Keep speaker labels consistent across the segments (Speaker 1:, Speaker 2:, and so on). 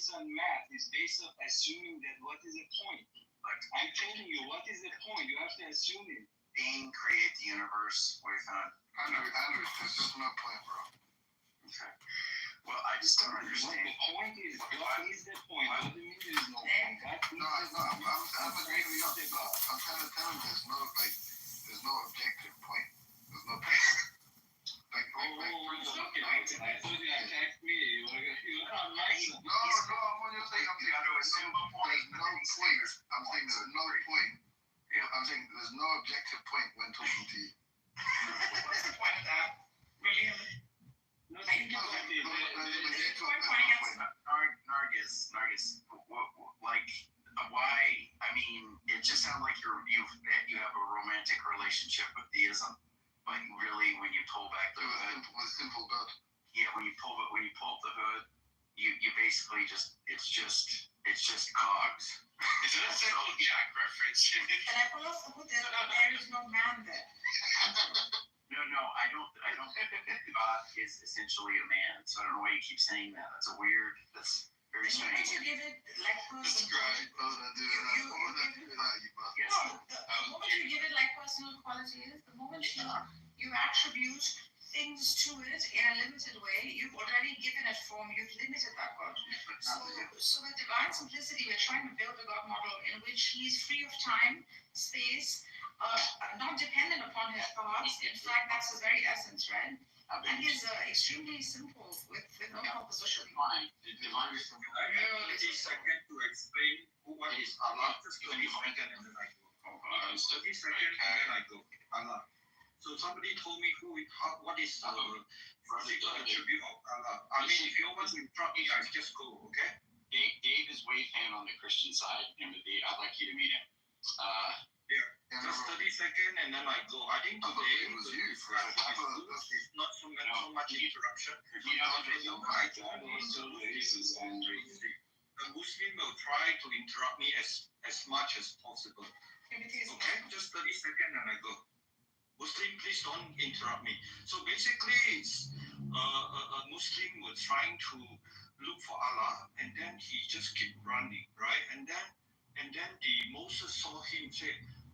Speaker 1: based on math. It's based on assuming that what is the point. Like I'm telling you, what is the point? You have to assume it.
Speaker 2: Being create the universe. What do you think?
Speaker 3: There's just no point, bro.
Speaker 2: Okay. Well, I just don't understand.
Speaker 1: The point is, what is the point? What do you mean there is no point?
Speaker 3: I'm agreeing with you. I'm trying to tell him there's no objective point. There's no point.
Speaker 1: I thought you attacked me. You're not nice.
Speaker 3: No, I'm on your side. I'm saying there's no point. I'm saying there's no point. Yeah. I'm saying there's no objective point when talking to you.
Speaker 4: What's the point of that, William?
Speaker 2: Nargis, like, why? I mean, it just sounds like you have a romantic relationship with theism, but really, when you pull back the hood,
Speaker 3: with simple God.
Speaker 2: Yeah, when you pull up the hood, you basically it's just cogs.
Speaker 4: Is it a simple Jack reference? And I pull off the hood, there is no man there.
Speaker 2: No, I don't. God is essentially a man, so I don't know why you keep saying that. That's very strange.
Speaker 4: Can't you give it like personal?
Speaker 3: The
Speaker 4: moment you give it like personal qualities, the moment you attribute things to it in a limited way, you've already given it form. You've limited that God. So with divine simplicity, we're trying to build a God model in which He's free of time, space. Not dependent upon his thoughts. In fact, that's his very essence, right? And he's extremely simple with no composition.
Speaker 1: Fine. The divine is simple. I have 30 seconds to explain what is Allah. Just 30 seconds and then I go. 30 seconds and then I go. Allah. So somebody told me what is physical attribute of Allah. I mean, if you want to interrupt me, guys, just go, okay? Dave is way fan on the Christian side, and I'd like you to meet him. Just 30 seconds and then I go. I think today
Speaker 3: it was you.
Speaker 1: It's not so much interruption. The Muslim will try to interrupt me as much as possible. Okay, just 30 seconds and I go. Muslim, please don't interrupt me. So basically, it's a Muslim was trying to look for Allah, and then he just keep running, right? And then the Moses saw him say,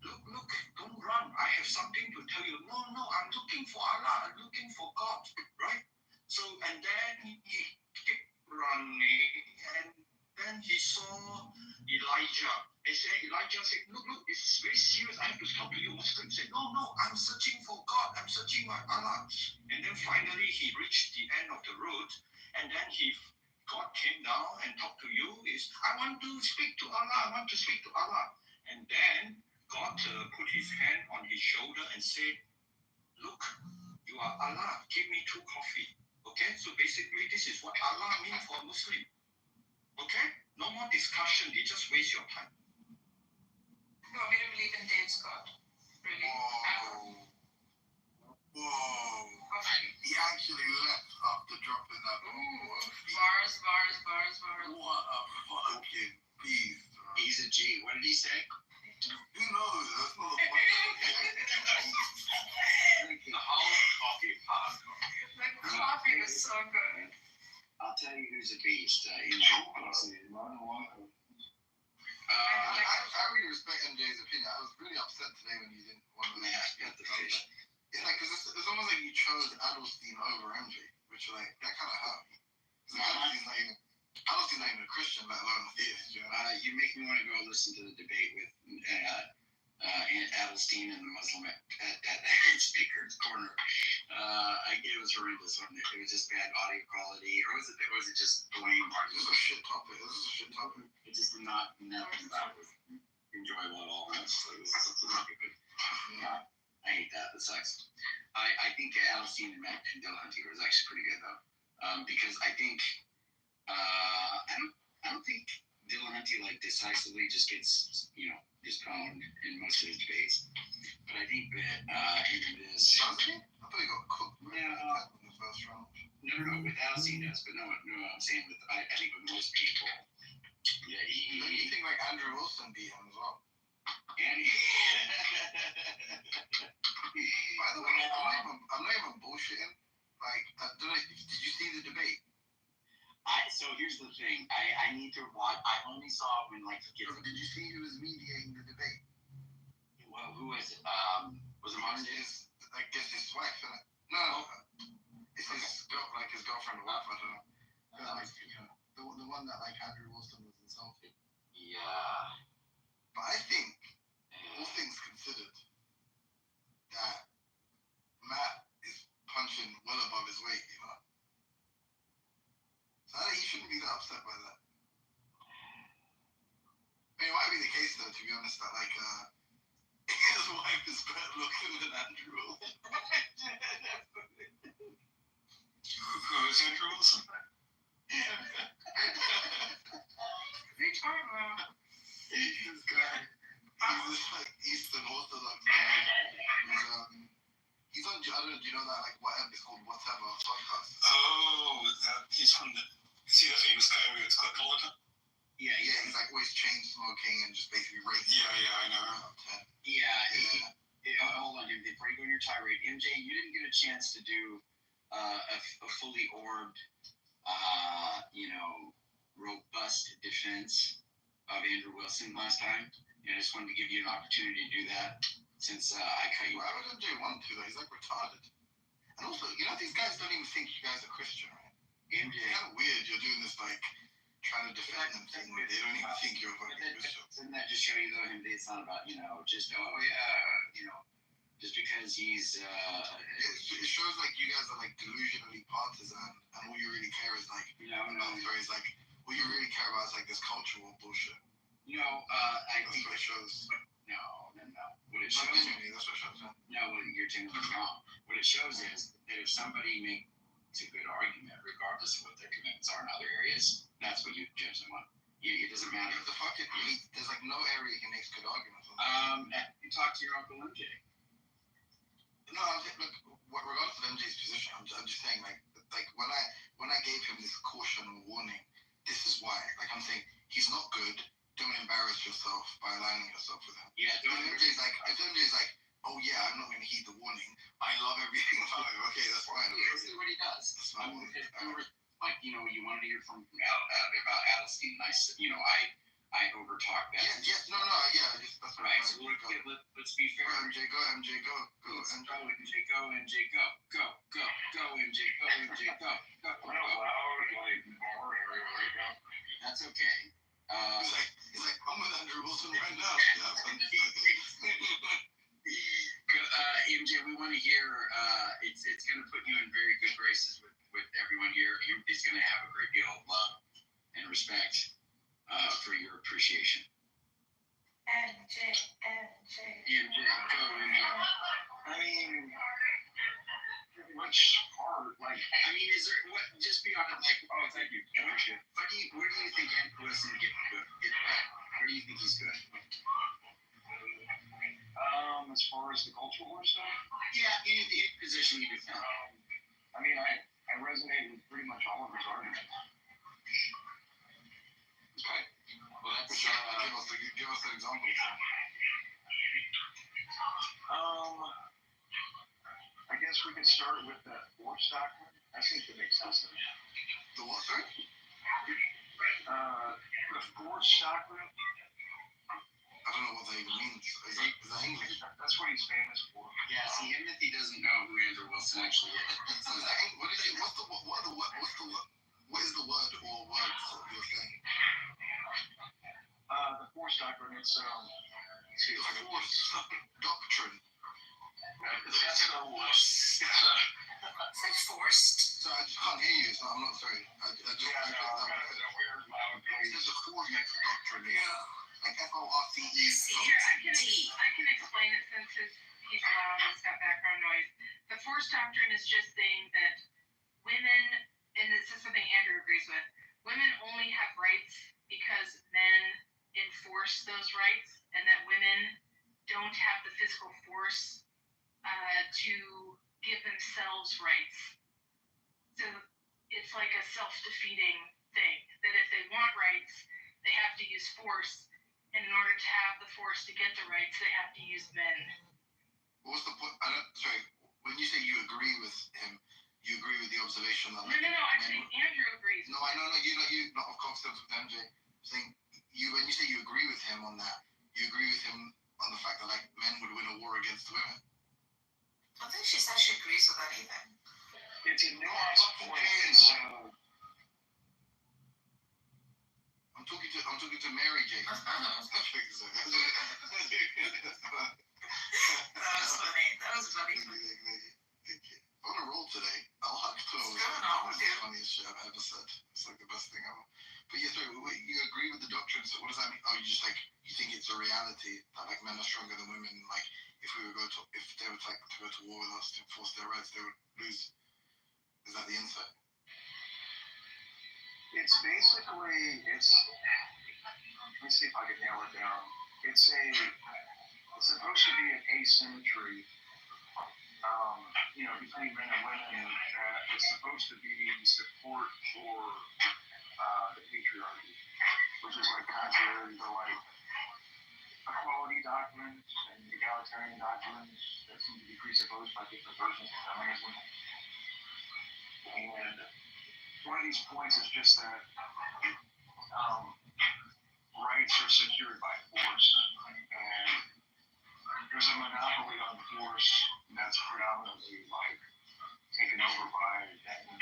Speaker 1: Look, don't run. I have something to tell you. No, I'm looking for Allah. I'm looking for God, right? So, and then he kept running, and then he saw Elijah. Elijah said, look, this is very serious. I have to stop you. Muslim said, no, I'm searching for God. I'm searching for Allah. And then finally he reached the end of the road, and then God came down and talked to you. I want to speak to Allah. And then God put his hand on his shoulder and said, look, you are Allah. Give me 2 coffee. Okay? So basically, this is what Allah means for a Muslim. Okay? No more discussion. You just waste your time.
Speaker 4: You want me to believe in Dave's God? Really?
Speaker 3: Whoa. He actually left after dropping that.
Speaker 4: Bars.
Speaker 3: What a fucking beast.
Speaker 2: He's a G. What did he say?
Speaker 3: Who knows? That's not the point.
Speaker 1: The whole coffee pot.
Speaker 4: The coffee was so good.
Speaker 2: I'll tell you who's a beast.
Speaker 3: I really respect MJ's opinion. I was really upset today when you didn't want to
Speaker 2: get the fish.
Speaker 3: It's like, because it's almost like you chose Adelstein over MJ, which that kind of hurt me. Adelstein's not even a Christian, let alone a theist. You know?
Speaker 2: You make me want to go listen to the debate with Adelstein and the Muslim at Speaker's Corner. It was horrendous. It was just bad audio quality, or was it just blame?
Speaker 3: This is a shit topic.
Speaker 2: It just did not nothing about it was enjoyable at all. Honestly, it was not good. I hate that. That sucks. I think Adelstein and Dillahunty was actually pretty good though, because I think I don't think Dillahunty decisively just gets dispounded in most of his debates, but I think that in this.
Speaker 3: I thought he got cooked in the first round.
Speaker 2: No, with Adelstein does, but no, I'm saying I think with most people, yeah, he.
Speaker 3: Don't you think Andrew Wilson beat him as well?
Speaker 2: And
Speaker 3: by the way, I'm not even bullshitting. Did you see the debate?
Speaker 2: So So here's the thing. I need to watch. I only saw when like he gets.
Speaker 3: Did you see who was mediating the debate?
Speaker 2: Well, who is it? Was it Monsters?
Speaker 3: I guess his wife, isn't it? No, it's his girlfriend or wife. I don't know. The one that like Andrew Wilson was insulting.
Speaker 2: Yeah.
Speaker 3: But I think, all things considered, that Matt is punching well above his weight, you know. So I think he shouldn't be that upset by that. I mean, it might be the case though, to be honest, that like his wife is better looking than Andrew Wilson.
Speaker 1: Who is Andrew Wilson?
Speaker 3: This guy, he's this like Eastern Orthodox guy. He's on, I don't know, do you know that like whatever it's called, whatever podcast?
Speaker 1: Oh, he's from the. Is he the famous guy who gets clipped all the time?
Speaker 3: Yeah, he's like always chain smoking and just basically rating.
Speaker 1: Yeah, I know.
Speaker 2: Hold on, dude. Before you go on your tirade, MJ, you didn't get a chance to do a fully orbed, robust defense of Andrew Wilson last time, and I just wanted to give you an opportunity to do that since I cut you
Speaker 3: Why
Speaker 2: out.
Speaker 3: would MJ want to though? He's like retarded. And also, you know, these guys don't even think you guys are Christian, right?
Speaker 2: MJ,
Speaker 3: It's kind of weird. You're doing this like trying to defend them thing where they don't even think you're a fucking Christian.
Speaker 2: doesn't that just show you though, him? It's not about just just because he's
Speaker 3: It shows like you guys are like delusionally partisan, and all you really care is like, it's like what you really care about is like this cultural bullshit.
Speaker 2: I
Speaker 3: That's
Speaker 2: think
Speaker 3: what it shows.
Speaker 2: no. What it
Speaker 3: Not
Speaker 2: shows
Speaker 3: genuinely, that's what it shows.
Speaker 2: no, you're genuinely wrong. What it shows is that if somebody makes a good argument, regardless of what their commitments are in other areas, that's what you judge them on. It doesn't matter.
Speaker 3: There's like no area he makes good arguments on.
Speaker 2: You talk to your Uncle MJ.
Speaker 3: No, I'm saying, look, regardless of MJ's position, I'm just saying, like when I gave him this caution or warning, this is why. Like I'm saying, he's not good. Don't embarrass yourself by aligning yourself with him.
Speaker 2: Yeah,
Speaker 3: If MJ's like, oh yeah, I'm not going to heed the warning. I love everything about him. Okay, that's fine.
Speaker 2: This is what he does.
Speaker 3: That's fine.
Speaker 2: You wanted to hear from about Adelstein, and I said, I overtalked that.
Speaker 3: Yes, no, yeah, that's
Speaker 2: Right. So let's be fair.
Speaker 3: Go, MJ, go, MJ, go,
Speaker 2: Let's
Speaker 3: MJ.
Speaker 2: go, MJ, go, MJ, go, go, go, go, MJ, go, MJ, go, go, go. That's okay.
Speaker 3: He's like, I'm with Andrew Wilson right now.
Speaker 2: MJ, we want to hear. It's going to put you in very good graces with everyone here. He's going to have a great deal of love and respect for your appreciation.
Speaker 4: MJ,
Speaker 2: MJ, go, MJ.
Speaker 1: I mean, which part? Like,
Speaker 2: Is there what? Just be honest. Like,
Speaker 1: oh, thank you. I appreciate it.
Speaker 2: where do you think Andrew Wilson get good? Where do you think he's good?
Speaker 1: As far as the cultural war stuff,
Speaker 2: Yeah, any position you defend.
Speaker 1: I resonate with pretty much all of his arguments.
Speaker 2: Okay. Well, that's
Speaker 3: Give us an example.
Speaker 1: I guess we could start with the force doctrine. I think that makes sense to me.
Speaker 3: The what, sorry?
Speaker 1: The force doctrine.
Speaker 3: I don't know what that even means. Is that English?
Speaker 1: That's what he's famous for.
Speaker 2: Yeah. See, Timothy doesn't know who Andrew Wilson actually is.
Speaker 3: So is that English? What's the word or words that you're saying?
Speaker 1: The force doctrine. It's
Speaker 3: The force doctrine.
Speaker 1: That's a force.
Speaker 4: It's like forced.
Speaker 3: So I just can't hear you, so I'm not sorry. I just
Speaker 1: Yeah, no, I'm kind of weird.
Speaker 3: There's a force doctrine. Like FORCE.
Speaker 5: I can explain it since he's loud and it's got background noise. The force doctrine is just saying that women, and this is something Andrew agrees with, women only have rights because men enforce those rights, and that women don't have the physical force to give themselves rights. So it's like a self-defeating thing, that if they want rights, they have to use force. And in order to have the force to get the rights, they have to use men.
Speaker 3: What's the point? Sorry, when you say you agree with him, You agree with the observation that
Speaker 5: No, I think Andrew agrees.
Speaker 3: No, I know, you not of confidence with MJ. Saying when you say you agree with him on that, you agree with him on the fact that like men would win a war against women.
Speaker 4: I think she said she agrees with that either.
Speaker 2: It's a nuanced point.
Speaker 3: I'm talking to Mary Jane.
Speaker 4: That was funny.
Speaker 3: On a roll today. I'll have to.
Speaker 4: What's going on with you?
Speaker 3: The funniest shit I've ever said. It's like the best thing ever. But yeah, sorry, you agree with the doctrine? So what does that mean? Oh, you just like you think it's a reality that like men are stronger than women? Like if they were to go to war with us to enforce their rights, they would lose. Is that the insight?
Speaker 2: It's basically let me see if I can nail it down. It's supposed to be an asymmetry, between men and women that is supposed to be support for the patriarchy, which is like contrary to like equality doctrines and egalitarian doctrines that seem to be presupposed by different versions of feminism. And one of these points is just that rights are secured by force, and there's a monopoly on force that's predominantly like taken over by men.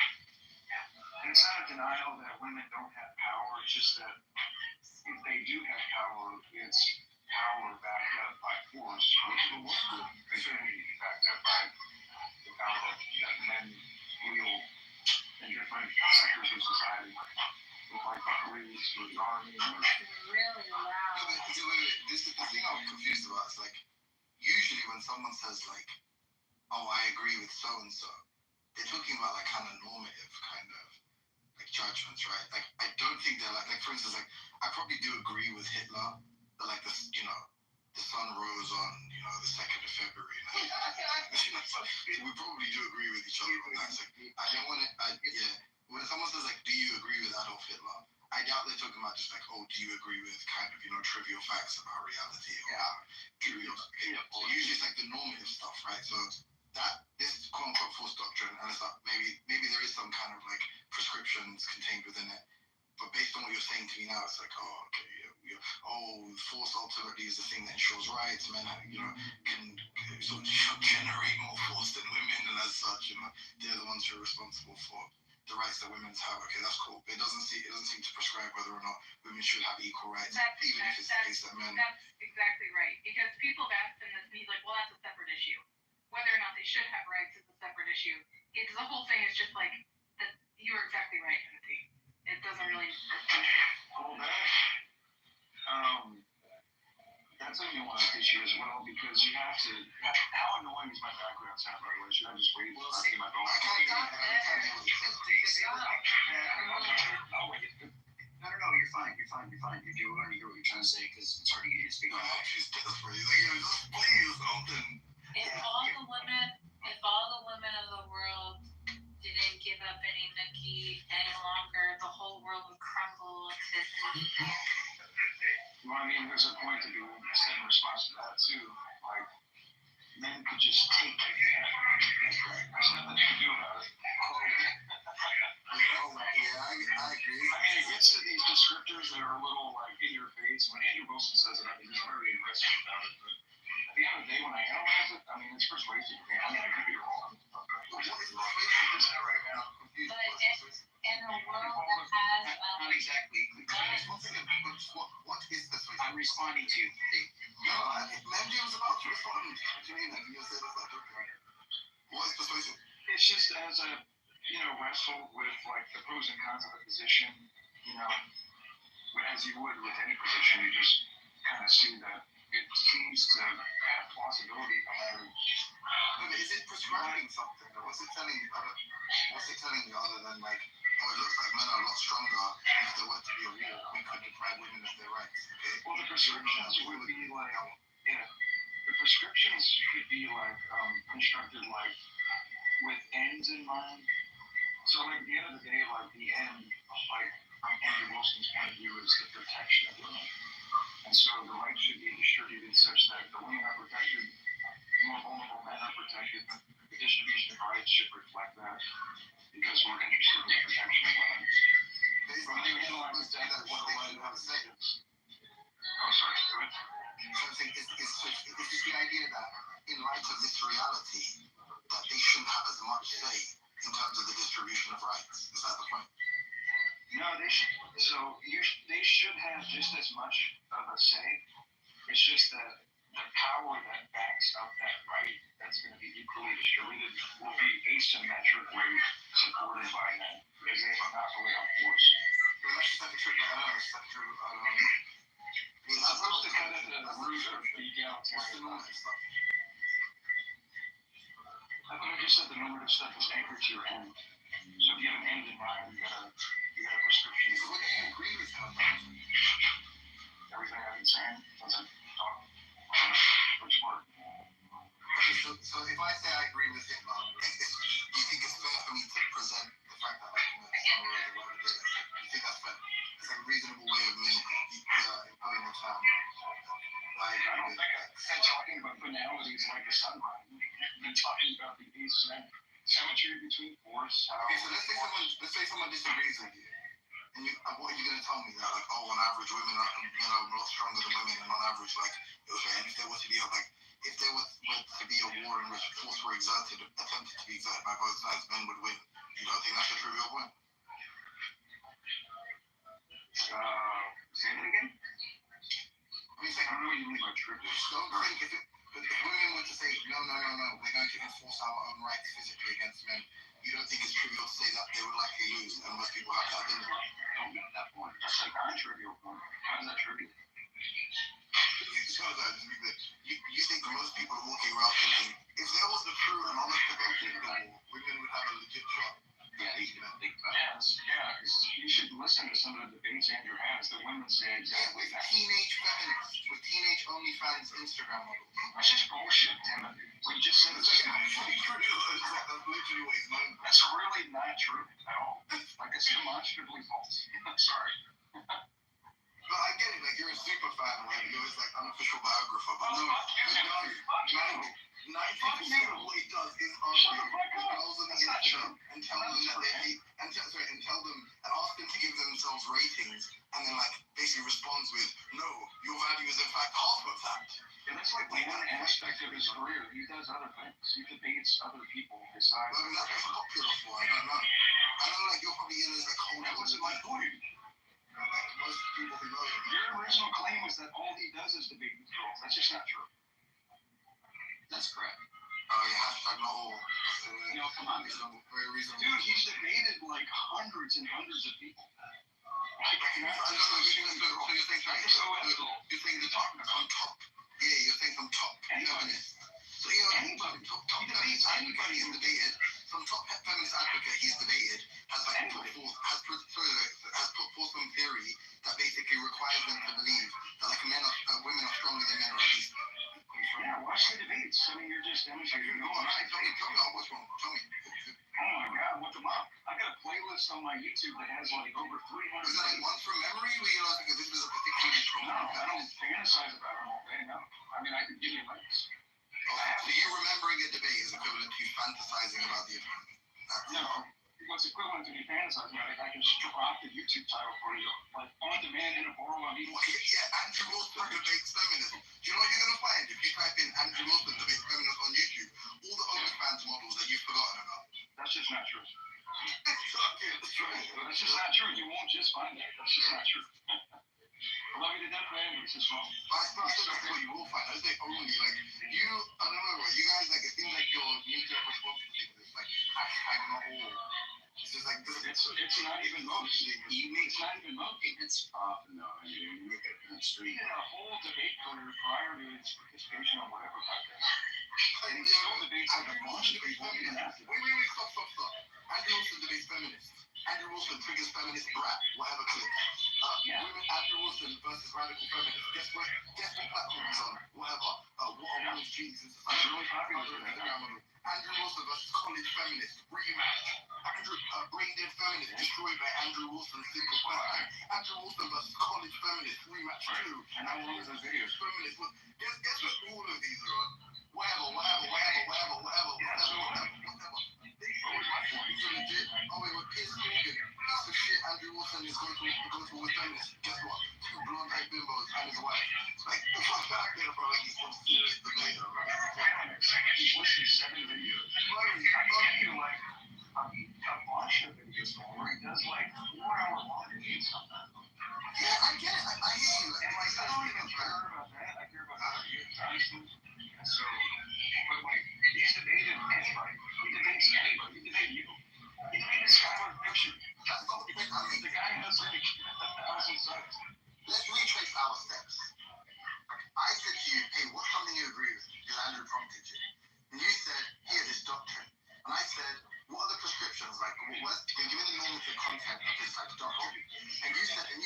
Speaker 2: And it's not a denial that women don't have power, it's just that if they do have power, it's power backed up by force, which they shouldn't be backed up by the power that men wield in different sectors of society, with like the police, with the army.
Speaker 4: Really loud.
Speaker 3: No, but wait. This is the thing I'm confused about. It's like usually when someone says like, "Oh, I agree with so and so," they're talking about like kind of normative kind of like judgments, right? Like I don't think they're like for instance, like I probably do agree with Hitler that like this, the sun rose on the 2nd of February. We probably do agree with each other on that. So I don't want to. When someone says like, "Do you agree with Adolf Hitler?" I doubt they're talking about just like, "Oh, do you agree with kind of trivial facts about reality or trivial?" So usually it's like the normative stuff, right? So this quote unquote false doctrine, and it's like maybe there is some kind of like prescriptions contained within it. But based on what you're saying to me now, it's like, oh, okay, force ultimately is the thing that ensures rights. Men, can sort of generate more force than women, and as such, they're the ones who are responsible for the rights that women have. Okay, that's cool. But it doesn't seem to prescribe whether or not women should have equal rights, even if it's the case that men.
Speaker 5: That's exactly right. Because people have asked him this, and he's like, "Well, that's a separate issue. Whether or not they should have rights is a separate issue." The whole thing is just like that. You are exactly right, Timothy. It doesn't really.
Speaker 2: Well, that's a nuanced issue as well, because you have to. How annoying is my background sound, by the way? Should I just wait?
Speaker 3: Well, see,
Speaker 2: my phone. No, you're fine. If you want to hear what you're trying to say, because it's hard to get you to speak.
Speaker 3: No, she's desperate. He's like, just please something.
Speaker 6: If all the women of the world didn't give up any nookie any longer, the whole world would crumble to
Speaker 2: Well, I mean, there's a point to be said in response to that too. Like, men could just take it. There's nothing they can do about it.
Speaker 3: I agree.
Speaker 2: I mean, it gets to these descriptors that are a little like in your face. When Andrew Wilson says it, I mean, he's very aggressive about it. But at the end of the day, when I analyze it, I mean, it's persuasive to me. I mean, I could be wrong.
Speaker 3: What is persuasive right now?
Speaker 6: in a world that has
Speaker 2: Not exactly.
Speaker 3: What is persuasive?
Speaker 2: I'm responding to you.
Speaker 3: No, Mandy was about to respond. What do you mean? You said it's not talking. What is persuasive?
Speaker 2: It's just as a wrestle with like the pros and cons of a position, as you would with any position, you just kind of see that it seems to have plausibility behind it.
Speaker 3: But is it prescribing something? Or what's it telling you? What's it telling you other than like, oh, it looks like men are a lot stronger if there were to be a war. We could deprive women of their rights. Okay.
Speaker 2: Well, the prescriptions would be like, the prescriptions could be like constructed like with ends in mind. So like at the end of the day, like the end, like from Andrew Wilson's point of view, is the protection of women. And so the rights should be distributed such that the women are protected, the more vulnerable men are protected.
Speaker 1: the distribution of rights should reflect that because we're interested in the protection of women. From the headline of death of what a woman has said. Oh, sorry. Go ahead.
Speaker 3: So I'm saying, is this the idea that in light of this reality, that they shouldn't have as much say in terms of the distribution of rights? Is that the point?
Speaker 1: No, they should. So they should have just as much of a say. It's just that the power that backs up that right that's going to be equally distributed will be asymmetrically supported by them because they have a monopoly on force.
Speaker 3: Well, that's just like a trick. I don't know.
Speaker 1: It's supposed to cut at the root of the egalitarian
Speaker 3: normative stuff?
Speaker 1: I think I just said the normative stuff is anchored to your end. So if you have an end in mind, you got a prescription.
Speaker 3: What do you agree with him?
Speaker 1: Everything I've been saying doesn't talk. Which word?
Speaker 3: Okay, so if I say I agree with Hitler, you think it's fair for me to present the fact that I commit some or whatever it is? You think that's fair? It's like a reasonable way of me employing the term. I
Speaker 1: don't
Speaker 3: agree with
Speaker 1: think
Speaker 3: that.
Speaker 1: I'm talking about banalities like the sunlight. I'm talking about the asymmetry between force.
Speaker 3: Okay, so let's say someone disagrees with you. And what are you going to tell me? That, like, oh, on average, men are a lot stronger than women, and on average, like, and if there was to be a war in which force were attempted to be exerted by both sides, men would win. You don't think that's a trivial point?
Speaker 1: Say it again?
Speaker 3: I mean,
Speaker 1: I don't know what you mean by trivial.
Speaker 3: Don't think if women were to say, no, we're going to enforce our own rights physically against men, you don't think it's trivial to say that they would likely lose, and most people have that opinion?
Speaker 1: I don't get that point. That's a non-trivial point. How is that trivial?
Speaker 3: You think most people are walking around thinking, if there was a true and honest debate in the war, women would have a legit shot?
Speaker 2: Yeah, you can think about it.
Speaker 1: Yes, yeah. You should listen to some of the debates Andrew has. The women say exactly
Speaker 3: with
Speaker 1: that.
Speaker 3: Teenage feminists, with teenage OnlyFans Instagram models.
Speaker 1: That's just bullshit, Timothy. We just said
Speaker 3: It's
Speaker 1: it's
Speaker 3: actually true. That's literally what he's known for.
Speaker 1: That's really not true at all. Like, it's demonstrably false. I'm sorry.
Speaker 3: But I get it, like, you're a super fan, like, you're his, like, unofficial biographer, but no, 90% of what he does is argue with girls on the internet and tell them that they hate, and tell them, and ask them to give themselves ratings, and then, like, basically responds with, no, your value is in fact half of that.
Speaker 1: And that's like one aspect of his career. He does other things. He debates other people besides.
Speaker 3: Well, I mean, that's what he's popular for, I don't know. I know, like, you're probably in this, like, whole
Speaker 1: That wasn't my point.
Speaker 3: Like, most people who know him.
Speaker 1: Your original claim was that all he does is debate with girls. That's just not true.
Speaker 2: That's correct.
Speaker 3: Yeah, hashtag not all.
Speaker 1: No, come on.
Speaker 3: Very reasonable.
Speaker 1: Dude, he's debated like hundreds and hundreds of people. Like,
Speaker 3: you're saying the top, on top. Yeah, you're saying from top.
Speaker 1: Anybody.
Speaker 3: So, anybody. Top feminist, anybody he's debated. Some top feminist advocate he's debated has put forth some theory that basically requires them to believe that like women are stronger than men, or at least.
Speaker 1: Yeah, watch the debates. I mean, you're just demonstrating.
Speaker 3: Tell me, what's wrong? Tell me.
Speaker 1: Oh my God, what the fuck? I got a playlist on my YouTube that has like over 300.
Speaker 3: Is that like one from memory? Where you're like, because this is a particularly
Speaker 1: No, I don't fantasize about them all day. No, I mean I could give you links.
Speaker 3: So you remembering a debate is equivalent to fantasizing about the event?
Speaker 1: No. What's equivalent to me fantasizing about it? I can drop the YouTube title for you, like on demand in a borrow on each.
Speaker 3: Yeah, Andrew Wilson debates feminism. Do you know what you're gonna find if you type in Andrew Wilson debates feminism on YouTube? All the OnlyFans models that you've forgotten about.
Speaker 1: That's just not true.
Speaker 3: Okay, that's right.
Speaker 1: That's just not true. You won't just find that. That's just not true. I love you to death, man, but it's just wrong.
Speaker 3: I still that's what you will find. I say only, like, I don't know, you guys, like, it seems like your knee-jerk response to things is like, hashtag not all. It's just like,
Speaker 1: it's not even most. It's not even most.
Speaker 2: It's often, though, I mean, you look at the street.
Speaker 1: He had a whole debate career prior to his participation on whatever podcast. And he still debates like a bunch of people even after.
Speaker 3: Wait, stop. Andrew Wilson debates feminists. Andrew Wilson triggers feminist brat, whatever clip. Andrew Wilson versus radical feminists. Guess what platform he's on? Whatever. What are women's duties in society?
Speaker 1: Really popular.
Speaker 3: Andrew Wilson versus college feminist. Rematch. Brain dead feminist destroyed by Andrew Wilson's simple question. Andrew Wilson versus college feminist. Rematch 2.
Speaker 1: And how long is those videos?
Speaker 3: Feminist. Guess what all of these are on? He's a legit. Oh, wait, with Piers Morgan, piece of shit. Andrew Wilson is going to with feminists. Guess what? Two blonde-eyed bimbos and his wife. Like, the fuck back there, bro. Like, he's some serious debater, right?
Speaker 2: He's listed 7 videos. I feel like a bunch of videos where he does like 4-hour long videos sometimes.
Speaker 3: Yeah, I get it. I hear you.
Speaker 2: And like, I don't even care about that. I care about how to get Johnson. And so, but like, he's debated anybody. He debates anybody. He debated you. He debated Skylar Picture.
Speaker 3: That's not the
Speaker 2: The guy has like 1,000 subs.
Speaker 3: Let's retrace our steps. I said to you, hey, what's something you agree with? Because Andrew prompted you. And you said, here, this doctrine. And I said, what are the prescriptions? Like, give me the normative content of this like doctrine. And you said, hey,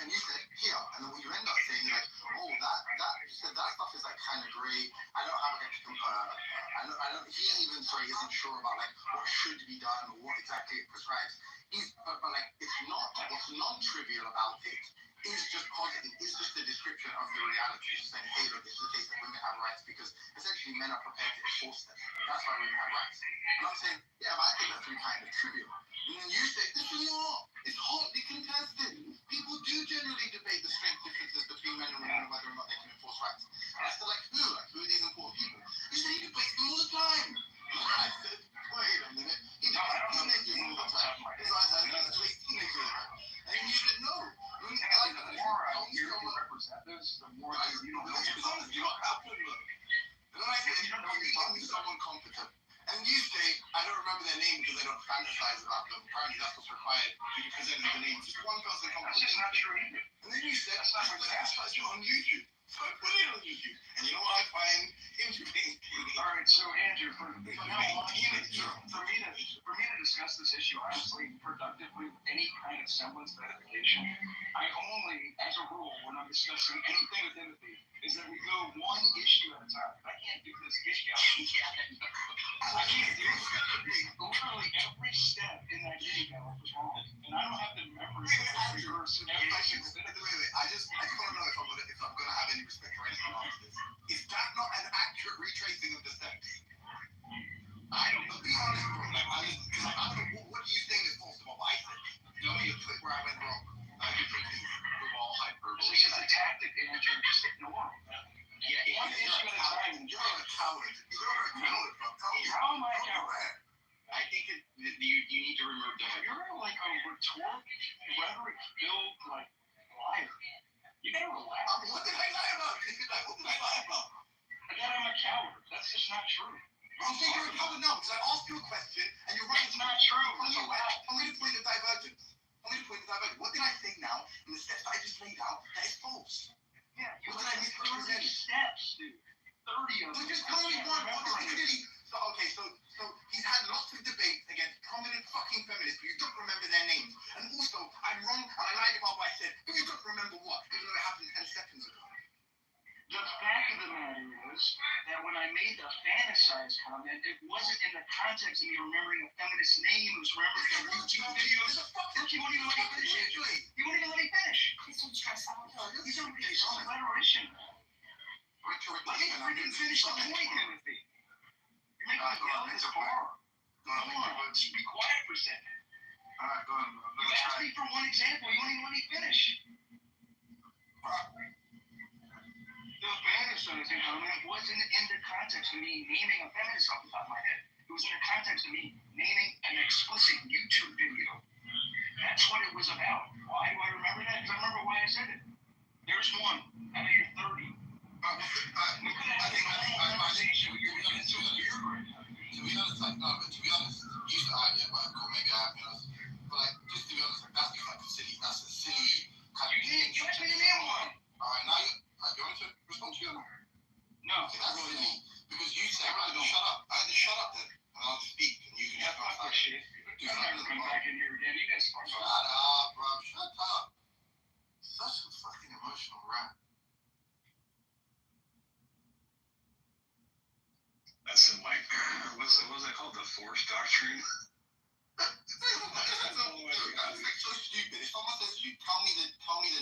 Speaker 3: and you said, here. And then what you end up saying is like, oh, you said that stuff is like kind of great. I don't have like he even, isn't sure about like what should be done or what exactly it prescribes. But like, what's non-trivial about it is just positive, it's just a description of the reality. It's saying, hey, look, it's the case that women have rights because essentially men are prepared to enforce them. That's why women have rights. And I'm saying, yeah, but I think that's really kind of trivial. And then you say, this is not. It's hotly contested. People do generally debate the strength differences between men and women and whether or not they can enforce rights. And I said, like, who? Like, who are these important people? You say he debates them all the time. I said, wait a minute. He debates teenagers all the time. His eyes are late teenagers. And you said, no.
Speaker 2: The more you represent this, the more you don't know.
Speaker 3: And then I said, you tell me someone competent. And you say, I don't remember their name because I don't fantasize about them. Apparently that's what's required when you present the name. Just one person competent.
Speaker 2: That's just not true either.
Speaker 3: And then you said, that's what I you on YouTube. So I put it on YouTube. And you know what I find interesting?
Speaker 2: All right, so Andrew, for me to discuss this issue honestly, productively, any kind of semblance of edification, I only, as a rule, when I'm discussing anything with Timothy, is that we go one issue at a time. I can't do this issue. I can't do it. Literally every step in that video was wrong, and I don't have the memory of every verse and every single bit of it.
Speaker 3: Wait. I just want to know if I'm gonna have any respect for anyone after this. Is that not an accurate retracing of the steps? I don't know. Be honest, bro. Like, I don't know. What do you think is false about what I said? Tell me a clip where I went wrong. With all hyperbole.
Speaker 2: It's just a tactic, Andrew. Just ignore it.
Speaker 3: Yeah,
Speaker 2: one issue at a time.
Speaker 3: You're a coward. You're a coward, bro.
Speaker 2: How am I a coward?
Speaker 1: I think you need to remove the.
Speaker 2: You're like a rhetoric-filled like liar. You gotta relax.
Speaker 3: What did I lie about?
Speaker 2: Again, I'm a coward. That's just not true.
Speaker 3: I'm saying you're a coward now because I asked you a question and you're right.
Speaker 2: It's not true. It's a lie.
Speaker 3: I'm going to point the divergence. What did I say now in the steps I just laid out that is false?
Speaker 2: Yeah, you
Speaker 3: What did I misrepresent?
Speaker 2: 30 steps, dude. 30 of them.
Speaker 3: So just tell me one. So he's had lots of debates against prominent fucking feminists, but you don't remember their names. And also, I'm wrong and I lied about what I said, but you don't remember what, even though it happened 10 seconds ago.
Speaker 2: The fact of the matter is that when I made the fantasize comment, it wasn't in the context of me remembering a feminist name. It was remembering their YouTube videos. Look, you won't even let me finish. You won't even let me finish.
Speaker 4: Please don't stress out.
Speaker 2: These are rhetoric. I didn't finish the point, Timothy. You're making me yell this far. Come on, just be quiet for a second.
Speaker 3: Alright, go on.
Speaker 2: You asked me for one example. You won't even let me finish. The fantasizing comment wasn't in the context of me naming a feminist off the top of my head. It was in the context of me naming an explicit YouTube video. That's what it was about. Why do I remember that? Because I remember why I said it. There's one out of your 30.
Speaker 3: To be honest, you said, yeah, but cool, maybe I have honest. But like, just to be honest, like, that's a silly kind of thing.
Speaker 2: You asked me to name one.
Speaker 3: Alright, now you want to respond to you?
Speaker 2: No,
Speaker 3: okay, that's silly. Because you said, shut up. Shut up then. And I'll just speak, and you can just
Speaker 2: fuck this shit. I'm never coming back in here again. You guys fuck
Speaker 3: Shut up, bro. Shut up. Such a fucking emotional rant.
Speaker 1: That's in like, what's that called? The force doctrine?
Speaker 3: That's so stupid. If someone says to you, tell me the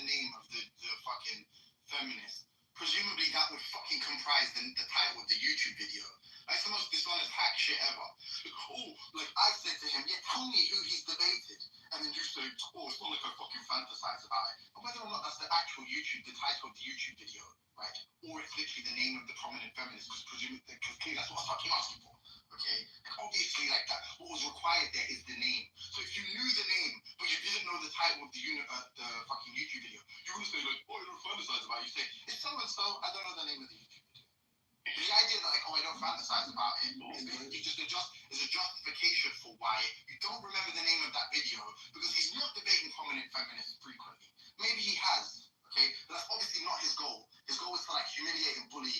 Speaker 3: name of the fucking feminist, presumably that would fucking comprise the title say, oh, it's not like I fucking fantasize about it. But whether or not that's the actual the title of the YouTube video, right? Or it's literally the name of the prominent feminist, because clearly that's what I was fucking asking for. Okay? Like, obviously, like that, what was required there is the name. So if you knew the name, but you didn't know the title of the fucking YouTube video, you wouldn't say like, oh, I don't fantasize about it. You say, it's so and so, I don't know the name of the YouTube video. But the idea that like, oh, I don't fantasize about it is basically just a justification for why you don't remember the name of that video, because he's not debating prominent feminists frequently. Maybe he has, okay? But that's obviously not his goal. His goal is to like humiliate and bully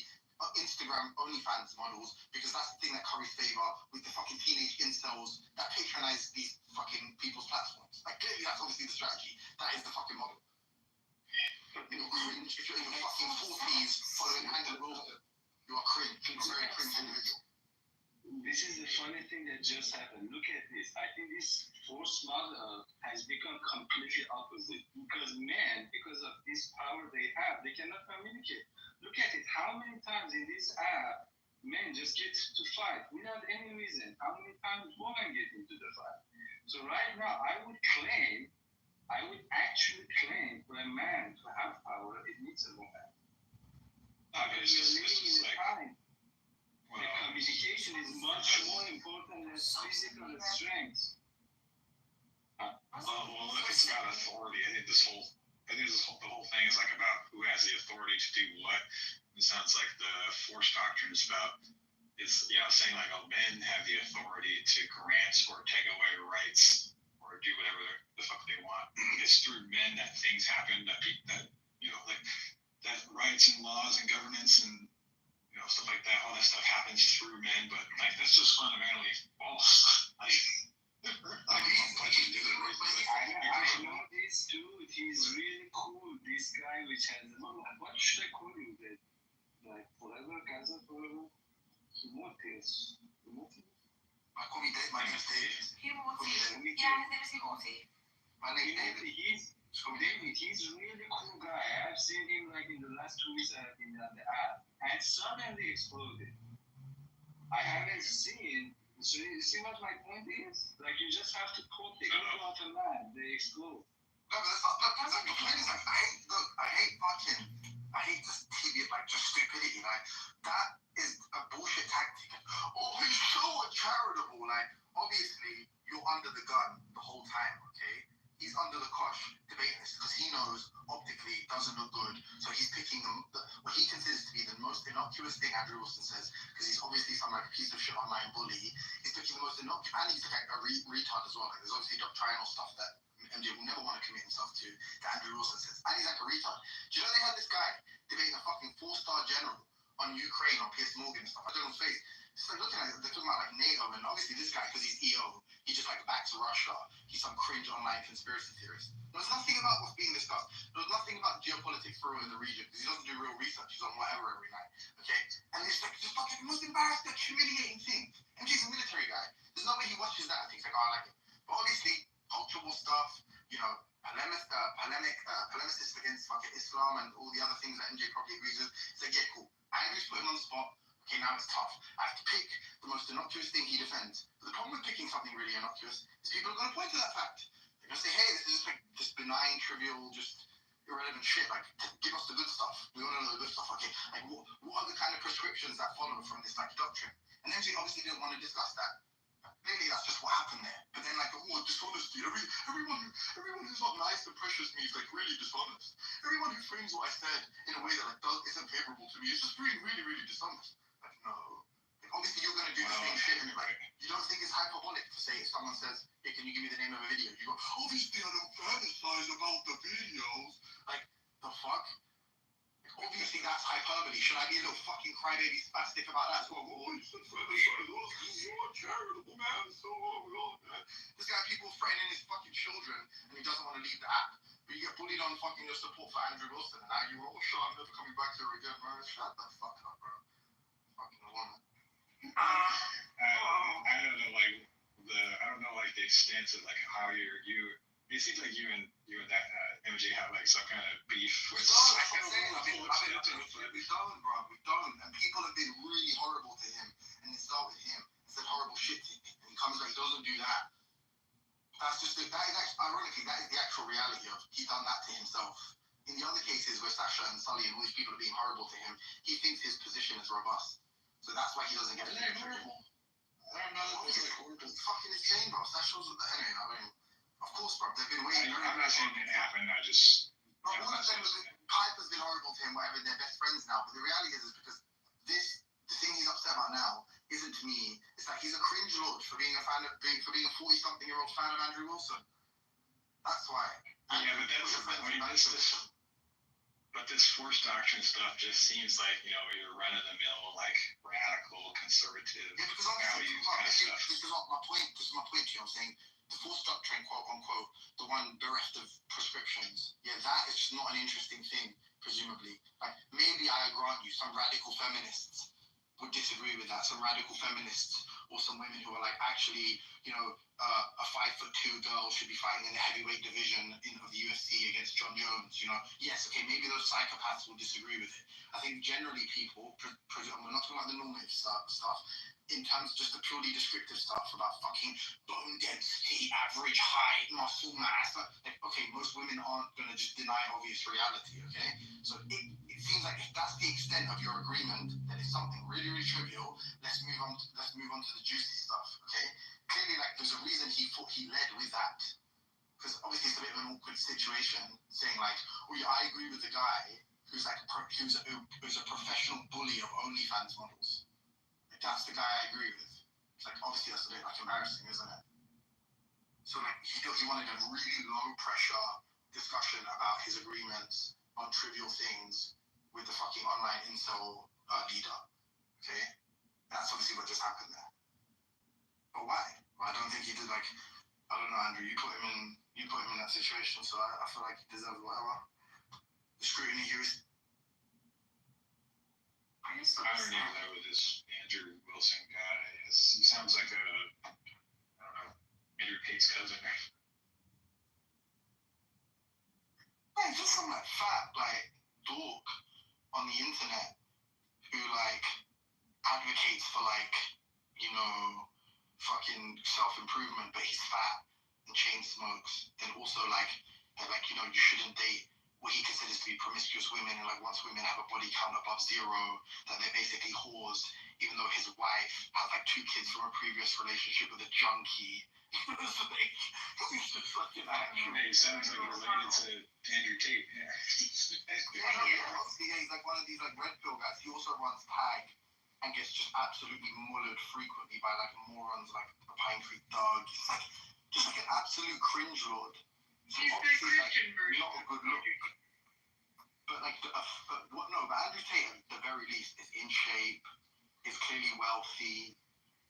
Speaker 3: Instagram OnlyFans models, because that's the thing that curries favor with the fucking teenage incels that patronize these fucking people's platforms. Like, clearly that's obviously the strategy. That is the fucking model. You're cringe if you're in your fucking 40s following Andrew Wilson. You are cringe. You're a very cringe individual.
Speaker 7: This is the funny thing that just happened. Look at this. I think this forced model has become completely opposite, because men, because of this power they have, they cannot communicate. Look at it. How many times in this app men just get to fight without any reason? How many times women get into the fight? So right now, I would actually claim for a man to have power, it needs a woman. Because we're living in a time where communication is much more important than physical strength.
Speaker 1: Well, if it's about authority, I think the whole thing is like about who has the authority to do what. It sounds like the Force Doctrine is about, saying like, oh, men have the authority to grant or take away rights or do whatever the fuck they want. It's through men that things happen, that that rights and laws and governance and stuff like that, all that stuff happens through men, but like that's just fundamentally false.
Speaker 7: I know this dude, he's really cool. This guy which has, what should I call him? Like forever, Gaza forever? Timotheus.
Speaker 3: I call me Dave. My name is Dave.
Speaker 4: Himoti. Yeah, his name is Himoti.
Speaker 3: My name is David.
Speaker 7: David, he's a really cool guy. I've seen him like in the last 2 weeks I've been on the app, and suddenly exploded. I haven't seen. So you see what my point is? Like, you just have to quote the ego of a man, they explode.
Speaker 3: No, but that's not the point is like, I hate this TV, like, just stupidity. Like, that is a bullshit tactic. Oh, he's so uncharitable. Like, obviously, you're under the gun the whole time, okay? He's under the cosh debating this because he knows optically it doesn't look good. So he's picking what he considers to be the most innocuous thing Andrew Wilson says, because he's obviously some like piece of shit online bully. He's picking the most innocuous, and he's like a retard as well. Like, there's obviously doctrinal stuff that MJ will never want to commit himself to, that Andrew Wilson says. And he's like a retard. Do you know they had this guy debating a fucking 4-star general on Ukraine, on Piers Morgan and stuff? I don't know his face. Just like looking at it, they're talking about like NATO, and obviously this guy, because he's EO, he just like backs Russia. He's some cringe online conspiracy theorist. There was nothing about what's being discussed. There was nothing about geopolitics for real in the region, because he doesn't do real research. He's on whatever every night. Okay? And it's like the fucking most embarrassing, humiliating thing. MJ's a military guy. There's no way he watches that and thinks like, oh, I like it. But obviously, culture war stuff, polemicists against fucking Islam and all the other things that MJ probably agrees with. It's like, yeah, cool. Andrew's put him on the spot. Okay, now it's tough. I have to pick the most innocuous thing he defends. But the problem with picking something really innocuous is people are going to point to that fact. They're going to say, hey, this is just like this benign, trivial, just irrelevant shit. Like, give us the good stuff. We want to know the good stuff. Okay, like what are the kind of prescriptions that follow from this like doctrine? And MJ obviously didn't want to discuss that. Clearly, that's just what happened there. But then, like, dishonesty. Everyone who's not nice and precious to me is like really dishonest. Everyone who frames what I said in a way that like isn't favorable to me is just really, really, really dishonest. Like, no. Like, obviously, you're gonna do the same shit, and like, you don't think it's hyperbolic to say if someone says, "Hey, can you give me the name of a video?" You go, "Obviously, I don't fantasize about the videos." Like, the fuck. Obviously, that's hyperbole. Should I be a little fucking crybaby spastic about that? So, oh, you said you're charitable, man. So, oh, God, man. This guy, people threatening his fucking children, and he doesn't want to leave the app. But you get bullied on fucking your support for Andrew Wilson, and now you're all shut. I'm never coming back to her again, man. Shut the fuck up, bro. Fucking woman.
Speaker 1: I don't know like the extent of like how you. It seems like you and that MJ have like some kind of beef with.
Speaker 3: We don't, bro. We don't. And people have been really horrible to him and insulted him and said horrible shit to him. And he comes back, he doesn't do that. That is actually, ironically, that is the actual reality of he done that to himself. In the other cases where Sasha and Sully and all these people are being horrible to him, he thinks his position is robust. So that's why he doesn't get
Speaker 2: Isn't it horrible? I don't know that those are horrible.
Speaker 3: He's fucking insane, bro. Sasha's anyway. I mean, of course, bro. They've been waiting.
Speaker 1: I'm not saying it happened. I just.
Speaker 3: But all of them, Piper's been horrible to him, whatever. They're best friends now. But the reality is because the thing he's upset about now isn't to me. It's like he's a cringe lord for being a 40-something-year-old fan of Andrew Wilson. That's why.
Speaker 1: Yeah, but but this force doctrine stuff just seems like, you're run-of-the-mill, like, radical, conservative values kind of stuff.
Speaker 3: This is my point to you. I'm saying the force doctrine, quote unquote, the one bereft of prescriptions. Yeah, that is just not an interesting thing, presumably. Like, maybe I grant you some radical feminists would disagree with that. Some radical feminists or some women who are like, actually, a 5'2" girl should be fighting in the heavyweight division of the UFC against John Jones. Yes, okay, maybe those psychopaths will disagree with it. I think generally people, we're not talking about the normative stuff, in terms of just the purely descriptive stuff about fucking bone density, average height, muscle mass. Like, okay, most women aren't going to just deny obvious reality, okay? So it seems like if that's the extent of your agreement, then it's something really, really trivial. Let's move on to the juicy stuff, okay? Clearly, like, there's a reason he thought he led with that. Because obviously it's a bit of an awkward situation, saying like, oh yeah, I agree with the guy who's like who's a professional bully of OnlyFans models. Like, that's the guy I agree with. It's like, obviously that's a bit like embarrassing, isn't it? So like he wanted a really low pressure discussion about his agreements on trivial things with the fucking online incel leader. Okay, that's obviously what just happened there. But why? Well, I don't think he did. Like, I don't know, Andrew. You put him in that situation, so I feel like he deserves whatever the scrutiny he was.
Speaker 1: I don't know that with this Andrew Wilson guy. He sounds like I don't know, Andrew Tate's cousin.
Speaker 3: Yeah, just some like fat like dork on the internet who like advocates for like fucking self-improvement, but he's fat and chain smokes, and also like you shouldn't date what he considers to be promiscuous women, and like once women have a body count above 0, that they're basically whores, even though his wife has like 2 kids from a previous relationship with a junkie. It's like, he's just fucking actually.
Speaker 1: He sounds like he's related to Andrew Tate.
Speaker 3: Yeah, he's like one of these like red pill guys. He also runs Tag and gets just absolutely mullered frequently by like morons like the Pine Creek Dog. He's like just like an absolute cringe lord. So
Speaker 5: He's the Christian version.
Speaker 3: Not a good look. But like, but Andrew Tate at the very least is in shape, is clearly wealthy.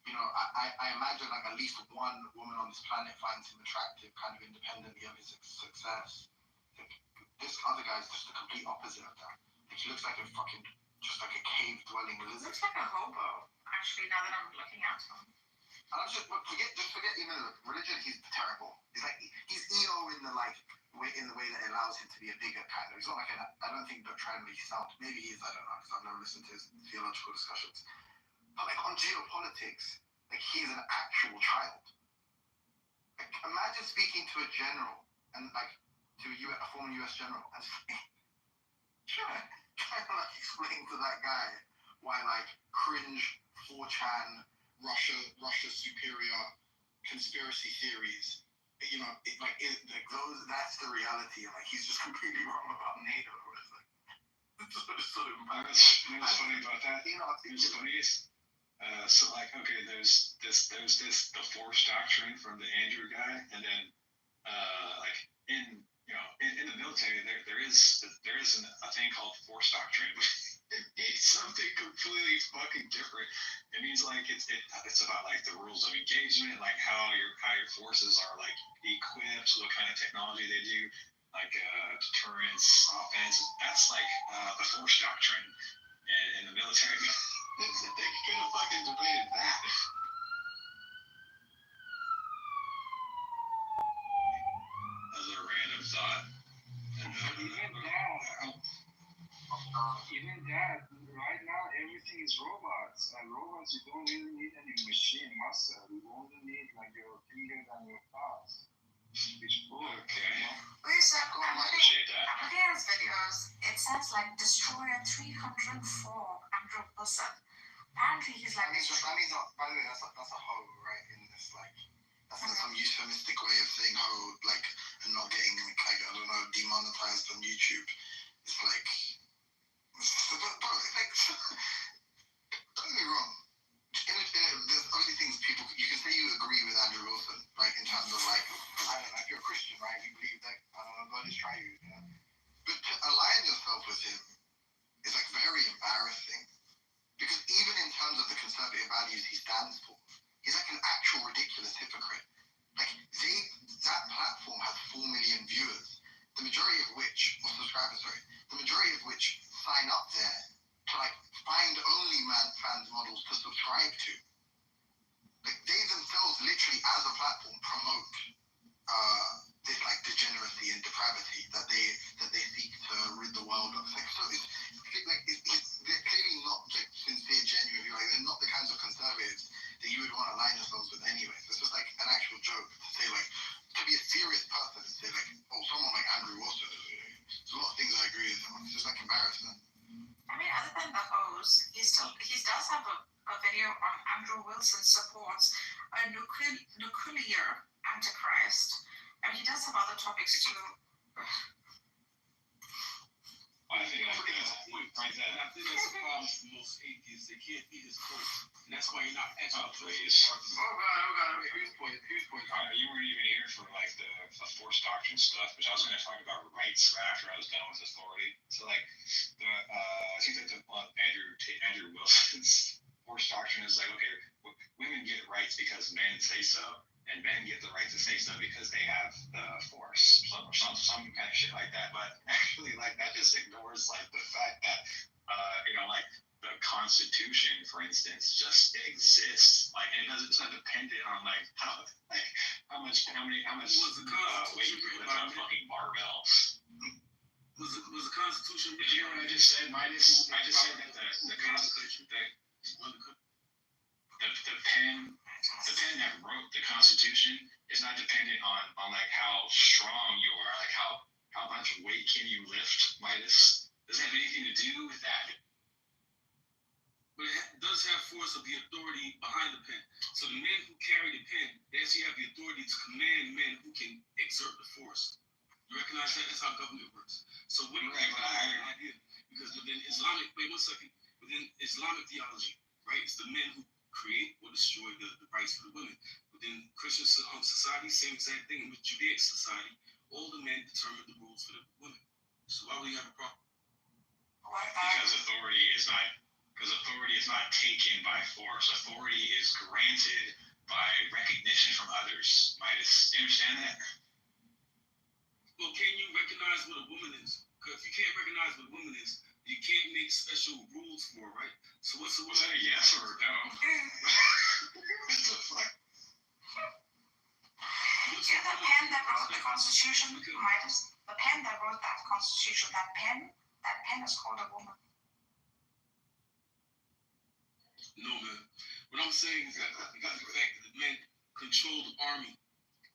Speaker 3: I imagine like at least one woman on this planet finds him attractive, kind of independently of his success. Like, this other guy's just the complete opposite of that. Like, he looks like a fucking just like a cave-dwelling lizard.
Speaker 4: Looks like a hobo, actually, now that I'm looking at him.
Speaker 3: And I'm just forget even religion. He's terrible. He's like he's EO in the way that allows him to be a bigot kind of. He's not like I don't think doctrinally he sounds. Maybe he is. I don't know because I've never listened to his theological discussions. But like on geopolitics, like he's an actual child. Like imagine speaking to a general and like to a former U.S. general and trying to like explain to that guy why like cringe 4chan Russia superior conspiracy theories, that's the reality. Like he's just completely wrong about NATO. It's so embarrassing.
Speaker 1: You know what's funny about that? What's funny is, so like, okay, there's the force doctrine from the Andrew guy, and then like in the military there is a thing called force doctrine. It means something completely fucking different. It means like it's about like the rules of engagement, like how your forces are like equipped, what kind of technology they do, like deterrence, offense. That's like the force doctrine in the military. They could have fucking debated that. As a random thought.
Speaker 7: Even that, right now everything is robots. And robots, you don't really need any machine muscle. You only need like your fingers and your thumbs.
Speaker 4: says like Destroyer 304 Andrew Wilson. Apparently he's like.
Speaker 3: By the way, that's a hoe, right? In this like, that's some euphemistic way of saying hoe, like, and not getting like, I don't know, demonetized on YouTube. It's like, bro, it's like, don't get me wrong. There's only things people, you can say you agree with Andrew Wilson, right? In terms of like, I don't know, if you're a Christian, right? You believe that, I don't know, God is triune, you know? But to align yourself with him is like very embarrassing. Because even in terms of the conservative values he stands for, he's like an actual ridiculous hypocrite. Like, that platform has 4 million viewers, the majority of which, or subscribers, sorry, the majority of which sign up there to like find only fans models to subscribe to. Like, they themselves literally as a platform promote this like degeneracy and depravity that they seek to rid the world of. Like, so they're clearly not like sincere, genuine. Like, they're not the kinds of conservatives that you would want to align yourselves with anyway. So it's just like an actual joke to say like, to be a serious person and say like, oh, someone like Andrew Wilson there's a lot of things I agree with him. It's just like embarrassing.
Speaker 4: I mean, other than the hose, he does have a video on Andrew Wilson supports a nuclear antichrist, and he does have other topics too.
Speaker 8: I think that's the point, right? And I think that's the problem for most atheists. They can't be his quote. And that's why you're not actually
Speaker 7: please.
Speaker 3: Oh God, whose point?
Speaker 7: You weren't even here for like the force doctrine stuff, which I was going to talk about rights after I was done with authority. So like I think that Andrew Wilson's force doctrine is like, okay, women get rights because men say so, and men get the right to say so because they have the force, or some kind of shit like that. But actually, like, that just ignores like the fact that like the Constitution, for instance, just exists. Like, and it's not dependent on like how much weight you put on a fucking barbell.
Speaker 8: was the Constitution.
Speaker 7: Did you hear what I just said? I just said that the Constitution, the pen that wrote the Constitution is not dependent on like how strong you are, like how much weight can you lift, Midas. Doesn't have anything to do with that.
Speaker 8: But it does have force of the authority behind the pen. So the men who carry the pen, they actually have the authority to command men who can exert the force. You recognize that? That's how government works. So what do you think about that idea? Because within Islamic theology, right, it's the men who create or destroy the rights for the women. Within Christian society, same exact thing. With Judaic society, all the men determine the rules for the women. So why would you have a problem?
Speaker 7: Because authority is not taken by force. Authority is granted by recognition from others. Midas, do you understand that?
Speaker 8: Well, can you recognize what a woman is? Because if you can't recognize what a woman is, you can't make special rules for her, right? So what's the
Speaker 7: Was that a yes or a no? What the fuck?
Speaker 4: Yeah, the pen that wrote the Constitution, Midas, the pen that wrote that Constitution, that pen is called a woman.
Speaker 8: No, man. What I'm saying is that because of the fact that the men control the army,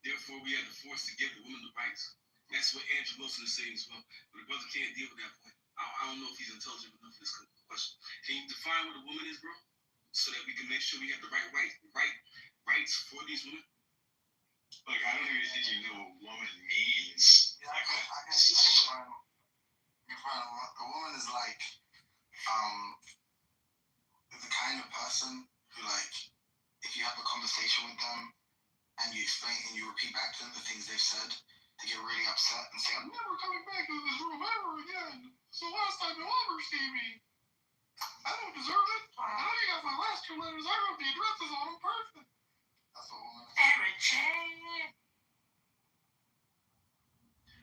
Speaker 8: therefore we have the force to give the women the rights. That's what Andrew Wilson is saying as well. But the brother can't deal with that point. I don't know if he's intelligent enough for this question. Can you define what a woman is, bro? So that we can make sure we have the rights for these women?
Speaker 7: Like, I don't even think you know what woman means.
Speaker 3: Yeah, I can define. A woman is like the kind of person who, like, if you have a conversation with them and you explain and you repeat back to them the things they've said, they get really upset and say, I'm never coming back to this room ever again. So last time you'll ever see me. I don't deserve it. Now you got my last 2 letters. I wrote the addresses on them perfect. That's what woman is.
Speaker 4: Eric J.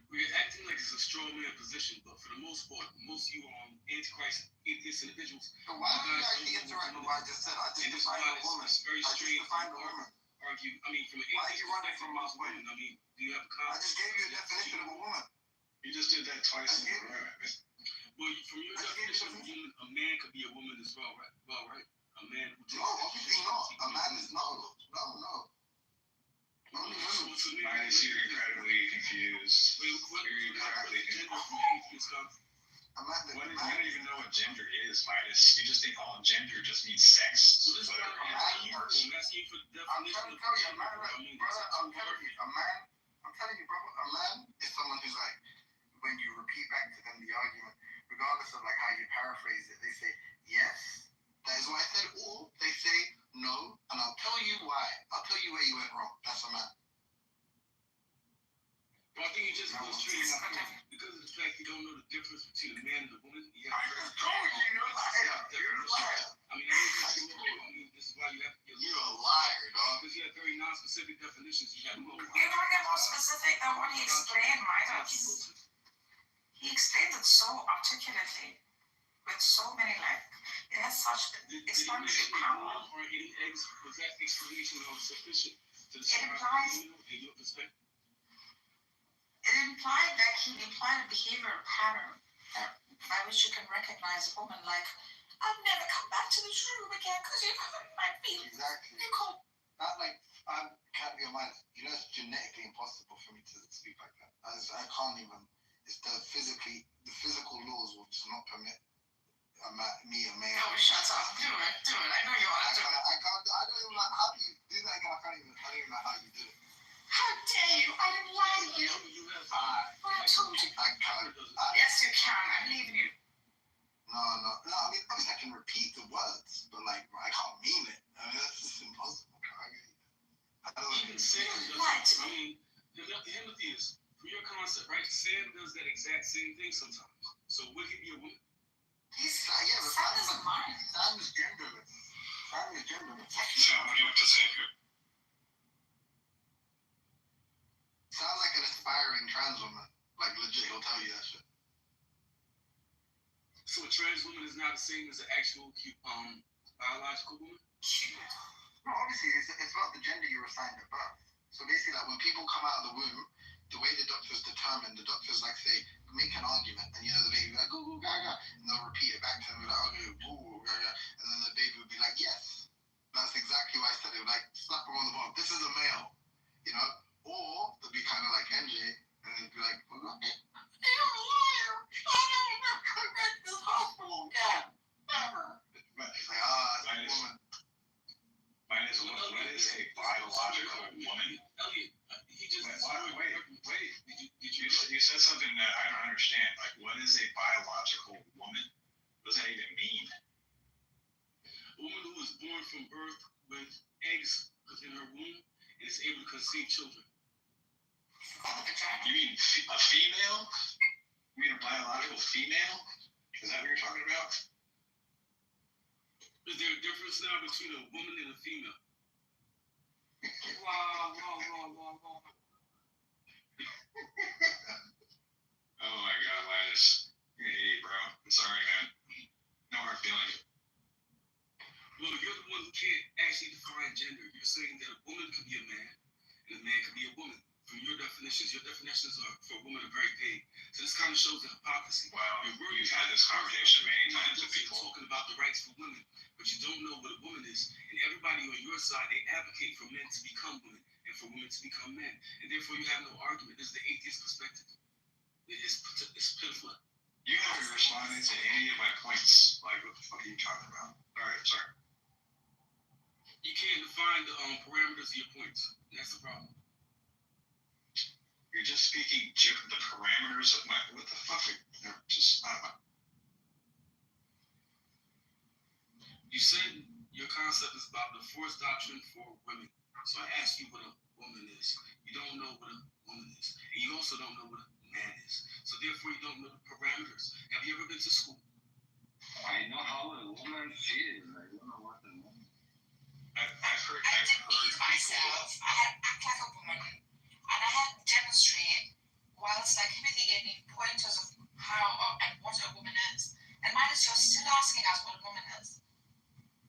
Speaker 8: We're acting like it's a straw man position, but for the most part, most of you antichrist atheist individuals.
Speaker 3: But why do you actually interact with what I just said? I just defined a woman.
Speaker 8: It's very strange.
Speaker 3: Defined a woman.
Speaker 8: Argue. I mean, from an
Speaker 3: Why are
Speaker 8: atheist
Speaker 3: you running
Speaker 8: perspective,
Speaker 3: from my
Speaker 8: most women. I mean, do you have a
Speaker 3: I
Speaker 8: concept?
Speaker 3: just gave you a definition of a woman.
Speaker 7: You just did that twice in a row.
Speaker 8: Well, from your definition of a woman, a man could be a woman as well, right? A man who takes
Speaker 3: No, obviously not. A man is no. Only women.
Speaker 7: Midas, you're incredibly confused.
Speaker 8: Wait, what
Speaker 7: You're incredibly
Speaker 8: gender
Speaker 7: confused.
Speaker 8: from an atheist concept?
Speaker 3: man,
Speaker 9: You don't even know what gender is, Midas. You just think all gender just means sex.
Speaker 8: So this is
Speaker 9: Whatever.
Speaker 8: I'm asking you for the
Speaker 3: I'm
Speaker 8: definition
Speaker 3: trying to tell you, a man,
Speaker 8: of
Speaker 3: brother, I'm telling you, a man is someone who's like, when you repeat back to them the argument, regardless of like how you paraphrase it, they say, yes, that is what I said, or they say, no, and I'll tell you why. I'll tell you where you went wrong. That's a man.
Speaker 8: Well, I think you just illustrated my point. Because of the fact you don't know the difference between a man and a woman. You
Speaker 3: I
Speaker 8: have
Speaker 3: just told you, you're a liar. You're a liar.
Speaker 8: I mean, I mean, this is why you have to get
Speaker 3: You're a liar, dog.
Speaker 8: because you have very non-specific definitions. You have no.
Speaker 4: You're not get more specific than what he explained, Midas. He explained it so articulately, with so many like, it has such explanatory power.
Speaker 8: Or eating eggs, was that explanation sufficient to
Speaker 4: implies-
Speaker 8: in your perspective?
Speaker 4: It implied that he implied a behavioral pattern by which you can recognize a woman like, I'll never come back to this room again because you've hurt my feelings.
Speaker 3: Exactly.
Speaker 4: Nicole.
Speaker 3: That like, I can't be a man. You know, it's genetically impossible for me to speak like that. I can't even. It's the physical laws will just not permit a male.
Speaker 4: Oh, shut up. Do it. I know you want to do it.
Speaker 3: I don't even know how do you do that again. I don't even know how you did it.
Speaker 4: How dare you? I didn't lie to you. I told you.
Speaker 3: I can't.
Speaker 4: Yes, you can. I'm leaving you.
Speaker 3: No. I mean, obviously I can repeat the words, but like I can't mean it. I mean, that's just impossible. I don't
Speaker 8: Even Sam does. I mean, the empathy is for your concept, right? Sam does that exact same thing sometimes. So would he be a woman?
Speaker 4: Sam doesn't mind.
Speaker 3: Sam is genderless.
Speaker 9: So what do you have to say here?
Speaker 3: Sounds like an aspiring trans woman. Like legit, he'll tell you that shit.
Speaker 8: So a trans woman is not the same as an actual biological woman?
Speaker 3: No, obviously it's about the gender you were assigned at birth. So basically, like when people come out of the womb, the way the doctors determine, the doctors like say make an argument, and you know the baby will be like goo goo gaga, and they'll repeat it back to them like okay goo goo gaga, and then the baby will be like yes. That's exactly what I said. They would like slap him on the bottom. This is a male, you know. Or they'll be kind of like NJ, and they'll be like, you're a liar. I never come back to this hospital again. Never. It's like, it's a woman.
Speaker 9: What is a biological woman?
Speaker 8: Elliot, he just.
Speaker 9: Wait. You said something that I don't understand. Like, what is a biological woman? What does that even mean?
Speaker 8: A woman who is born from birth with eggs within her womb and is able to conceive children.
Speaker 9: You mean a female? You mean a biological female? Is that what you're talking about?
Speaker 8: Is there a difference now between a woman and a female?
Speaker 4: Whoa.
Speaker 9: Oh my God, Linus. You're an idiot, bro. I'm sorry, man. No hard feelings.
Speaker 8: Well, you're the one who can't actually define gender. You're saying that a woman could be a man and a man could be a woman. From your definitions are for a woman are very vague. So this kind of shows the hypocrisy.
Speaker 9: Well, you've had this conversation many times with people.
Speaker 8: Talking about the rights for women, but you don't know what a woman is. And everybody on your side, they advocate for men to become women and for women to become men. And therefore, you have no argument. This is the atheist perspective. It's pitiful.
Speaker 9: You haven't responded to any of my points. Like, what the fuck are you talking about? All right, sorry.
Speaker 8: You can't define the parameters of your points. That's the problem.
Speaker 9: You're just speaking the parameters of my. What the fuck? Just.
Speaker 8: You said your concept is about the forced doctrine for women. So I asked you what a woman is. You don't know what a woman is. And you also don't know what a man is. So therefore you don't know the parameters. Have you ever been to school?
Speaker 7: I know how a woman feels. I don't know what a woman.
Speaker 9: I've heard.
Speaker 4: I didn't meet myself. I had act like a woman. And I had to demonstrate, whilst like everything gave me pointers of how and what a woman is. And Midas, you're still asking us what a woman is.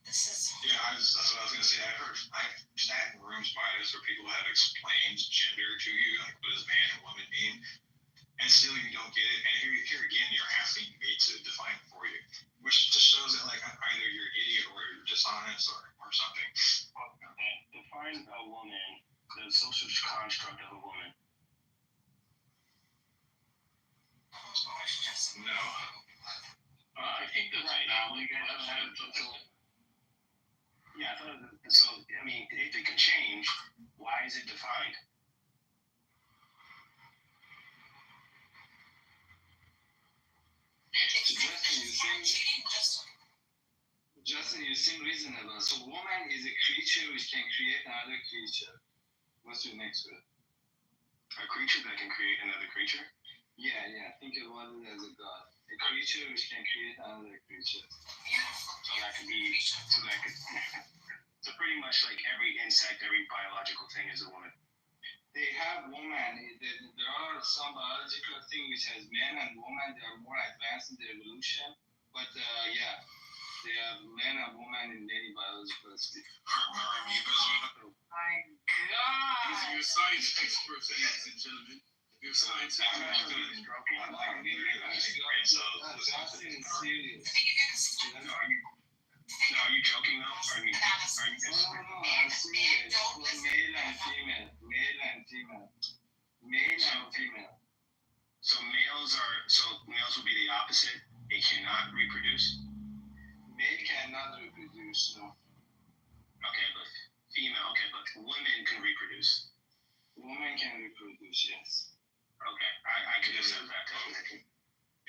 Speaker 4: This is.
Speaker 9: Yeah, that's what I was gonna say. I've sat in rooms, Midas, where people have explained gender to you, like what does man and woman mean, and still you don't get it. And here again, you're asking me to define it for you, which just shows that like either you're an idiot or you're dishonest or something.
Speaker 7: Okay. Define a woman. The social construct of a woman.
Speaker 4: Oh gosh, just.
Speaker 9: No.
Speaker 7: Right. Yeah, so, I mean, if it can change, why is it defined? Justin, you seem reasonable. So, woman is a creature which can create another creature. What's your next word? A creature that can create another creature? Yeah. Think about it as a god. A creature which can create another creature. So that could be, so pretty much like every insect, every biological thing is a woman. They have woman. There are some biological things which has men and woman. They are more advanced in their evolution. But yeah, they have men and woman in many biological species.
Speaker 6: Oh my God.
Speaker 8: You're science experts, ladies and gentlemen. You're science experts.
Speaker 7: Justin is serious.
Speaker 2: No, are you joking though? Are you
Speaker 7: No, I'm serious. Male and female.
Speaker 2: So males will be the opposite. They cannot reproduce.
Speaker 7: Male cannot reproduce, no.
Speaker 2: Okay, but women can reproduce.
Speaker 7: Women can reproduce, yes.
Speaker 2: Okay, I can accept that.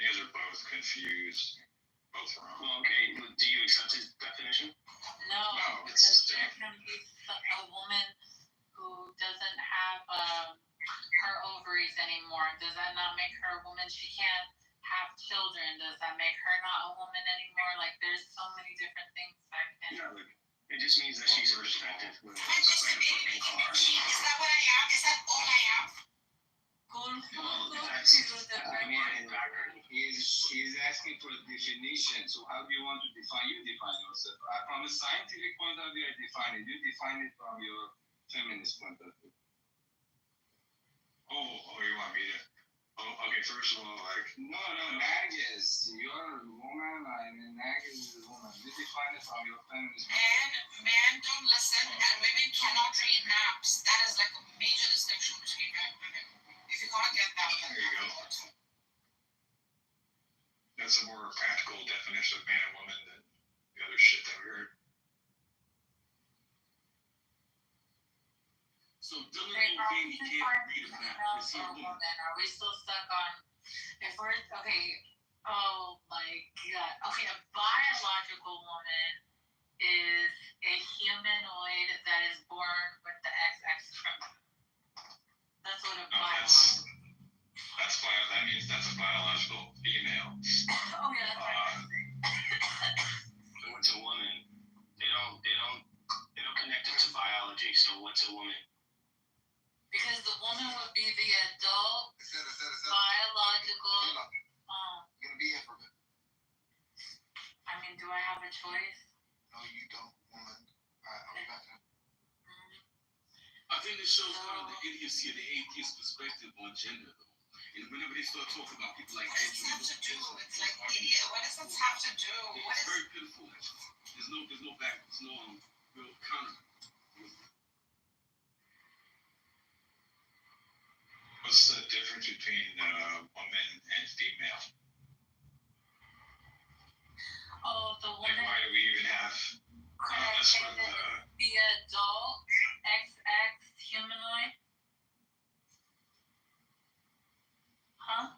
Speaker 9: You guys are both confused, both wrong.
Speaker 2: Well, okay, do you accept his definition?
Speaker 6: No,
Speaker 9: No,
Speaker 6: because there can be a woman who doesn't have her ovaries anymore. Does that not make her a woman? She can't have children. Does that make her not a woman anymore? Like, there's so many different things that can.
Speaker 2: Yeah, like, it just means that she's irrespective.
Speaker 4: Am I just a baby? Is that what I am? Is that all I am?
Speaker 7: He's asking for a definition. So how do you want to define? You define yourself. From a scientific point of view, I define it. You define it from your feminist point of view.
Speaker 9: Oh, you want me to? Oh, okay. First of all, like.
Speaker 7: No, Nagus. You're a woman, and Nagus is a woman. You define it from your feminist point of view.
Speaker 4: Men don't listen, and women cannot read maps. That is like a major distinction between men and women. If you can't get that,
Speaker 9: There you go. That's a more practical definition of man and woman than the other shit that we heard.
Speaker 8: So Dylan
Speaker 6: Okay, are
Speaker 8: Mulvaney
Speaker 6: we
Speaker 8: can't read a map.
Speaker 6: male
Speaker 8: Is he a
Speaker 6: or
Speaker 8: woman?
Speaker 6: woman? Are we still stuck on if we're okay? Oh my God. Okay, a biological woman is a humanoid that is born with the XX chromosome. That's what a
Speaker 9: No,
Speaker 6: biological.
Speaker 9: that means that's a biological female.
Speaker 6: Oh yeah, that's right.
Speaker 2: So what's a woman? They don't connect it to biology. So what's a woman?
Speaker 6: Because the woman would be the adult biological.
Speaker 3: You're gonna be here for a bit.
Speaker 6: I mean, do I have a choice?
Speaker 3: No, you don't, woman. I'll be back now.
Speaker 8: I think this shows kind of the idiocy of the atheist perspective on gender, though. And whenever they start talking about people like
Speaker 4: What does
Speaker 8: Andrew,
Speaker 4: this have to do? It's like idiot. What does this have to do? What
Speaker 8: it's
Speaker 4: is
Speaker 8: very pitiful. There's no back, there's no real counter.
Speaker 9: What's the difference between woman and female?
Speaker 6: Oh, the
Speaker 9: Like,
Speaker 6: woman.
Speaker 9: why do we even have? That's what
Speaker 6: The adult XX humanoid. Huh?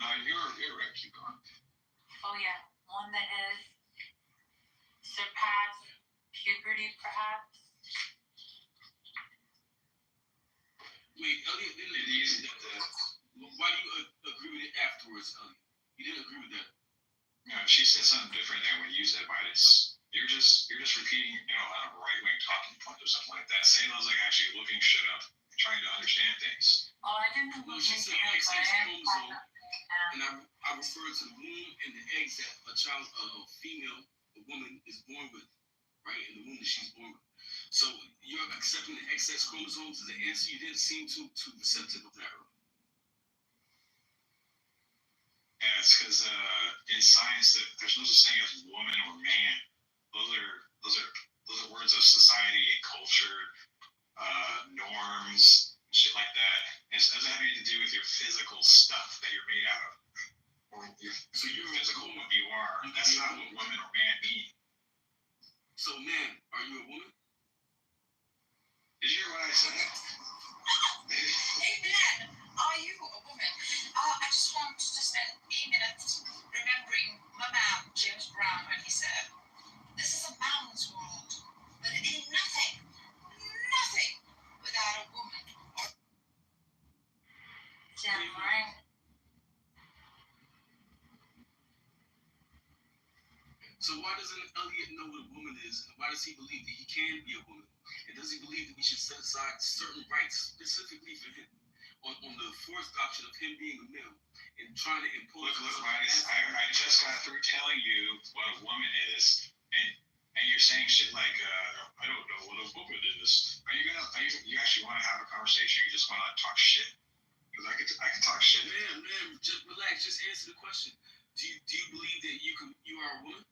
Speaker 9: No, you're right. Keep going.
Speaker 6: Oh yeah, one that has surpassed puberty, perhaps.
Speaker 8: Wait, Elliot didn't agree with that. Why do you agree with it afterwards, Elliot? You didn't agree with that.
Speaker 9: She said something different there when you said about it. You're just repeating, a right-wing talking point or something like that. Sayla's like actually looking shit up, trying to understand things.
Speaker 6: Oh, I didn't
Speaker 8: No,
Speaker 6: know
Speaker 8: she said
Speaker 6: but
Speaker 8: XX
Speaker 6: I am
Speaker 8: chromosome,
Speaker 6: fine.
Speaker 8: and I referred to the womb and the eggs that a child, a female, a woman is born with, right? In the womb that she's born with. So you're accepting the XX chromosomes as the answer. You didn't seem too receptive of that.
Speaker 9: Yeah, it's because in science there's no such thing as woman or man. Those are words of society and culture, norms, shit like that. It doesn't have anything to do with your physical stuff that you're made out of,
Speaker 8: So you're
Speaker 9: physical what you are. That's not what women or man mean.
Speaker 8: So man, are you a woman?
Speaker 9: Did you hear what I said?
Speaker 4: Hey man, are you a woman? I just want to spend a minute remembering my man, James Brown, when he said, this is a man's world, but it ain't nothing without a woman.
Speaker 6: Damn right.
Speaker 8: So why doesn't Elliot know what a woman is? And why does he believe that he can be a woman? And does he believe that we should set aside certain rights specifically for him on the fourth option of him being a male and trying to impose?
Speaker 9: Look, Linus, I just got through telling you what a woman is, and you're saying shit like, I don't know what a woman is. You actually want to have a conversation? You just want to talk shit? Because I can talk shit.
Speaker 8: Man, just relax. Just answer the question. Do you believe that you are a woman?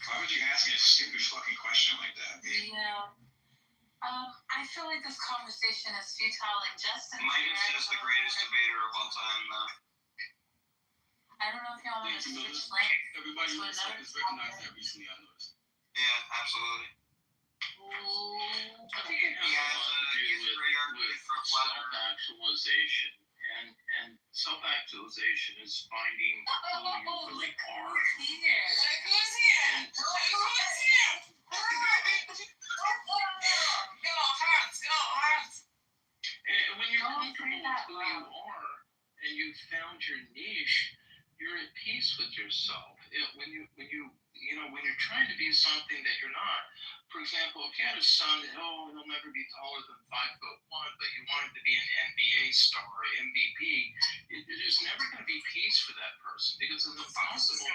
Speaker 9: Why would you ask me a stupid fucking question like that?
Speaker 6: Yeah. I feel like this conversation is futile and Justin.
Speaker 2: Linus is the greatest debater of all time, though.
Speaker 6: I don't know if y'all want to
Speaker 8: Yeah, you know
Speaker 6: switch
Speaker 8: this?
Speaker 6: lanes.
Speaker 8: Everybody
Speaker 6: So
Speaker 8: on the site
Speaker 6: another
Speaker 8: has recognized
Speaker 6: topic.
Speaker 8: that recently, I noticed.
Speaker 2: Yeah, absolutely.
Speaker 6: Ooh.
Speaker 7: I think it has
Speaker 2: He
Speaker 7: a
Speaker 2: has
Speaker 7: lot to do
Speaker 2: he's
Speaker 7: with,
Speaker 2: pretty artistic for a flat earth.
Speaker 7: self-actualization. And self-actualization is finding who you
Speaker 6: Oh,
Speaker 7: really
Speaker 6: look
Speaker 7: are.
Speaker 6: who's here.
Speaker 4: Look who's here!
Speaker 7: And
Speaker 4: Go, hearts!
Speaker 7: And when you're
Speaker 6: Oh,
Speaker 7: comfortable
Speaker 6: say that
Speaker 7: with who you
Speaker 6: loud.
Speaker 7: are and you've found your niche, you're at peace with yourself. When you're trying to be something that you're not, for example, if you had a son that he'll never be taller than 5'1", but you want him to be an NBA star or MVP, there's never going to be peace for that person because it's impossible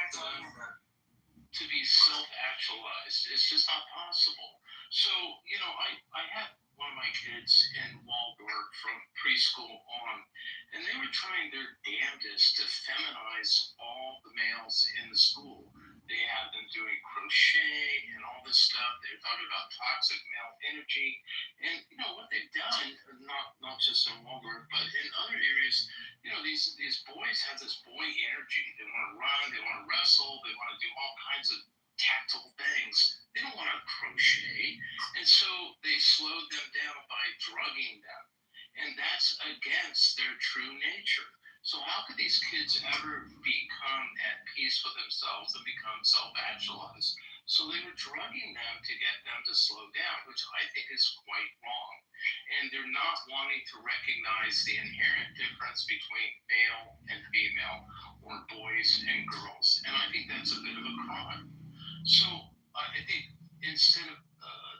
Speaker 7: to be self-actualized. It's just not possible. So, I had one of my kids in Waldorf from preschool on, and they were trying their damnedest to feminize all the males in the school. They had them doing crochet and all this stuff. They were talking about toxic male energy. And, what they've done, not just in Waldorf, but in other areas, these boys have this boy energy. They want to run, they want to wrestle, they want to do all kinds of tactile things. They don't want to crochet. And so they slowed them down by drugging them. And that's against their true nature. So how could these kids ever become at peace with themselves and become self-actualized? So they were drugging them to get them to slow down, which I think is quite wrong. And they're not wanting to recognize the inherent difference between male and female or boys and girls. And I think that's a bit of a crime. So I think instead of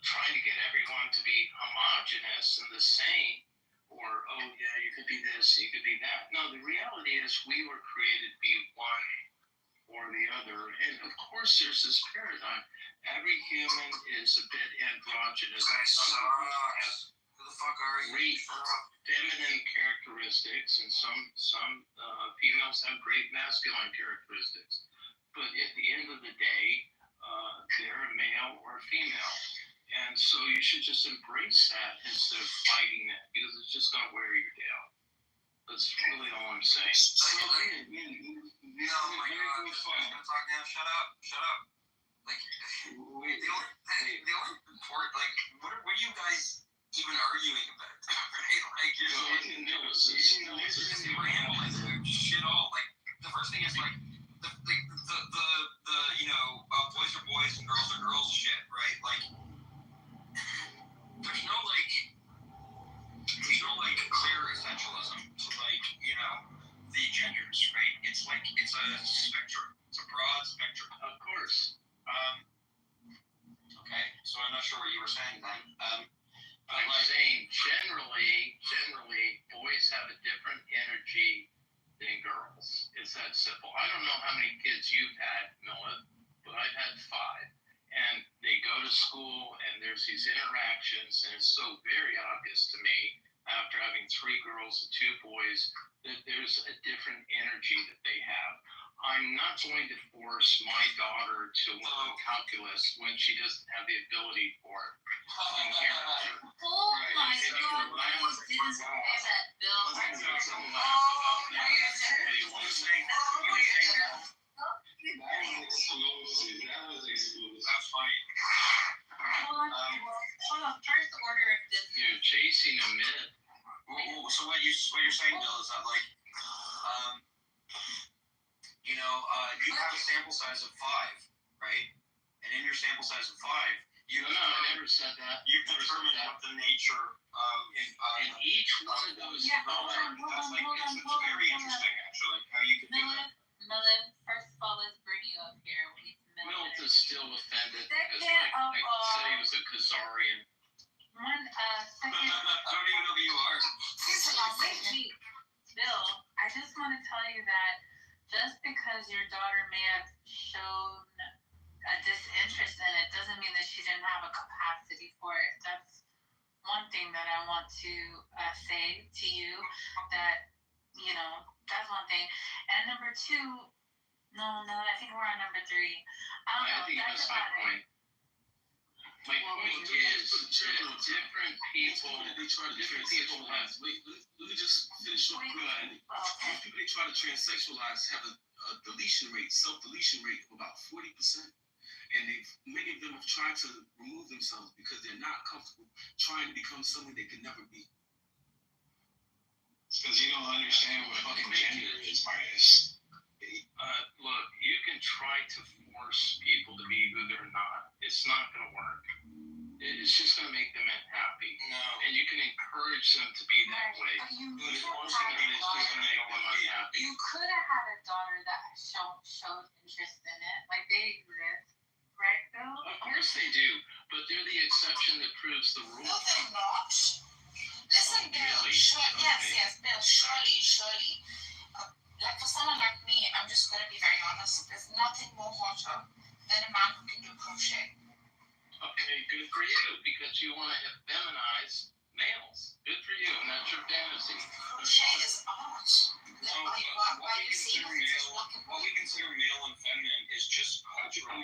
Speaker 7: trying to get everyone to be homogenous and the same, or, oh yeah, you could be this, you could be that. No, the reality is we were created to be one or the other. And of course there's this paradigm. Every human is a bit androgynous. Some people have
Speaker 2: Who the fuck are you?
Speaker 7: great feminine characteristics, and some females have great masculine characteristics. But at the end of the day, they're a male or a female. And so you should just embrace that instead of fighting that, because it's just going to wear you down. That's really all I'm saying.
Speaker 2: Oh my god, I'm just gonna talk now. Shut up. Like, the only important, like, what are you guys even arguing about? Right? Like, you're just rambling, shit all. Like, the first thing is, like, the boys are boys and girls are girls shit, right? Like, there's no clear essentialism to, the genders, right? It's a spectrum. It's a broad spectrum.
Speaker 7: Of course.
Speaker 2: Okay, so I'm not sure what you were saying then.
Speaker 7: I'm saying generally, boys have a different energy than girls. It's that simple. I don't know how many kids you've had, Noah, but I've had 5. And they go to school and there's these interactions, and it's so very obvious to me, after having 3 girls and 2 boys, that there's a different energy that they have. I'm not going to force my daughter to learn calculus when she doesn't have the ability for it. Inherently.
Speaker 6: Oh my God, you didn't say that, Bill.
Speaker 7: Let's have someone laugh about that. That's really one
Speaker 1: So what you're saying, Bill, is that like, you have a sample size of 5, right? And in your sample size of 5,
Speaker 2: No, I never said that.
Speaker 1: you've determined what the nature of
Speaker 2: And each one of those
Speaker 6: Yeah, hold on,
Speaker 1: it's very interesting actually how you can do that.
Speaker 6: Millen, first of all, let's bring you up here. We need some Millen.
Speaker 2: Milt is still offended because
Speaker 6: Second of
Speaker 2: I said he was a Khazarian.
Speaker 6: One,
Speaker 1: I
Speaker 6: second.
Speaker 1: don't even know who you are.
Speaker 6: Wait, Bill, I just want to tell you that just because your daughter may have shown a disinterest in it doesn't mean that she didn't have a capacity for it. That's one thing that I want to say to you, that, that's one thing. And number 2, no, I think we're on number 3. I don't know.
Speaker 2: I think that's my point. My point is that different people
Speaker 8: They try to transsexualize. Wait, let me just finish off. Most people they try to transsexualize have a deletion rate, self-deletion rate of about 40%. And many of them have tried to remove themselves because they're not comfortable trying to become something they could never be.
Speaker 9: It's because you don't understand what fucking gender is, Midas.
Speaker 2: look, you can try to force people to be who they're not. It's not going to work. It's just going to make them unhappy.
Speaker 1: No.
Speaker 2: And you can encourage them to be that way.
Speaker 6: But you
Speaker 1: But it's
Speaker 6: could
Speaker 1: also
Speaker 6: have
Speaker 1: gonna
Speaker 6: had
Speaker 1: make
Speaker 6: a
Speaker 1: them
Speaker 6: daughter.
Speaker 2: unhappy.
Speaker 6: You could have had a daughter that showed interest in it. Like, they exist, right, Bill?
Speaker 2: Of course they do, but they're the exception that proves the rule.
Speaker 4: No, they're not. Listen, Bill.
Speaker 2: Really?
Speaker 4: Yes, Bill. Surely. Like for someone like me, I'm just gonna be very honest. There's nothing more hotter than a man who can do crochet.
Speaker 2: Okay, good for you, because you want to feminize males. Good for you, and that's your fantasy.
Speaker 4: Crochet is art.
Speaker 1: What we consider male and feminine is just culturally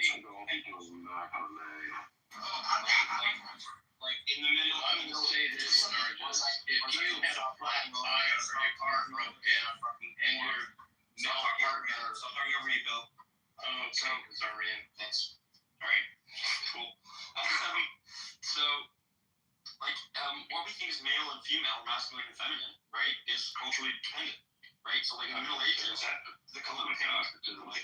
Speaker 1: like in the middle.
Speaker 2: I'm going to say this, Nargis. If you had a flat tire or your car broke down and your male partner...
Speaker 1: Stop talking over me, Bill.
Speaker 2: Okay, Khazarian.
Speaker 1: Thanks. Alright, cool. What we think is male and female, masculine and feminine, right, is culturally dependent, right? So, like, in the Middle Ages, the color pink, in the Middle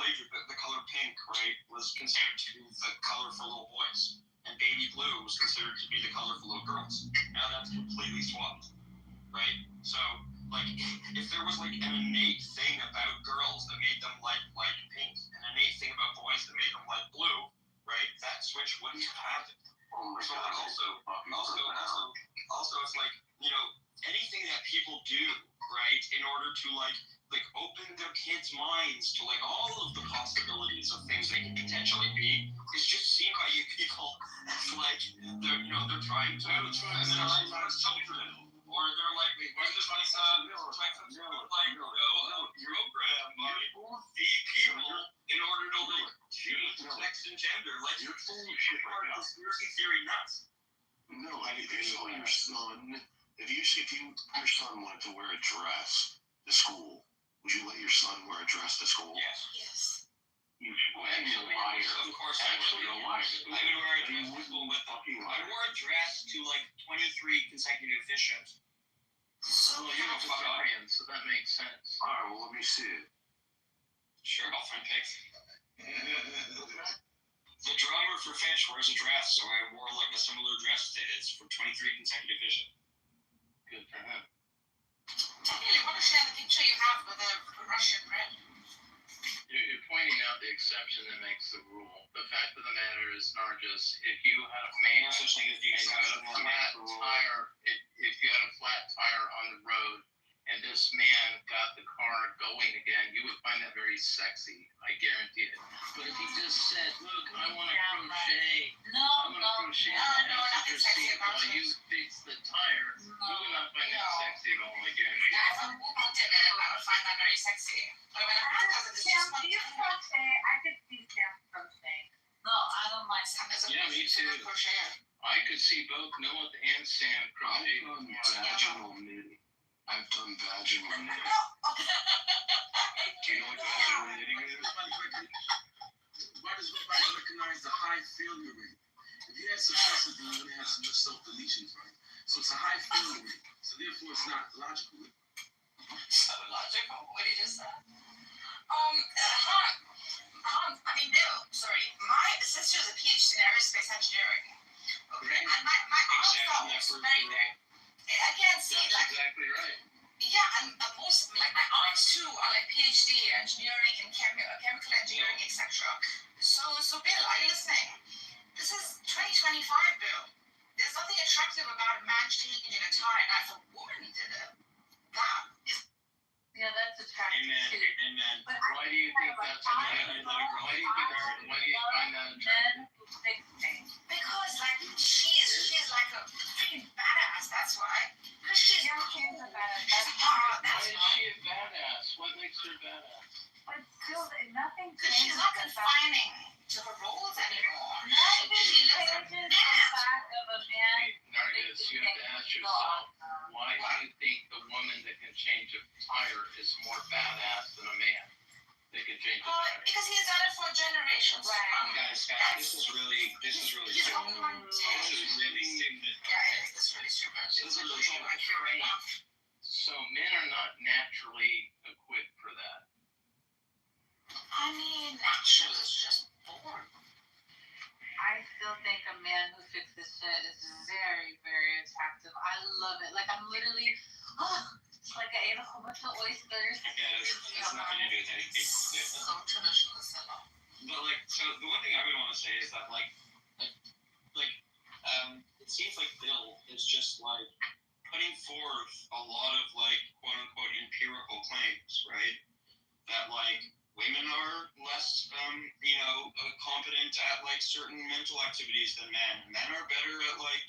Speaker 1: Ages, the color pink, right, was considered to be the color for little boys, and baby blue was considered to be the color for little girls. Now that's completely swapped, right? So, like, if there was, like, an innate thing about girls that made them like pink, and an innate thing about boys that made them like blue, right, that switch wouldn't have happened. So also, it's like, anything that people do, right, in order to like open their kids' minds to like all of the possibilities of things they could potentially be, is just seen by you people as like they're trying to children, or they're like program by the people in order to like change sex and gender, like you're conspiracy theory nuts.
Speaker 10: No, I mean, if your son wanted to wear a dress to school, would you let your son wear a dress to school?
Speaker 1: Yes.
Speaker 10: You should. Well, you're a liar.
Speaker 1: Of course I would.
Speaker 10: Actually, you're a liar.
Speaker 1: I would wear a dress to school with them. I wore a dress to like 23 consecutive fish shows.
Speaker 2: So you're a Khazarian, so that makes sense.
Speaker 10: Alright, well, let me see it.
Speaker 1: Sure, I'll find pics. The drummer for Fish wears a dress, so I wore like a similar dress to his for 23 consecutive fish.
Speaker 2: Good for him.
Speaker 4: Daniel, I want to share the picture you have with the Russian bread.
Speaker 2: You're pointing out the exception that makes the rule. The fact of the matter is, Nargis, if you had a man
Speaker 1: No such thing as the
Speaker 2: and you had a flat tire, if you had a flat tire on the road, and this man got the car going again, you would find that very sexy. I guarantee it. But if he just said, look, I want to crochet. I want to crochet in the passenger seat while you fix the tire, you would not find that sexy at all, I guarantee it.
Speaker 4: As a woman dinner, I would find that very sexy. But when I was it's just one thing.
Speaker 6: I could see Sam crocheting. No, I don't like Sam.
Speaker 2: Yeah, me too. I could see both Noah and Sam crochet.
Speaker 10: I've done vaginal knitting. Do you know what vaginal knitting is?
Speaker 8: Why does nobody recognize the high failure rate? If you had success with them, you're going to have some self-deletions, right? So it's a high feeling. So therefore, it's not logical.
Speaker 4: So logical, what you just said. I mean, Bill, sorry, my sister's a PhD in aerospace engineering. Okay, and my aunt was very, again, see,
Speaker 7: That's
Speaker 4: like,
Speaker 7: exactly right.
Speaker 4: yeah, and most, like, my aunts too are like PhD in engineering and chemical engineering, etc. So Bill, are you listening? This is 2025, Bill. There's nothing attractive about a man changing a tie, and if a woman did it, that is.
Speaker 6: Yeah, that's attractive
Speaker 9: Amen.
Speaker 6: too.
Speaker 9: Amen.
Speaker 6: But
Speaker 7: Why do you think that's why do you find that attractive?
Speaker 6: Men who fix things.
Speaker 4: Because like she's like a freaking badass. That's why. Because she's
Speaker 6: She's a badass.
Speaker 4: That's
Speaker 7: Why
Speaker 4: that's
Speaker 7: is
Speaker 4: why.
Speaker 7: she a badass? What makes her badass?
Speaker 6: But still, nothing
Speaker 4: Because she's
Speaker 6: changes
Speaker 4: not
Speaker 6: the fact.
Speaker 4: confining to her roles anymore.
Speaker 6: Nothing
Speaker 4: She lives her
Speaker 6: changes the fact of a man.
Speaker 7: Nargis, you have to ask yourself, why do you think the woman that can change a tire is more badass than a man that can change a tire?
Speaker 4: Because he's done it for generations.
Speaker 6: Right.
Speaker 9: Guys, this is really
Speaker 4: He's
Speaker 9: stupid.
Speaker 4: on
Speaker 9: This is really stupid.
Speaker 4: Yeah, it is. This is really stupid.
Speaker 9: This is really stupid.
Speaker 4: Like you're right.
Speaker 7: So men are not naturally equipped for that.
Speaker 4: I mean, natural is just born.
Speaker 6: I still think a man who fixes shit is very, very attractive. I love it. Like I'm literally, it's like I ate a whole bunch of oysters.
Speaker 9: Yeah, it's nothing to do with anything.
Speaker 4: So traditionalist and all.
Speaker 9: But like, so the one thing I would want to say is that it seems like Bill is just like putting forth a lot of like quote unquote empirical claims, right? That like women are less, competent at like certain mental activities than men. Men are better at like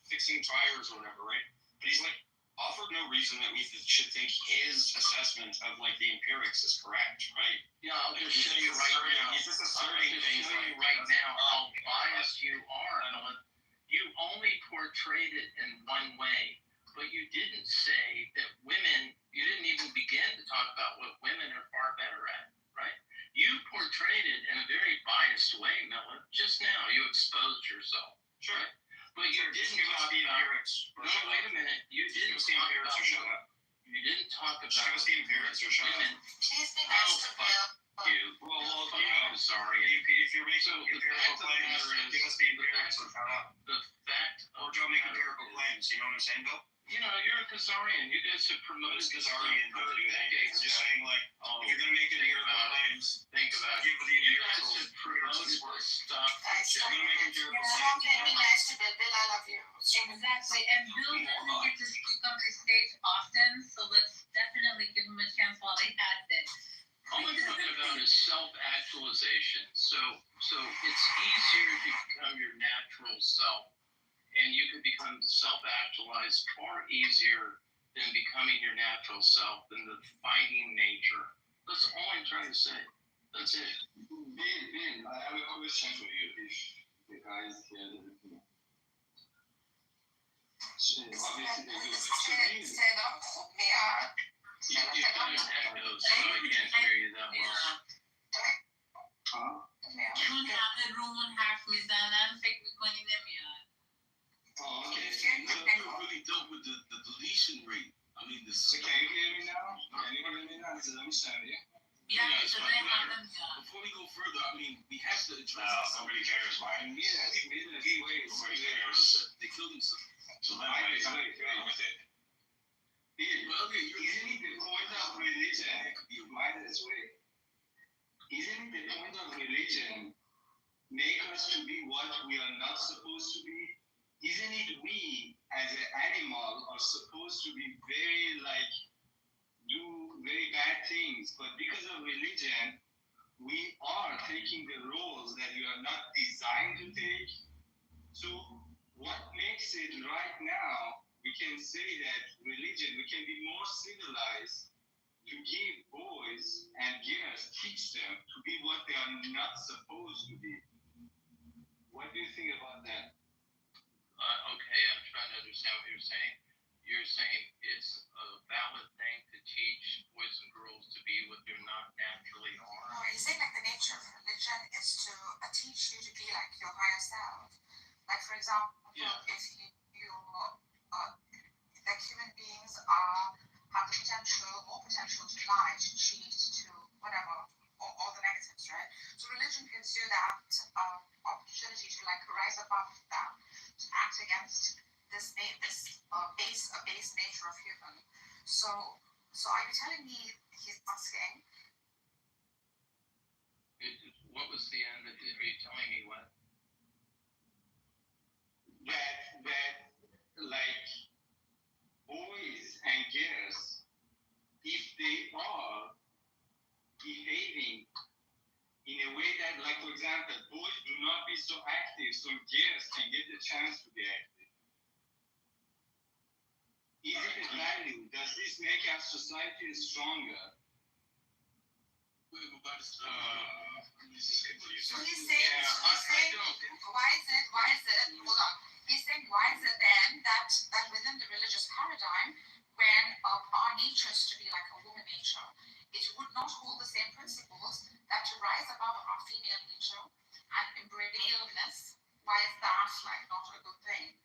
Speaker 9: fixing tires or whatever, right? But he's like offered no reason that we should think his assessment of like the empirics is correct, right?
Speaker 7: Yeah, I'll just show you right now.
Speaker 9: He's just asserting things
Speaker 7: Show you right now how biased you are, Ellen. You only portrayed it in one way, but you didn't say that women. You didn't even begin to talk about what women are far better at, right? You portrayed it in a very biased way, Miller. Just now, you exposed yourself.
Speaker 9: Sure.
Speaker 7: Right? But you didn't
Speaker 9: Give us
Speaker 7: talk
Speaker 9: the
Speaker 7: about.
Speaker 9: empirics.
Speaker 7: No, wait a minute. You
Speaker 9: Give
Speaker 7: didn't
Speaker 9: us the
Speaker 7: talk
Speaker 9: empirics or shut
Speaker 7: about.
Speaker 9: up.
Speaker 7: You didn't talk
Speaker 9: Just give
Speaker 7: about
Speaker 9: us the empirics or shut up.
Speaker 7: women.
Speaker 4: Please be nice to Bill.
Speaker 7: You.
Speaker 9: Well,
Speaker 7: I'm sorry.
Speaker 9: if you're making
Speaker 7: So the
Speaker 9: empirical
Speaker 7: fact of the
Speaker 9: claims,
Speaker 7: matter is,
Speaker 9: give us the empirics or shut up.
Speaker 7: The fact
Speaker 9: Or
Speaker 7: of
Speaker 9: don't
Speaker 7: the
Speaker 9: make
Speaker 7: matter
Speaker 9: empirical
Speaker 7: is,
Speaker 9: claims. You know what I'm saying, Bill?
Speaker 7: you're a Khazarian. You guys have promoted
Speaker 9: What
Speaker 7: this
Speaker 9: does Khazarian
Speaker 7: for
Speaker 9: have to do with anything? I'm just saying, like,
Speaker 7: Oh,
Speaker 9: if you're gonna make empirical
Speaker 7: about it.
Speaker 9: claims,
Speaker 7: think about it.
Speaker 9: give the
Speaker 7: You guys
Speaker 9: empirical
Speaker 7: have promoted this stuff.
Speaker 4: Guys,
Speaker 9: If you're gonna make empirical
Speaker 4: Stop
Speaker 9: claims,
Speaker 4: being nice to Bill. Bill, I love you.
Speaker 6: Exactly. And Bill doesn't get to speak on the stage often, so let's definitely give him a chance while he has it.
Speaker 7: All I'm talking about is self-actualization. So it's easier to become your natural self, and you can become self-actualized far easier than becoming your natural self than the fighting nature. That's all I'm trying to say. That's it.
Speaker 11: Ben, I have a question for you. If the guys hear everything. So obviously they do. So mean,
Speaker 4: Say don't put me out.
Speaker 7: You got an echo, so I can't hear you that well.
Speaker 11: huh?
Speaker 6: چون همه رومون حرف میزنن فکر میکنی نمیاد.
Speaker 11: Oh, okay.
Speaker 8: Never really dealt with the deletion rate. I mean,
Speaker 11: So can you hear me now? Can you hear me now? This is understand you.
Speaker 6: بیا که صدای همه میاد.
Speaker 8: before we go further, I mean, we have to address
Speaker 9: no,
Speaker 8: this.
Speaker 9: nobody cares, Mike.
Speaker 11: Nobody cares.
Speaker 8: They killed themselves.
Speaker 9: So let me deal with it.
Speaker 8: Well, okay,
Speaker 11: Isn't it the point of religion? You might as well. Isn't it the point of religion make us to be what we are not supposed to be? Isn't it we as an animal are supposed to be very do very bad things, but because of religion, we are taking the roles that we are not designed to take. So what makes it right now, we can say that religion, we can be more civilized to give boys and girls, teach them to be what they are not supposed to be. What do you think about that?
Speaker 7: Okay, I'm trying to understand what you're saying. You're saying it's a valid thing to teach boys and girls to be what they're not naturally
Speaker 4: No,
Speaker 7: are.
Speaker 4: he's saying like the nature of religion is to teach you to be like your higher self. Like for example,
Speaker 7: Yeah.
Speaker 4: if you that human beings have the potential, more potential to lie, to cheat, to whatever, all the negatives, right? So religion gives you that opportunity to like rise above that, to act against this base nature of human. So are you telling me he's asking?
Speaker 11: What was the end? Are you telling me what? That like boys and girls, if they are behaving in a way that, like for example, boys do not be so active, so girls can get the chance to be active. Is it a value? Does this make our society stronger?
Speaker 4: So he's saying, why is it, hold on, he's saying, why is it then that within the religious paradigm, when our nature is to be like a woman nature, it would not hold the same principles that to rise above our female nature and embrace maleness, why is that like not a good thing?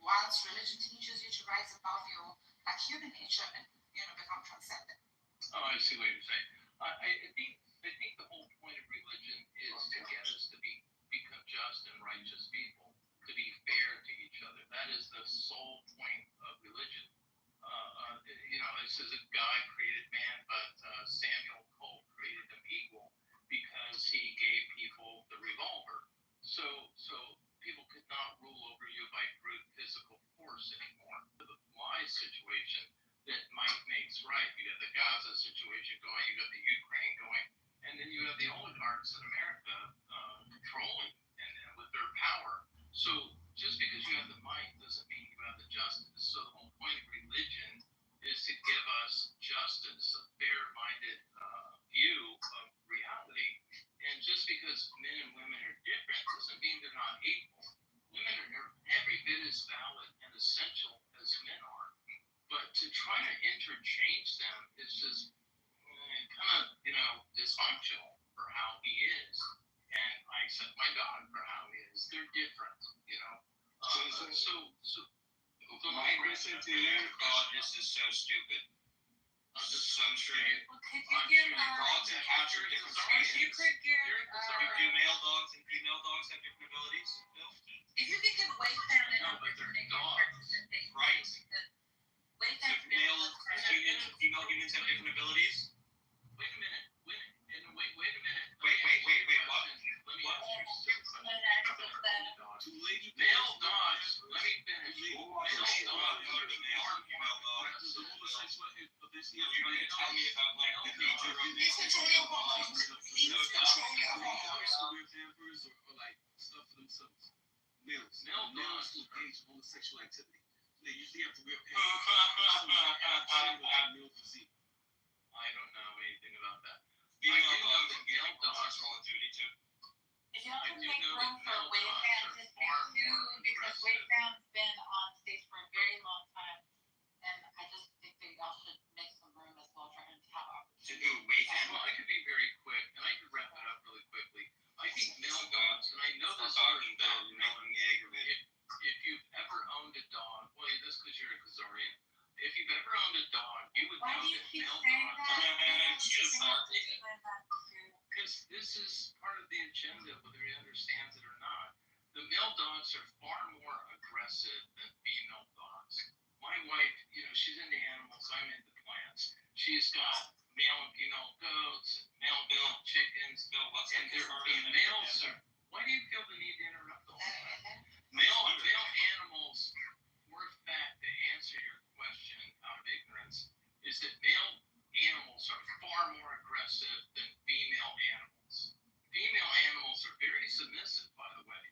Speaker 4: Whilst religion teaches you to rise above your like human nature and become transcendent.
Speaker 11: Oh, I see what you're saying. I think the whole point of religion is to get us to become just and righteous people, to be fair to each other. That is the sole point of religion. It says that God created man, but Samuel Cole created them equal because he gave people the revolver. So people could not rule over you by brute physical force anymore. The lie situation that might makes right. You got the Gaza situation going, you got the Ukraine going, and then you have the oligarchs in America controlling and with their power. So just because you have the might doesn't mean you have the justice. So the whole point of religion is to give us justice, a fair-minded view of reality. And just because men and women are different doesn't mean they're not equal. Women are every bit as valid and essential as men are. But to try to interchange them is just kind of, dysfunctional for how he is. And I accept my God for how he is. They're different, So my question to you,
Speaker 1: God, this is so stupid. So true.
Speaker 4: Well, could you give
Speaker 1: Dogs and cats are different species.
Speaker 4: you could give
Speaker 1: Do male dogs and female dogs have different abilities? No.
Speaker 4: if you could give waistband and
Speaker 11: No, but they're dogs.
Speaker 1: Right.
Speaker 4: Waistband
Speaker 1: So male humans and female humans have different abilities?
Speaker 11: Wait a minute. Wait a minute.
Speaker 1: Wait, what?
Speaker 11: Let me
Speaker 1: What?
Speaker 11: ask you something. Male dogs. Let me finish. Male dogs are the male and female dogs.
Speaker 1: You're going to tell me about like the nature of
Speaker 4: Please control your hormones. Please control your hormones.
Speaker 8: Or like stuff for themselves. Males
Speaker 11: dogs
Speaker 8: engage in homosexual activity. They usually have to wear pants. Male physique.
Speaker 11: I don't know anything about that.
Speaker 1: female
Speaker 11: I do know
Speaker 1: dogs
Speaker 11: that
Speaker 1: and
Speaker 11: male
Speaker 1: female
Speaker 11: dogs
Speaker 1: dogs are all duty too.
Speaker 6: If y'all
Speaker 11: I
Speaker 6: can
Speaker 11: do
Speaker 6: make
Speaker 11: know
Speaker 6: room
Speaker 11: that
Speaker 6: for
Speaker 11: male
Speaker 6: waistband
Speaker 11: dogs
Speaker 6: to
Speaker 11: are
Speaker 6: speak
Speaker 11: far
Speaker 6: too,
Speaker 11: more
Speaker 6: because
Speaker 11: aggressive.
Speaker 6: waistband's been on stage for a very long time. And I just think that y'all should make some room as well for him to have
Speaker 1: To
Speaker 6: opportunity.
Speaker 1: do weight
Speaker 11: Well, I could be very quick, and I could wrap it up really quickly. I think male dogs, and I know
Speaker 1: We're
Speaker 11: this
Speaker 1: talking
Speaker 11: for
Speaker 1: about making me aggravated.
Speaker 11: if you've ever owned a dog, well, that's because you're a Kazarian. If you've ever owned a dog, you would
Speaker 6: Why
Speaker 11: know
Speaker 6: do you
Speaker 11: that
Speaker 6: keep
Speaker 11: male
Speaker 6: saying
Speaker 11: dogs.
Speaker 6: that?
Speaker 1: Just
Speaker 6: Explain that too.
Speaker 11: Because this is part of the agenda, whether he understands it or not. The male dogs are far more aggressive than female dogs. My wife, she's into animals, I'm into plants. She's got male and female goats, male and female chickens,
Speaker 1: Bill, what's
Speaker 11: and
Speaker 1: the
Speaker 11: the males are. Why do you feel the need to interrupt all that?
Speaker 1: male
Speaker 11: Male animals, for a fact, to answer your question out of ignorance, is that male animals are far more aggressive than female animals. Female animals are very submissive, by the way,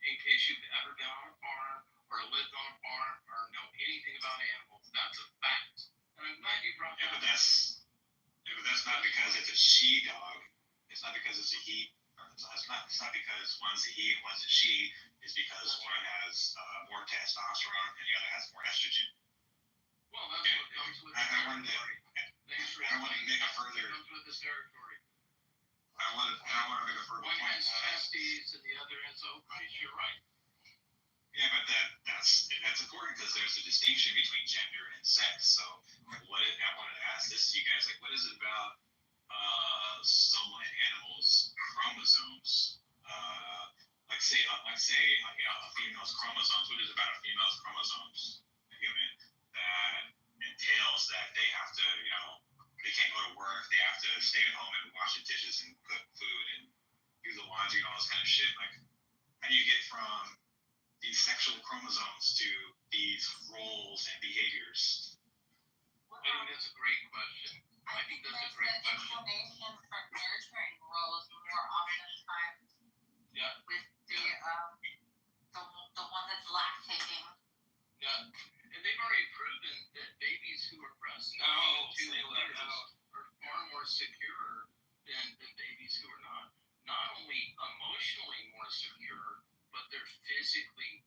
Speaker 11: in case you've ever been on a farm or lived on a farm or know anything about animals. That's a fact. And I'm glad you brought
Speaker 9: Yeah,
Speaker 11: that
Speaker 9: but
Speaker 11: up.
Speaker 9: that's not because it's a she dog. It's not because it's a he. Or it's not because one's a he and one's a she. It's because one has more testosterone and the other has more estrogen.
Speaker 11: Well, that's what comes with the
Speaker 9: I wanted to-
Speaker 11: territory. Thanks for
Speaker 9: I wanted to make a
Speaker 11: explaining.
Speaker 9: further-
Speaker 11: That comes with the territory.
Speaker 9: I want to make a further
Speaker 11: One
Speaker 9: point.
Speaker 11: has testes and the other has ovaries. You're right.
Speaker 9: Yeah, but that's important because there's there's a distinction between gender and sex. So like, I wanted to ask this to you guys, like what is it about some animals' chromosomes? A female's chromosomes. What is it about a female's chromosomes, a human, that entails that they have to, they can't go to work, they have to stay at home and wash the dishes and cook food and do the laundry and all this kind of shit. Like, how do you get from these sexual chromosomes to these roles and behaviors?
Speaker 12: I think that's a great question. I think that's a great question.
Speaker 6: Inclination for nurturing roles more oftentimes.
Speaker 12: Yeah.
Speaker 6: With the one that's lactating.
Speaker 12: Yeah. And they've already proven that babies who are breastfed are far more secure than babies who are not. Not only emotionally more secure, but they're physically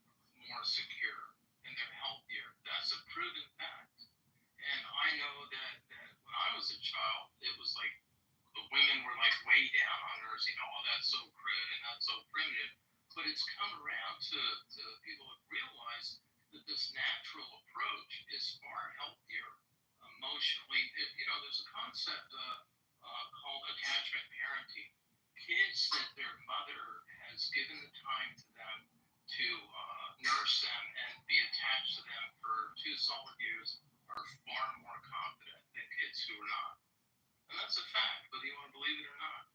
Speaker 12: more secure and they're healthier. That's a proven fact. And I know that when I was a child, it was like the women were like way down on nursing. Oh, that's so crude and that's so primitive. But it's come around to people have realized that this natural approach is far healthier emotionally. There's a concept called attachment parenting. Kids that their mother has given the time to them to nurse them and be attached to them for 2 solid years are far more confident than kids who are not. And that's a fact, whether you want to believe it or not.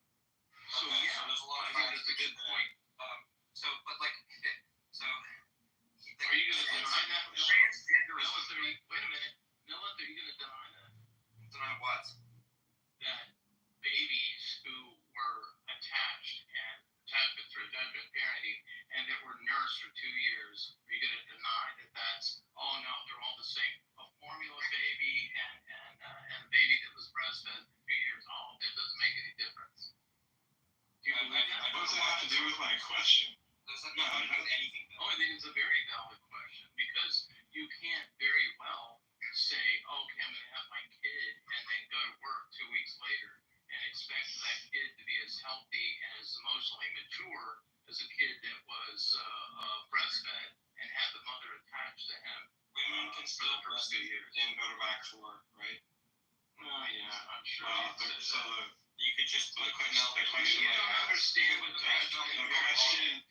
Speaker 12: So
Speaker 1: Okay,
Speaker 12: yeah,
Speaker 1: so there's a lot of
Speaker 12: I think
Speaker 1: facts
Speaker 12: that's a good point.
Speaker 1: Are
Speaker 12: you going to deny that?
Speaker 1: Transgender is
Speaker 12: Wait a minute. Millet, are you going to deny that?
Speaker 1: deny what?
Speaker 12: That babies who were attached through attachment parenting and that were nursed for 2 years, are you going to deny that that's, oh no, they're all the same? A formula baby and a baby that was breastfed for 2 years, oh, that doesn't make any difference. Do you believe that?
Speaker 9: What does that have to do with my question?
Speaker 1: Does that not have anything?
Speaker 12: Oh, I think it's a very valid question because you can't very well say, okay, I'm going to have my kid and then go to work 2 weeks later and expect that kid to be as healthy and as emotionally mature as a kid that was breastfed and had the mother attached to him.
Speaker 9: Women can still breastfeed and go back to work, right?
Speaker 12: Oh, yeah, I'm sure.
Speaker 9: You could just
Speaker 12: you don't understand what the
Speaker 9: question.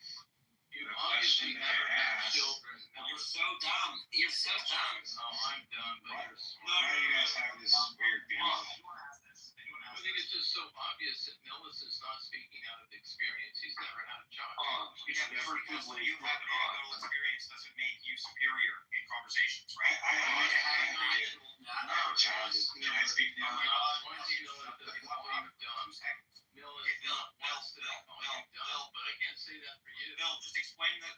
Speaker 12: You obviously never had children.
Speaker 1: You're so dumb. You're so dumb.
Speaker 12: Oh, I'm dumb, but you're smart.
Speaker 9: Why do you guys have this weird deal?
Speaker 12: I think it's just so obvious that Millis is not speaking out of experience. He's never had a child.
Speaker 1: You have anecdotal experience doesn't make you superior in conversations, right?
Speaker 9: I have a child. Can I speak now?
Speaker 12: Why do you know that the volume of dumb? Millis is not dumb, but I can't say that for you.
Speaker 1: Bill, just explain of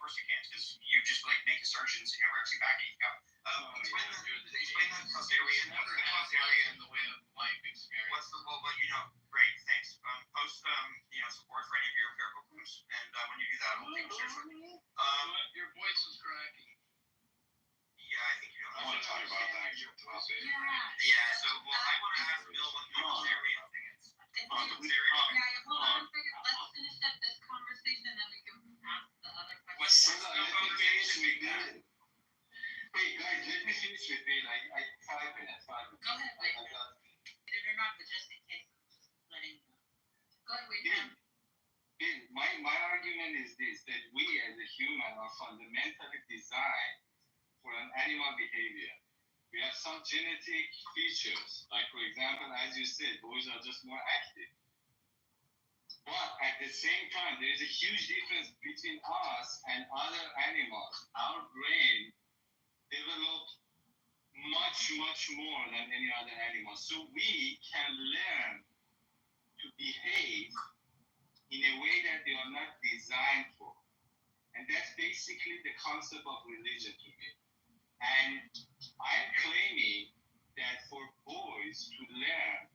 Speaker 1: course you can't, because you just make assertions and never actually back it up. Explain the Causarian.
Speaker 12: Never had in the way of life experience.
Speaker 1: Great, thanks. Post support for any of your empirical proofs, and when you do that, we'll take it seriously.
Speaker 12: Your voice was cracking.
Speaker 1: Yeah, I think you know.
Speaker 9: I want to talk about that.
Speaker 1: Yeah, so I want to ask Bill what the Causarian thing is.
Speaker 6: Hold on a second. Let's finish up this conversation and then we can ask the other questions.
Speaker 11: Hey guys, let me finish with Bill. 5 minutes.
Speaker 6: Go ahead, wait. Did or not, but just in case, I'm just letting you know. Go ahead, wait.
Speaker 11: Bill, my argument is this, that we as a human are fundamentally designed for an animal behavior. We have some genetic features, like for example, as you said, boys are just more active. But at the same time, there is a huge difference between us and other animals. Our brain developed much more than any other animal. So we can learn to behave in a way that they are not designed for. And that's basically the concept of religion to me. And I'm claiming that for boys to learn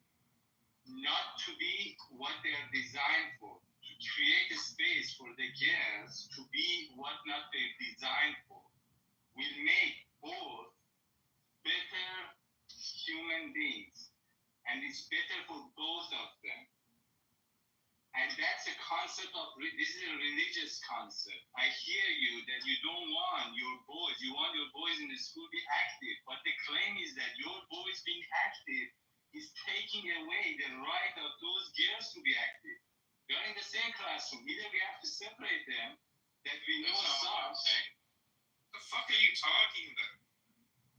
Speaker 11: not to be what they are designed for, to create a space for the girls to be what not they're designed for, will make both better human beings. And it's better for both of them. And that's a concept
Speaker 7: concept of this is a religious concept. I hear you that you don't want your boys, you want your boys in the school to be active, but the claim is that your boys being active is taking away the right of those girls to be active. They're in the same classroom. Either we have to separate them, that we know
Speaker 12: That's not what I'm
Speaker 7: some.
Speaker 12: saying. The fuck are you talking about?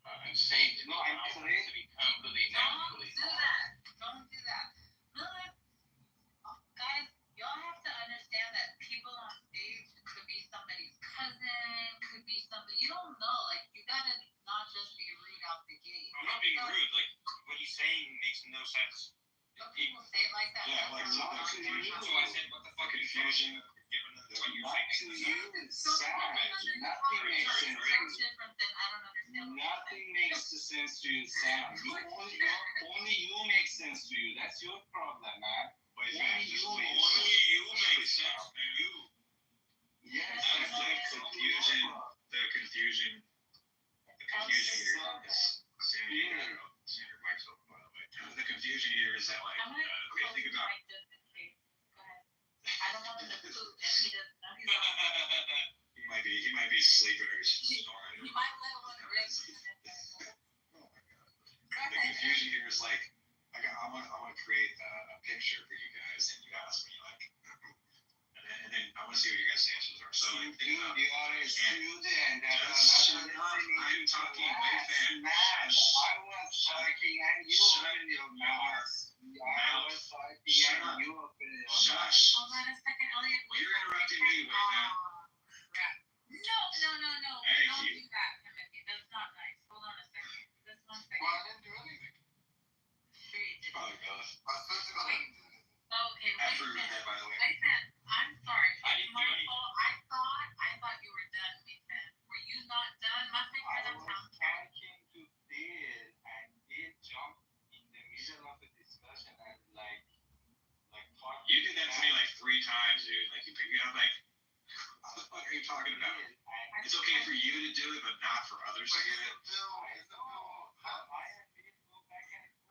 Speaker 12: I'm saying to
Speaker 7: No, I'm saying
Speaker 12: to become who they
Speaker 6: Don't
Speaker 12: naturally
Speaker 6: do
Speaker 12: are.
Speaker 6: that. Don't do that. No, guys, y'all have to understand that people on stage could be somebody's cousin, could be somebody you don't know. Like you gotta not just be rude out the gate.
Speaker 12: I'm not being rude. Like what he's saying makes no sense.
Speaker 6: Some people say it like that.
Speaker 1: Yeah,
Speaker 6: but
Speaker 1: like
Speaker 6: that's
Speaker 1: not
Speaker 6: not
Speaker 1: confusion.
Speaker 12: That's why I said what the fuck confusion. Given what you
Speaker 7: not
Speaker 12: think.
Speaker 7: to you is sad. Nothing makes sense.
Speaker 6: That's different than I don't understand. what you're
Speaker 7: Nothing
Speaker 6: saying.
Speaker 7: makes sense to you, Sam. Only you make sense to you. That's your problem, man.
Speaker 9: Wait,
Speaker 7: Only
Speaker 9: man,
Speaker 7: you
Speaker 9: just
Speaker 7: make
Speaker 9: wait.
Speaker 12: Only
Speaker 7: sense.
Speaker 12: you make sense to you.
Speaker 7: Yes,
Speaker 12: That's
Speaker 7: that's
Speaker 12: like
Speaker 9: confusion. The confusion here is Sandra Mike's open, by the way. The confusion here is that like
Speaker 6: I'm gonna
Speaker 9: okay,
Speaker 6: close
Speaker 9: think
Speaker 6: the
Speaker 9: about
Speaker 6: mic just in case. Go ahead. I don't want him to poop and he doesn't know he's on.
Speaker 9: he might be sleeping or he's snoring.
Speaker 6: You might let one rip.
Speaker 9: Oh my god. The confusion here is like I want to create a picture for you guys and you ask me like and then I want to see what your guys' answers are. So like think about
Speaker 7: you are a student.
Speaker 9: just shut up. I'm talking way fast.
Speaker 7: Man, I was talking and you
Speaker 9: Shut
Speaker 7: open your mouth. I was talking
Speaker 9: Shut
Speaker 7: and
Speaker 9: up.
Speaker 7: you open your mouth.
Speaker 9: Shush.
Speaker 6: Hold on a second, Elliot. Wait
Speaker 9: You're
Speaker 6: a
Speaker 9: interrupting
Speaker 6: second.
Speaker 9: me, wait, man.
Speaker 6: Crap. No.
Speaker 9: Thank
Speaker 6: Don't
Speaker 9: you.
Speaker 6: do that, Timothy. That's not nice. Hold on a second. Just 1 second.
Speaker 3: Well, I didn't do anything.
Speaker 6: Sure you did.
Speaker 9: Probably both.
Speaker 3: I swear to God, I didn't do anything.
Speaker 6: Okay,
Speaker 9: I
Speaker 6: wait a
Speaker 9: approve of
Speaker 6: minute.
Speaker 9: that, by the way.
Speaker 6: Ethan, I'm sorry.
Speaker 12: I didn't
Speaker 6: It's my
Speaker 12: do anything.
Speaker 6: fault. I thought you were done, Ethan. Were you not done? Must have
Speaker 7: I
Speaker 6: been a
Speaker 7: was
Speaker 6: sound
Speaker 7: talking to Bill and Bill jumped in the middle of the discussion and like talking.
Speaker 9: You did that to me like 3 times, dude. Like you pick me up like what the fuck are you talking about? It's okay for you to do it, but not for others to do it.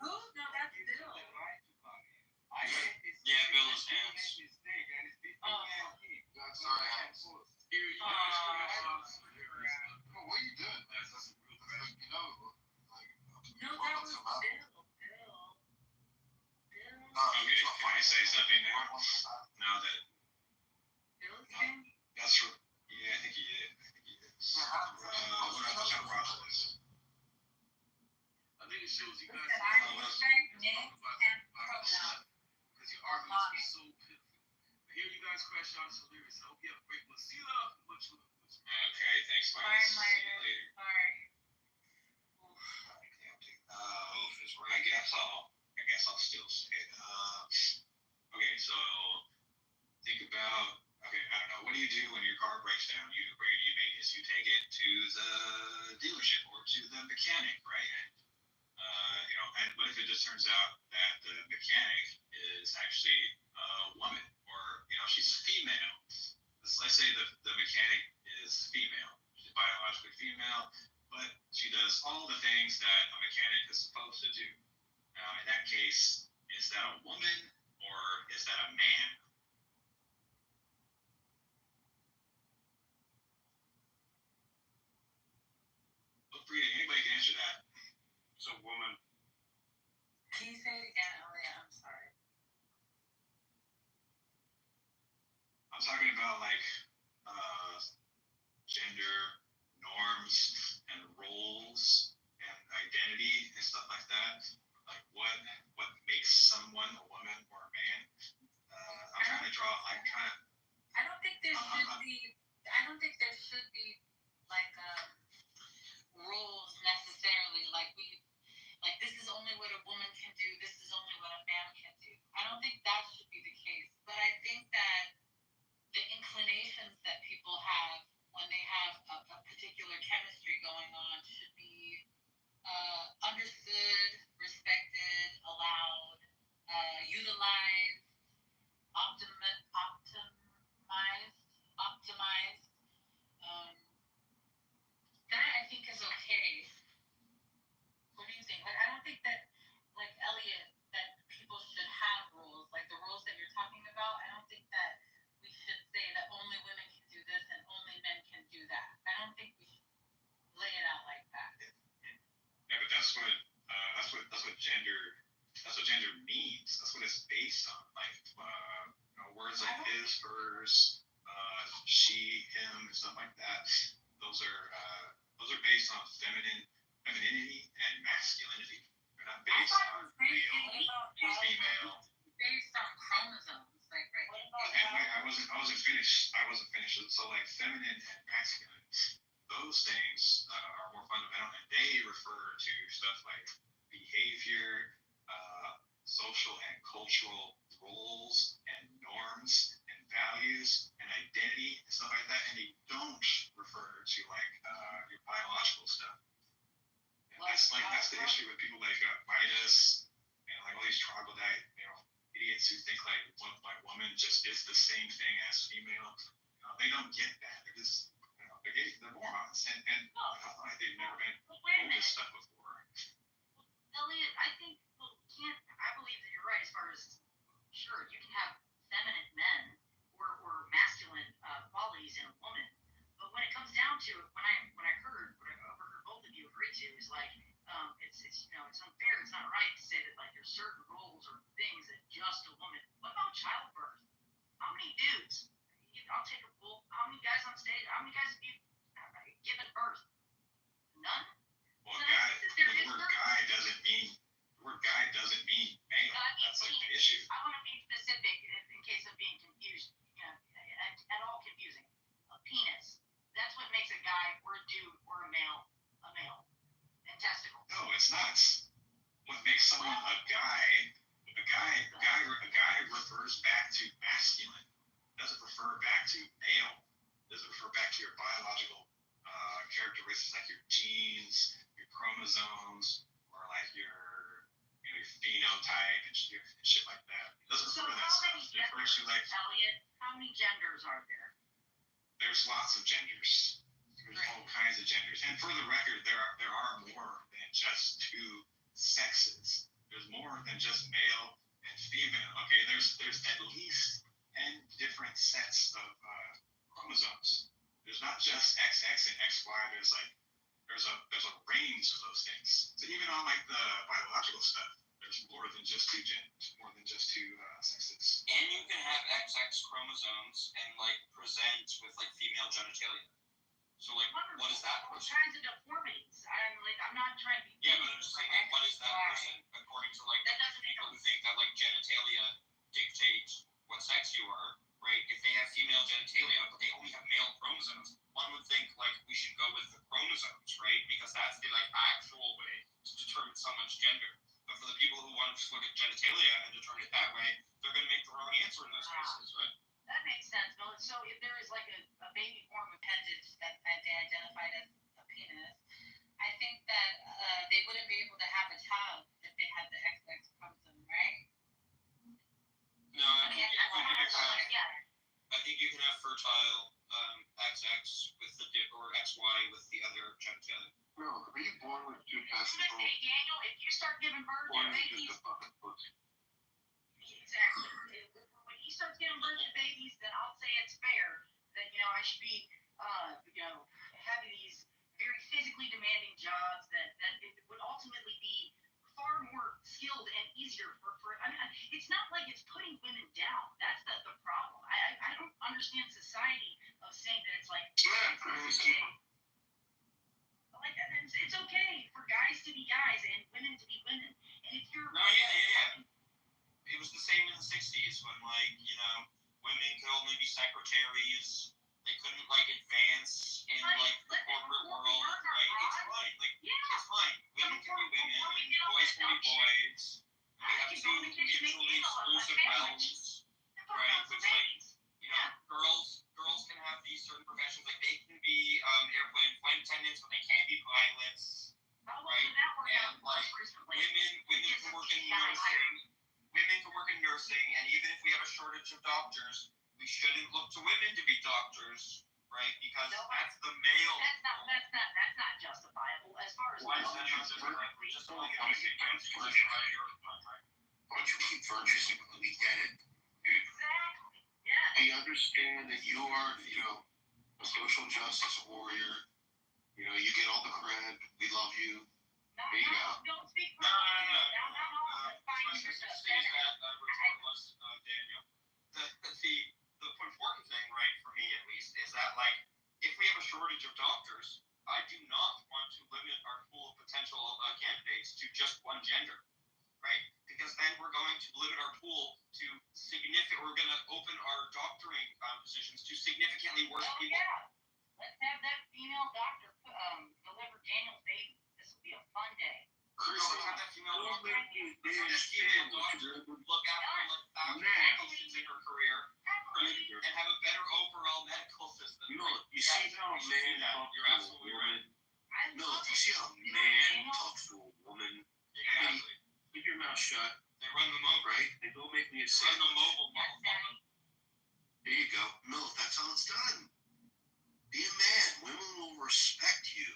Speaker 6: Who? No, that's Bill.
Speaker 12: Yeah, Bill is hands.
Speaker 3: Sorry.
Speaker 12: Here, you
Speaker 6: Aw.
Speaker 3: What are you doing? You know, like,
Speaker 6: No, that was Bill.
Speaker 3: no,
Speaker 9: Okay, can I say something now? Now that
Speaker 6: Bill's name?
Speaker 9: that's for yeah, I think he did. What about Russell?
Speaker 8: I think it shows you guys
Speaker 6: Listen, I respect names and pronouns.
Speaker 8: because your arguments are so pitiful. I hear you guys crash out. It's hilarious. I hope you have a great one. See you later.
Speaker 9: Okay, thanks,
Speaker 6: Sorry,
Speaker 9: Mike. See you
Speaker 6: Myra.
Speaker 9: later.
Speaker 6: Sorry.
Speaker 9: Oof is right. I guess I'll still say it. Okay, so think about okay, I don't know. What do you do when your car breaks down? Where you make is you take it to the dealership or to the mechanic, right? And what if it just turns out that the mechanic is actually a woman or she's female? Let's say the mechanic is female. She's biologically female, but she does all the things that a mechanic is supposed to do. Now, in that case, is that a woman or is that a man? Feel free to, anybody can answer that.
Speaker 12: So, woman.
Speaker 6: Can you say it again, Elliot? I'm sorry.
Speaker 9: I'm talking about like gender norms and roles and identity and stuff like that. Like what makes someone a woman or a man? I'm gender means. That's what it's based on. Like words like his, hers, she, him, and stuff like that. Those are based on femininity and masculinity. They're not based on male, female.
Speaker 6: Based on chromosomes, like right.
Speaker 9: I wasn't finished. So like feminine and masculine, those things are more fundamental, and they refer to stuff like behavior, social and cultural roles and norms and values and identity and stuff like that, and they don't refer to like your biological stuff. And that's the issue with people like Midas and like all these troglodyte, idiots who think like woman just is the same thing as female. They don't get that. They're just they're morons, and they've never been told this stuff before.
Speaker 13: Elliot, I think I believe that you're right as far as sure you can have feminine men or masculine qualities in a woman, but when it comes down to it, when I heard both of you agree to is like it's unfair, it's not right to say that like there's certain roles or things that just a woman. What about childbirth? How many dudes? I'll take a poll. How many guys on stage? How many guys have you given birth? None.
Speaker 9: Well, the word guy doesn't mean male. That's like the issue.
Speaker 13: I want to be specific in case of being confused, at all confusing. A penis. That's what makes a guy or a dude or a male. And testicles.
Speaker 9: No, it's not. What makes someone a guy refers back to masculine. Doesn't refer back to male. Doesn't refer back to your biological characteristics like your genes, your chromosomes, or like your phenotype and shit like that. It doesn't refer to that stuff. It refers to like
Speaker 13: Elliot, how many genders are there?
Speaker 9: There's lots of genders. There's all kinds of genders. And for the record, there are more than just two sexes. There's more than just male and female. Okay, there's at least 10 different sets of chromosomes. There's not just XX and XY. There's a range of those things. So even on like the biological stuff, there's more than just two genders, more than just two sexes.
Speaker 14: And you can have XX chromosomes and like present with like female genitalia. So like, what is that person?
Speaker 13: All kinds of deformities. I'm not trying to be.
Speaker 14: Yeah, but I'm just saying, like, what is that person according to like people who think that like genitalia dictate what sex you are, right? If they have female genitalia, but they only have male chromosomes, one would think like we should go with the chromosomes, right? Because that's the like actual way to determine someone's gender. But for the people who want to just look at genitalia and determine it that way, they're going to make the wrong answer in those cases, right?
Speaker 13: That makes sense. No, so if there is like a baby form appendage that they identified as a penis, I think that they wouldn't be able to have a child if they had the XX chromosome, right?
Speaker 14: No, I think you can have fertile XX with the or XY with the other genitalia.
Speaker 10: No, were you born with two
Speaker 13: I was
Speaker 10: testicles?
Speaker 13: gonna say, Daniel, if you start giving birth
Speaker 10: Or
Speaker 13: to
Speaker 10: is it
Speaker 13: babies,
Speaker 10: just a fucking pussy?
Speaker 13: exactly. When he starts giving birth to babies, then I'll say it's fair that I should be having these very physically demanding jobs that it would ultimately be far more skilled and easier for it's not like it's putting women down. That's the problem. I don't understand society of saying that it's like it's okay for guys to be guys and women to be women. And if you're
Speaker 14: It was the same in the 60s when women could only be secretaries. They couldn't advance in the corporate world, right? It's fine. It's fine. Women can be women and boys can be boys. We have two mutually exclusive realms, right? Which girls can have these certain professions. Like they can be airplane flight attendants, but they can't be pilots, right? And women can work in nursing. Women can work in nursing, and even if we have a shortage of doctors, we shouldn't look to women to be doctors, right? Because that's the male.
Speaker 13: That's not justifiable as far as.
Speaker 14: Why is that not justifiable? Just only
Speaker 10: Why don't you keep virtues and we get it?
Speaker 13: Exactly. Yeah.
Speaker 10: We understand that you are, a social justice warrior. You get all the cred. We love you. There you go.
Speaker 13: Don't speak for
Speaker 14: No.
Speaker 13: That's fine.
Speaker 14: The thing is that retort was Daniel. The important thing, right, for me at least, is that like if we have a shortage of doctors, I do not want to limit our pool of potential candidates to just one gender, right? Because then we're going to limit our pool to significant. We're going to open our doctoring positions to significantly worse people.
Speaker 13: Yeah. Let's have that female doctor deliver Daniel's baby. This will be a fun day.
Speaker 10: Chris,
Speaker 14: Let's have that female
Speaker 10: don't
Speaker 14: doctor.
Speaker 10: make me
Speaker 14: Let's have that female doctor look after like thousands of patients in her career, right? And have a better overall medical system.
Speaker 10: You know, you see how a man talks
Speaker 14: You're
Speaker 10: to a
Speaker 14: absolutely
Speaker 10: woman.
Speaker 14: right.
Speaker 10: No, you see how a man talks to a woman.
Speaker 14: Exactly.
Speaker 10: Keep your mouth shut,
Speaker 14: They run them over.
Speaker 10: right? And go make me a
Speaker 14: They run them
Speaker 10: sandwich.
Speaker 14: over, motherfucker.
Speaker 10: There you go. No, that's how it's done. Be a man. Women will respect you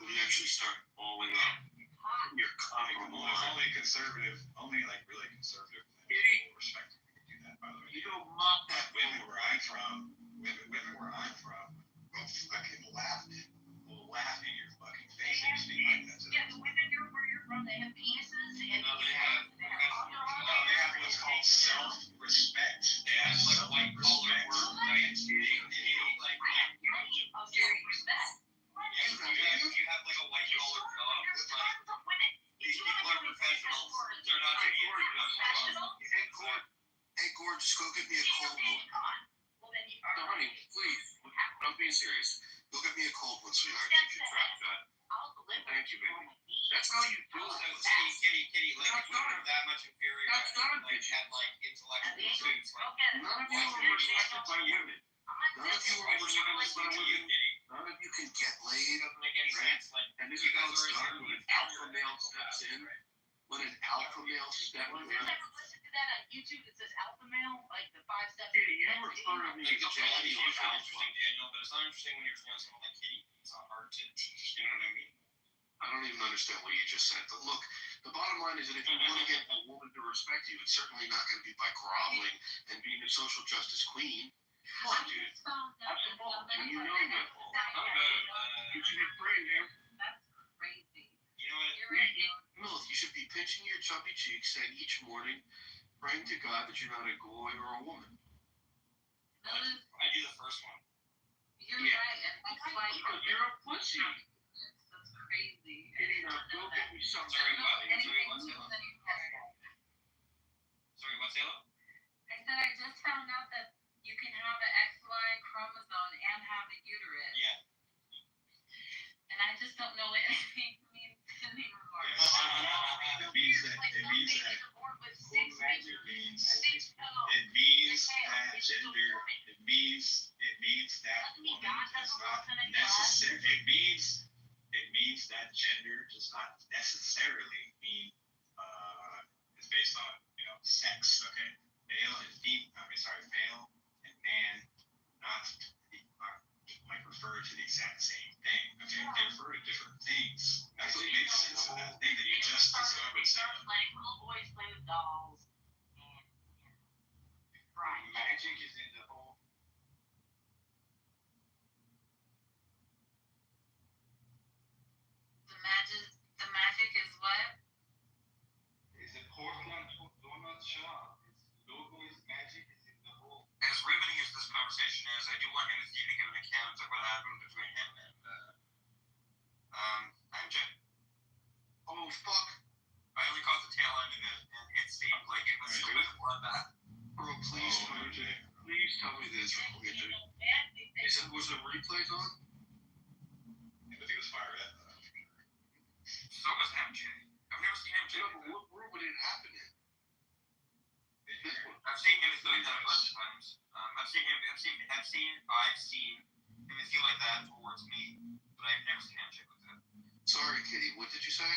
Speaker 10: when you actually start following up. You're coming
Speaker 9: Well,
Speaker 10: along.
Speaker 9: only like really conservative
Speaker 10: Kitty.
Speaker 9: women will respect you when you do that, by the way.
Speaker 10: You don't mop that
Speaker 9: Women where I'm from, will fucking laugh in your fucking face and speak like that to
Speaker 13: Yeah,
Speaker 9: them.
Speaker 13: the women where you're from, they have penises and
Speaker 14: No, they have
Speaker 9: They have what's called self-respect.
Speaker 14: They have like a white collar work, right?
Speaker 13: of their respect.
Speaker 14: You have like a white collar job.
Speaker 13: There's
Speaker 14: Like
Speaker 13: tons of women.
Speaker 14: these people are professionals. They're not idiots.
Speaker 10: Hey, Gord, just go get me a cold one.
Speaker 13: Come on. Well, then you are.
Speaker 10: No, honey, please. I'm being serious. Go get me a cold one, sweetheart. Keep your trap shut.
Speaker 13: I'll deliver.
Speaker 10: Thank you, baby. That's how you do
Speaker 14: So,
Speaker 10: it.
Speaker 14: Kitty, like if we were that much inferior,
Speaker 10: That's not a
Speaker 14: like
Speaker 10: bitch.
Speaker 14: had like intellectual pursuits, like
Speaker 10: None of you are respected by women. None of you are respected by women. None of you can get laid.
Speaker 14: doesn't make any sense. Like
Speaker 10: And this
Speaker 14: you
Speaker 10: is how
Speaker 14: guys
Speaker 10: it's
Speaker 14: are
Speaker 10: done when an alpha male steps in. When an alpha male steps
Speaker 13: Have
Speaker 10: in.
Speaker 13: you ever listened to that on YouTube that says alpha male? Like the 5 steps.
Speaker 10: Kitty, you refer to me
Speaker 14: Like
Speaker 10: as
Speaker 14: the quality
Speaker 10: Daniel
Speaker 14: is
Speaker 10: Alpha.
Speaker 14: interesting, Daniel, but it's not interesting when you're telling someone like Kitty. It's not hard to teach. You know what I mean?
Speaker 10: I don't even understand what you just said. But look, the bottom line is that if you want to get a woman to respect you, it's certainly not going to be by groveling and being a social justice queen. Come on, dude. Have some balls. And you know that. You should be praying, man.
Speaker 6: That's crazy.
Speaker 14: You know what?
Speaker 6: You're right.
Speaker 10: Milk, you should be pinching your chubby cheeks and each morning praying to God that you're not a boy or a woman.
Speaker 14: I do the first one.
Speaker 6: You're
Speaker 10: Yeah.
Speaker 6: right, and that's why
Speaker 10: Because you're a pussy.
Speaker 6: that's crazy.
Speaker 10: Kitty, now go get me something.
Speaker 14: Sorry, what?
Speaker 6: Anything
Speaker 14: What's
Speaker 6: moves,
Speaker 14: that?
Speaker 6: then you catch that.
Speaker 14: Sorry, what's Ayla?
Speaker 6: I said I just found out that you can have an XY chromosome and have a uterus.
Speaker 14: Yeah.
Speaker 6: And I just don't know what anything means anymore.
Speaker 9: It means that gender, it means that woman does not it means that gender does not necessarily mean it's based on sex. Okay, male and man not might refer to the exact same thing. Okay, they refer to different things. That's what makes sense of that thing that you just discovered. Sarah.
Speaker 13: Like little boys play with dolls. Right.
Speaker 11: Magic is in the whole.
Speaker 6: The magic is what?
Speaker 11: It's a Portland donut shop. Its logo is magic. Is in the whole.
Speaker 14: As riveting as this conversation is, I do want him to see to give an account of what happened between him and Jen.
Speaker 10: Oh, fuck.
Speaker 14: I only caught the tail end of it, and it seemed like it was a bit of bloodbath.
Speaker 10: Bro, please tell me this. Please tell me this. Was the replays on?
Speaker 9: But he was fired up.
Speaker 14: So was MJ. I've never seen MJ.
Speaker 10: No, but what room would it happen in? This one.
Speaker 14: I've seen him feel like that a bunch of times. I've seen him feel like that towards me, but I've never seen MJ with that.
Speaker 10: Sorry, Kitty. What did you say?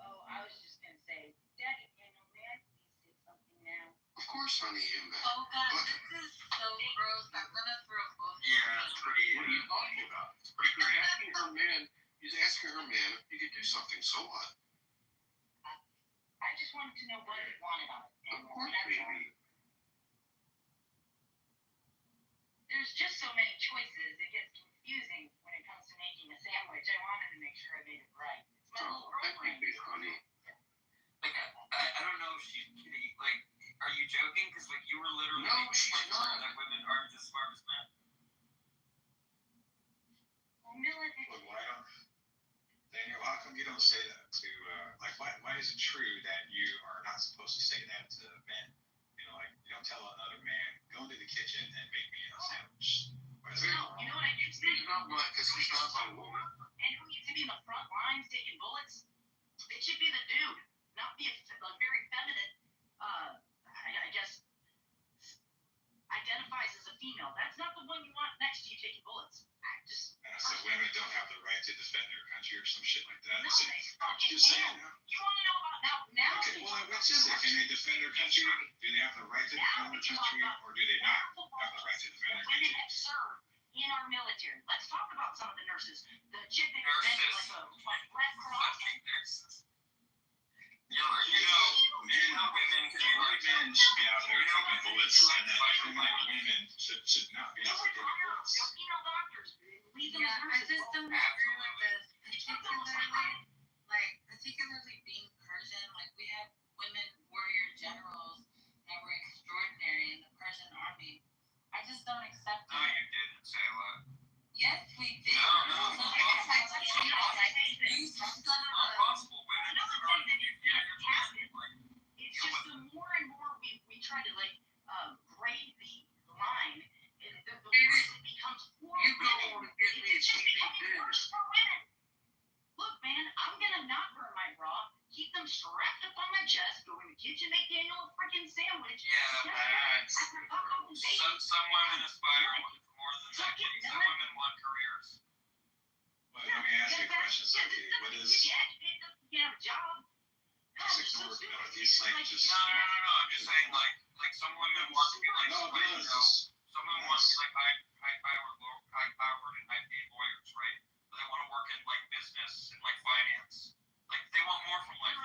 Speaker 13: Oh, I was just gonna say, Daddy, may I please say something now?
Speaker 10: Of course, honey.
Speaker 6: Oh God, this is so gross. I'm gonna throw both.
Speaker 14: Yeah, it's pretty.
Speaker 10: What are you talking about? He's asking her man if he could do something. So what?
Speaker 13: I just wanted to know what he wanted on it.
Speaker 10: Of course, baby.
Speaker 13: There's just so many choices. It gets confusing when it comes to making a sandwich. I wanted to make sure I made it right. It's
Speaker 10: Oh,
Speaker 14: like, are you joking? Because like you were literally
Speaker 10: No, she's
Speaker 14: making
Speaker 10: not.
Speaker 14: that women aren't as smart as men.
Speaker 9: Look, why don't Daniel? How come you don't say that to like? Why is it true that you are not supposed to say that to men? You know, like you don't tell another man, go into the kitchen and make me a sandwich. Why is that wrong?
Speaker 13: You know what I do say?
Speaker 10: He's not my, because he's not my woman.
Speaker 13: And who needs to be in the front lines taking bullets? It should be the dude, not be a very feminine, I guess, identifies as a female. That's not the one you want next to you taking bullets.
Speaker 9: So women don't have the right to defend their country or some shit like that.
Speaker 13: No,
Speaker 9: So,
Speaker 13: they fucking
Speaker 9: just saying.
Speaker 13: can. You want to know about now?
Speaker 9: Okay, well, which is it? Can they defend their country? Do they have the right to defend their country, or do they not have the right to defend their
Speaker 13: Women
Speaker 9: country?
Speaker 13: have served in our military. Let's talk about some of the nurses. The chick that
Speaker 14: Nurses.
Speaker 13: invented like Red Cross.
Speaker 14: Fucking nurses. You know, women can
Speaker 9: White men should be out there taking bullets, and then feminine women should not be out there taking bullets.
Speaker 13: Female doctors. Leave them
Speaker 6: Yeah,
Speaker 13: as
Speaker 6: I
Speaker 13: nurses.
Speaker 6: just don't agree with this, particularly being Persian. Like we have women warrior generals that were extraordinary in the Persian army. I just don't accept
Speaker 14: No,
Speaker 6: it.
Speaker 14: you didn't say that.
Speaker 6: Yes, we did.
Speaker 14: No,
Speaker 6: You
Speaker 14: It's not possible. Women
Speaker 13: Another
Speaker 14: are
Speaker 13: thing that
Speaker 14: you
Speaker 13: is
Speaker 14: know, you're
Speaker 13: fantastic.
Speaker 14: like,
Speaker 13: It's just the more and more we try to grade the line, the worse it becomes for
Speaker 10: You go
Speaker 13: women.
Speaker 10: and get me a
Speaker 13: It's just
Speaker 10: TV
Speaker 13: becoming
Speaker 10: dinner.
Speaker 13: worse for women. Look, man, I'm gonna not burn my bra, keep them strapped up on my chest, go in the kitchen, make Daniel a freaking sandwich.
Speaker 14: yeah,
Speaker 10: That's
Speaker 13: After fucking baby.
Speaker 14: some women aspire for more than that. Some women want careers.
Speaker 9: Well, let me ask you a question, Sophie. What is
Speaker 13: You have a job. No,
Speaker 9: just
Speaker 13: it's so
Speaker 9: ignore
Speaker 13: stupid.
Speaker 9: no, these like just
Speaker 14: No. I'm just saying like some women want to be like
Speaker 9: no,
Speaker 14: somebody,
Speaker 9: no,
Speaker 14: you
Speaker 9: it's
Speaker 14: know,
Speaker 9: just
Speaker 14: some women want to be like high-powered and high-paid lawyers, right? But they want to work in like business and like finance. Like they want more from like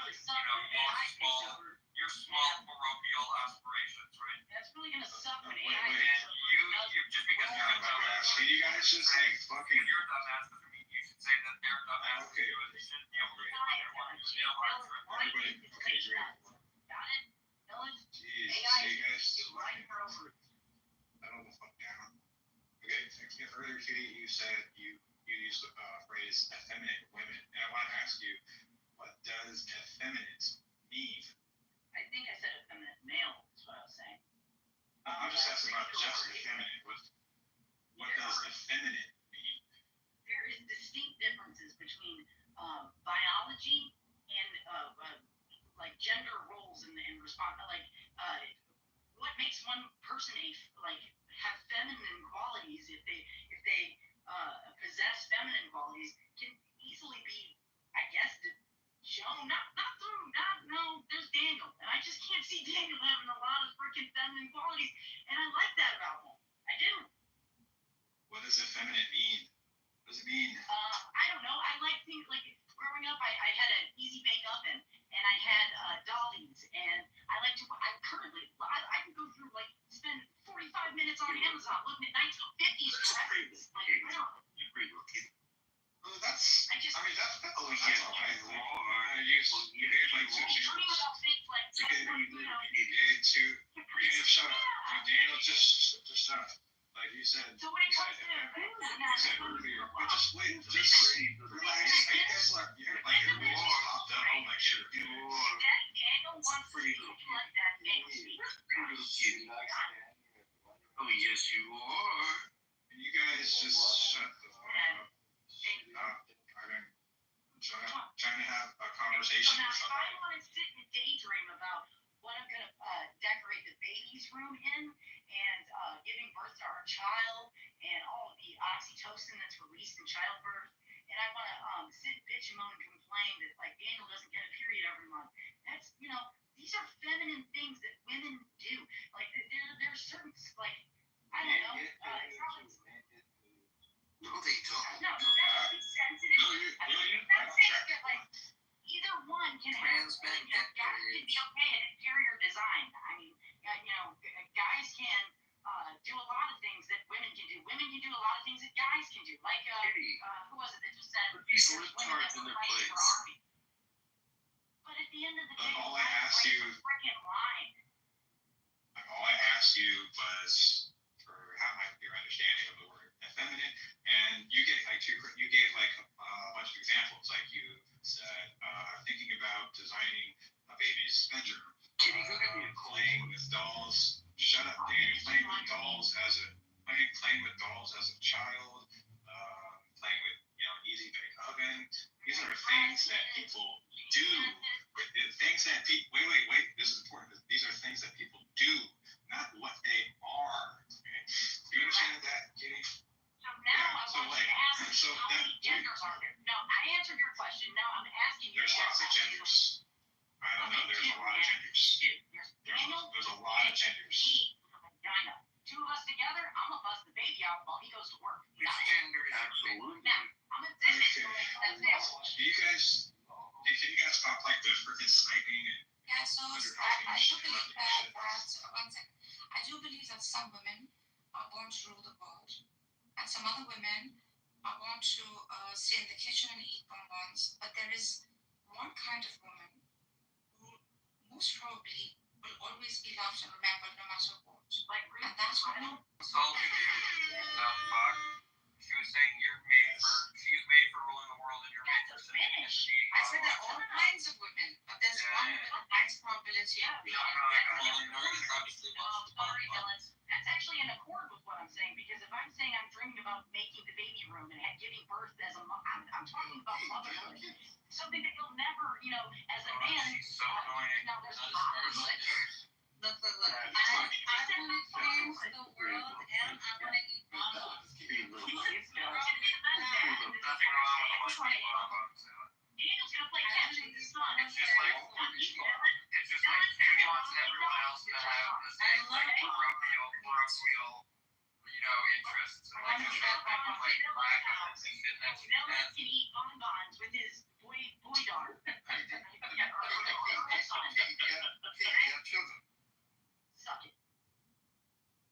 Speaker 14: your small parochial aspirations, right?
Speaker 13: That's really gonna suck when
Speaker 9: Wait,
Speaker 13: AI.
Speaker 9: wait.
Speaker 14: And you just because you're a dumbass,
Speaker 9: can you guys just say fucking
Speaker 14: if you're a dumbass doesn't mean you should say that they're dumbass.
Speaker 9: Okay.
Speaker 14: They shouldn't be able to do what they want to do.
Speaker 9: everybody? Okay, great.
Speaker 13: Got it? Village?
Speaker 9: Jeez,
Speaker 13: AI
Speaker 9: you guys.
Speaker 13: is right for over.
Speaker 9: Settle the fuck down. Okay, earlier, Kitty, you said you used the phrase effeminate women, and I want to ask you, what does effeminate mean?
Speaker 13: I think I said effeminate male, is what I was saying.
Speaker 9: I'm just asking about just effeminate. What does effeminate mean?
Speaker 13: There is distinct differences between biology and like gender roles and response. What makes one person have feminine qualities if they possess feminine qualities can easily be, I guess, shown. There's Daniel, and I just can't see Daniel having a lot of freaking feminine qualities, and I like that about him. I do.
Speaker 9: What does effeminate mean? What does it mean?
Speaker 13: I don't know. I like things like growing up. I had an easy bake oven, and I had dollies, and I like to. I can go through spend 45 minutes on Amazon looking at 1950s dresses.
Speaker 9: Well, that's.
Speaker 13: I just.
Speaker 9: I mean, that's all right. You hear like
Speaker 13: Dream about things like
Speaker 9: shut up. Daniel, just shut up. Like you said.
Speaker 13: So when it comes to
Speaker 9: you said earlier, but just wait, just relax. You guys you're all hopped up on my shit.
Speaker 13: Daniel wants to be like that.
Speaker 10: Oh, yes, you are.
Speaker 9: And you guys just shut the fuck up. I'm trying to have a conversation
Speaker 13: So now,
Speaker 9: with
Speaker 13: if I
Speaker 9: somebody.
Speaker 13: want to sit and daydream about what I'm going to decorate the baby's room in, and giving birth to our child, and all of the oxytocin that's released in childbirth, and I want to sit, bitch, and moan and complain that Daniel doesn't get a period every month. That's these are feminine things that women do. Like there are certain I don't know. It's not like.
Speaker 10: No, they don't.
Speaker 13: No, that's sensitive. I mean, that's it. That either one can have. Guys can be okay at interior design. I mean, guys can do a lot of things that women can do. Women can do a lot of things that guys can do. Like who was it that just said
Speaker 10: These
Speaker 13: women
Speaker 10: libtards
Speaker 13: that
Speaker 10: in their
Speaker 13: fight for
Speaker 10: place.
Speaker 13: army. But at the end of the day,
Speaker 9: All I asked you,
Speaker 13: freaking line.
Speaker 9: all I asked you was for your understanding of the word effeminate, and you gave like a bunch of examples. Like you said, thinking about designing a baby's bedroom, playing with dolls. Shut up, Dave. Playing with dolls as a child, playing with an easy bake oven. These are things that people do. Things that people wait. This is important. These are things that people do, not what they are. Okay? Do you understand that, Kitty?
Speaker 13: So now I want you to ask me how many genders are there? No, I answered your question. Now I'm asking you.
Speaker 9: There's lots of genders. I don't know. There's a lot of genders. There's a lot of genders.
Speaker 13: Vagina. Two of us together, I'm gonna bust the baby out while he goes to work.
Speaker 10: Absolutely.
Speaker 13: Now, I'm gonna this is that's it.
Speaker 9: Can you guys stop like the freaking sniping and
Speaker 4: Yeah, so I do believe that, one second. I do believe that some women are born to rule the world, and some other women are born to stay in the kitchen and eat bonbons. But there is one kind of woman who most probably will always be loved and remembered no matter what. And that's women.
Speaker 14: She was saying she's made for ruling the world and you're made for
Speaker 13: finish.
Speaker 4: I said there are all kinds of women, but there's one with a nice probability.
Speaker 13: Sorry, Dylan. That's actually in accord with what I'm saying, because if I'm saying I'm dreaming about making the baby room and giving birth as a mom, I'm talking about motherhood. Something that you'll never, as a man.
Speaker 14: She's so annoying.
Speaker 13: Now there's
Speaker 4: Look. I want to change the world and I want to eat bonbons.
Speaker 14: Nothing wrong with watching bonbons.
Speaker 13: Daniel's gonna play catch with his son.
Speaker 14: It's just like Katie wants everyone else to have the same parochial, interests and like practices and shit that she
Speaker 13: Dylan
Speaker 14: has.
Speaker 13: can eat bonbons with his boy daughter.
Speaker 3: You have children.
Speaker 13: Suck it.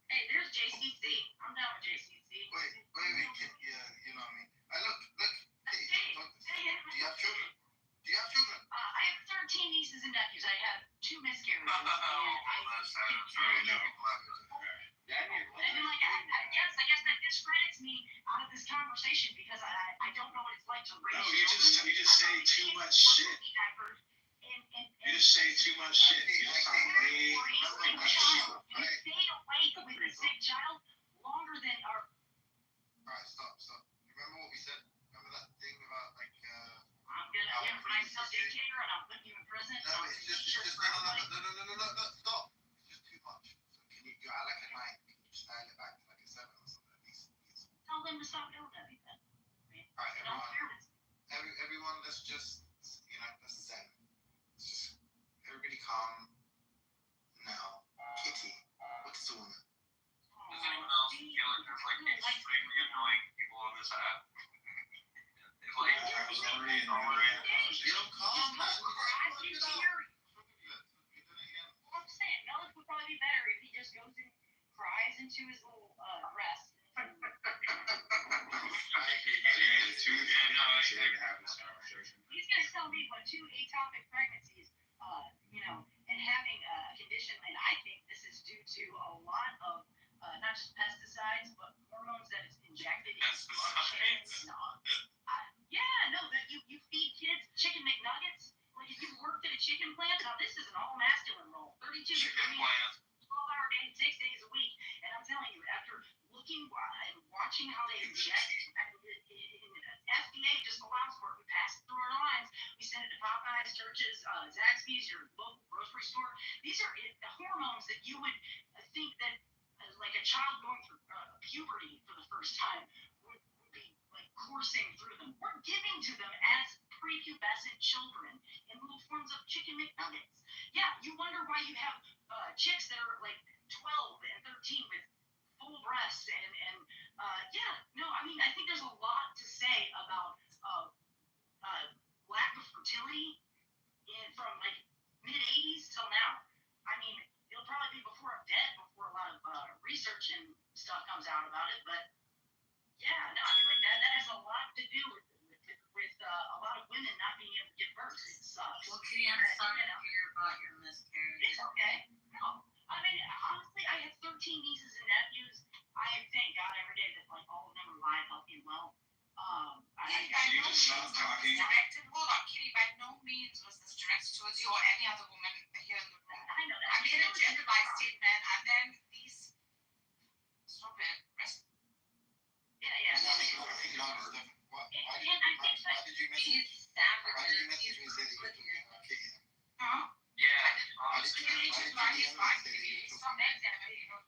Speaker 13: Hey, there's JCC. I'm down with JCC.
Speaker 3: Wait. You know what I mean? Look. Hey, do you have children?
Speaker 13: I have 13 nieces and nephews. I have 2 miscarriages.
Speaker 14: I'm sorry, no.
Speaker 13: And I guess that discredits me out of this conversation because I don't know what it's like to raise
Speaker 9: No, you just say too much shit. You just say too much shit. You just talk way too much shit.
Speaker 13: You stay awake with a sick child longer than our.
Speaker 3: Alright, stop. Remember what we said? Remember that thing about like
Speaker 13: I'm gonna give myself dictator and I'm putting you in prison.
Speaker 3: no, it's just no, stop. It's just too much. So can you act like a 9? Can you just dial it back to like a 7 or something at least?
Speaker 13: Tell them to stop doing that.
Speaker 3: Alright, everyone, let's just let's zen. Let's just everybody calm. Now, Kitty, what is a woman?
Speaker 14: Does anyone else feel like there's like extremely annoying people on this app?
Speaker 9: I was already in
Speaker 3: Calm, man.
Speaker 13: I'm saying Mellis would probably be better if he just goes and cries into his little rest. He's gonna tell me what 2 atopic pregnancies, and having a condition, and I think this is due to a lot of not just pesticides, but hormones that is injected into kids. That you feed kids chicken McNuggets. Like if you worked at a chicken plant, now this is an all masculine role. 32
Speaker 14: Chicken plant.
Speaker 13: 12-hour days, 6 days a week. And I'm telling you, after looking and watching how they inject, FDA just allows for it. We pass it through our lines. We send it to Popeyes, churches, Zaxby's, your local grocery store. These are hormones that you would think that, like a child going through puberty for the first time, would be like coursing through them. We're giving to them as prepubescent children in little forms of chicken McNuggets. Yeah, you wonder why you have chicks that are like 12 and 13 with full breasts and I think there's a lot to say about lack of fertility from like mid-80s till now. I mean, it'll probably be before I'm dead before a lot of research and stuff comes out about it, but that has a lot to do with a lot of women not being able to give birth. It sucks.
Speaker 6: Well, see, I'm sorry to hear about your miscarriage.
Speaker 13: It's okay. No. I mean, honestly, I have 13 nieces and nephews. I thank God every day that like all of them are alive, healthy, and well.
Speaker 1: You just stop talking.
Speaker 4: Directed, hold on, Kitty, by no means was this directed towards you or any other woman here in the room.
Speaker 13: I know that.
Speaker 4: I made a generalized statement and then these. Stop it. Rest.
Speaker 13: Yeah.
Speaker 3: I think Nod is different. Why did you message?
Speaker 6: These
Speaker 3: Why did you
Speaker 6: savages,
Speaker 3: message me and say that you were talking about Kitty?
Speaker 4: Huh?
Speaker 12: Yeah.
Speaker 4: Kitty, just like he's fine, Kitty. Stop it.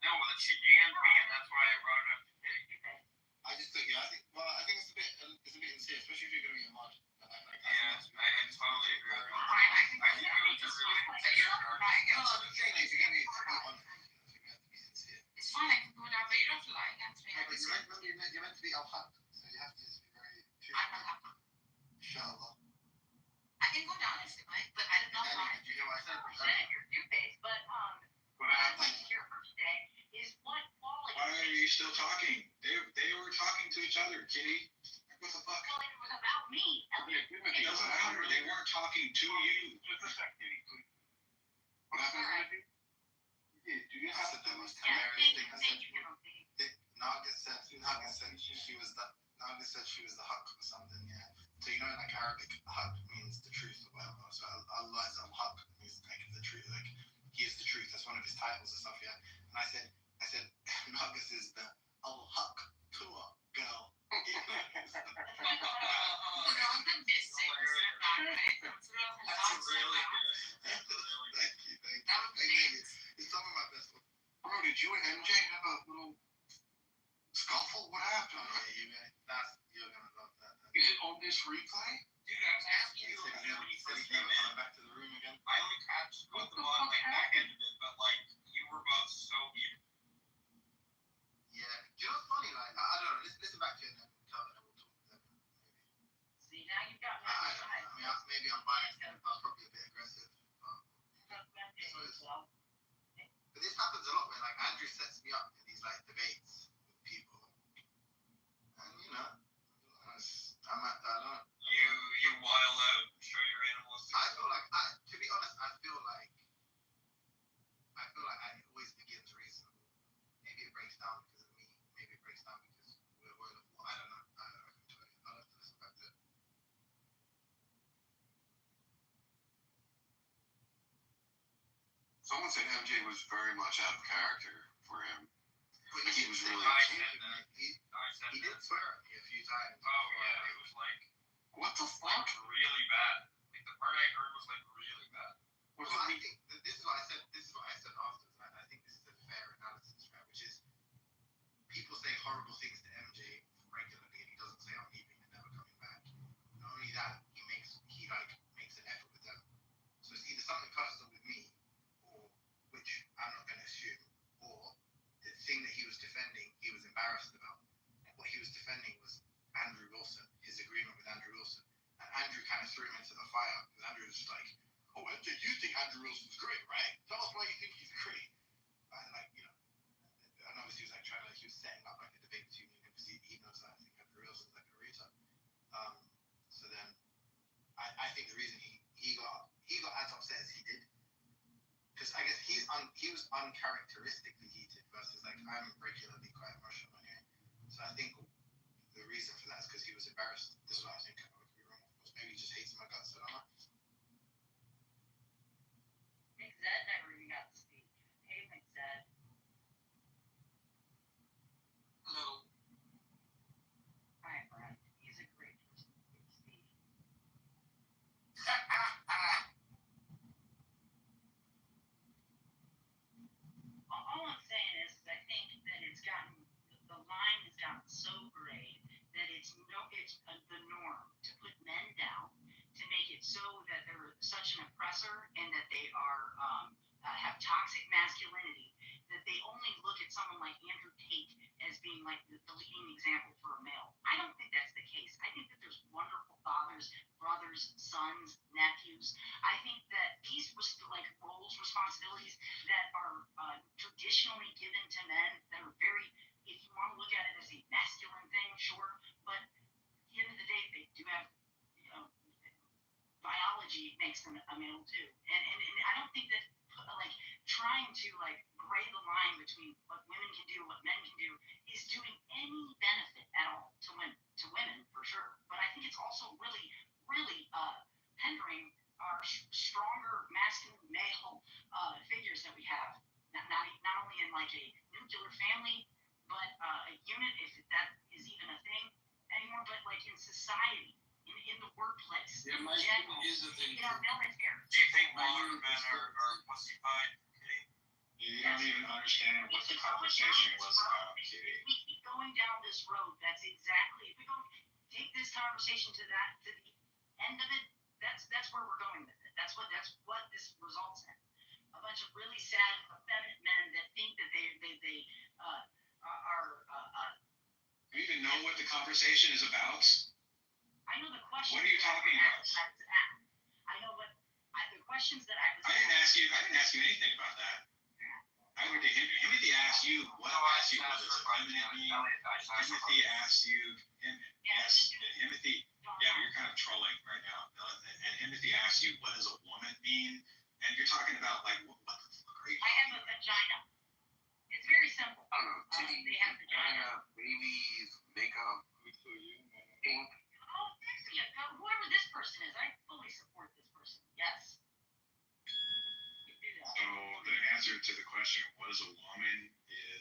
Speaker 12: No, well, she jammed me, and that's why I brought it up.
Speaker 3: I just think, I think it's a bit insane, especially if you're going to be a mod.
Speaker 12: Yeah, I totally agree.
Speaker 4: I think
Speaker 12: it was just really.
Speaker 4: you're right.
Speaker 3: No, I'm just saying, if you're going to be honest, you have to be sincere.
Speaker 4: It's fine, I can go down, but you don't have to lie. You have to be
Speaker 3: No, but you're meant to be al-haq, so you have to just be very
Speaker 4: I'm not
Speaker 3: truthful.
Speaker 4: happy.
Speaker 3: Inshallah.
Speaker 4: I can go down if you like, but I did not
Speaker 3: Danny,
Speaker 4: lie.
Speaker 3: did you hear what I said?
Speaker 13: You're two-faced, but
Speaker 3: What
Speaker 13: what I'd
Speaker 3: happened?
Speaker 13: like to hear from today is what quality.
Speaker 9: Why are you still talking? They were talking to each other, Kitty. Like, what the fuck?
Speaker 13: Well, it was about me, Elliot.
Speaker 9: It doesn't matter. They weren't talking to you.
Speaker 3: What happened? Do you have the most hilarious thing I said? Naga said she was the haq or something, yeah. So you know in like Arabic, haq means the truth or whatever. So Allah is al-haq, means like the truth, like he is the truth. That's one of his titles and stuff, yeah. And I said Nagas is the al-haq tour girl.
Speaker 12: That's really good.
Speaker 3: Thank you. It's some of my best work. Bro, did you and MJ have a little scuffle? What happened? You're gonna love that. Is it on this replay?
Speaker 12: Dude, I was asking you when you first came in.
Speaker 3: Back to the room again.
Speaker 12: I only caught them on like back end of it, but like you were both so even.
Speaker 3: Yeah. Do you know what's funny? Like, I don't know. Listen back to it and then tell them we'll talk to them. Maybe.
Speaker 13: See, now you've got me.
Speaker 3: I don't know. I mean, maybe I'm biased. I was probably a bit aggressive. But this happens a lot when like Andrew sets me up in these like debates with people, and you know, I don't.
Speaker 12: You wild out and show your animals.
Speaker 3: I feel like to be honest, I feel like I always begins reasonable. Maybe it breaks down because of me. Maybe it breaks down because we're I don't know. I can tell you. I'll have to listen back to it. Someone said MJ was very much out of character for him. He was really.
Speaker 12: I said that.
Speaker 3: He did swear at me a few times.
Speaker 12: Oh yeah, it was like.
Speaker 3: What the
Speaker 12: Like really bad. Like the part I heard was like really bad.
Speaker 3: Well, I think this is what I said. This is what I said afterwards. And I think this is a fair analysis, right? Which is people say horrible things to MJ regularly, and he doesn't say I'm leaving and never coming back. Not only that, he makes an effort with them. So it's either something personal with me, or which I'm not going to assume, or the thing that he was defending, he was embarrassed about. What he was defending was Andrew Wilson, his agreement with Andrew Wilson. And Andrew kind of threw him into the fire because Andrew was just like, oh, MJ, you think Andrew Wilson's great, right? Tell us why you think he's great. And like, you know, and obviously he was like he was setting up like a debate between me and him because he knows that I think Andrew Wilson's like a retard. So then I think the reason he got as upset as he did, because I guess he was uncharacteristically heated versus like I'm regularly quite emotional anyway. So I think the reason for that is because he was embarrassed. This is what I think. I could be wrong, of course. Maybe he just hates my guts. I don't know.
Speaker 13: McZed never even got to speak. Hey, McZed.
Speaker 4: Hello.
Speaker 13: Hi, Brad. He's a great person to speak. All I'm saying is I think that the line has gotten so gray that it's the norm to put men down, to make it so that they're such an oppressor and that they are have toxic masculinity, that they only look at someone like Andrew Tate as being like the leading example for a male. I don't think that's the case. I think that there's wonderful fathers, brothers, sons, nephews. I think that these like roles, responsibilities that are traditionally given to men that are very, if you want to look at it as a masculine thing, sure, but at the end of the day, they do have, biology makes them a male too. And I don't think that like trying to like gray the line between what women can do, what men can do, is doing any benefit at all to women for sure. But I think it's also really, really hindering our stronger masculine male figures that we have. Not only in like a nuclear family, but a unit, if that is even a thing anymore, but like in society, in the workplace,
Speaker 11: Yeah,
Speaker 13: in
Speaker 11: my
Speaker 13: general,
Speaker 11: is a thing.
Speaker 13: in our military.
Speaker 14: Do you think modern men are pussified, Kitty?
Speaker 9: You don't even understand what the conversation was about, Kitty.
Speaker 13: We keep going down this road. That's exactly. If we don't take this conversation to the end of it, that's where we're going with it. That's what this results in. A bunch of really sad, effeminate men that think that they are.
Speaker 9: Do you even know what the conversation is about?
Speaker 13: I know the questions.
Speaker 9: What are you talking about?
Speaker 13: I know, but the questions that I was.
Speaker 9: I didn't ask you anything about that. Timothy asked you what does feminine mean. Timothy asked you. Yes, Timothy. Yeah, you're kind of trolling right now. And Timothy asked you, what does a woman mean? And you're talking about like what the fuck are you?
Speaker 13: I have a vagina. It's very simple.
Speaker 10: I don't know, titties,
Speaker 13: They have vagina.
Speaker 10: babies, makeup, ink.
Speaker 13: Oh, thanks to you. Whoever this person is, I fully support this person. Yes. You do that.
Speaker 9: So the answer to the question, what is a woman,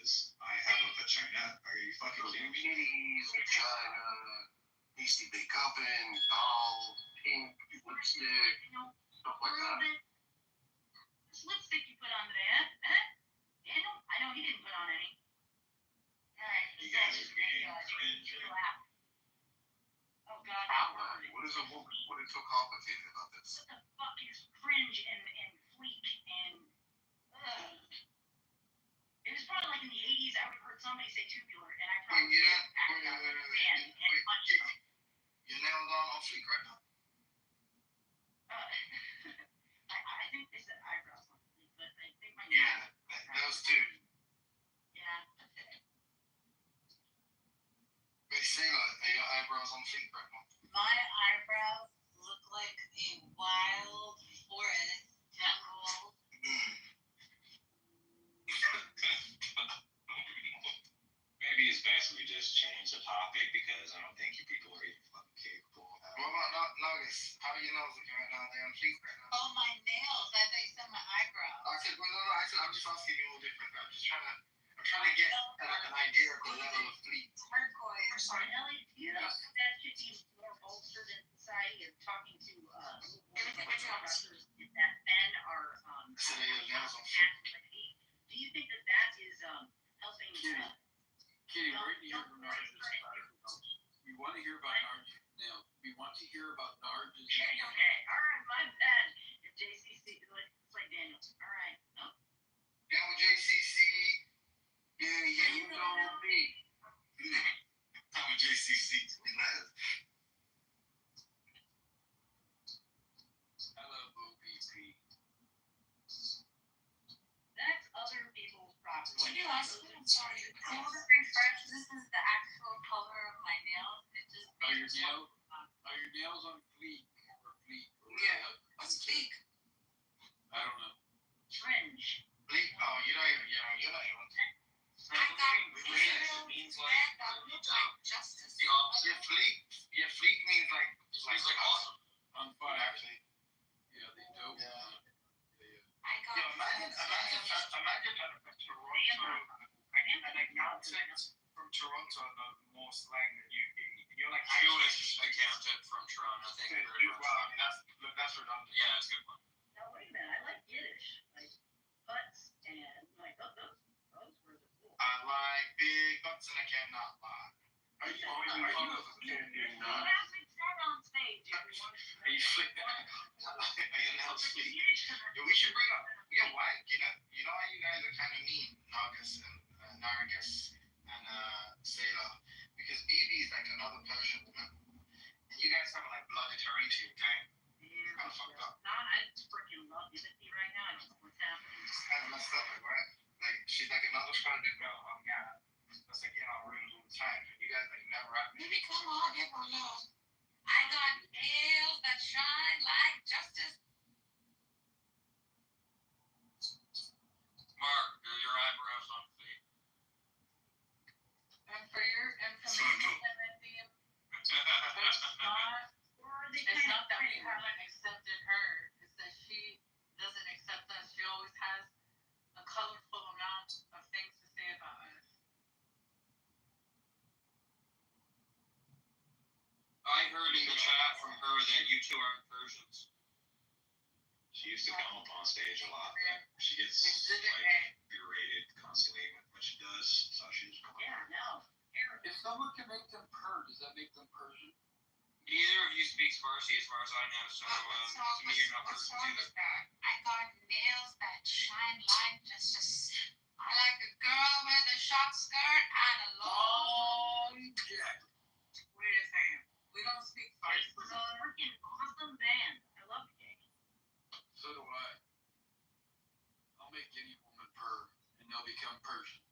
Speaker 9: is I have a vagina. Are you fucking kidding me?
Speaker 10: Titties, vagina, pasty bake oven, doll, pink, lipstick, stuff like that.
Speaker 13: This lipstick you put on today, huh? Daniel? I know he didn't put on any. Alright,
Speaker 9: You guys are being cringe.
Speaker 13: Oh God.
Speaker 10: Outline. What is a woman? What is so complicated about this?
Speaker 13: What the fuck is cringe and fleek and it was probably like in the 80s I would have heard somebody say tubular and I probably acted out like a fan and punched them.
Speaker 3: You're nailed on fleek right now.
Speaker 13: I think they said eyebrows on fleek, but I think my
Speaker 3: Yeah, those two.
Speaker 13: Yeah.
Speaker 3: They say like, are your eyebrows on fleek right now?
Speaker 6: My eyebrows look like a wild forest jungle.
Speaker 9: Maybe it's best we just change the topic because I don't think you people are even fucking capable of that.
Speaker 3: What about nuggets? How are your nails looking right now? They're on fleek right now.
Speaker 6: Oh, my nails. I thought you said my eyebrows.
Speaker 3: I said, well, no, I'm just asking you all different. I'm trying to get an idea of the level of fleek.
Speaker 6: Turquoise.
Speaker 13: I'm sorry, Ellie, do you know that should be more bolstered in society of talking to wrestlers that men are
Speaker 3: So they have nails on fleek.
Speaker 13: do you think that is helping
Speaker 11: Kitty, where do you hear about Narges? We want to hear about Narges now. We want to hear about Narges.
Speaker 13: Okay, alright, my bad. JCC, it's like Daniel. Alright. No.
Speaker 3: Down with JCC. Yeah, you know me. I'm with JCC.
Speaker 11: Hello, OPP.
Speaker 13: That's other people's property.
Speaker 6: Can you ask me? I'm sorry. I want to refresh. This is the actual color of my nails. It just
Speaker 11: Are your nails on fleek or fleek?
Speaker 6: Yeah, on fleek.
Speaker 11: I don't know.
Speaker 13: Fringe.
Speaker 3: Fleek? Oh, you're not even.
Speaker 14: It means like
Speaker 6: justice.
Speaker 3: Yeah, fleek means like
Speaker 14: awesome.
Speaker 11: On fire.
Speaker 3: Actually.
Speaker 11: Yeah, they don't.
Speaker 6: I got
Speaker 3: Imagine from Toronto, and accountant from Toronto knows more slang than you do. You're like
Speaker 14: Jewish accountant from Toronto. Thank you very much.
Speaker 3: Well, that's redundant.
Speaker 14: Yeah, that's a good one.
Speaker 13: Now wait a minute, I like Yiddish. Like butts and like those words are cool.
Speaker 3: I like big butts and I cannot lie.
Speaker 11: Are you a
Speaker 13: What happened on stage, everyone?
Speaker 3: Are you flipping? Yeah, we should bring up. Yeah, why? You know how you guys are kind of mean, Nagas and Naragas and Sailor, because BB is like another Persian woman, and you guys have like blood deterring to your gang.
Speaker 13: Yeah,
Speaker 3: Kind of fucked up.
Speaker 13: I freaking love Timothy right now. I don't know what's happening.
Speaker 3: It's kind of messed up, like, right? Like she's like another stranded girl. Yeah, that's like in our rooms all the time. You guys like never have.
Speaker 6: Maybe come on, get one nails. I got nails that shine like justice. we haven't accepted her is that she doesn't accept us. She always has a colorful amount of things to say about us.
Speaker 14: I heard in the chat from her that you two are Persians.
Speaker 9: She used to come up on stage a lot, but she gets like berated constantly when she does. So she's
Speaker 13: Yeah, no.
Speaker 15: If someone can make them purr, does that make them Persian?
Speaker 14: Neither of you speaks Farsi as far as I know, so to me you're not Persians either.
Speaker 4: I got nails that shine like just I like a girl with a short skirt and a long
Speaker 15: jacket.
Speaker 6: Wait a second. We don't speak
Speaker 13: This
Speaker 6: Farsi.
Speaker 13: was a freaking awesome band. I love the game.
Speaker 15: So do I. I'll make any woman purr, and they'll become Persian.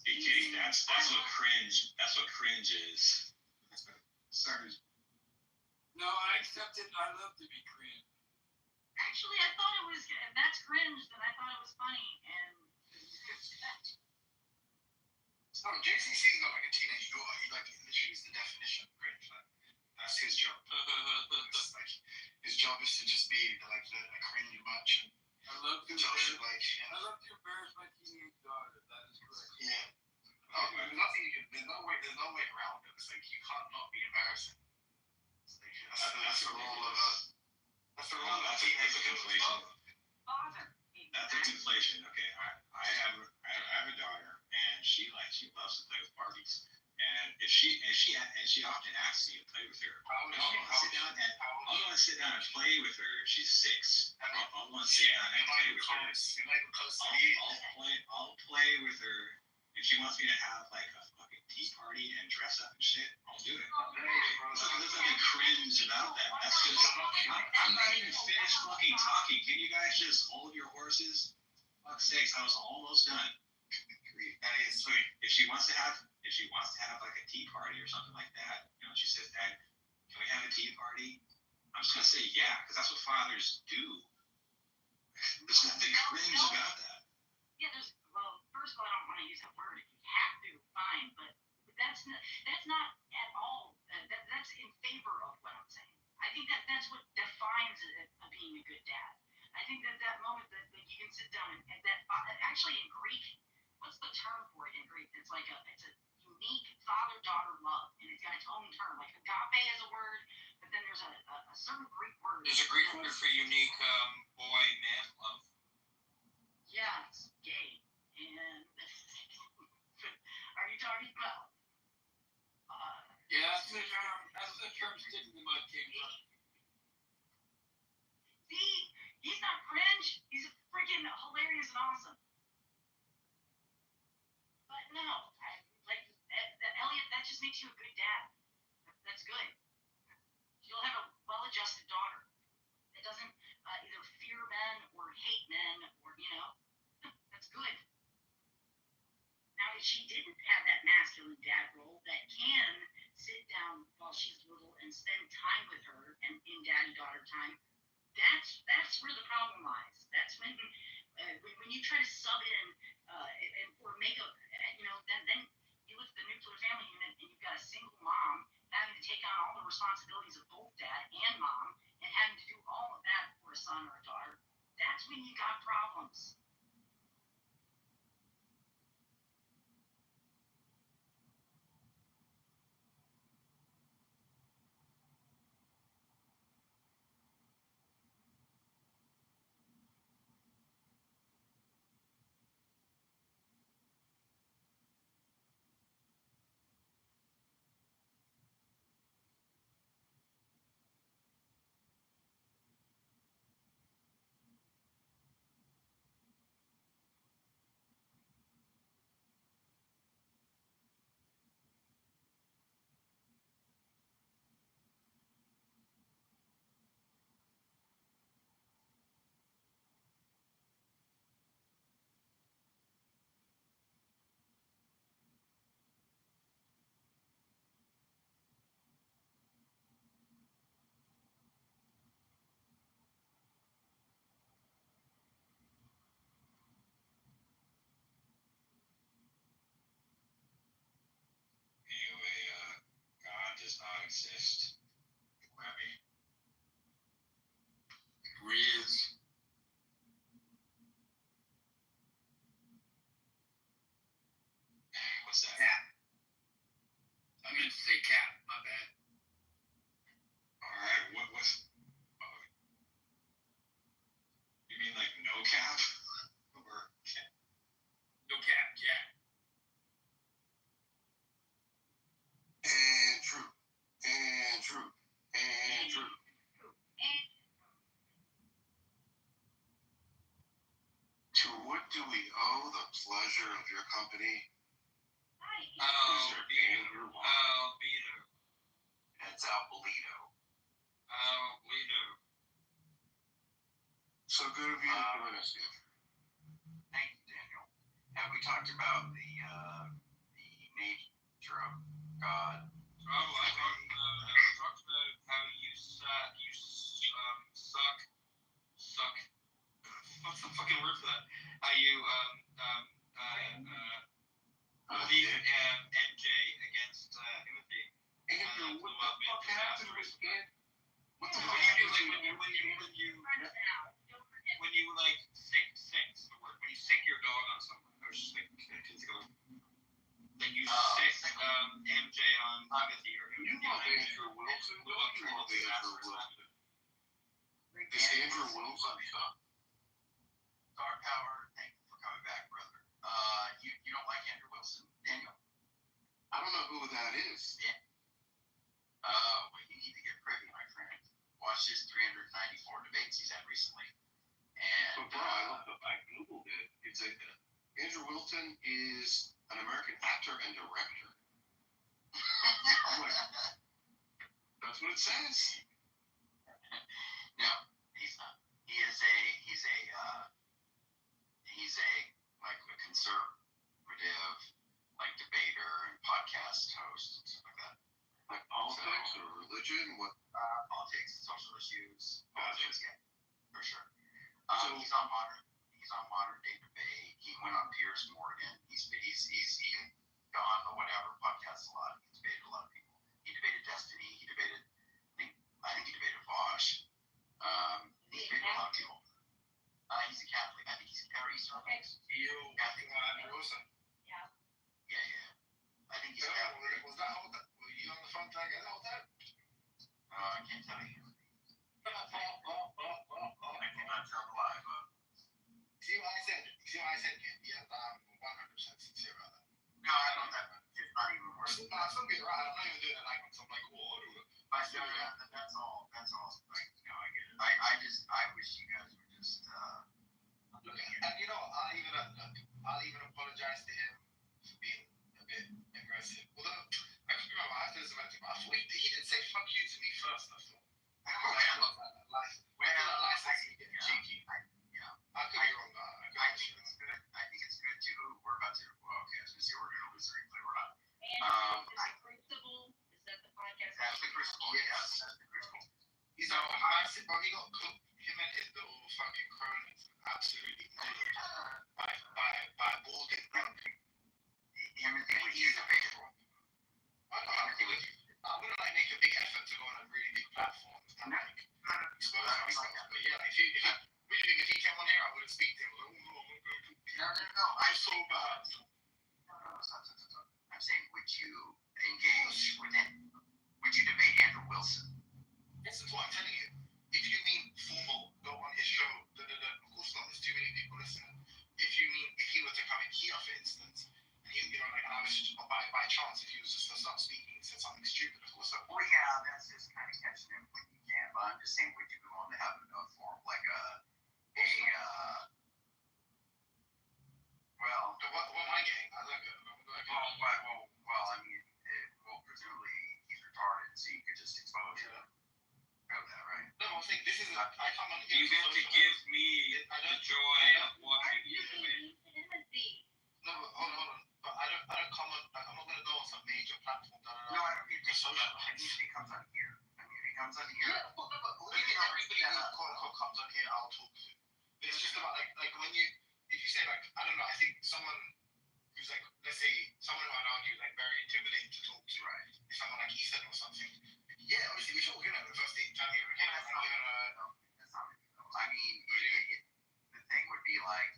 Speaker 9: BK, that's what cringe. That's what cringe is. Sorry.
Speaker 15: No, I accept it. I love to be cringe.
Speaker 13: Actually, I thought it was, if that's cringe, then I thought it was funny. And
Speaker 3: No, JCC's got like a teenage daughter. He like literally is the definition of cringe. Like that's his job. It's like his job is to just be like a cringe merchant.
Speaker 15: I love to
Speaker 3: Tell shit
Speaker 15: embarrass.
Speaker 3: like
Speaker 15: I love to embarrass my teenage daughter. That is correct.
Speaker 3: yeah. Oh, there's nothing you can. There's no way around it. It's like you can't not be embarrassing. It's like, that's the role of a. That's the role of a teenage
Speaker 9: conflation.
Speaker 13: father.
Speaker 9: That's a conflation. Okay, I have a daughter, and she loves to play with Barbies. And she often asks me to play with her. I'll go and sit down and play with her. She's 6. I'll go and sit down and play with her.
Speaker 3: You're not even close to me.
Speaker 9: I'll play with her. If she wants me to have like a fucking tea party and dress up and shit, I'll do it. There's nothing cringe about that. That's just I'm not even finished fucking talking. Can you guys just hold your horses? Fuck's sakes, I was almost done. That is sweet. If she wants to have like a tea party or something like that, you know, she says, Dad, can we have a tea party? I'm just gonna say yeah, because that's what fathers do. There's nothing cringe about that.
Speaker 13: Yeah, well, first of all, I don't want to use that word. If you have to, fine, but that's not at all. That's in favor of what I'm saying. I think that's what defines being a good dad. I think that moment that you can sit down and that actually in Greek, what's the term for it in Greek? It's a unique father-daughter love, and it's got its own term. Like agape is a word, but then there's a certain Greek word.
Speaker 14: There's a Greek word for unique boy-man love.
Speaker 13: Yeah, it's gay. And are you talking about?
Speaker 15: Yeah, that's the term. That's the term sticking in my came from.
Speaker 13: See, he's not cringe. He's freaking hilarious and awesome. But no, Elliot, that just makes you a good dad. That's good. You'll have a well-adjusted daughter that doesn't either fear men or hate men or, that's good. Now, if she didn't have that masculine dad role that can sit down while she's little and spend time with her and in daddy-daughter time, that's where the problem lies. That's when you try to sub in or make a, then you look at the nuclear family unit and you've got a single mom having to take on all the responsibilities of both dad and mom and having to do all of that for a son or a daughter. That's when you got problems.
Speaker 10: manager of your company?
Speaker 14: Albedo.
Speaker 2: It's Albedo.
Speaker 10: So good of you to join us here.
Speaker 2: Thank you, Daniel. Have we talked about the nature of God?
Speaker 14: I talked about how you suck. What's the fucking word for that? How you beat MJ against Timothy.
Speaker 10: Andrew, what the fuck happened with it? What the fuck
Speaker 14: When you like sick's the word. When you sick your dog on someone. I was just like, you sick MJ on Timothy or
Speaker 10: You love Andrew Wilson. You love Andrew Wilson. This Andrew Wilson stuff.
Speaker 2: Star Power, thank you for coming back, brother. You don't like Andrew Wilson, Daniel?
Speaker 10: I don't know who that is.
Speaker 2: Yeah. Well, you need to get privy, my friend. Watch his 394 debates he's had recently. And
Speaker 10: But bro, I googled it. It's Andrew Wilson is an American actor and director. I'm like, that's what it says.
Speaker 2: No, he's not. He's a conservative, like debater and podcast host and stuff like that.
Speaker 10: Like politics or religion? What?
Speaker 2: Politics, social issues, politics, yeah, for sure.
Speaker 10: So
Speaker 2: he's on modern day debate. He went on Piers Morgan. He's gone the whatever podcast a lot. He's debated a lot of people. He debated Destiny. He debated I think he debated Vosh. He debated a lot of people. He's a Catholic. I think he's Catholic.
Speaker 3: Andrew Wilson.
Speaker 2: Yeah. I think he's Catholic.
Speaker 3: Were you on the phone trying to get all that?
Speaker 2: I can't tell you. I cannot tell live.
Speaker 3: See what I said? Yeah, I'm 100% sincere about that.
Speaker 2: No, I don't know that. It's not even worth it.
Speaker 3: No, I'm still being right. I'm not even doing it like when something like,
Speaker 2: That's all. Like, I get it. I wish you guys were just.
Speaker 3: Look, and you know, I'll even apologize to him for being a bit aggressive. Although, I can remember after this event, I thought he didn't say fuck you to me first. I thought. I could be wrong.
Speaker 2: I think it's good. Too. We're about to. Well, okay, I was gonna say we're gonna lose the replay. We're not.
Speaker 13: Crucible? Is that the podcast?
Speaker 2: That's the Crucible. Yes, that's the Crucible.
Speaker 3: He's a massive, bro. He got cooked. Him and his little fucking cronies absolutely by Morgan.
Speaker 2: Him and he's a baseball.
Speaker 3: I wouldn't like make a big effort to go on a really big platform and like expose myself. But yeah, like if he came on here, I wouldn't speak to him.
Speaker 2: No.
Speaker 3: I'm so bad.
Speaker 2: I'm saying, would you engage with him? Would you debate Andrew Wilson?
Speaker 3: Listen to what I'm telling you. If you mean formal, go on his show. Of course not. There's too many people listening. If he were to come in here, for instance, and I was just by chance, if he was just to start speaking and said something stupid, of course.
Speaker 2: Well, yeah, that's just kind of catching him when you can. But I'm just saying, would you be willing to have a forum like well,
Speaker 3: what am I getting? I don't know.
Speaker 2: Well, I mean, presumably he's retarded, so you could just expose him. Know that, right?
Speaker 3: No, I think this is. I come on here.
Speaker 14: You get to give me the joy of watching you debate.
Speaker 3: No, but hold on. But I don't come on. Like, I'm not gonna go on some major platform.
Speaker 2: No, I don't mean to social. I mean, if he comes on here.
Speaker 3: Yeah, but everybody who quote unquote comes on here, I'll talk to. It's just about like when if you say like I don't know, I think someone who's like, let's say someone who I'd argue like very intimidating to talk to, right? If someone like Ethan or something. Yeah, obviously we should, the first time you ever came out,
Speaker 2: that's not I mean, the thing would be like,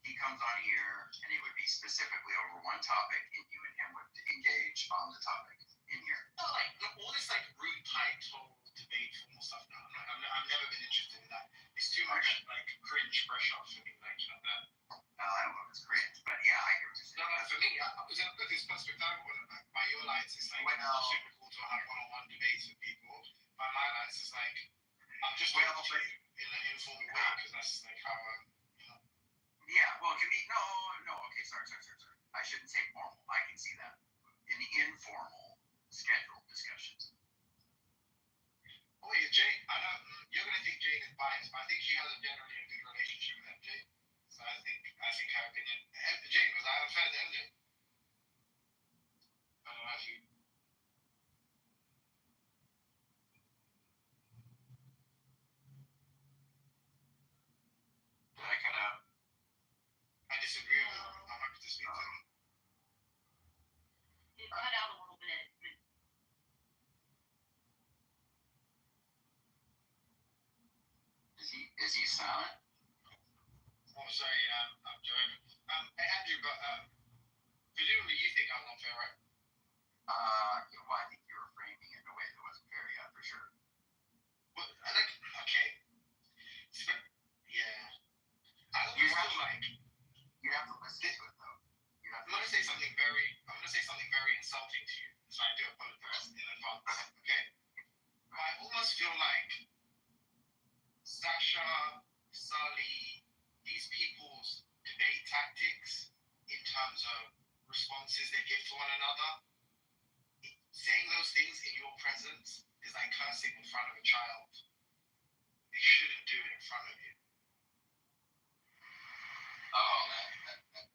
Speaker 2: he comes on here and it would be specifically over one topic, and you and him would engage on the topic in here.
Speaker 3: No, like all this like rude title debate formal stuff. No, I've never been interested in that. It's too much like cringe pressure for me, like that.
Speaker 2: No, I don't know if it's cringe, but yeah, I get what you're saying.
Speaker 3: No, for me, because look, it's perspective. By your lights, it's like super cool to have one-on-one debates with people. By my lights, it's like I'm just talking to you in an informal way because that's like how
Speaker 2: Yeah, well, it can be no. Okay, sorry. I shouldn't say formal. I can see that in informal scheduled discussions.
Speaker 3: Oh yeah, Jane. I know you're gonna think Jane is biased, but I think she has a generally a good relationship with MJ. So I think her opinion. Jane, was I unfair to MJ? I don't know if you.
Speaker 2: Did I cut out?
Speaker 3: I disagree with him. I'm happy to speak to him.
Speaker 13: It cut out a little bit.
Speaker 2: Is he silent?
Speaker 3: Oh, sorry. I'm driving. Hey, Andrew, but presumably you think I was unfair, right?
Speaker 2: Well, I think you were framing it in a way that wasn't fair, yeah, for sure.
Speaker 3: Well, okay. Yeah. I always feel like
Speaker 2: you have to listen to it though.
Speaker 3: I'm gonna say something very insulting to you, so I do apologize in advance. Okay. I almost feel like Sasha, Sully, these people's debate tactics in terms of responses they give to one another, saying those things in your presence is like cursing in front of a child. They shouldn't do it in front of you.
Speaker 2: Oh, that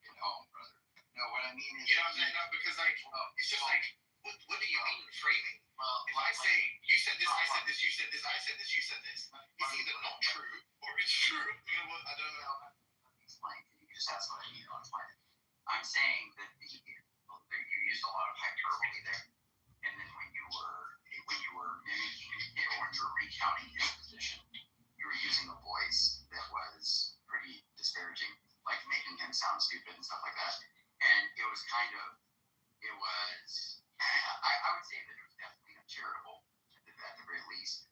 Speaker 2: hit home, brother. No, what I mean is,
Speaker 3: you know what I'm saying? No, because like, it's just like, what do you mean framing? Well, if I say you said this, I said this, you said this, I said this, you said this, it's either not true or it's true. You know what? I don't know.
Speaker 2: Let me explain. You can just ask what I mean. I'll explain it. I'm saying that you used a lot of hyperbole there, and then when you were mimicking it, or when you were recounting his position, you were using a voice that was pretty disparaging, like making him sound stupid and stuff like that. And it was I would say that it was definitely uncharitable at the very least.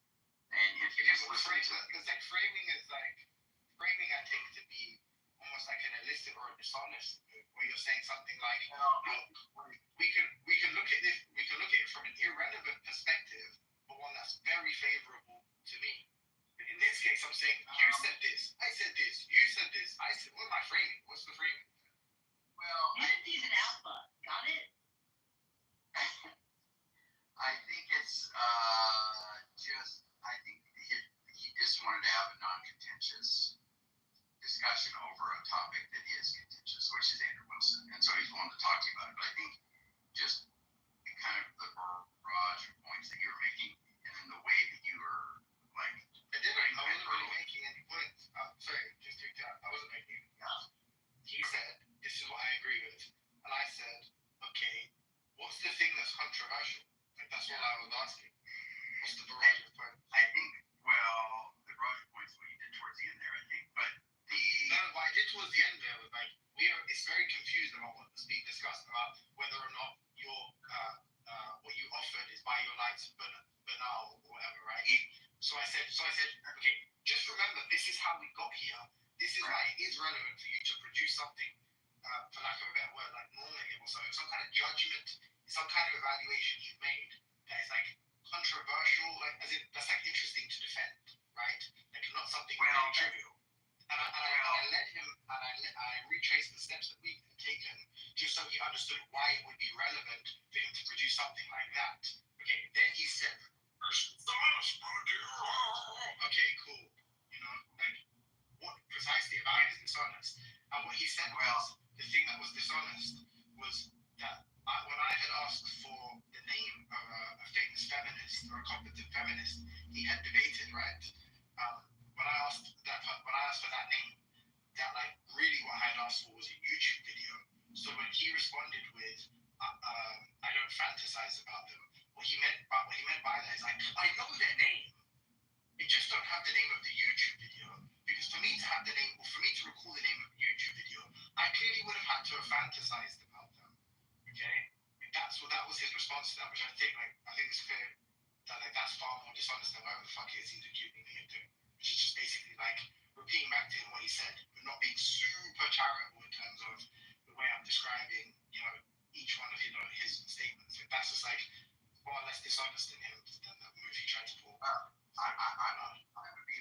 Speaker 2: And if you just listen to it,
Speaker 3: because like framing I take to be almost like an illicit or a dishonest, where you're saying something like, we can look at it from an irrelevant perspective, but one that's very favorable to me. In this case, I'm saying, you said this, I said this, you said this, I said, what am I framing? What's the framing?
Speaker 2: Well,
Speaker 13: Unity is an alpha. Got it?
Speaker 2: I think it's I think he just wanted to have a non-contentious discussion over a topic that is contentious, which is Andrew Wilson, and so he's willing to talk to you about it. But I think just kind of the barrage of points that you were making, and then the way that you were like,
Speaker 3: I wasn't really making any points. Sorry, just to I wasn't making any points. He said, this is what I agree with. And I said, okay, what's the thing that's controversial? Like, that's all I was asking. What's the barrage of points?
Speaker 2: I think, well, the barrage of points what you did towards the end there, I think. But
Speaker 3: what I did towards the end there was like, it's very confused about what was being discussed about whether or not what you offered is by your lights banal or whatever, right? So I said, okay, just remember, this is how we got here. This is why it is relevant for you to produce something, for lack of a better word, like normative or something, some kind of judgment, some kind of evaluation you've made that is like controversial, like as in that's like interesting to defend, right? Like not something really trivial. And I led him, and I retraced the steps that we've taken, just so he understood why it would be relevant for him to produce something like that. Okay, then he said, okay, cool. You know, like what precisely about it is dishonest. And what he said was, the thing that was dishonest was that when I had asked for the name of a famous feminist or a competent feminist, he had debated, right? When I asked for that name, that like really what I had asked for was a YouTube video. So when he responded with, I don't fantasize about them, what he meant by that is like, I know their name. They just don't have the name of the YouTube video. Because for me to have the name, or for me to recall the name of the YouTube video, I clearly would have had to have fantasized about them. Okay? That was his response to that, which I think it's clear that like that's far more dishonest than whatever the fuck it is he's accusing me of doing. Which is just basically like repeating back to him what he said, but not being super charitable in terms of the way I'm describing, each one of his statements. Like, that's just like far less dishonest in him than the move he tried to pull.
Speaker 2: I would be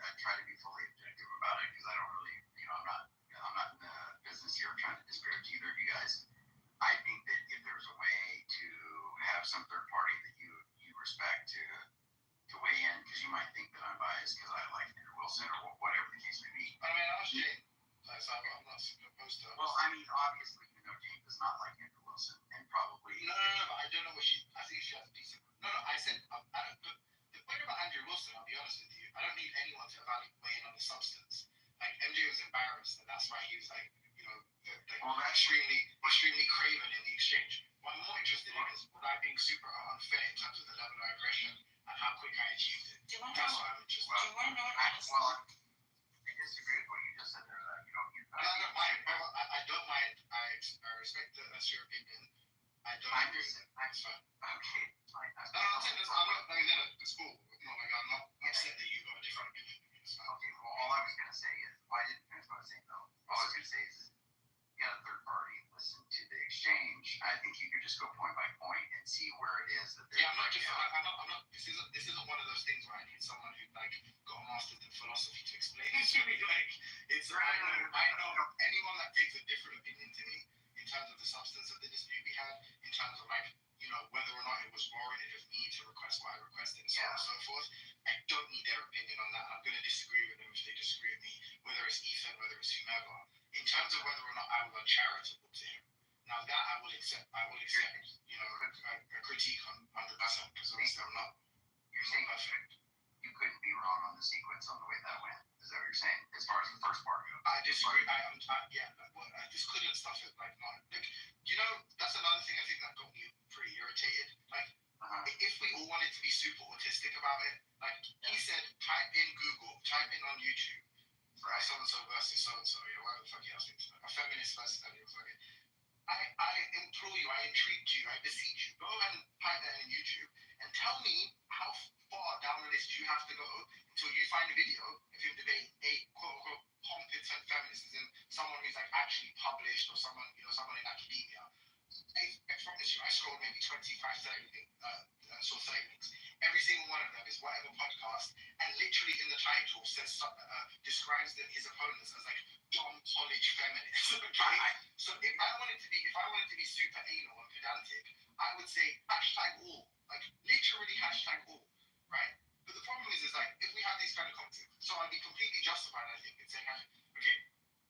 Speaker 2: I try to be fully objective about it because I don't really, I'm party that you respect to weigh in, because you might think that I'm biased because I like Andrew Wilson or whatever the case may be.
Speaker 3: I mean, I asked Jane, so I'm not opposed to.
Speaker 2: Well, I mean, obviously, Jane does not like Andrew Wilson, and probably.
Speaker 3: No, but I don't know what she. I think she has a decent. No, I said I don't. But the point about Andrew Wilson, I'll be honest with you, I don't need anyone to weigh in on the substance. Like MJ was embarrassed, and that's why he was like, extremely craven in the exchange. What I'm more interested in is was I being super unfair in terms of the level of aggression and how quick I achieved it. That's what I'm interested in.
Speaker 2: I disagree with what you just said there. That you don't.
Speaker 3: I don't mind. I don't mind. I respect that's your opinion. I don't agree. That's fine.
Speaker 2: Okay.
Speaker 3: No, I'm saying this. I'm not like that. It's cool. I'm not upset that you got a different opinion.
Speaker 2: Okay. Well, all I was gonna say is, I didn't finish what I was saying though. All I was gonna say is, you got a third party listen to the exchange. I think you could just go point by point and see where it is that.
Speaker 3: Yeah, I'm not. This isn't one of those things where I need someone who got a master's in philosophy to explain it to me. I know anyone that takes a different opinion to me in terms of the substance of the dispute we had, in terms of whether or not it was warranted of me to request what I requested and so on and so forth. I don't need their opinion on that. I'm going to disagree with them if they disagree with me, whether it's Ethan, whether it's whomever. In terms of whether or not I was uncharitable to him, now that I will accept, a critique on 100%, because obviously I'm not.
Speaker 2: You're saying perfect. You couldn't be wrong on the sequence on the way that went. Is that what you're saying? As far as the first part goes.
Speaker 3: I disagree. I just couldn't stuff it that's another thing I think that got me pretty irritated. If we all wanted to be super autistic about it, he said, type in on YouTube, right, so and so versus so and so, whatever the fuck he asked me to know, a feminist versus okay. I implore you, I entreat you, I beseech you, go and type that in YouTube and tell me how far down the list you have to go until you find a video of him debating a quote-unquote competent feminist, as in someone who's actually published or someone in academia. I promise you, I scrolled maybe 25, 30 links, saw 30 links. Every single one of them is whatever podcast, and literally in the title describes his opponents as dumb college feminists. Okay? So if I wanted to be super anal and pedantic, I would say #all, literally #all, right? But the problem is if we have these kind of conversations, so I'd be completely justified, I think, in saying, okay,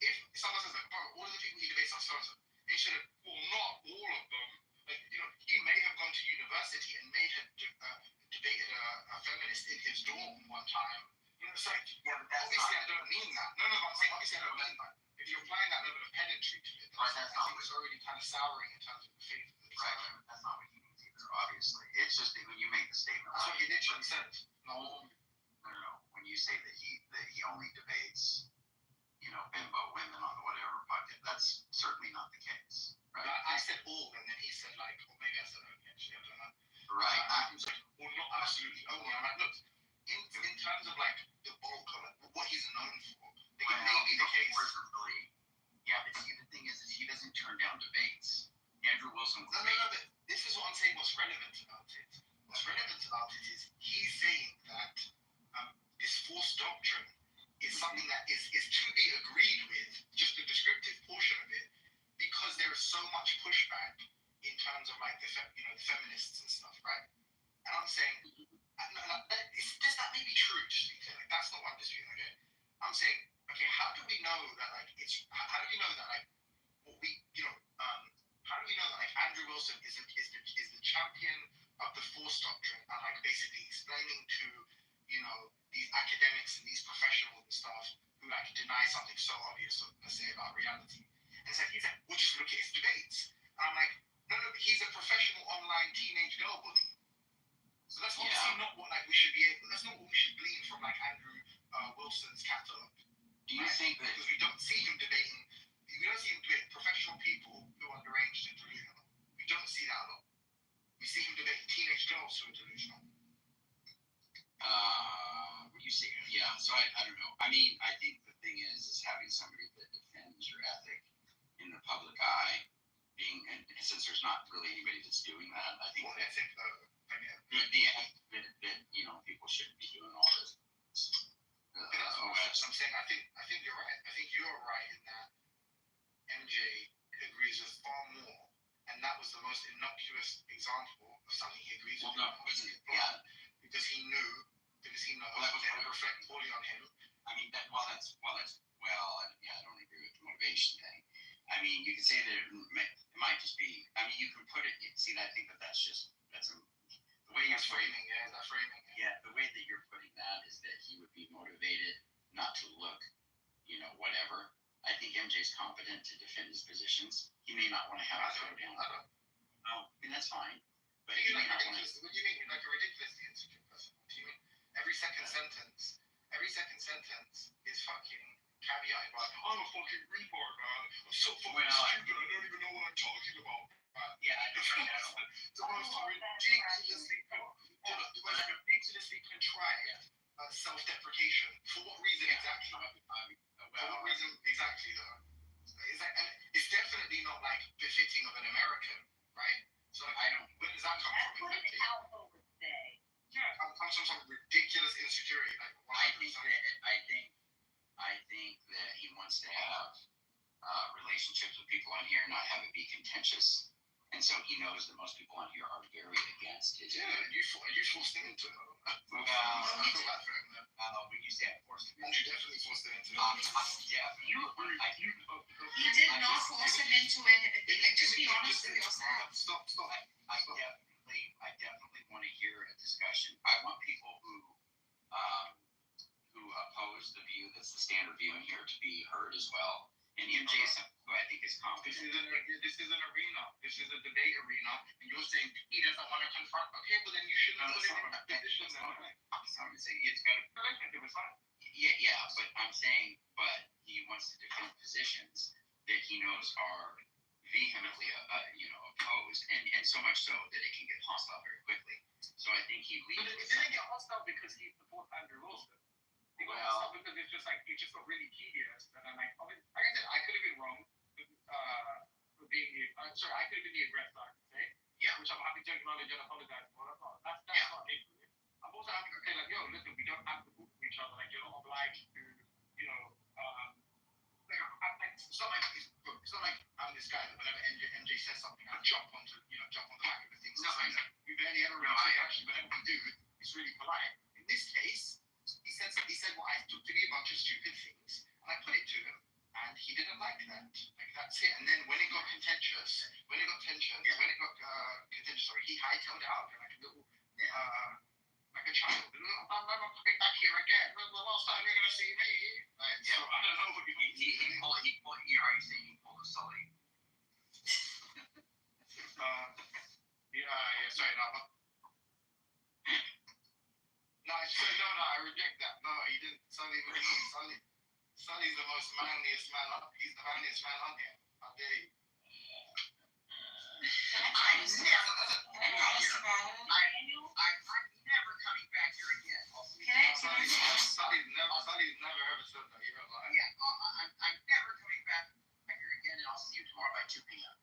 Speaker 3: if someone says all of the people he debates are so-and-so, they should have, well, not all of them. He may have gone to university and may have debated a feminist in his dorm one time. Obviously I don't mean that. No, but I'm saying obviously I don't mean that. If you're applying that level of pedantry to it, I think it's already kind of souring in terms of the faith of the discussion.
Speaker 2: Right, that's not what he means either, obviously. It's just that when you make the statement.
Speaker 3: That's what he literally said.
Speaker 2: No. When you say that he only debates, bimbo women on the whatever podcast, that's certainly not the case. Right?
Speaker 3: I said all, and then he said or maybe I said only, actually, I don't know.
Speaker 2: Right.
Speaker 3: Well, not absolutely only. I'm look, in terms of the bulk of what he's known for, it may be the case.
Speaker 2: Yeah, but see, the thing is he doesn't turn down debates. Andrew Wilson.
Speaker 3: No, but this is what I'm saying. What's relevant about it? What's relevant about it is he's saying that this false doctrine is something that is to be agreed with, just the descriptive portion of it, because there is so much pushback in terms of the feminists and stuff, right? And I'm saying, that may be true, just to be clear. That's not what I'm disputing, okay? I'm saying, okay, how do we know that how do we know that how do we know that Andrew Wilson is the champion of the force doctrine and basically explaining to these academics and these professionals and stuff who deny something so obvious, let's say, about reality. And so he's we'll just look at his debates. And I'm no, but he's a professional online teenage girl bully. So that's obviously not what we should be able. That's not what we should glean from Andrew Wilson's catalog.
Speaker 2: Do you think that
Speaker 3: because we don't see him debating professional people who are deranged and delusional? We don't see that a lot. We see him debating teenage girls who are delusional.
Speaker 2: What do you say? Yeah. So I don't know. I mean, I think the thing is having somebody that defends your ethic in the public eye, and since there's not really anybody that's doing that, I think that people shouldn't be doing all this.
Speaker 3: I'm saying I think you're right. I think you're right in that MJ agrees with far more, and that was the most innocuous example of something he agrees
Speaker 2: Well,
Speaker 3: with.
Speaker 2: no, yeah.
Speaker 3: Because he knows that would reflect poorly on him.
Speaker 2: I mean, I don't agree with the motivation thing. I mean, you can say that it might just be. I mean, you can put it. See, I think that's the way you're
Speaker 3: framing. Yeah, that framing.
Speaker 2: Yeah, the way that you're putting that is that he would be motivated not to look, whatever. I think MJ's competent to defend his positions. He may not want to have a throwdown. I mean, that's fine. But
Speaker 3: you like ridiculous. What do you mean? You're like a ridiculously insecure person. What do you mean? Every second sentence is fucking caveated by, I'm a fucking retard, man. I'm so fucking stupid. I don't even know what I'm talking about.
Speaker 2: Yeah, I know.
Speaker 3: The most ridiculously contrived self-deprecation. For what reason exactly? For what reason exactly, though? And it's definitely not like befitting of an American, right? So where does that come from? Comes from some ridiculous insecurity. Like,
Speaker 2: I think that he wants to have relationships with people on here, not have it be contentious, and so he knows that most people on here are very against his.
Speaker 3: Yeah, you forced him into it. I feel bad for him.
Speaker 2: When you say I forced him,
Speaker 3: you definitely forced him into it.
Speaker 4: You did not force him into anything. Like, just be honest with yourself.
Speaker 3: Stop.
Speaker 2: I definitely want to hear a discussion. I want people who oppose the view that's the standard view in here to be heard as well. And MJ is who I think is competent.
Speaker 3: This is an arena. This is a debate arena. And you're saying he doesn't want to confront. Okay, well then you shouldn't put him in that position.
Speaker 2: I'm saying it's got to. Yeah, but I'm saying, he wants to defend positions that he knows are vehemently, opposed, and so much so that it can get hostile very quickly. So I think he leads.
Speaker 15: But it didn't get hostile because he supports Andrew Wilson. Well, because it's just got really tedious, and I'm like, like I said, I could have been wrong for being I could have been the aggressor, I could say.
Speaker 2: Yeah.
Speaker 15: Which I'm happy to acknowledge and apologize for. That's not me. I'm also happy to say, like, yo, listen, we don't have to talk to each other. Like, you're not obliged to,
Speaker 3: it's not like I'm this guy that whenever MJ says something, I jump on the back of the thing.
Speaker 2: No,
Speaker 3: we barely ever really say, actually, whenever we do, it's really polite. In this case, he said what I took to be a bunch of stupid things, and I put it to him, and he didn't like that. Like, that's it. And then when it got contentious, he hightailed it out like a little, like a child. I'm not coming back here again. The last time you're gonna see me. So I don't know what you mean.
Speaker 2: Are you saying he pulled a Sully?
Speaker 3: Sorry, no. No, I reject that. No, he didn't. Sully's the most manliest man up. He's the manliest man on here. How dare you?
Speaker 2: I'm never coming back here again.
Speaker 3: Sully's never ever said that. You're lying.
Speaker 2: Yeah, I'm never coming back here again, and I'll see you tomorrow by 2 p.m.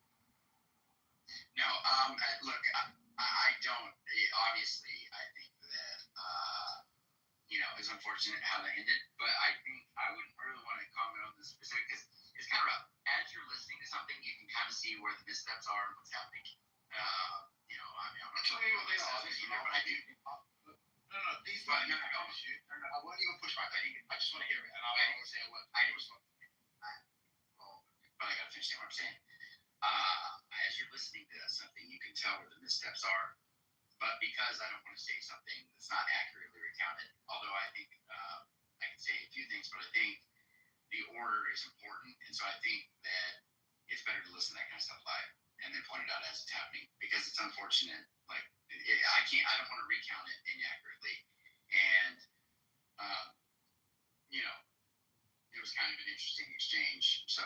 Speaker 2: No, look, I don't. Obviously, I think that it's unfortunate how that ended, but I think I wouldn't really want to comment on this specific because it's kind of rough. As you're listening to something, you can kind of see where the missteps are and what's happening. I'm not telling you what they are, but I do.
Speaker 3: No, these are not I promise you. I won't even push back. I just want to hear it, and I won't say a word.
Speaker 2: But I gotta finish saying what I'm saying. As you're listening to something, you can tell where the missteps are. But because I don't want to say something that's not accurately recounted, although I think I can say a few things, but I think the order is important, and so I think that it's better to listen to that kind of stuff live and then point it out as it's happening because it's unfortunate. Like I don't want to recount it inaccurately, and it was kind of an interesting exchange. So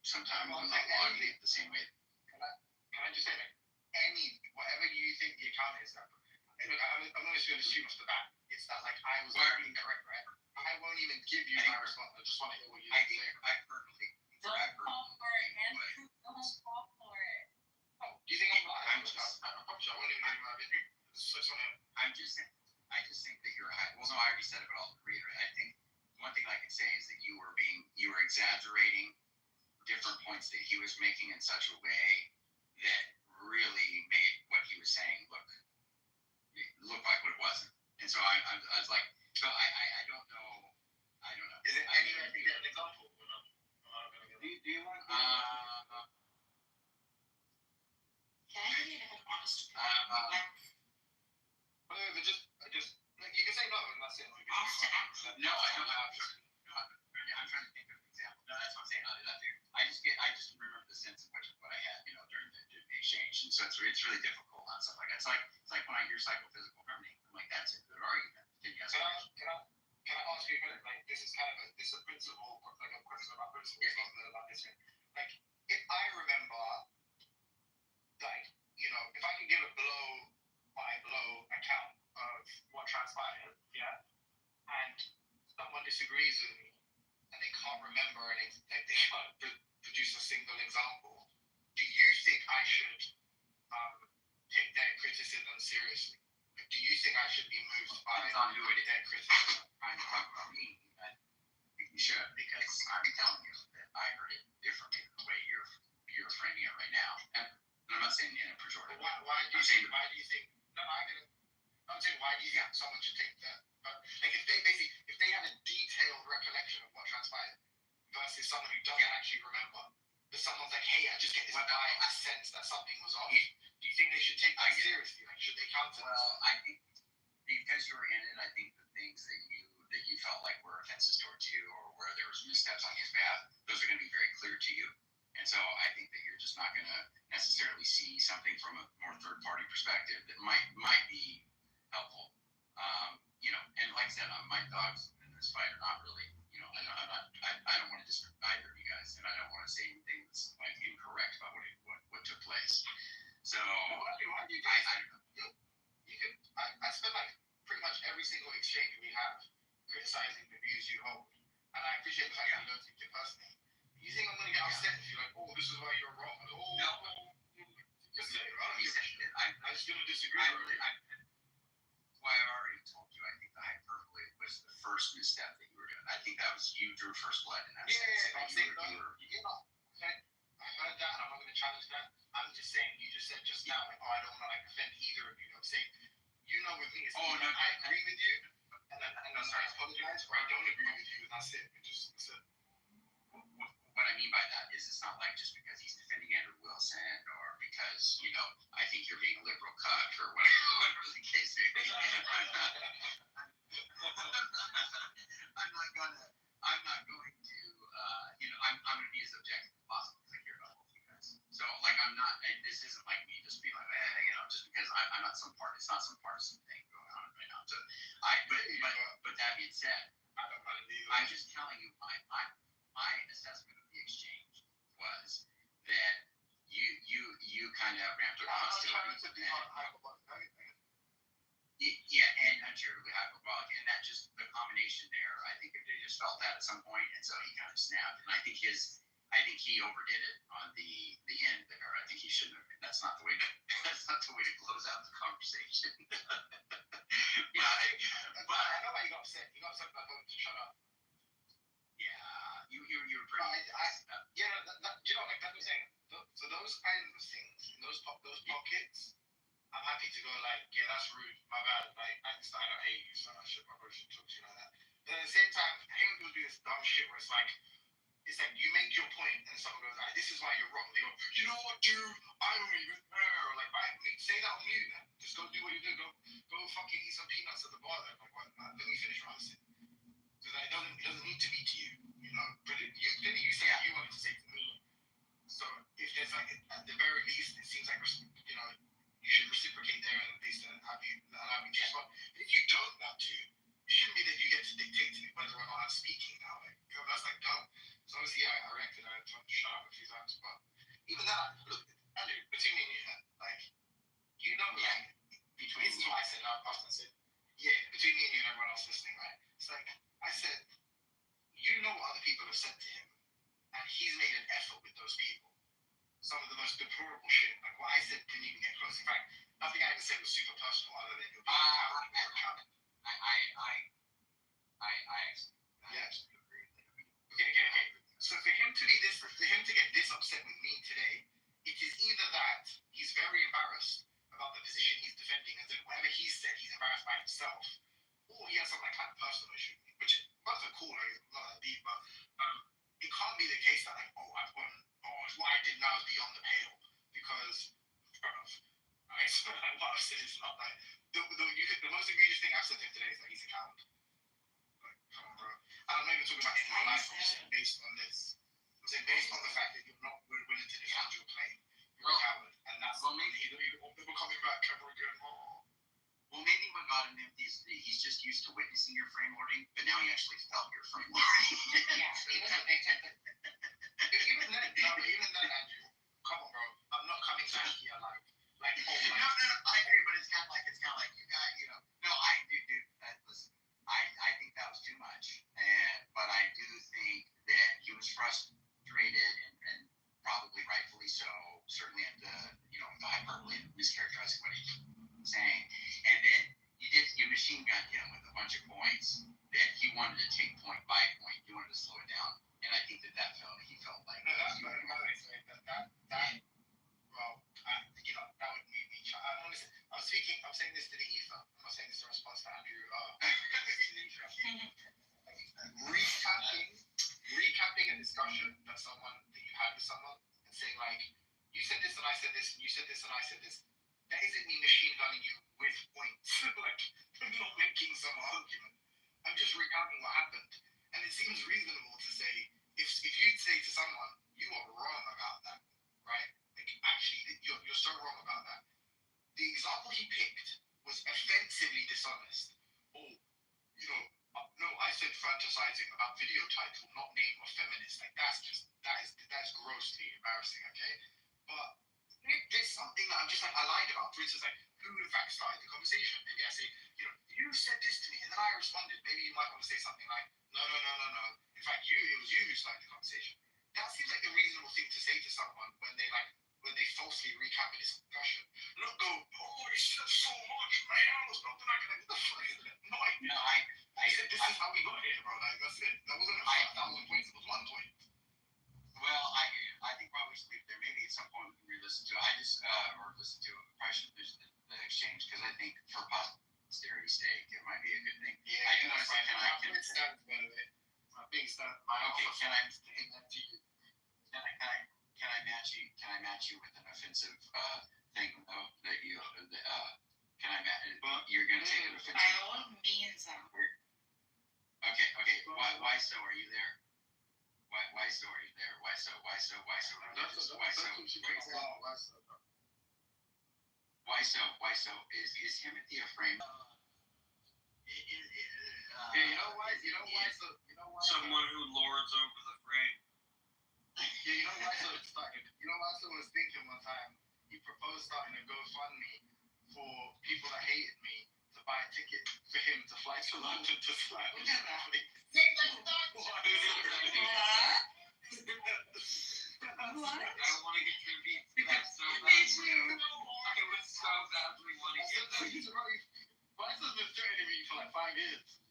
Speaker 2: sometimes I'm not logging it the same way.
Speaker 3: Can I just say that whatever you think the account is, look, I'm not just going to assume off the bat. It's that like I was incorrect, right? I won't even give you my response. I just want to hear what you
Speaker 2: think. I perfectly.
Speaker 6: Don't fall for it, Andrew. Don't fall for it.
Speaker 3: Oh, do you think I'm lying? I promise you, I won't even give you my opinion.
Speaker 2: I just think that you're. Well, no, I already said it, but I'll reiterate. I think one thing I could say is that you were exaggerating different points that he was making in such a way that really made what he was saying looked like what it wasn't. And so I was like, so I don't know. I don't know.
Speaker 3: Is it any example?
Speaker 11: Do you want
Speaker 4: Can I give you an honest opinion?
Speaker 3: But just like you can say no, and that's it. Like,
Speaker 4: After action.
Speaker 2: No, I don't have. I'm trying to think of an example. No, that's what I'm saying. I'll do that too. I just remember the sense of what I had, during the exchange, and so it's really difficult on stuff like that. It's like when I hear psychophysical harmony, I'm like, that's a good argument. Can you ask me?
Speaker 3: Can I ask you a question? Like, this is kind of this is a principle, like a question about principles, not about this thing. Like, if I remember, like, if I can give a blow by blow account of what transpired, yeah, and someone disagrees with me and they can't remember and they can't produce a single example, do you think I should take their criticism seriously? Like, do you think I should be moved by their criticism?
Speaker 2: Trying to talk about me, I think you should, because I'm telling you that I heard it differently than the way you're framing it right now. And I'm not saying in a pejorative.
Speaker 3: Why do you think? No, I get it. I'm saying, why do you think someone should take that? Like, if they have a detailed recollection of what transpired versus someone who doesn't actually remember, but someone's like, hey, I just get this vibe, I sense that something was off. Do you think they should take that seriously? Like, should they counter?
Speaker 2: Well, I think because you were in it, I think the things that you felt like were offenses towards you or where there was missteps on his behalf, those are going to be very clear to you. And so I think that you're just not going to necessarily see something from a more third-party perspective that might be helpful. And like I said, my thoughts in this fight are not really, I don't want to disrespect either of you guys, and I don't want to say anything that's like incorrect about what took place. So
Speaker 3: I spend like pretty much every single exchange we have criticizing the views you hold, and I appreciate the fact that you don't take it personally. You think I'm gonna get upset if you're like, oh, this is why you're wrong?
Speaker 2: No.
Speaker 3: Just say it. I'm just gonna disagree.
Speaker 2: Why I already told you, I think the hyperbole was the first misstep that you were doing. I think that was you drew first blood in that sense.
Speaker 3: I'm saying, okay, I heard that, and I'm not gonna challenge that. I'm just saying, you just said just now, like, oh, I don't want to like offend either of you. I'm saying, with me, it's I agree with you, and then I apologize, or I don't agree with you, and that's it.
Speaker 2: What I mean by that is it's not like just because he's defending Andrew Wilson or because, I think you're being a liberal cuck or whatever the case may be. I'm not going to, I'm going to be as objective as possible because I care about both of you guys. So, like, this isn't like me just being like, just because I'm not it's not some partisan thing going on right now. So, but that being said, I'm just telling you my assessment of the exchange was that you kind of ramped up hostility. Yeah, and uncharitably hyperbolic, and that just the combination there. I think they just felt that at some point, and so he kind of snapped. And I think he overdid it on the end there. I think he shouldn't have. That's not the way to close out the conversation.
Speaker 3: But I know why you got upset. You got upset about going to shut up.
Speaker 2: Yeah, you were pretty.
Speaker 3: Do you know, like that was saying. So those kinds of things, in those pockets, I'm happy to go like, yeah, that's rude, my bad. Like, I don't hate you, so I probably should talk to you like that. But at the same time, him will do this dumb shit where it's like you make your point and someone goes, this is why you're wrong. They go, you know what, dude? I don't even care. Like, right, say that on mute then. Just go do what you do. Go fucking eat some peanuts at the bar then. Like, let me finish what I'm saying. Because it doesn't need to be to you, But you say you wanted to say to me. So if there's like, at the very least, it seems like, you should reciprocate there and at least allow me to respond. If you don't want to, it shouldn't be that you get to dictate to me whether or not I'm speaking now. Like, that's like dumb. So obviously, I reacted. I tried to shut up a few times, but even that, look, Andrew, between me and you, like, this is what I said after I said, between me and you and everyone else listening, right? It's like, I said, what other people have said to him, and he's made an effort with those people. Some of the most deplorable shit. Like what I said didn't even get close. In fact, nothing I even said was super personal other than you're being a coward. I actually agree. Okay. So for him to get this upset with me today, it is either that he's very embarrassed about the position he's defending, and then whatever he said, he's embarrassed by himself, or he has some like kind of personal issue, which both are cool, like, not that deep, but it can't be the case that like, oh, what I did now is beyond the pale, because I swear like, what I've said is not like the most egregious thing I've said to him today is that he's a coward. Like, come on, bro. And I'm not even talking about in my life. I'm saying based on this. I'm saying based on the fact that you're not willing to defend your claim. You're a coward, and that's people coming back, Trevor again. Oh.
Speaker 2: Well, maybe what got him empty is that he's just used to witnessing your frame loading, but now he actually felt your frame loading.
Speaker 3: Even then, Andrew, come on, bro. I'm not coming back here like,
Speaker 2: no, I agree, but it's kind of like you got, No, I do, listen, I think that was too much, but I do think that he was frustrated and probably rightfully so. Certainly at the hyperbole and mischaracterizing what he's saying, and then you machine gunned him with a bunch of points that he wanted to take point by point. He wanted to slow it down, and I think he felt like
Speaker 3: no, that's not that would make me try. I'm saying this to the ether. I'm not saying this in response to Andrew. Recapping a discussion that you had with someone and saying like, you said this and I said this, and you said this and I said this. That isn't me machine gunning you with points. Like, I'm not making some argument. I'm just recounting what happened. And it seems reasonable to say, if you'd say to someone, you are wrong about that, right? Like, actually, you're so wrong about that. The example he picked was offensively dishonest. Oh, no, I said fantasizing about video title, not name or feminist. Like, that's grossly embarrassing, okay? But there's something that I'm just like, I lied about. For instance, like, who in fact started the conversation? Maybe I say, you said this to me, and then I responded. Maybe you might want to say something like, no. In fact, it was you who started the conversation. That seems like the reasonable thing to say to someone when they falsely recap a discussion. Not go, oh, he said so much, man. I was not gonna get the fuck is it? No, I said this is how we got here, bro. Like, that's it. That wasn't 5,000 points. It was 1 point.
Speaker 2: Well, I think probably we should leave there. Maybe at some point we can re-listen to it. Or listen to it. Probably should listen to the exchange, because I think for posterity's sake, it might be a good thing.
Speaker 3: Yeah,
Speaker 2: I do want to say,
Speaker 3: my big stance, by the way. My big stance. My
Speaker 2: can I
Speaker 3: to hit that to you.
Speaker 2: Can I match you with an offensive thing though that you can I match? You're gonna take an offensive.
Speaker 4: By all means.
Speaker 2: Okay. Why so? Are you there? Why so? Are you there? Why so? Why so? Is Timothy a frame?
Speaker 14: Someone who lords over the frame.
Speaker 3: Yeah, you know why so it started? You know why so was thinking one time he proposed starting a GoFundMe for people that hated me to buy a ticket for him to fly to London to slap me.
Speaker 4: What?
Speaker 14: I want to get your beat back so bad. I would so badly want to get that.
Speaker 3: Why so been threatening me for like 5 years?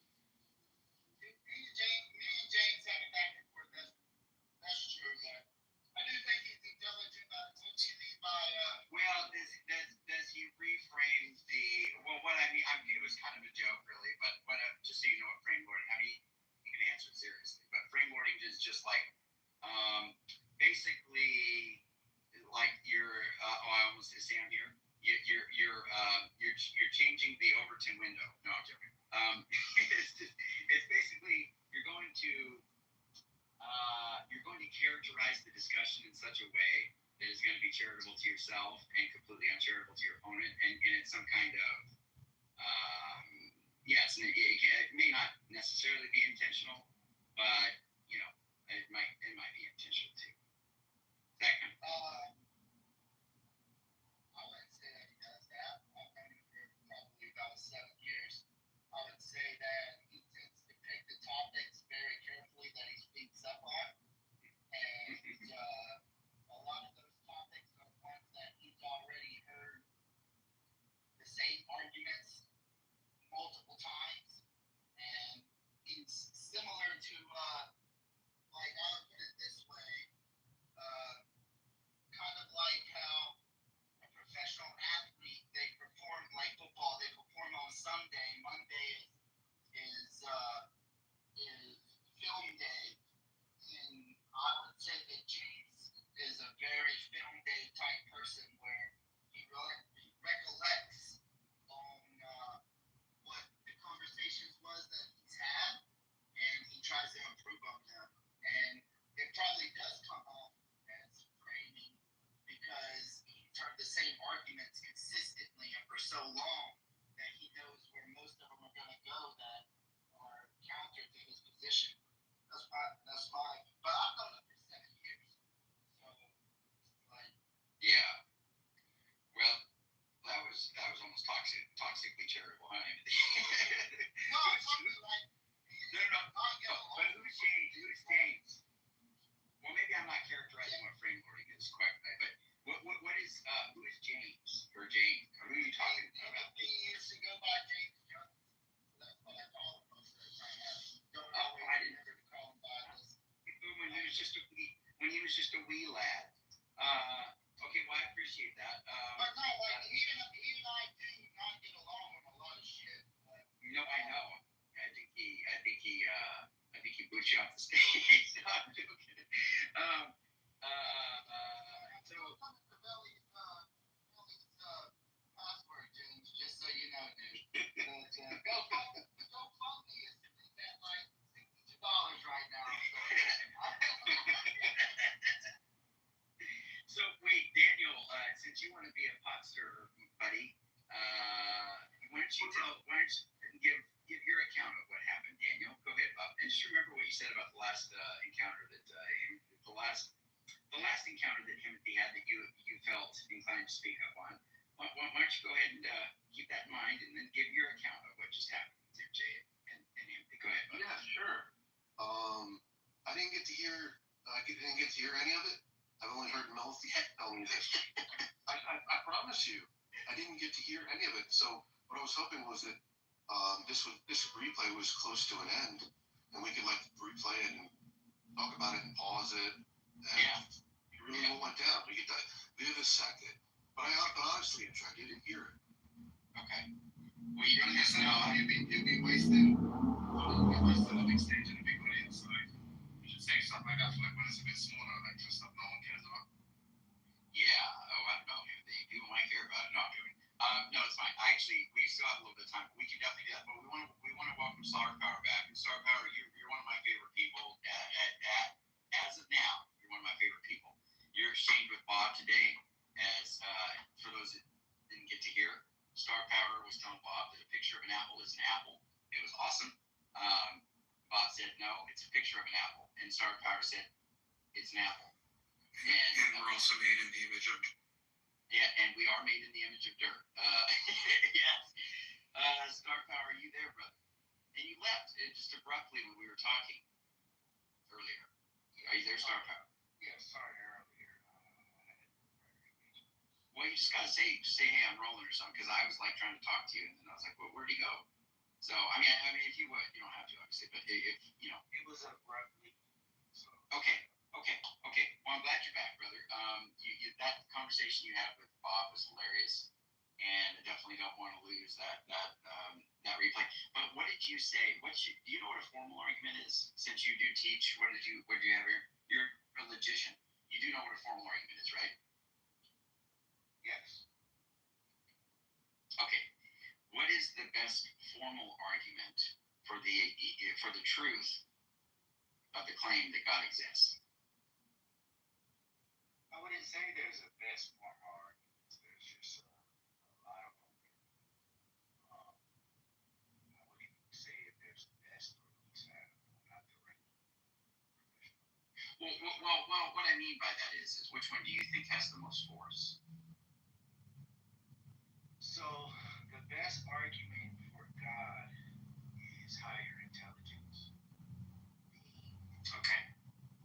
Speaker 10: Me and James had a back and forth. That's true. I do think he's intelligent,
Speaker 2: Well, does he reframe the? Well, what I mean, it was kind of a joke, really. But just so you know, what frame loading. I mean, you can answer it seriously. But frame loading is just like, basically, like you're. I almost say Sam here. You're changing the Overton window. No, I'm joking. It's basically you're going to characterize the discussion in such a way that is going to be charitable to yourself and completely uncharitable to your opponent, and it's some kind of it may not necessarily be intentional, but it might be intentional too. That kind of
Speaker 10: I wouldn't say that he does that. I've been here for probably about 7 years. I would say that he tends to pick the topics very carefully that he speaks up on. And a lot of those topics are ones that he's already heard the same arguments multiple times. And he's similar to
Speaker 2: terrible, huh?
Speaker 3: No, it's something like.
Speaker 2: No. But who's James? Who's James? Well, maybe I'm not characterizing what frame boarding is correctly, but what is who is James or Jane? Or who are you talking about?
Speaker 3: He used to go by James Jones. So that's what I call him most of the time.
Speaker 2: I didn't ever
Speaker 3: call him by this.
Speaker 2: when he was just a wee lad. Okay, well I appreciate that.
Speaker 3: But no, like he and I do not get along on a lot of shit. Like,
Speaker 2: no, I know. I think he boots you off the stage. No, I'm joking.
Speaker 3: so coming to Billy's password, James, just so you know, dude. Go phone me is at like $62 right now.
Speaker 2: So wait, Daniel, since you want to be a pot stirrer, buddy, why don't you give your account of what happened, Daniel? Go ahead, Bob. And just remember what you said about the last encounter that the last encounter that Timothy had that you felt inclined to speak up on. Why don't you go ahead and keep that in mind and then give your account of what just happened with Jay and Timothy. Go ahead, Bob.
Speaker 10: Yeah, sure. I didn't get to hear any of it. I've only heard Melody tell me this. I promise you, I didn't get to hear any of it. So what I was hoping was that this replay was close to an end, and we could like replay it and talk about it and pause it. And really what went down. We get to vivisect it. But honestly, I didn't hear it.
Speaker 2: Okay. Well, you didn't just know.
Speaker 10: You'd be wasting a big stage and a big audience. So you should say stuff like that for like when it's a bit smaller, like just stuff no one cares about.
Speaker 2: Yeah. Oh, I don't know. People might care about it. No, I'm doing. No, it's fine. We still have a little bit of time, but we can definitely do that. But we want to welcome Star Power back. And Star Power, you're one of my favorite people. As of now, you're one of my favorite people. Your exchange with Bob today, as for those that didn't get to hear, Star Power was telling Bob that a picture of an apple is an apple. It was awesome. Bob said, no, it's a picture of an apple. And Star Power said, it's an apple.
Speaker 8: And we're also made in the image of.
Speaker 2: Yeah, and we are made in the image of dirt. Yes. Star Power, are you there, brother? And you left just abruptly when we were talking earlier. Are you there, Star Power?
Speaker 10: Yeah, sorry, earlier.
Speaker 2: Well, you just gotta say, hey, I'm rolling or something, because I was like trying to talk to you, and then I was like, well, where'd he go? So, I mean, if you would, you don't have to, obviously, but if you know,
Speaker 10: It was abruptly. So.
Speaker 2: Okay. Well, I'm glad you're back, brother. That conversation you had with Bob was hilarious, and I definitely don't want to lose that replay. But what did you say? Do you know what a formal argument is? Since you do teach, what did you have here? You're a logician. You do know what a formal argument is, right?
Speaker 10: Yes.
Speaker 2: Okay. What is the best formal argument for the truth of the claim that God exists?
Speaker 10: I wouldn't say there's a best form of arguments. There's just a lot of them. I wouldn't even say if there's the best or at least not the right.
Speaker 2: Well, what I mean by that is which one do you think has the most force?
Speaker 10: So the best argument for God is higher intelligence.
Speaker 2: Okay.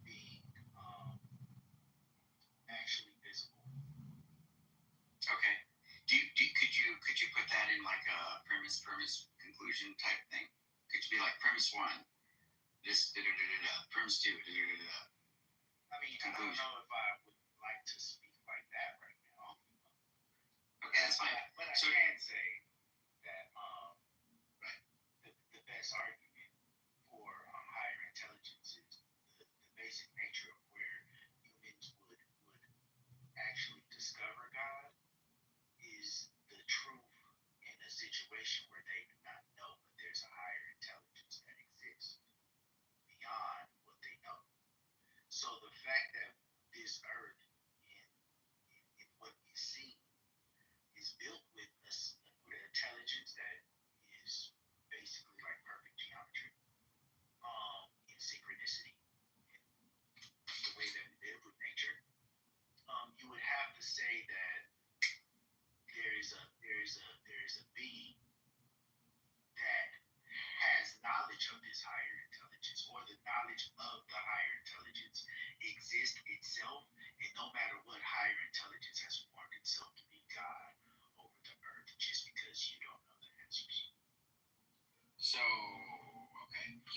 Speaker 10: Being actually visible.
Speaker 2: Okay. Could you put that in like a premise conclusion type thing? Could you be like premise 1, this premise 2,
Speaker 10: I mean, conclusion. I don't know if I would like to speak like that right now.
Speaker 2: Okay, that's fine.
Speaker 10: But I can say that the best argument for higher intelligence is the basic nature of where humans would actually discover God is the truth in a situation where they do not know, but there's a higher intelligence that exists beyond what they know. So the fact that this earth in what we see is built with intelligence that is basically like perfect geometry, in synchronicity, in the way that we live with nature, you would have to say that there is a being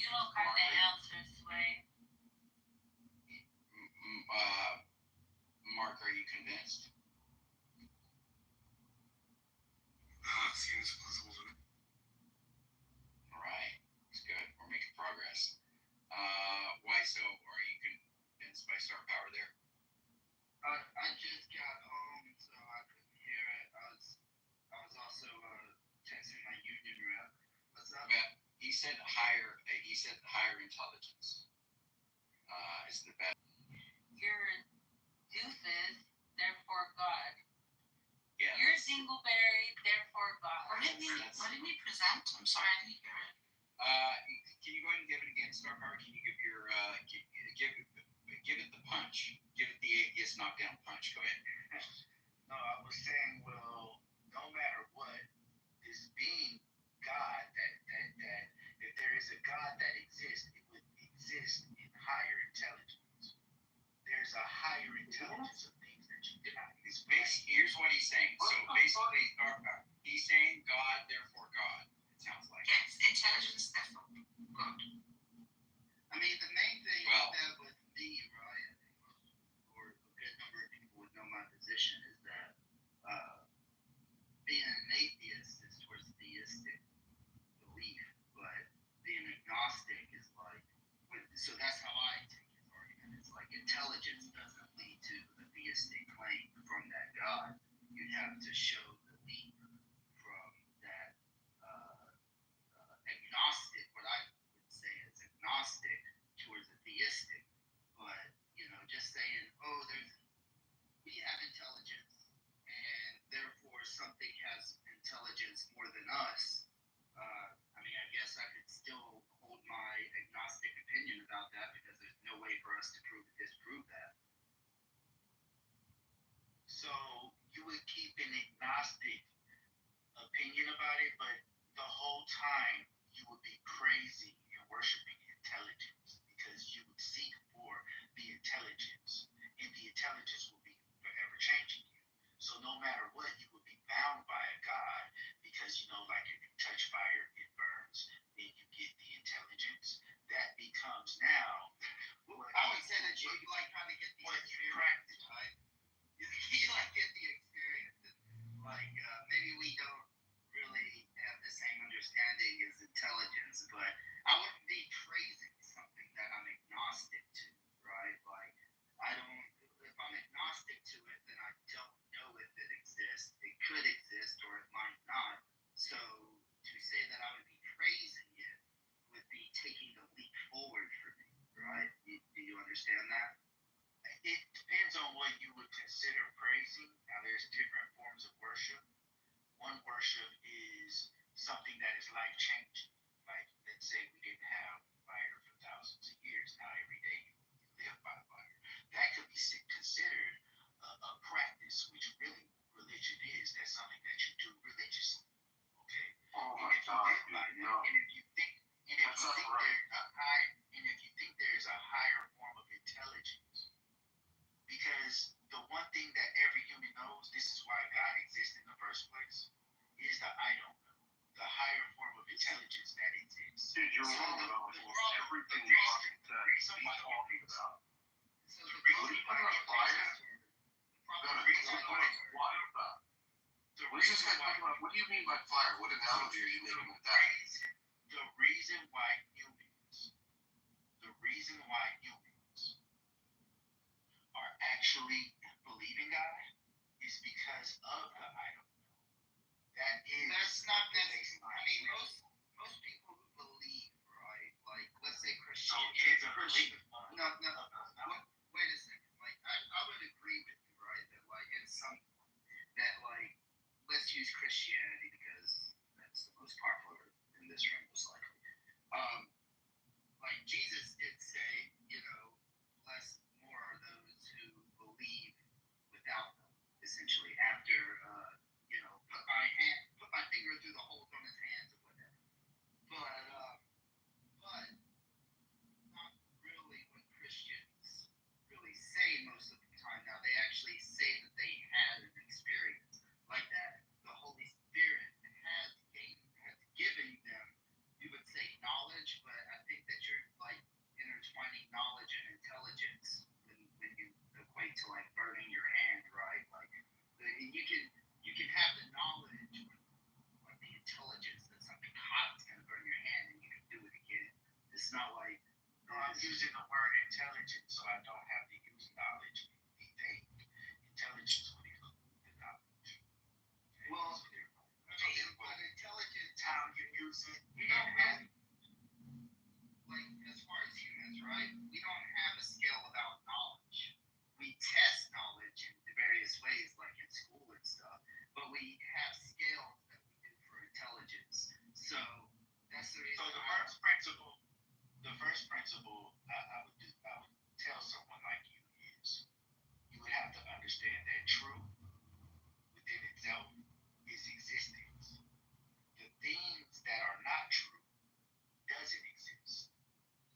Speaker 6: You don't got the answers, Sway.
Speaker 2: Mark, are you convinced?
Speaker 8: As soon as possible.
Speaker 2: All right, it's good. We're making progress. Why so? Are you convinced by star power there?
Speaker 3: I just got home, so I couldn't hear it. I was also texting my union rep. What's up?
Speaker 2: He said higher. He said higher intelligence is the best.
Speaker 6: You're deuces, therefore God.
Speaker 2: Yeah.
Speaker 6: You're dingleberry, therefore God.
Speaker 4: What did we present? I'm sorry, I didn't hear it.
Speaker 2: Can you go ahead and give it again, Star Power? Can you give your give it the punch? Give it the atheist knockdown punch. Go ahead.
Speaker 3: No, I was saying, well, no matter what, this being God, that if there is a God that exists, it would exist in higher intelligence. There's a higher intelligence of things that you cannot explain.
Speaker 2: Here's what he's saying. So basically, Star Power, he's saying God, therefore God. It sounds like.
Speaker 4: Yes, intelligence, therefore God.
Speaker 3: I mean, the main thing that with me, right, or a good number of people would know my position is that being an atheist is towards theistic belief, but being agnostic is like, so that's how I take his argument. It's like intelligence doesn't lead to a theistic claim from that God. You'd have to show the leap from that agnostic, what I would say is agnostic, towards a theistic. But, just saying, oh, we have intelligence, and therefore something has intelligence more than us. I mean, I guess I could still hold my agnostic opinion about that because there's no way for us to prove or disprove that. So you would keep an agnostic opinion about it, but the whole time you would be praising and worshiping intelligence because you would seek for the intelligence, and the intelligence will be forever changing you. So no matter what, you would be bound by a God because, like if you touch fire, it burns, then you get the intelligence. That becomes now, I would say that you like kind of get the experience, right? You like get the experience. Like maybe we don't really have the same understanding as intelligence, but I wouldn't be praising something that I'm agnostic to, right? Like if I'm agnostic to it, then I don't know if it exists. It could exist or it might not. So to say that I would be praising it would be taking a leap forward for me, right? Do you understand that? It depends on what you would consider praising. Now, there's different forms of worship. One worship is something that is life-changing. Like, let's say we didn't have fire for thousands of years. Now, every day you live by fire. That could be considered a practice, which really religion is. That's something that you do religiously. Okay?
Speaker 10: Oh my God, no.
Speaker 3: And if you think there's a higher form of intelligence, because the one thing that every human knows, this is why God exists in the first place, is the I don't know, the higher form of intelligence that exists.
Speaker 10: Dude, you're wrong about everything you fucking said. What are you talking about?
Speaker 3: So the reason why
Speaker 10: what do you mean by fire? What analogy are you making with that?
Speaker 3: The reason why humans are actually believing God is because of the I don't know. That's not necessary. I mean, most people who believe, right? Like, let's say Christian. No. Wait a second. Like, I would agree with you, right? That like in some that like let's use Christianity because that's the most popular in this room, most likely. Like Jesus did say, blessed more are those who believe without them. Essentially, after put my finger through the hole from his using the word intelligence, so I don't have to use knowledge. Intelligence would include the knowledge. Well, but intelligence, how you use it, we don't have, like, as far as humans, right? We don't have a scale without knowledge. We test knowledge in various ways, like in school and stuff, but we have scales that we do for intelligence. So that's the reason. So the first principle I would tell someone like you is you would have to understand that truth within itself is existence. The things that are not true doesn't exist.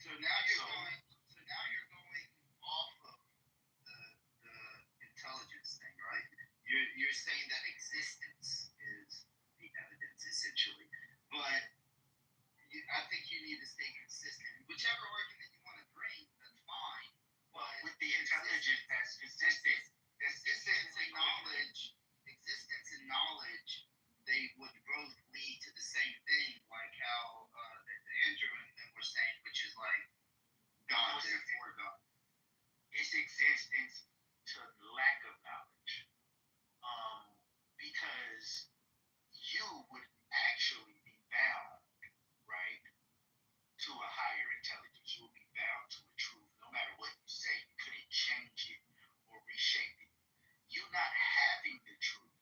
Speaker 3: So now you're going off of the intelligence thing, right? You're saying that existence is the evidence essentially, but I think you need to stay consistent. Whichever argument you want to bring, that's fine. But with the intelligence that's consistent, existence and knowledge, they would both lead to the same thing, like how Andrew and them were saying, which is like God, therefore God. It's existence to lack of knowledge. Because you would actually be bound, right, to a higher intelligence. You will be bound to a truth. No matter what you say, you couldn't change it or reshape it. You not having the truth,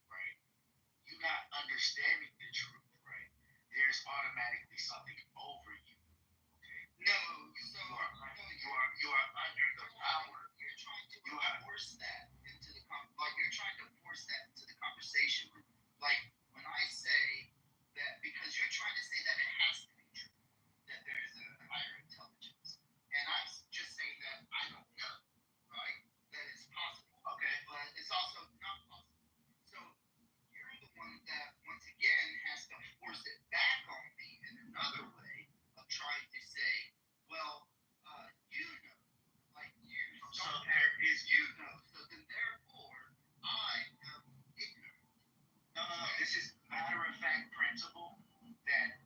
Speaker 3: right? You not understanding the truth, right? There's automatically something over you. Okay? No, you are under the power. You're trying to force that into the conversation. Like when I say that, because you're trying to say that it has to be true, that there is a higher intelligence, and I'm just saying that I don't know, right? That it's possible. Okay, but it's also not possible. So you're the one that once again has to force it back on me in another way of trying to say, well, you know, like you. So there is you know. So then therefore I am ignorant. No. This is matter of fact principle that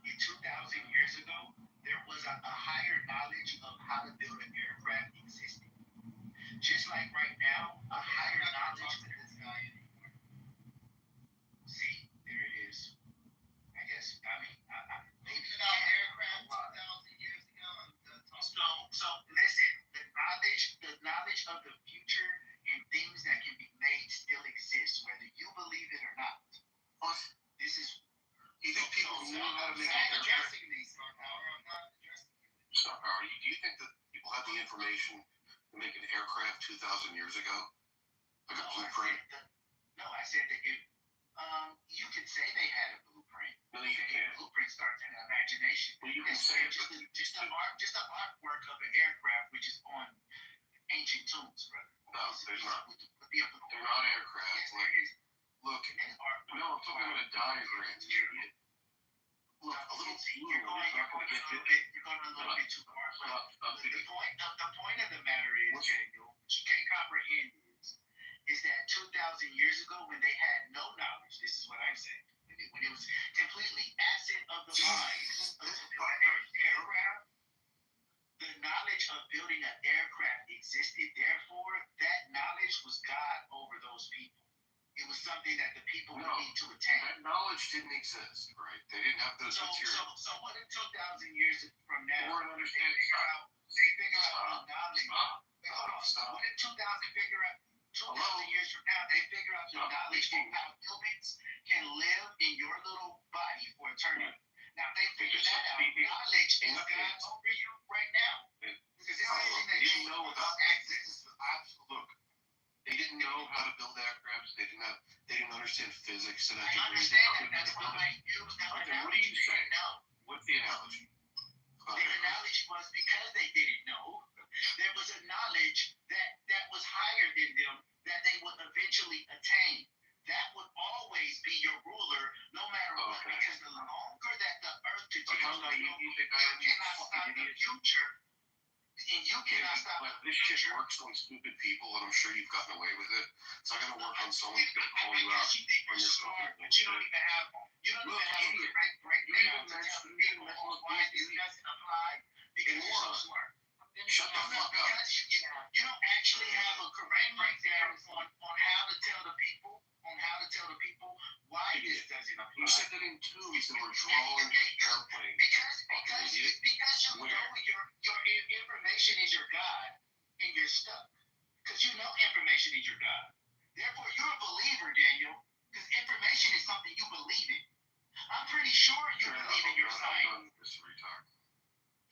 Speaker 3: in 2,000 years ago there was a higher knowledge of how to build an aircraft existing. Just like right now, a higher knowledge of this guy anymore. See, there it is. I guess. I mean, maybe about aircraft 2,000 years ago. So listen, the knowledge of the future and things that can be made still exist, whether you believe it or not. This is.
Speaker 10: You think people know how to make an aircraft?
Speaker 3: Star Power. I'm not addressing you.
Speaker 10: Star Power. Do you think that people had the information to make an aircraft 2,000 years ago? Like a blueprint?
Speaker 3: No, I said that you could say they had a blueprint.
Speaker 10: No, you can't.
Speaker 3: Blueprint starts in imagination.
Speaker 10: Well, you can say it, but
Speaker 3: just the artwork of an aircraft, which is on ancient tombs, brother.
Speaker 10: No, there's not.
Speaker 3: They're
Speaker 10: not aircraft.
Speaker 3: Yes, there is.
Speaker 10: Look, no, I'm talking about a diagram, idiot. Look, a little teeny
Speaker 3: you're going a little bit too far. The point of the matter is, Daniel, what you can't comprehend is that 2,000 years ago, when they had no knowledge, this is what I'm saying, when it was completely absent of the mind of aircraft, the knowledge of building an aircraft existed. Therefore, that knowledge was God over those people. It was something that the people would need to attain.
Speaker 10: That knowledge didn't exist, right? They didn't have those materials.
Speaker 3: So what if 2,000 years from now,
Speaker 10: Or an understanding.
Speaker 3: they figure out the knowledge?
Speaker 10: Stop.
Speaker 3: What if 2,000 years from now, they figure out the knowledge of how humans can live in your little body for eternity? Now, they figure that out. Knowledge is God over you right now. Because it's something that you know about access.
Speaker 10: Look, they didn't know how to build aircrafts. They didn't understand physics. And
Speaker 3: I understand that. That's why I use that analogy.
Speaker 10: What do you say? What's the analogy?
Speaker 3: The analogy was because they didn't know, there was a knowledge that was higher than them that they would eventually attain. That would always be your ruler, no matter what. Because the longer that the earth continues to go, you cannot stop the future. And you cannot stop the
Speaker 10: This shit works on stupid people, and I'm sure you've gotten away with it. It's not gonna work on someone who's gonna call you out.
Speaker 3: You think you're smart, but you don't even have a direct breakdown to tell the people why this doesn't apply. Because
Speaker 10: you're so smart. Shut the fuck up. You don't actually have a correct breakdown on how to tell the people why this doesn't apply.
Speaker 3: You said that in two, you said we're drawing the airplane.
Speaker 10: Because you know your information is your God and you're stuck. Because you know information is your God. Therefore, you're a believer, Daniel, because information is something you believe in. I'm pretty sure you believe in your science.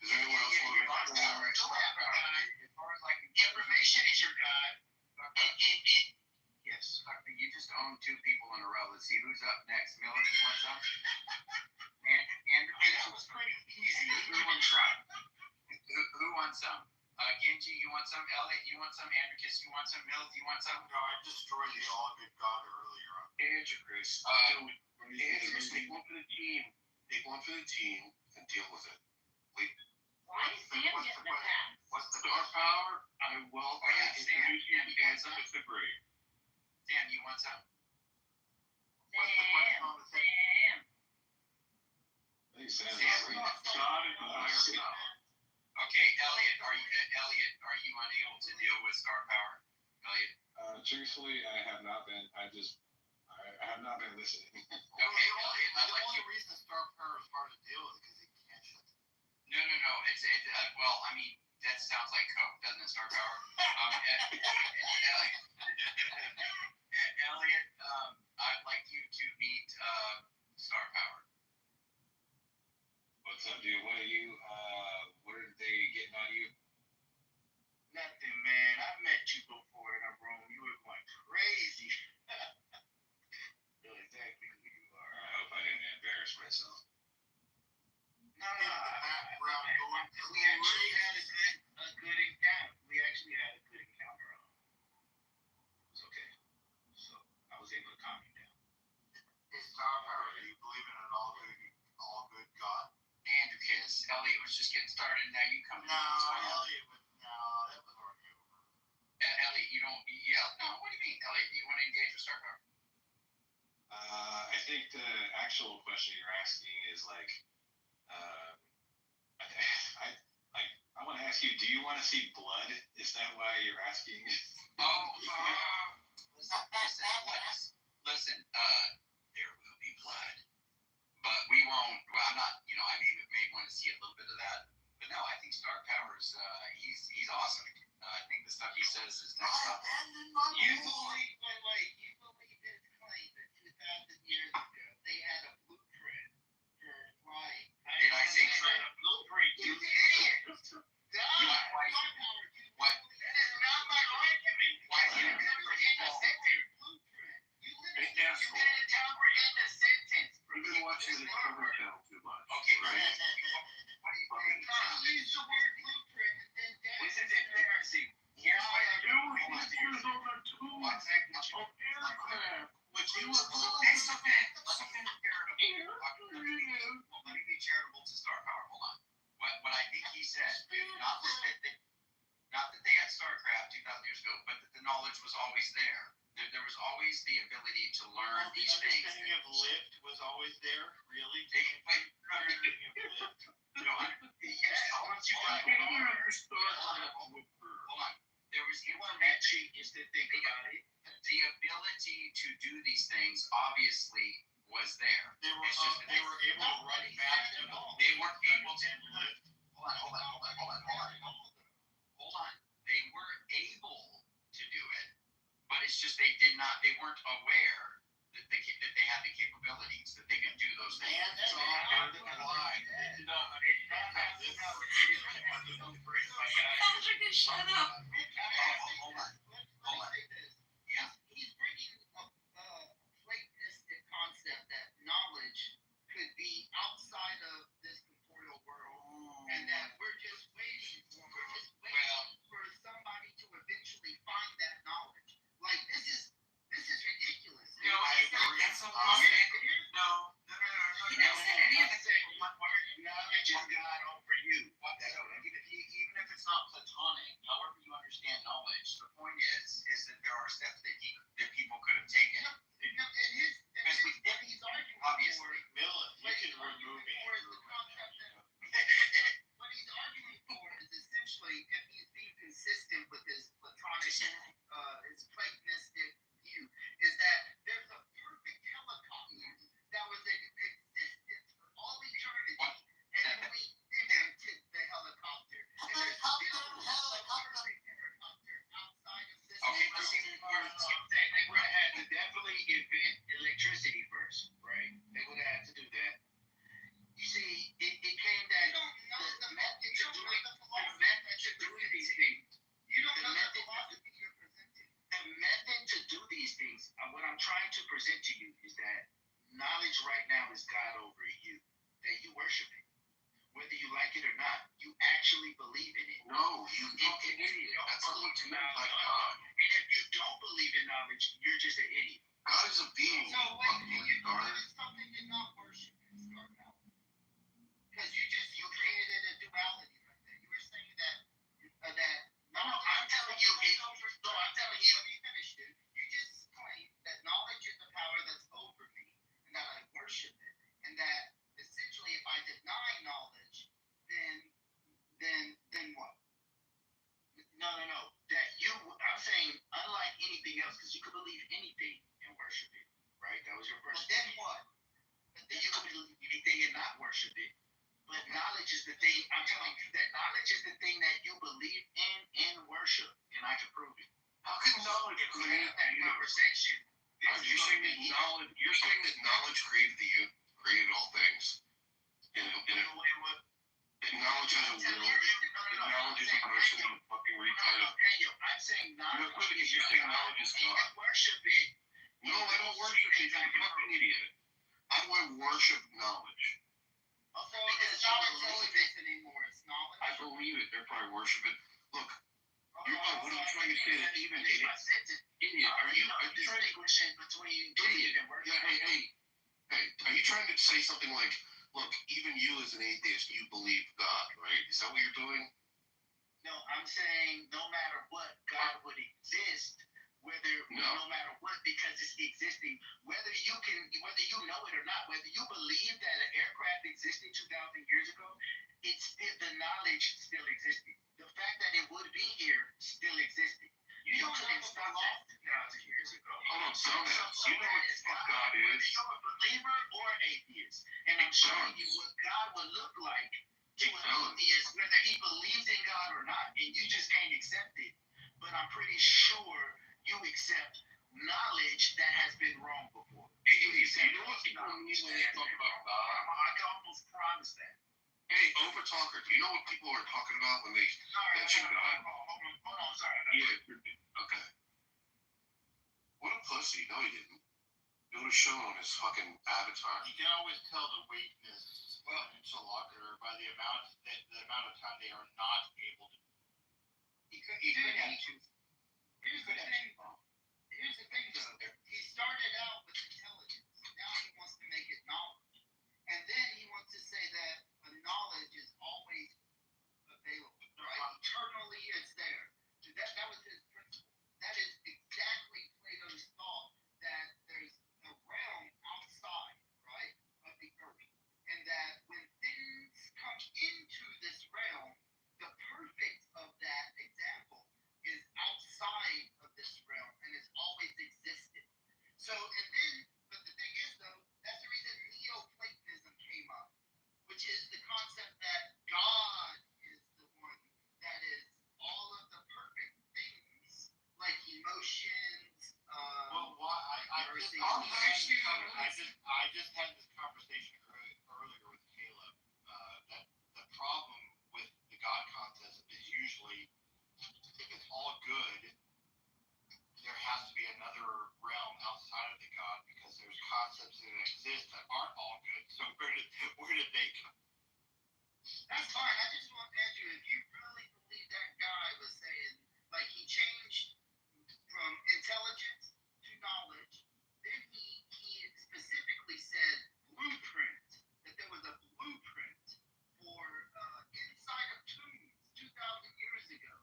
Speaker 3: Does anyone else want to make a
Speaker 10: Information is your God.
Speaker 2: Yes, you just own two people in a row. Let's see who's up next. Miller, you want some? And that was pretty easy. We will try. Who wants some? Genji, you want some? Elliot, you want some? Andricus, you want some? Mills, you want some?
Speaker 3: No, I destroyed the all good God earlier. Andricus, Andricus, take one for the team. Take one for the team and deal with it. Wait.
Speaker 13: Why is Sam getting a pass?
Speaker 3: What's the star power? I will introduce you to Ansem with the grade.
Speaker 2: Dan, you want some?
Speaker 3: What's the question on the thing?
Speaker 13: Sam.
Speaker 8: I think Sam's
Speaker 3: God and higher power.
Speaker 2: Okay, Elliot, are you unable to deal with star power? Elliot?
Speaker 8: Truthfully, I have not been. I have not been listening.
Speaker 2: Okay, Elliot,
Speaker 3: The only reason star power is hard to deal with is because he can't shut it.
Speaker 2: No. Well, I mean, that sounds like Coke, doesn't it, star power? Elliot, I'd like you to meet star power.
Speaker 8: What's up, dude? What are they getting on you?
Speaker 10: Nothing, man. I've met you before in a room. You were going crazy. Know exactly who you are.
Speaker 8: I hope I didn't embarrass myself.
Speaker 10: No. We actually had a good encounter. It was okay. So I was able to calm you down.
Speaker 3: It's star power. Do you believe in an all good God?
Speaker 2: Andricus, Elliot was just getting started. Now you come in.
Speaker 3: Elliot would. No, that was already over.
Speaker 2: Elliot, you don't. Yeah. No. What do you mean, Elliot? Do you want to engage with star power?
Speaker 8: I think the actual question you're asking is like, I want to ask you, do you want to see blood? Is that why you're asking?
Speaker 2: Listen, there will be blood, but we won't. Well, I'm not. I may want to see a little bit of that, but no, I think Star Power's. He's awesome. I think the stuff he says is next up.
Speaker 10: You believe his claim that 2,000 years ago they had a blueprint for flying.
Speaker 2: Did I say
Speaker 10: a blueprint? You idiot!
Speaker 2: What?
Speaker 10: That is not my argument.
Speaker 2: Why is it
Speaker 10: You never in a sentence blueprint. You literally never in a sentence.
Speaker 3: You've been watching the Discovery Channel too much.
Speaker 2: Okay,
Speaker 3: right?
Speaker 2: what do you think?
Speaker 10: Use the word blueprint and then
Speaker 2: This is interesting. Here's what I do.
Speaker 3: Which he was
Speaker 2: Let me be charitable to Star Power. Hold on. What I think he said, not that they had StarCraft 2,000 years ago, but that the knowledge was always there. There was always the ability to learn these things.
Speaker 3: The understanding of lift was always there, really?
Speaker 2: Once you got hold on. There was information is to think about it. The ability to do these things obviously was there.
Speaker 3: They were able to run fast and all.
Speaker 2: They weren't able to lift. Hold on. They were able to do it, but it's just they weren't aware that they had the capabilities, that they could do those things.
Speaker 13: Shut up.
Speaker 2: Hold on. Yeah.
Speaker 10: He's bringing a Platonistic concept that knowledge could be outside of this corporeal world, and that we're just waiting for somebody to eventually find that knowledge. Like this is ridiculous.
Speaker 2: No, I agree. That's a lot. No.
Speaker 10: He never said any of it. Knowledge is God over you.
Speaker 2: Even if it's not platonic, however you understand knowledge, the point is that there are steps that people could have taken.
Speaker 10: What he's arguing
Speaker 2: Obviously.
Speaker 10: for,
Speaker 3: Miller, you can remove
Speaker 10: what he's arguing for Like God.
Speaker 3: And if you don't believe in knowledge, you're just an idiot.
Speaker 10: God is a being.
Speaker 3: So wait, do you believe in something and not worship it? Start out. Because you created a duality right there. You were saying that no, I'm telling you, let me finish, dude. You just claimed that knowledge is the power that's over me, and that I worship it, and that essentially, if I deny knowledge, then what? No. That I'm saying, unlike anything else, because you could believe anything and worship it, right? That was your first. But then what? But then you could believe anything and not worship it. But knowledge is the thing. I'm telling you that knowledge is the thing that you believe in and worship, and I can prove it.
Speaker 10: How can knowledge create
Speaker 3: that conversation?
Speaker 10: You're saying that knowledge created all things. And knowledge has a will. Knowledge is a person in a fucking retard.
Speaker 3: I'm saying knowledge.
Speaker 10: You're saying knowledge is God.
Speaker 3: Worship it.
Speaker 10: No, I don't worship it. You're a fucking idiot. How do I worship knowledge?
Speaker 3: Also, it's not intelligence anymore. It's knowledge.
Speaker 10: I believe it. Therefore, I worship it. Look, what are you trying to say? That even idiot? Are you
Speaker 3: distinguishing between
Speaker 10: idiot and worship? Hey, are you trying to say something like, look, even you as an atheist, you believe God, right? Is that what you're doing?
Speaker 3: No, I'm saying no matter what, God would exist, no matter what, because it's existing. Whether you know it or not, whether you believe that an aircraft existed 2,000 years ago, the knowledge still existed. The fact that it would be here still existed. You couldn't stop that 2,000 years ago.
Speaker 10: Hold on, slow down. You know what the fuck God is?
Speaker 3: Whether you're a believer or an atheist. And I'm showing you what God would look like to an atheist, whether he believes in God or not. And you just can't accept it. But I'm pretty sure you accept knowledge that has been wrong before.
Speaker 10: You know what people mean when they talk about God?
Speaker 3: I can almost promise that.
Speaker 10: Hey, overtalker, do you know what people are talking about when they mention God?
Speaker 3: Hold on, sorry.
Speaker 10: Yeah, okay. What a pussy. No, he didn't. It would have shown on his fucking avatar.
Speaker 3: You can always tell the weakness of an interlocutor by the amount of time they are not able to. Here's the thing, though. He started out with intelligence. Now he wants to make it knowledge. And then he wants to say that knowledge is always available, right? Eternally it's there. So that was his principle. That is exactly Plato's thought, that there's a realm outside, right, of the earth. And that when things come into this realm, the perfect of that example is outside of this realm and has always existed. But the thing is, though, that's the reason Neoplatonism came up, which is the concept that God is the one that is all of the perfect things, like emotions. I just had this conversation earlier with Caleb. That the problem with the God concept is usually, if it's all good, there has to be another realm outside of the God, because there's concepts that exist that aren't all good. So where did they come? That's fine. I just want to ask you, if you really believe that guy was saying, like, he changed from intelligence to knowledge, then he specifically said blueprint, that there was a blueprint for inside of tombs 2,000 years ago.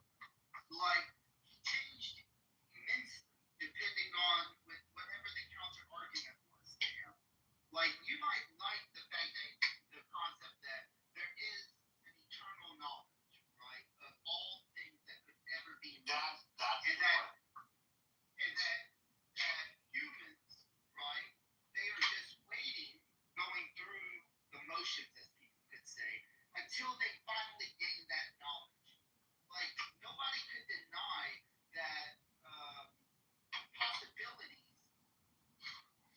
Speaker 3: Like, he changed immensely depending on whatever the counter argument was to him. Like, you might like the fact that the concept that there is an eternal knowledge, right, of all things that could ever be known. And that humans, right, they are just waiting, going through the motions, as people could say, until they finally gain that knowledge. Like, nobody could deny that possibilities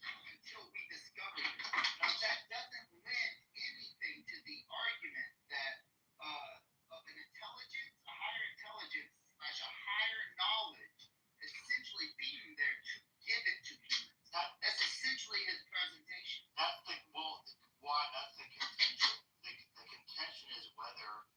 Speaker 3: until we discover it. Now, that doesn't lend anything to the argument that of an intelligence, a higher intelligence / a higher knowledge essentially being there to give it to humans. That's essentially his presentation. That's the contention. The contention is whether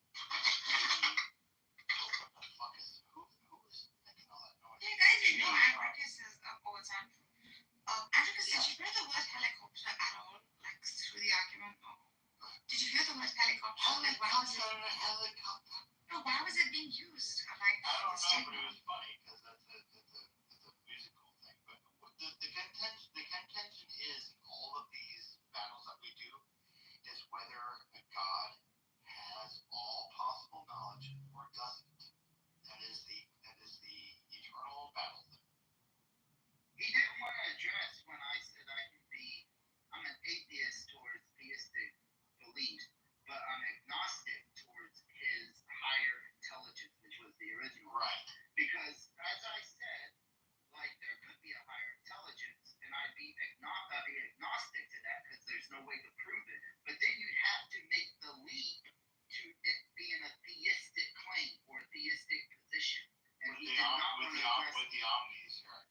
Speaker 3: Helicopter, helicopter.
Speaker 4: No, why was it being used? Like,
Speaker 3: I don't know, but it was funny because it's a musical thing. But the contention is in all of these battles that we do is whether a god has all possible knowledge or doesn't. That is the eternal battle.
Speaker 12: He didn't want to address when I said I'm an atheist towards theistic beliefs, but I'm agnostic towards his higher intelligence, which was the original.
Speaker 3: Right.
Speaker 12: Because, as I said, like, there could be a higher intelligence, and I'd be agnostic to that because there's no way to prove it. But then you'd have to make the leap to it being a theistic claim or a theistic position. And he did not want to address
Speaker 3: with the omnis, right?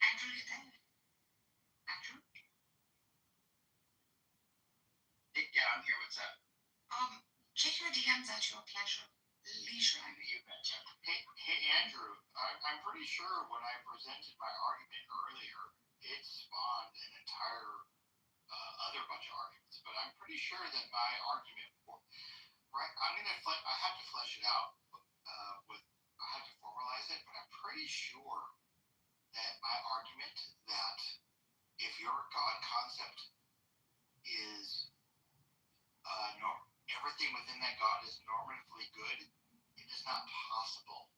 Speaker 4: Andrew, you there? Andrew?
Speaker 3: Yeah, I'm here. What's up?
Speaker 4: Check your DMs at your leisure.
Speaker 3: You betcha. Hey, Andrew, I'm pretty sure when I presented my argument earlier, it spawned an entire other bunch of arguments. But I'm pretty sure that my argument, right? I have to flesh it out. I have to formalize it, but I'm pretty sure that my argument that if your God concept is everything within that God is normatively good, it is not possible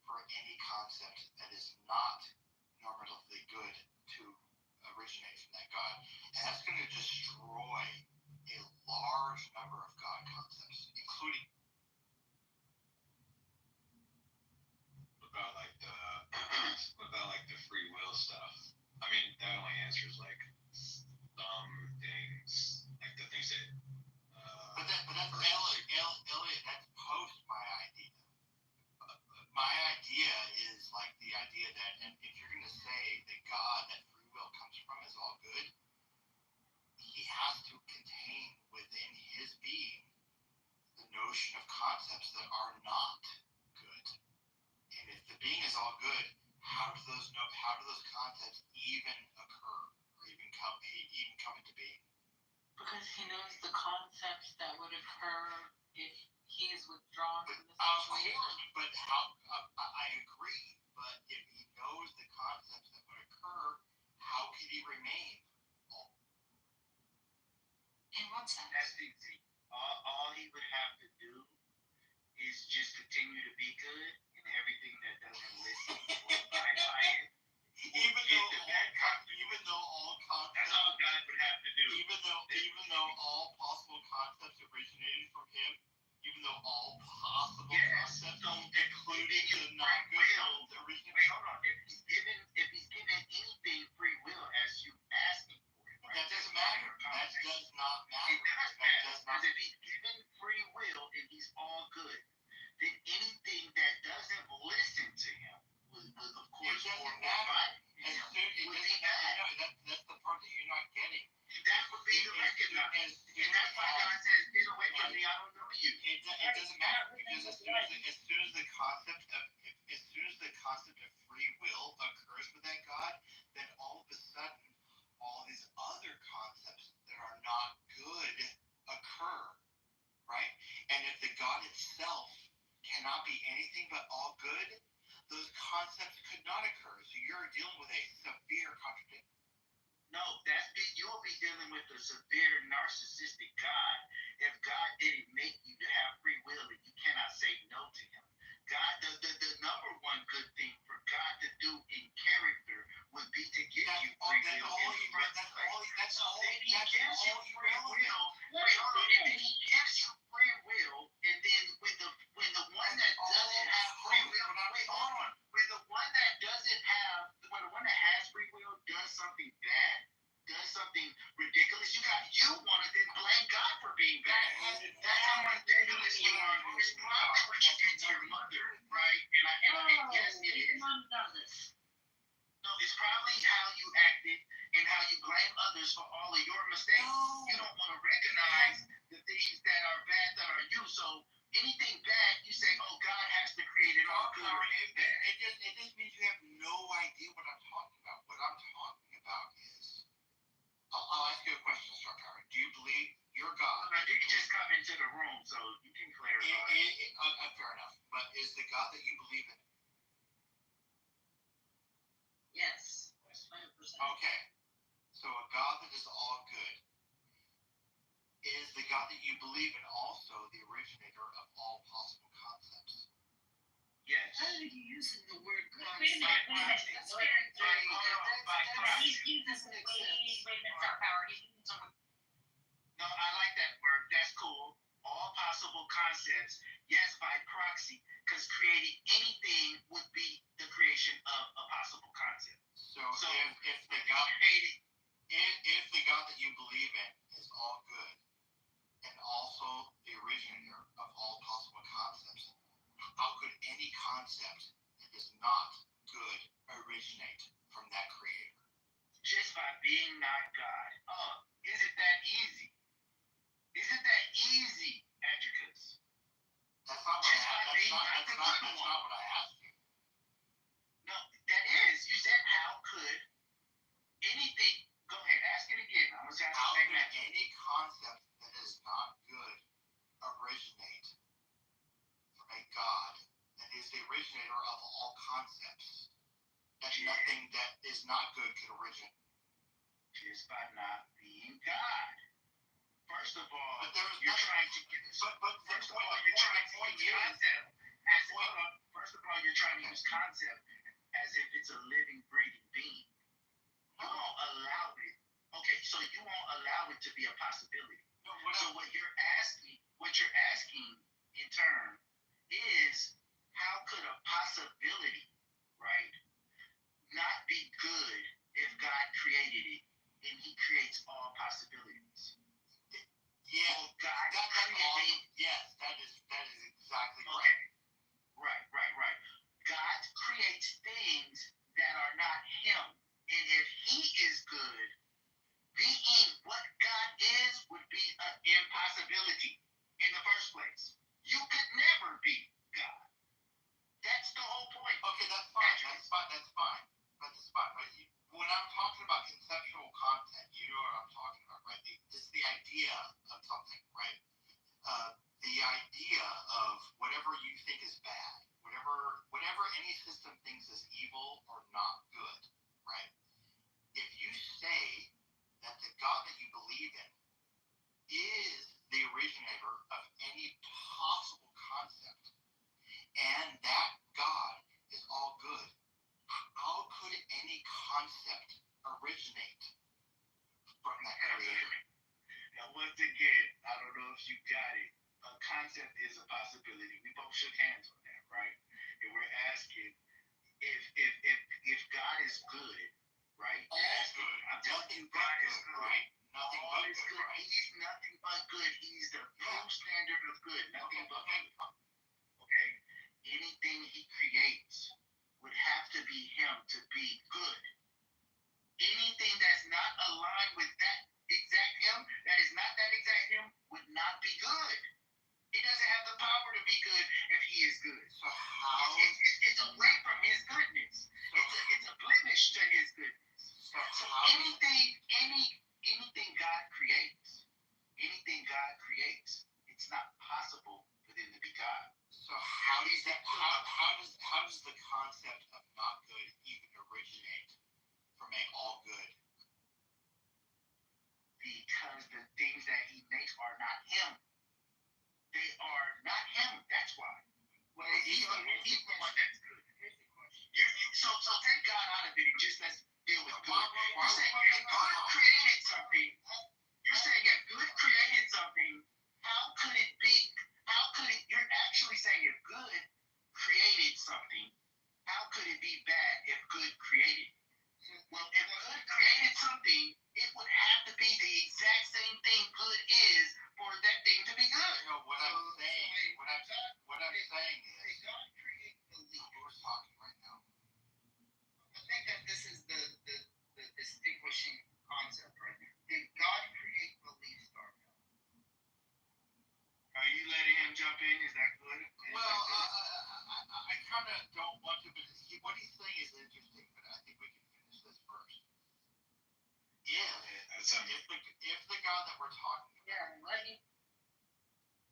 Speaker 3: for any concept that is not normatively good to originate from that God. And that's going to destroy a large number of God concepts, including
Speaker 9: what about like the free will stuff? I mean, that only answers like some things, like the things that.
Speaker 3: But that's Elliot. That's post my idea. My idea is like the idea that, and if you're going to say that God, that free will comes from, is all good, he has to contain within his being the notion of concepts that are not good. And if the being is all good, how do those concepts even occur or even come into being?
Speaker 6: Because he knows the concepts that would occur if he is withdrawn from the
Speaker 3: Of
Speaker 6: situation.
Speaker 3: course, but how? I agree. But if he knows the concepts that would occur, how could he remain?
Speaker 4: In what sense?
Speaker 12: That's the thing. All he would have to do is just continue to be good, and everything that doesn't listen or abide by it.
Speaker 3: Even though all concepts,
Speaker 12: that's all God would have to do.
Speaker 3: Even though all possible concepts originated from him, even though all possible concepts, including the not good ones, originated.
Speaker 12: Wait, hold on. If he's given anything free will as you asking for it, right?
Speaker 3: That doesn't matter. That does not matter.
Speaker 12: It does matter. Because if he's given free will and he's all good, then anything that doesn't listen to him will of course,
Speaker 3: it doesn't matter. That's the part that you're not getting.
Speaker 12: That would be the recognize. And that's why God says, get away from me, I don't know you.
Speaker 3: It doesn't matter because as soon as the concept of free will occurs with that God, then all of a sudden all these other concepts that are not good occur, right? And if the God itself cannot be anything but all good, those concepts could not occur. So you're dealing with a severe contradiction.
Speaker 12: No, you'll be dealing with a severe narcissistic God if God didn't make you to have free will and you cannot say no to him. God, the number one good thing for God to do in character would be to give you free will in the first place. So then he gives you free will. And then he gives you free will, and then when the one that doesn't have free will, wait, hold on. When the one that has free will does something bad, does something ridiculous, you want to then blame God for being bad. That's how ridiculous you are. It's probably what you did to your mother, right? And yes, it is. No, it's probably how you acted and how you blame others for all of your mistakes. You don't want to recognize the things that are bad that are you. So anything bad, you say, oh, God has to create it all good.
Speaker 3: It just means you have no idea what I'm talking about. What I'm talking about is, I'll ask you a question, Star Power. Do you believe your God
Speaker 10: you can just come into the room, so you can clarify.
Speaker 3: Fair enough. But is the God that you believe in?
Speaker 13: Yes, 100%.
Speaker 3: Okay. So a God that is all good. Is the God that you believe in also the originator of all possible concepts?
Speaker 10: Yes.
Speaker 13: How are you using the word God?
Speaker 5: Wait a minute.
Speaker 13: That's very, he doesn't exist.
Speaker 5: Wait a minute, Star Power.
Speaker 10: No, I like that word. That's cool. All possible concepts. Yes, by proxy, because creating anything would be the creation of a possible concept.
Speaker 3: So if the God that you believe in is all good and also the originator of all possible concepts, how could any concept that is not good originate from that creator?
Speaker 10: Just by being not God. Is it that easy? Is it that easy, Adricus?
Speaker 3: That's not what I asked you.
Speaker 10: No, that is. You said how could anything. Go ahead, ask it again. I'm gonna
Speaker 3: How
Speaker 10: say
Speaker 3: could any concept that is not good originate from a God that is the originator of all concepts? That nothing that is not good could originate.
Speaker 10: Just by not being God. First of all,
Speaker 3: but there is
Speaker 10: you're
Speaker 3: nothing,
Speaker 10: trying to get.
Speaker 3: But
Speaker 10: first of all, you're trying to use concept. First of all, you're trying to use concept as if it's a living, breathing being. You won't allow it. Okay, so you won't allow it to be a possibility.
Speaker 3: No,
Speaker 10: what you're asking in turn is how could a possibility, right, not be good if God created it and He creates all possibilities?
Speaker 3: Yeah,
Speaker 10: well, God
Speaker 3: that's awesome. Yes, that is exactly right.
Speaker 10: Right. God creates things that are not Him. And if He is good, being what God is would be an impossibility in the first place. You could never be God. That's the whole point.
Speaker 3: Okay, that's fine. That's fine. Right? When I'm talking about conceptual content, you know what I'm talking about, right? It's the idea of something, right? The idea of whatever you think is bad, whatever any system thinks is evil or not good, right? If you say that the God that you believe in is the originator of any possible concept, and that God is all good, how could any concept originate from that creator?
Speaker 10: Now, once again, I don't know if you got it. A concept is a possibility. We both shook hands on that, right? And we're asking if God is good, right? I'm telling you, God is good.
Speaker 3: Right? Nothing
Speaker 10: all
Speaker 3: but
Speaker 10: is
Speaker 3: good, right?
Speaker 10: He's nothing but good. He's the true standard of good. Nothing but good. Okay? Anything He creates would have to be Him to be good. Anything that's not aligned with that exact Him, that is not that exact Him, would not be good. He doesn't have the power to be good if He is good.
Speaker 3: So how?
Speaker 10: It's away from His goodness. It's a blemish to His goodness. So anything God creates, it's not possible for them to be God.
Speaker 3: So how does the concept of not good even originate from a all good?
Speaker 10: Because the things that He makes are not Him. They are not Him. That's why. Well, He's the one that's good. So take God out of it and just let's deal with good. You're saying if God created something, how could it be? You're actually saying if good created something, how could it be bad if good created? Well, if good created something, it would have to be the exact same thing good is for that thing to be good.
Speaker 3: No, what I'm saying is,
Speaker 10: God create belief.
Speaker 3: We're talking right now.
Speaker 10: I think that this is the distinguishing concept right here. Did God create belief, Star? Are you letting him jump in? Is that good?
Speaker 3: Well, I kind of don't want to, but what he's saying is interesting, but I think we can finish this first. If the God that we're talking about,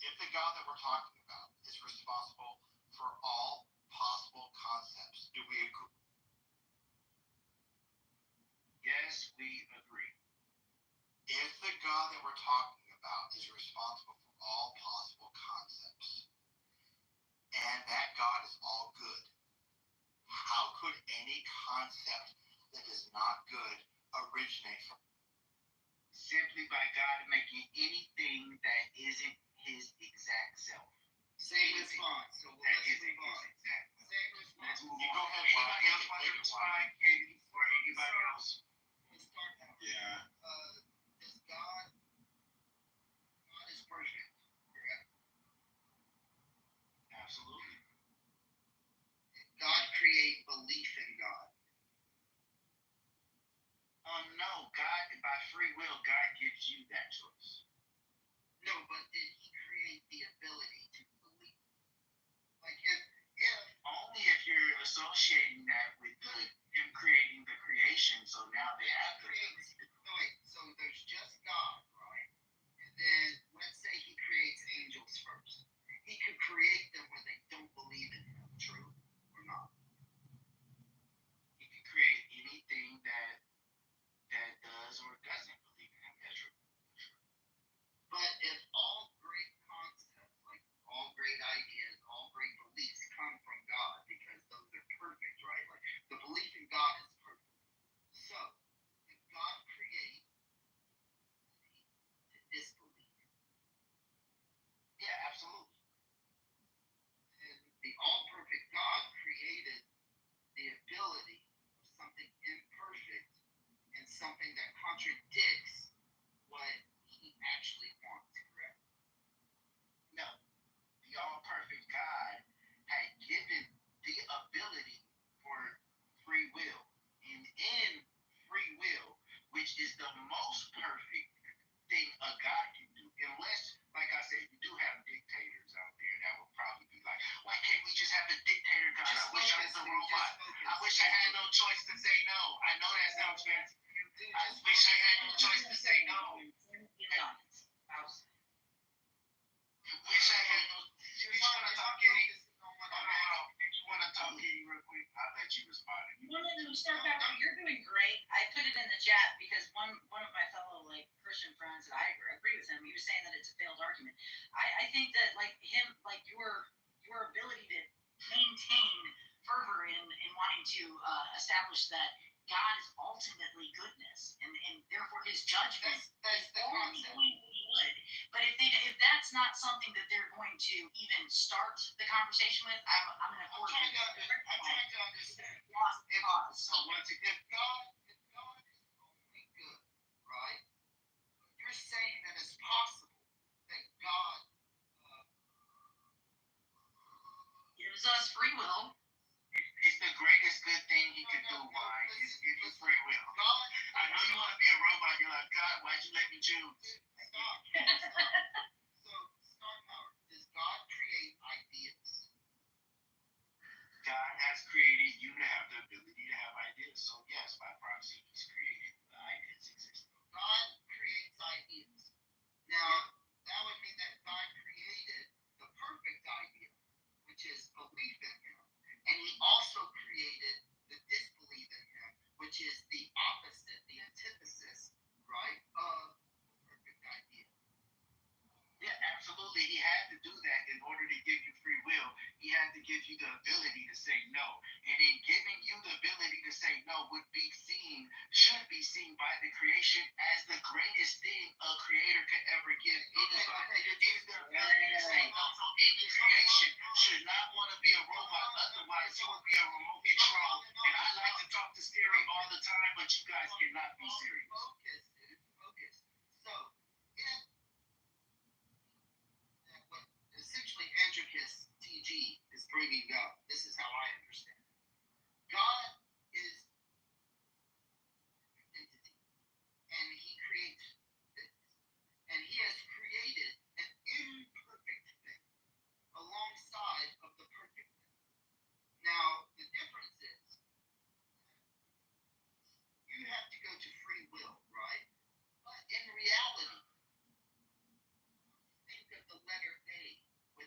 Speaker 3: If the God that we're talking about is responsible for all possible concepts, do we agree?
Speaker 2: Yes, we agree.
Speaker 3: If the God that we're talking about is responsible for all possible concepts, and that God is all good, how could any concept that is not good originate from?
Speaker 2: Simply by God making anything that isn't his exact self.
Speaker 3: Same response. So
Speaker 2: that
Speaker 3: let's
Speaker 2: isn't
Speaker 3: move on.
Speaker 2: his exact self.
Speaker 3: Same response.
Speaker 2: Let's move
Speaker 3: You
Speaker 2: on.
Speaker 3: go ahead,
Speaker 2: Anybody else want to
Speaker 3: Wyatt.
Speaker 2: respond, Katie, or anybody else?
Speaker 3: We'll start now.
Speaker 9: Yeah.
Speaker 3: Is God is perfect, correct?
Speaker 2: Absolutely.
Speaker 3: Did God create belief in God?
Speaker 2: No, God, by free will, God gives you that choice.
Speaker 3: No, but did he create the ability to believe? Like if
Speaker 2: Only if you're associating that with him creating the creation, so now they have to
Speaker 3: creates, no wait, so there's just God, right? And then let's say he creates angels first. He could create them where they don't believe in him, true or not?
Speaker 2: He can create anything that does or doesn't believe in him. That's true.
Speaker 3: But if all great concepts, like all great ideas, all great beliefs come from God because those are perfect, right? Like the belief in God is perfect. So if God create to disbelieve,
Speaker 2: Yeah, absolutely.
Speaker 3: and the all perfect God created the ability of something imperfect and something that contradicts what he actually wants, correct?
Speaker 2: No, the all perfect God had given the ability for free will. And in free will, which is the most perfect thing a God can do, unless, like I said, you do have dictators out there that would probably be like, why can't we just have a dictator God? I wish I was a robot. I wish I had no choice to say no. I know that sounds fancy. I wish I had no choice to say no. Wish I had no. You want to talk, Katie? You want to talk, Katie, real quick? I'll let you respond.
Speaker 16: You're doing great. I put it in the chat because one of my fellow Christian friends, and I agree with him. He was saying that it's a failed argument. I think that your ability to maintain fervor in wanting to establish that God is ultimately goodness, and therefore His judgment
Speaker 3: That's the
Speaker 16: only
Speaker 3: concept.
Speaker 16: doing what He would. But if that's not something that they're going to even start the conversation with, I'm going to
Speaker 3: I'm trying to understand.
Speaker 16: pause.
Speaker 3: So once again, if God is only good, right? You're saying that it's possible that God
Speaker 16: gives us free will.
Speaker 2: It's the greatest good thing he can do. Why? Is give you free will.
Speaker 3: God,
Speaker 2: I know you want to be a robot. You're like, God, why'd you let me choose?
Speaker 3: stop. So, start power. Does God create ideas?
Speaker 2: God has created you to have the ability to have ideas. So yes, by proxy, he's created the ideas exist.
Speaker 3: God creates ideas. Now, that would mean that God created the perfect idea, which is belief in him. And he also created the disbelief in him, which is the opposite, the antithesis, right, of the perfect idea.
Speaker 2: Yeah, absolutely. He had to do that in order to give you free will. He had to give you the ability to say no. And in giving you the ability to say no should be seen by the creation as the greatest thing a creator could ever give anybody. Is the ability to say no. So any creation should not want to be a robot. Otherwise, you would be a remote control. And I like to talk to Siri all the time, but you guys cannot be serious.
Speaker 3: Focus, dude. Focus. So, if what essentially Andricus TG is bringing up, this is how I understand it. God is an entity, and he creates things. And he has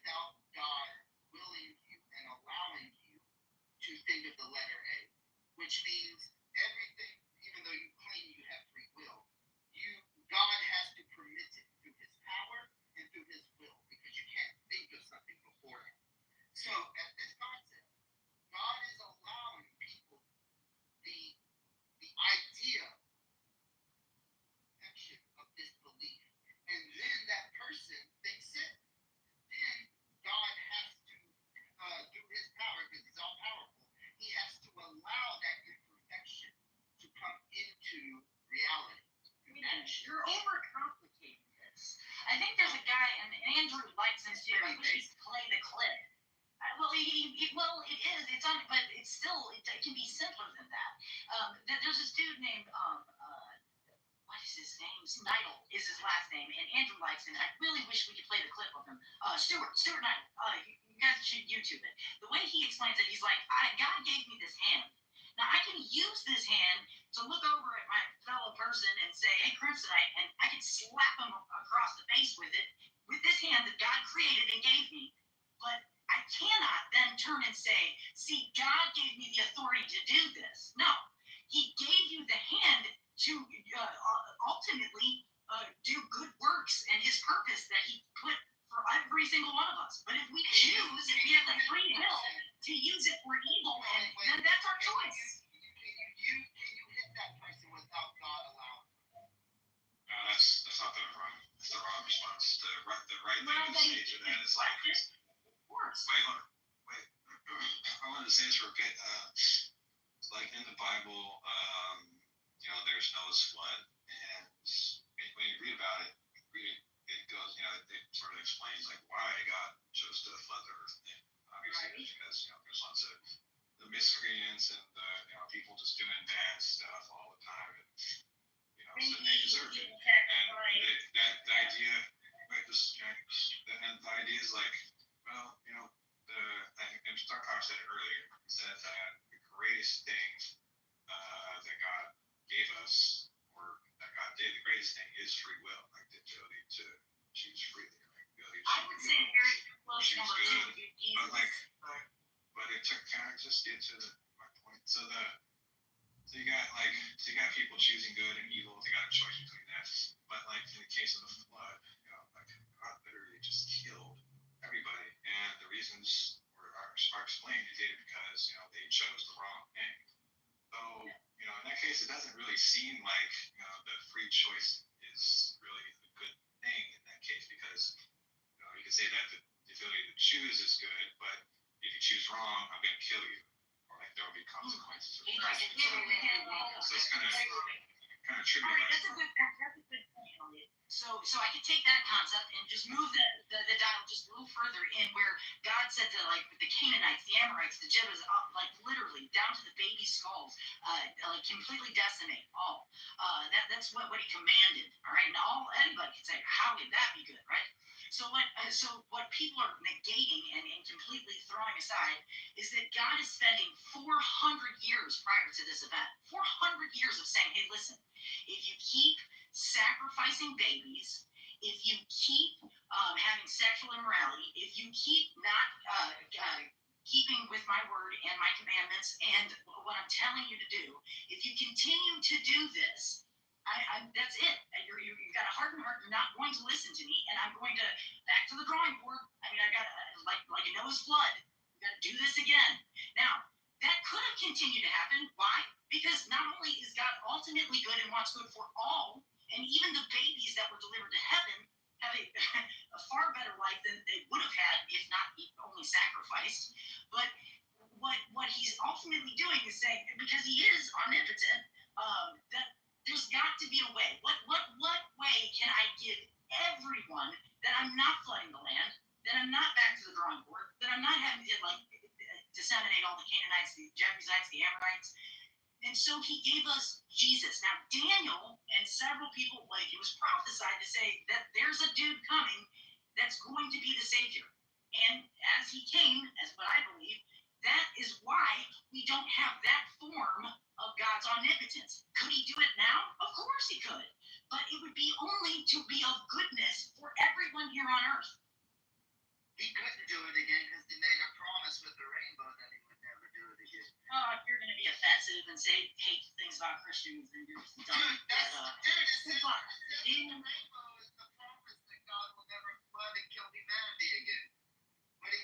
Speaker 3: without God willing you and allowing you to think of the letter A, which means everything, even though you claim you have free will, God has to permit it through his power and through his will, because you can't think of something beforehand. So at this concept, God is allowing people the idea of this belief. And then that person thinks it. Then God has to, through his power, because he's all powerful, he has to allow that imperfection to come into reality.
Speaker 16: You're overcomplicating this. I think there's a guy, and Andrew likes him too. I wish he'd play the clip. Well, it is. It's on, but it's still. It can be simpler than that. There's this dude named what is his name? Neidl is his last name, and Andrew likes him. I really wish we could play the clip of him. Stuart Neidl. You guys should YouTube it. The way he explains it, he's like, God gave me this hand. Now I can use this hand to look over at my fellow person and say, hey, Crimsonite, and I can slap him across the face with it, with this hand that God created and gave me. But I cannot then turn and say, see, God gave me the authority to do this. No, he gave you the hand to ultimately do good works and his purpose that he put for every single one of us. But if we choose, if we have the free will to use it for evil, then that's our choice.
Speaker 3: Can you hit that person without God allowing?
Speaker 9: No, that's not the wrong. That's the wrong response. The right thing to say to that is like, wait, hold on, wait. I wanted to say this real quick. Like in the Bible, there's Noah's flood, and when you read about it, it goes, it sort of explains like why God chose to flood the earth. And obviously, because there's lots of the miscreants and people just doing bad stuff all the time, and so they deserve it. And the idea, right? And the idea is like, well, and Starkov said it earlier. He said that the greatest thing that God gave us, or that God did, the greatest thing is free will, like the ability to choose freely, like the ability to choose.
Speaker 16: I would say very close number two would be Jesus.
Speaker 9: But it took kind of just get to my point. So you got people choosing good and evil. They got a choice between that. But like in the case of the flood, God literally just killed everybody, and the reasons are explained. He did it because they chose the wrong thing. So in that case, it doesn't really seem like the free choice is really a good thing in that case, because you can say that the ability to choose is good, but if you choose wrong, I'm going to kill you, or like there will be consequences. So it's kind of trivial.
Speaker 16: All right, that's a good point, Elliot. So I could take that concept and just move the dial just a little further in where God said to like the Canaanites, the Amorites, the Jebusites, like literally down to the baby skulls, like completely decimate all. That's what he commanded. All right, and anybody could say, how would that be good, right? So what people are negating and completely throwing aside is that God is spending 400 years prior to this event, 400 years of saying, hey, listen, if you keep sacrificing babies, if you keep having sexual immorality, if you keep not keeping with my word and my commandments and what I'm telling you to do, if you continue to do this, that's it. You've got a hardened heart. You're not going to listen to me, and I'm going to back to the drawing board. I mean, I got like a Noah's flood. We got to do this again. Now, that could have continued to happen. Why? Because not only is God ultimately good and wants good for all, and even the babies that were delivered to heaven have a far better life than they would have had if not only sacrificed. But what he's ultimately doing is saying, because he is omnipotent, that there's got to be a way. What way can I give everyone that I'm not flooding the land, that I'm not back to the drawing board, that I'm not having to disseminate all the Canaanites, the Jebusites, the Amorites. And so he gave us Jesus. Now, Daniel and several people, it was prophesied to say that there's a dude coming that's going to be the Savior. And as he came, as what I believe, that is why we don't have that form of God's omnipotence. Could he do it now? Of course he could. But it would be only to be of goodness for everyone here on earth.
Speaker 3: He couldn't
Speaker 16: say hate things about Christians, then you're just dumb.
Speaker 3: Dude, the rainbow is the promise that God will never flood and kill humanity again. When he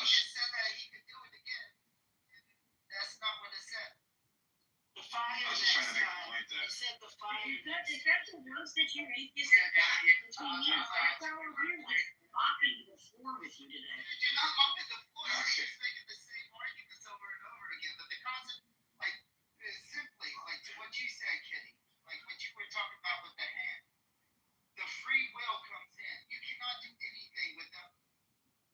Speaker 3: just said that he could do it again. That's not what it said.
Speaker 16: The fire.
Speaker 9: I was just trying to make a point
Speaker 16: He
Speaker 9: that
Speaker 16: said the fire.
Speaker 4: Is that the words that you atheist
Speaker 16: Between you and we're like mopping the floor with you today.
Speaker 3: You're not mopping the floor. You're
Speaker 9: Okay.
Speaker 3: just making the same arguments over and over again. But the concept, like, is simply, like, to what you said, Kitty, like what you were talking about with the hand. The free will comes in. You cannot do anything without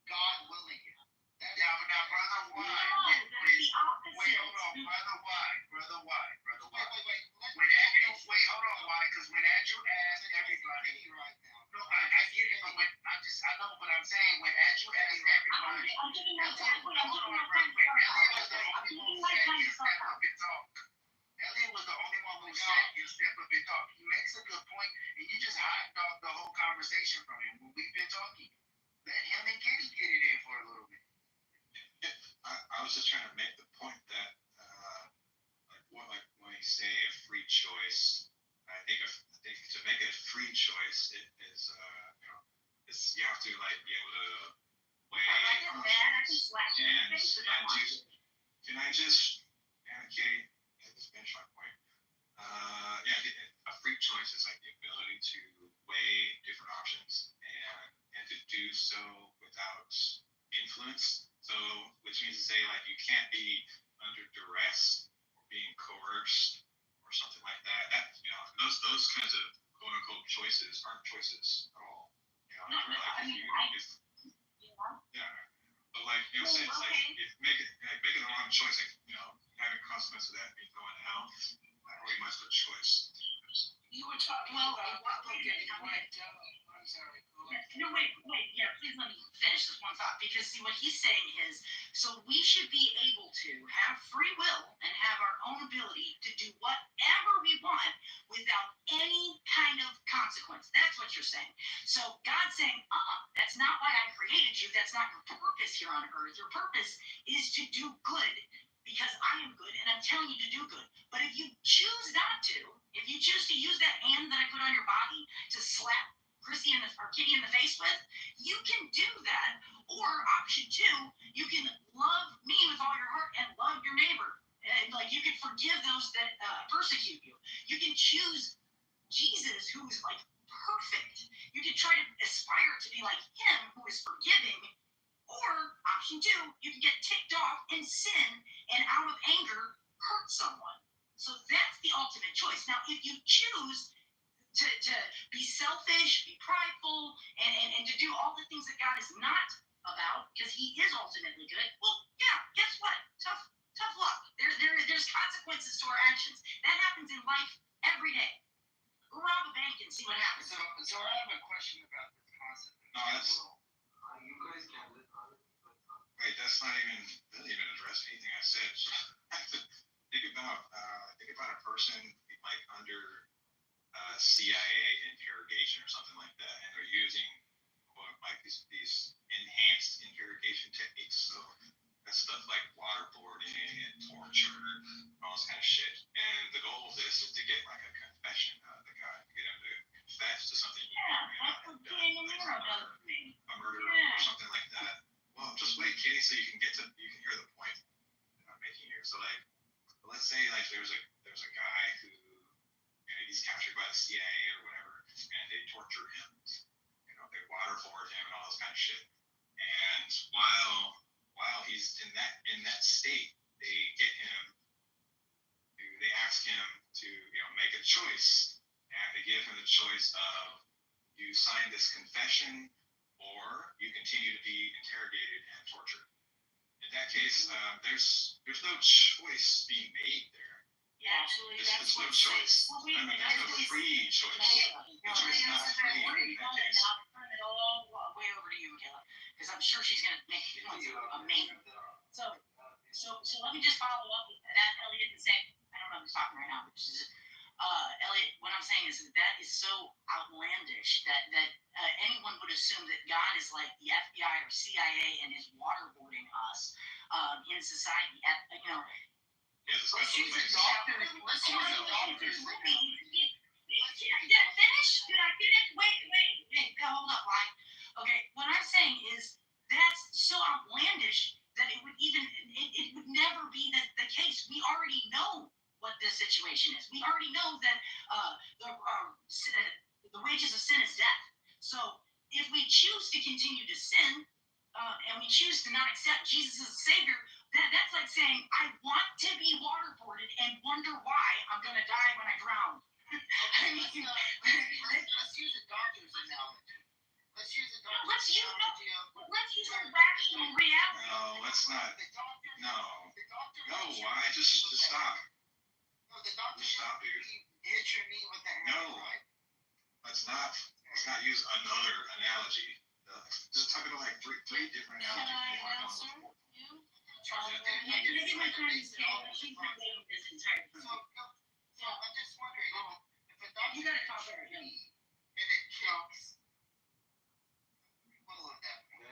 Speaker 3: God willing it. That is,
Speaker 10: Now, brother, why?
Speaker 4: that's the opposite.
Speaker 10: Wait, hold on, brother, why? Brother, why? Brother, why?
Speaker 3: wait.
Speaker 10: When Andrew, wait, hold on, why? Because when Andrew asked everybody,
Speaker 3: Kitty right now.
Speaker 10: no, I get it, but I know what I'm saying. When Andrew asked everybody,
Speaker 4: I'm giving my time.
Speaker 10: hold on, Elliot was the only one who said you step up and talk. Elliot was the only one who said you step up and talk. He makes a good point, and you just hot dog the whole conversation from him when we've been talking. Let him and Kitty get it in for a little bit.
Speaker 9: I was just trying to make the point that like when you say a free choice, I think to make a free choice, it is it's you have to like be able to weigh
Speaker 4: I get mad. I can
Speaker 9: options
Speaker 4: slap you in the face if I want to.
Speaker 9: can I just Katie, just finish my point. A free choice is like the ability to weigh different options and to do so without influence. So, which means to say, like, you can't be under duress or being coerced or something like that. Those kinds of quote unquote choices aren't choices at all.
Speaker 4: No, I mean,
Speaker 9: Yeah. But like, it's like if making the wrong choice, like, having consequences of that, being going to hell, not really much of a choice.
Speaker 15: You were talking
Speaker 4: Well,
Speaker 15: about I'm sorry. Go ahead.
Speaker 16: No, wait. Yeah, please let me finish this one thought. Because see, what he's saying is, so we should be able to have free will and have our own ability to do whatever we want without any kind of consequence. That's what you're saying. So God's saying, that's not why I created you. That's not your purpose here on earth. Your purpose is to do good because I am good and I'm telling you to do good. But if you choose not to, if you choose to use that hand that I put on your body to slap Chrissy or Kitty in the face with, you can do that. Or option two, you can love me with all your heart and love your neighbor. And like you can forgive those that persecute you. You can choose Jesus, who is like perfect. You can try to aspire to be like him, who is forgiving. Or option two, you can get ticked off and sin and out of anger hurt someone. So that's the ultimate choice. Now, if you choose to be selfish, be prideful, and to do all the things that God is not about, because he is ultimately good, well, yeah, guess what? Tough luck. There's consequences to our actions. That happens in life every day. Go rob a bank and see what happens.
Speaker 15: So I have a question about this concept.
Speaker 9: No, that's
Speaker 15: You guys can live on it.
Speaker 9: wait. That's not even doesn't even address anything I said. Think about a person like under CIA interrogation or something like that, and they're using like these enhanced interrogation techniques. So that's stuff like waterboarding and torture, all this kind of shit. And the goal of this is to get like a confession out of the guy, to get him to confess to something he may not have done, like a murder or something like that. Well, just wait, Kitty, so you can hear the point that I'm making here. So like, let's say like there's a guy who he's captured by the CIA or whatever, and they torture him. They waterboard him and all this kind of shit. And while he's in that state, they ask him to make a choice, and they give him the choice of you sign this confession or you continue to be interrogated and tortured. In that case, there's no choice being made there.
Speaker 4: Yeah, actually,
Speaker 9: There's no choice. There's no free choice. The choice is not free in that case.
Speaker 16: I'll turn it all way over to you, Michaela, because I'm sure she's going to make points amazing. So let me just follow up with that, Elliot, and say, I don't know who's talking right now, but just, Elliot, what I'm saying is that is so outlandish that anyone would assume that God is like the FBI or CIA and is waterboarding us in society.
Speaker 9: He has a
Speaker 16: Let's
Speaker 9: special
Speaker 16: use a
Speaker 9: place.
Speaker 16: doctor. Let's use a doctor.
Speaker 13: Did I finish? Did I finish? Wait, hold up, Ryan. Okay, what I'm saying is that's so outlandish that it would even it would never be the case. We already know what this situation is. We already know that the wages of sin is death. So if we choose to continue to sin and we choose to not accept Jesus as a savior, that's like saying I want to be waterboarded and wonder why I'm going to die when I drown. I mean,
Speaker 3: Let's use a doctor's analogy. Let's use a doctor's
Speaker 13: let's use
Speaker 3: analogy of
Speaker 13: let's use a rational reality.
Speaker 9: No, let's not.
Speaker 3: the doctor.
Speaker 9: No.
Speaker 3: The doctor.
Speaker 9: No, why? Just stop.
Speaker 3: No, the doctor.
Speaker 9: Just stop, dude.
Speaker 3: Hit your knee with the hammer,
Speaker 9: No.
Speaker 3: right?
Speaker 9: Let's not use another analogy. Just talk about like three different
Speaker 6: Can
Speaker 9: analogies.
Speaker 6: I answer you?
Speaker 13: Maybe my friend is saying that she's been waiting this entire
Speaker 3: So,
Speaker 13: time.
Speaker 3: so I'm just wondering if a doctor.
Speaker 13: You gotta talk over him.
Speaker 3: And it kicks. Well, at that point.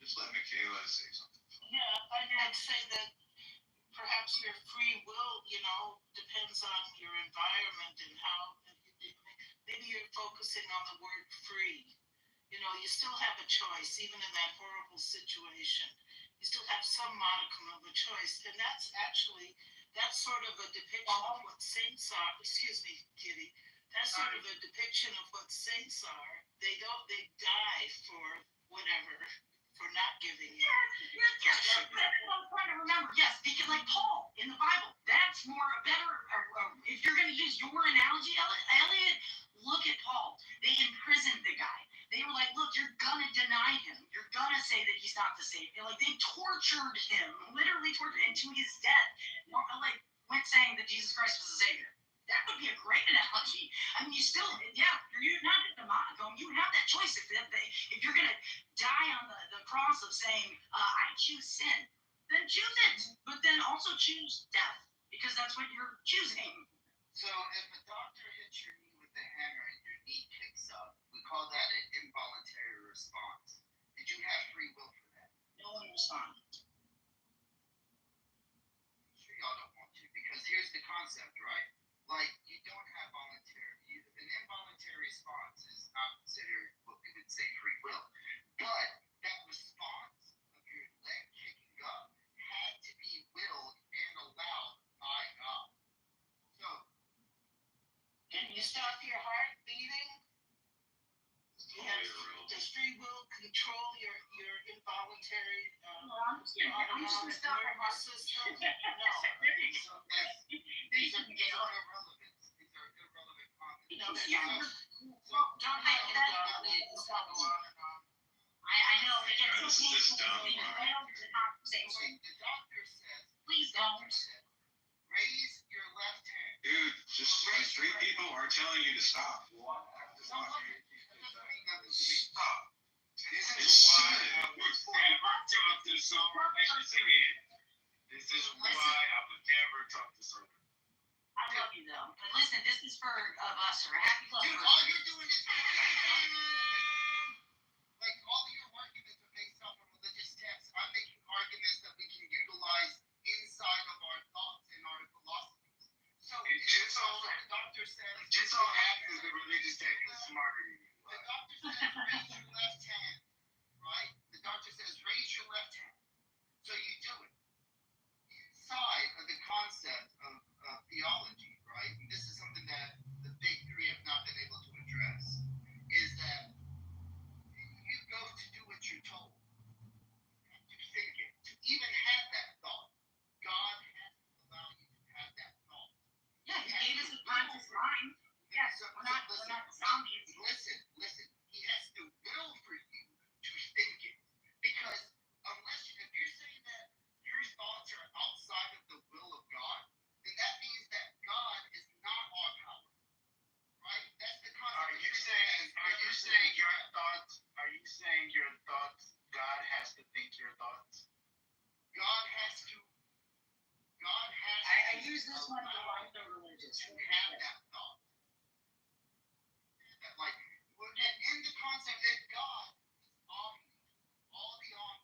Speaker 9: Just let Michaela say something.
Speaker 17: Yeah, I'd say that perhaps your free will, depends on your environment and how, maybe you're focusing on the word free. You still have a choice, even in that horrible situation. You still have some modicum of a choice. And that's sort of a depiction of what saints are. Excuse me, Kitty. That's sort of a depiction of what saints are. They die for whatever, for not giving in.
Speaker 13: That's what I'm trying to remember. Yes, because like Paul in the Bible, that's more better. If you're going to use your analogy, Elliot, look at Paul. They imprisoned the guy. They were like, look, you're going to deny him. You're going to say that he's not the Savior. Like, they tortured him, literally tortured him to his death. Like, went saying that Jesus Christ was the Savior. That would be a great analogy. I mean, you're not in the monochrome. You have that choice. If you're going to die on the cross of saying, I choose sin, then choose it. But then also choose death, because that's what you're choosing.
Speaker 3: So if a doctor hits your knee with a hammer and your knee kicks up, we call that an involuntary response. Did you have free will for that?
Speaker 13: No one responded.
Speaker 3: I'm sure y'all don't want to, because here's the concept, right? Like, you don't have an involuntary response is not considered what we would say free will. But that response of your leg kicking up had to be willed and allowed by God. So,
Speaker 17: Can you stop your heart beating? Does free will control your involuntary
Speaker 13: I'm just going to stop my heart.
Speaker 17: system? No.
Speaker 3: these are irrelevant. These are irrelevant comments.
Speaker 13: Don't make that. I know.
Speaker 9: This is dumb.
Speaker 3: The doctor says,
Speaker 13: Please don't.
Speaker 3: raise your left hand.
Speaker 9: Dude, just like three people are telling you to stop. Stop.
Speaker 11: This
Speaker 9: It
Speaker 11: is why
Speaker 9: should.
Speaker 11: I would never talk to someone again. This is why I would never talk to someone.
Speaker 13: I love you though. But listen, this is for us, or a happy club.
Speaker 3: Dude, all you're doing is like all of your arguments are based off of religious texts. I'm making arguments that we can utilize inside of our thoughts and our philosophies. So
Speaker 11: It just
Speaker 3: the doctor says
Speaker 11: just so happens the religious text is smarter than you.
Speaker 3: the doctor says raise your left hand, right? The doctor says raise your left hand. So you do it. Inside of the concept of theology, right? And this is something that the big three have not been able to address, is that you go to do what you're told. You think it. To even have that thought, God has to allow you to have that thought.
Speaker 13: Yeah, he gave us a conscious mind. Yes, we're not zombies.
Speaker 3: Listen. He has to will for you to think it. Because if you're saying that your thoughts are outside of the will of God, then that means that God is not all power. Right? That's the concept.
Speaker 11: Are you saying your thoughts, God has to think your thoughts?
Speaker 13: I use this one to like the religious.
Speaker 3: To have that thought. Like, in the concept that God is omniscient, all beyond,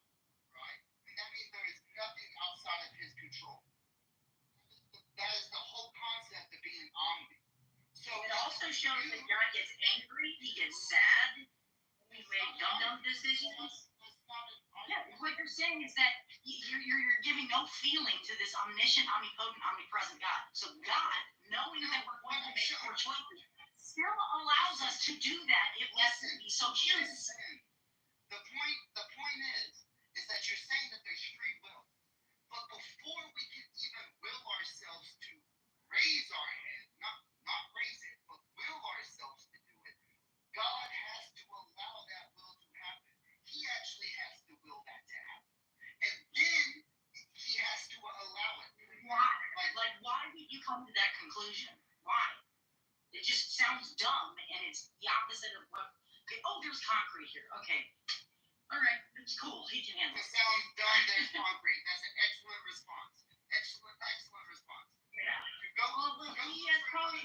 Speaker 3: right? And that means there is
Speaker 16: gets angry, he gets sad, we make dumb decisions. Yeah, what you're saying is that you're giving no feeling to this omniscient, omnipotent, omnipresent God. So God, knowing that we're going to make poor choices, still allows us to do that if necessary. So here's
Speaker 3: the point is that you're saying that there's free will. But before we can even will ourselves to raise our hand, not raise it, but will ourselves to do it, God has to allow that will to happen. He actually has to will that to happen. And then he has to allow it.
Speaker 16: why? Like why did you come to that conclusion? Why? It just sounds dumb, and it's the opposite of what. Okay, oh, there's concrete here. Okay, all right, it's cool. He can handle
Speaker 3: It
Speaker 16: it.
Speaker 3: sounds dumb, there's concrete. That's an excellent response. Excellent response.
Speaker 16: Yeah.
Speaker 3: You go,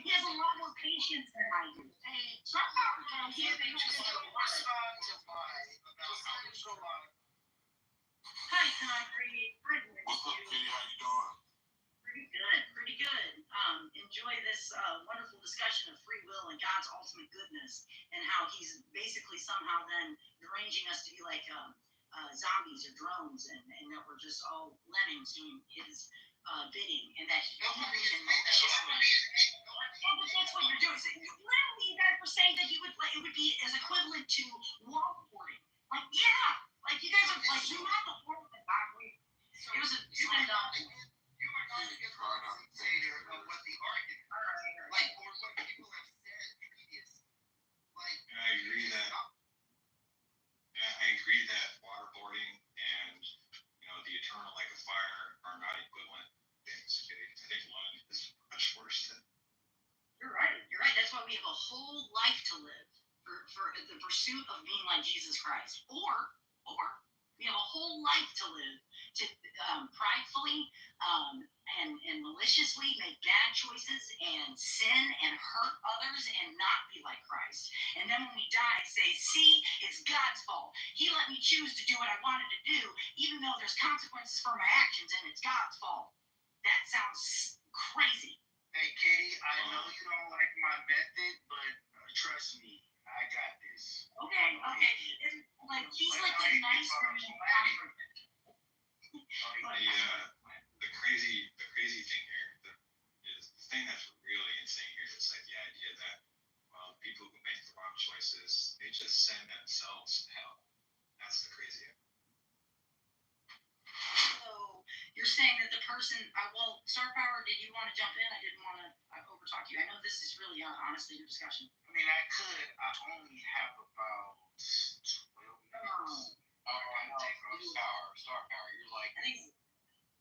Speaker 16: He has a lot more patience than I do. Stop talking about him.
Speaker 3: respond to why about how you go on.
Speaker 16: Hi, concrete.
Speaker 10: What's up, Kitty? How you doing?
Speaker 16: Pretty good. Enjoy this wonderful discussion of free will and God's ultimate goodness, and how He's basically somehow then arranging us to be like zombies or drones, and that we're just all lemmings doing His bidding, and that He can maliciously. Yeah, but that's what you're doing. So, literally, you guys were saying that it would be as equivalent to waterboarding. Like, yeah, like you guys are like you're not the form of the concrete. It was a slam dunk.
Speaker 3: You are not a good commentator of what the argument, like, or what people have said previous. Like,
Speaker 9: I agree that waterboarding and the eternal lake of fire are not equivalent things. Okay? I think one is much worse than.
Speaker 16: You're right. That's why we have a whole life to live for the pursuit of being like Jesus Christ, or we have a whole life to live to pridefully and maliciously make bad choices and sin and hurt others and not be like Christ. And then when we die, say, see, it's God's fault. He let me choose to do what I wanted to do, even though there's consequences for my actions, and it's God's fault. That sounds crazy.
Speaker 3: Hey, Kitty, I know you don't like my method, but trust me, I got this.
Speaker 16: Okay. It's like he's like the nice
Speaker 9: The crazy thing here is the thing that's really insane here is like the idea that people who make the wrong choices, they just send themselves to hell. That's the crazy.
Speaker 16: So you're saying that the person, well, Star Power, did you want to jump in? I didn't want to overtalk you. I know this is really honestly your discussion.
Speaker 3: I mean, I could. I only have about 12 minutes.
Speaker 2: Star Power. You're like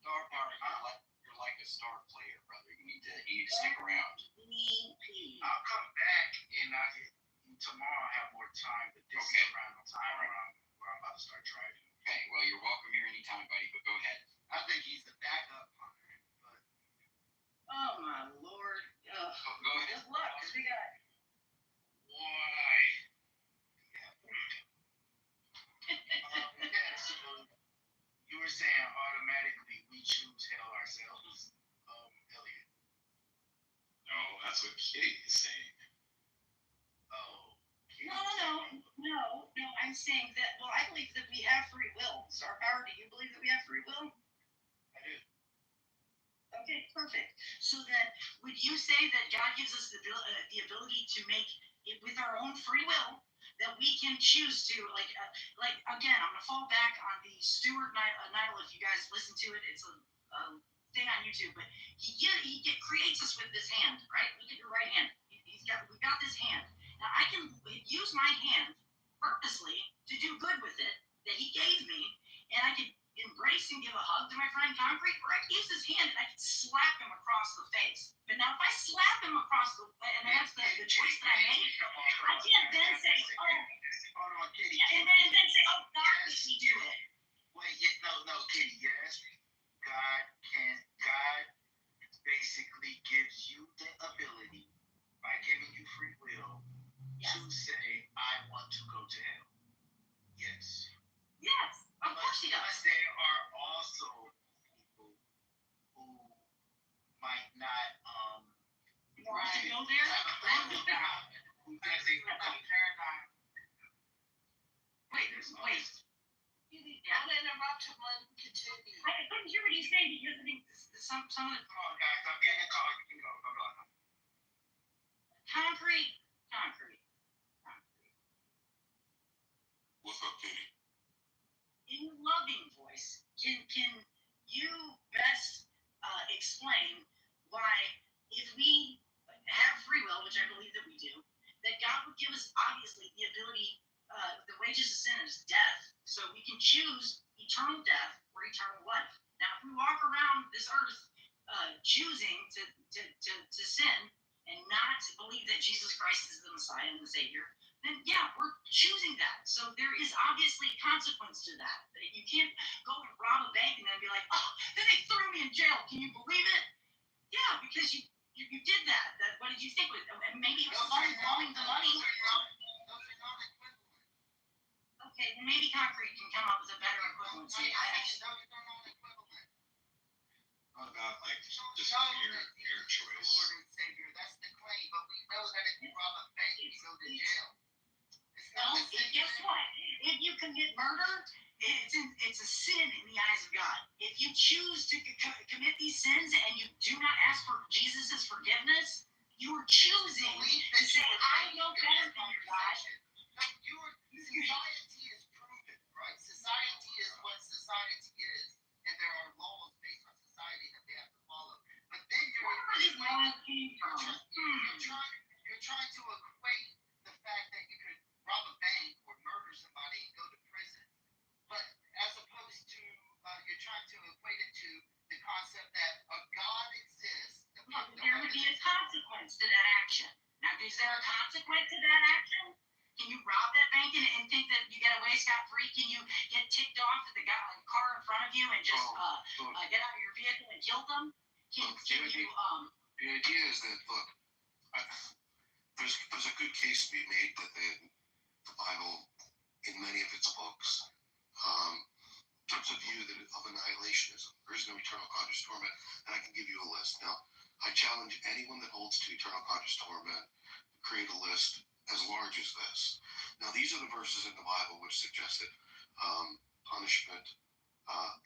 Speaker 2: Star Power. You're like a star player, brother. You need to stick around.
Speaker 3: I'll come back and tomorrow I'll have more time, but this is around the time where I'm about to start driving.
Speaker 2: Okay, well, you're welcome here anytime, buddy, but go ahead.
Speaker 3: I think he's the backup hunter, but.
Speaker 16: Oh, my Lord.
Speaker 2: Go ahead.
Speaker 16: Good luck, because we got.
Speaker 3: Why? So you were saying automatically we choose hell ourselves, Elliot.
Speaker 9: No, that's what Kitty is saying.
Speaker 3: Oh.
Speaker 16: No. I'm saying that. Well, I believe that we have free will. Star Power, do you believe that we have free will?
Speaker 3: I do.
Speaker 16: Okay, perfect. So then, would you say that God gives us the ability to make it with our own free will, that we can choose to, like again, I'm gonna fall back on the Stuart Neidl. If you guys listen to it, it's a thing on YouTube. But he creates us with this hand, right? Look at your right hand. We got this hand. Now I can use my hand purposely to do good with it that he gave me, and I could embrace and give a hug to my friend Concrete, or I could use his hand and I could slap him across the face. But now if I slap him across the face, and that's the choice that I made, I can't then say,
Speaker 3: Hold on, Kitty.
Speaker 16: And then say, oh, God made me do it.
Speaker 3: Wait, no, Kitty, yes. God basically gives you the ability, by giving you free will, to say, I want to go to hell. Yes.
Speaker 16: Yes, of course he does.
Speaker 3: But there are also people who might not
Speaker 16: go there.
Speaker 3: Who
Speaker 16: paradigm. Wait.
Speaker 17: Don't interrupt him, let him continue.
Speaker 16: I couldn't hear what he's saying because I think some of the.
Speaker 12: Come on, guys, I'm getting a call. You can go. Hold on.
Speaker 16: Concrete.
Speaker 8: What's up, Katie?
Speaker 16: In your loving voice, can you best explain why, if we have free will, which I believe that we do, that God would give us obviously the ability, the wages of sin is death, so we can choose eternal death or eternal life. Now, if we walk around this earth choosing to sin and not believe that Jesus Christ is the Messiah and the Savior, then yeah, we're choosing that. So there is obviously consequence to that. You can't go and rob a bank and then be like, oh, then they threw me in jail. Can you believe it? Yeah, because you did that. What did you think? Maybe it was loaning the money. Okay, then maybe concrete can come up with a better equivalency.
Speaker 9: What about like just your choice?
Speaker 17: Lord and Savior, that's the claim, but we know that if you rob a bank, you go to jail.
Speaker 16: No, guess what? If you commit murder, it's a sin in the eyes of God. If you choose to commit these sins and you do not ask for Jesus' forgiveness, you are choosing to say, I know better than you, God.
Speaker 17: Society is proven, right? Society is what society is, and there are laws based on society that they have to follow. But then you're trying to equate the fact that you could rob a bank or murder somebody and go to prison. But as opposed to you're trying to equate it to the concept that a God exists.
Speaker 16: There would be a consequence to that action. Now, is there a consequence to that action? Can you rob that bank and think that you get away scot-free? Can you get ticked off at the car in front of you and just get out of your vehicle and kill them?
Speaker 10: The idea is that, look, there's a good case to be made that the Bible, in many of its books, takes a view of annihilationism. There is no eternal conscious torment, and I can give you a list. Now, I challenge anyone that holds to eternal conscious torment to create a list as large as this. Now, these are the verses in the Bible which suggest that punishment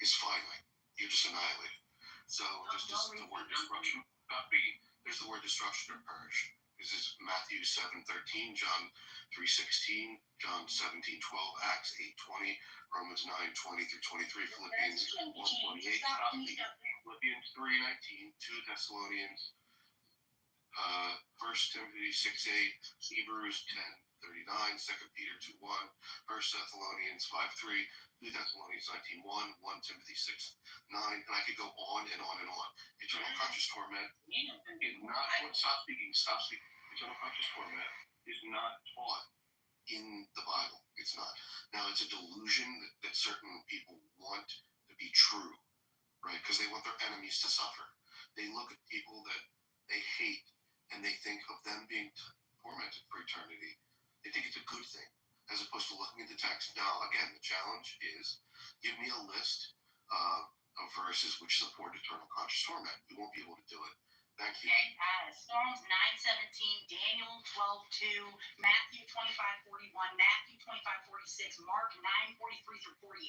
Speaker 10: is finite. You're just annihilated. So there's just the word destruction. There's the word destruction or perish. This is Matthew 7:13, John 3:16, John 17:12, Acts 8:20, Romans 9:20 through 23, Philippians 1:28, Philippians 3:19, 2 Thessalonians, 1 Timothy 6:8, Hebrews 10:39, 2 Peter 2:1, 1 Thessalonians 5:3, 2 Thessalonians 19:1, 1 Timothy 6:9, and I could go on and on and on. Eternal conscious torment is not. Stop speaking. Eternal conscious torment is not taught in the Bible. It's not. Now, it's a delusion that certain people want to be true, right? Because they want their enemies to suffer. They look at people that they hate and they think of them being tormented for eternity. They think it's a good thing, as opposed to looking at the text. Now, again, the challenge is give me a list of verses which support eternal conscious torment. You won't be able to do it. Thank you.
Speaker 16: Okay, Psalms 9:17, Daniel 12:2, Matthew 25:41, Matthew 25:46, Mark 9:43 through 48,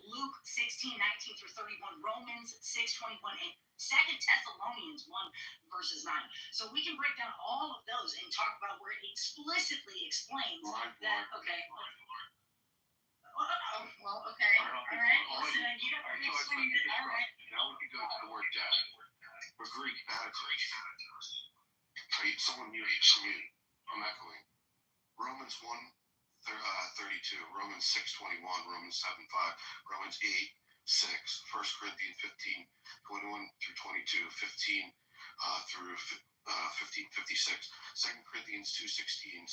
Speaker 16: Luke 16:19 through 31, Romans 6:21, and 2 Thessalonians 1 verses 9. So we can break down all of those and talk about where it explicitly explains that. Okay. Well, okay. All right. Listen, you got to explain it. All right.
Speaker 10: Now we can go to the word death. Or Greek, battery. Someone mute. I'm echoing. Romans 1:32, Romans 6:21, Romans 7:5, Romans 8:6, 1 Corinthians 15:21 through 22, 15 through 15:56, 2 Corinthians 2:16,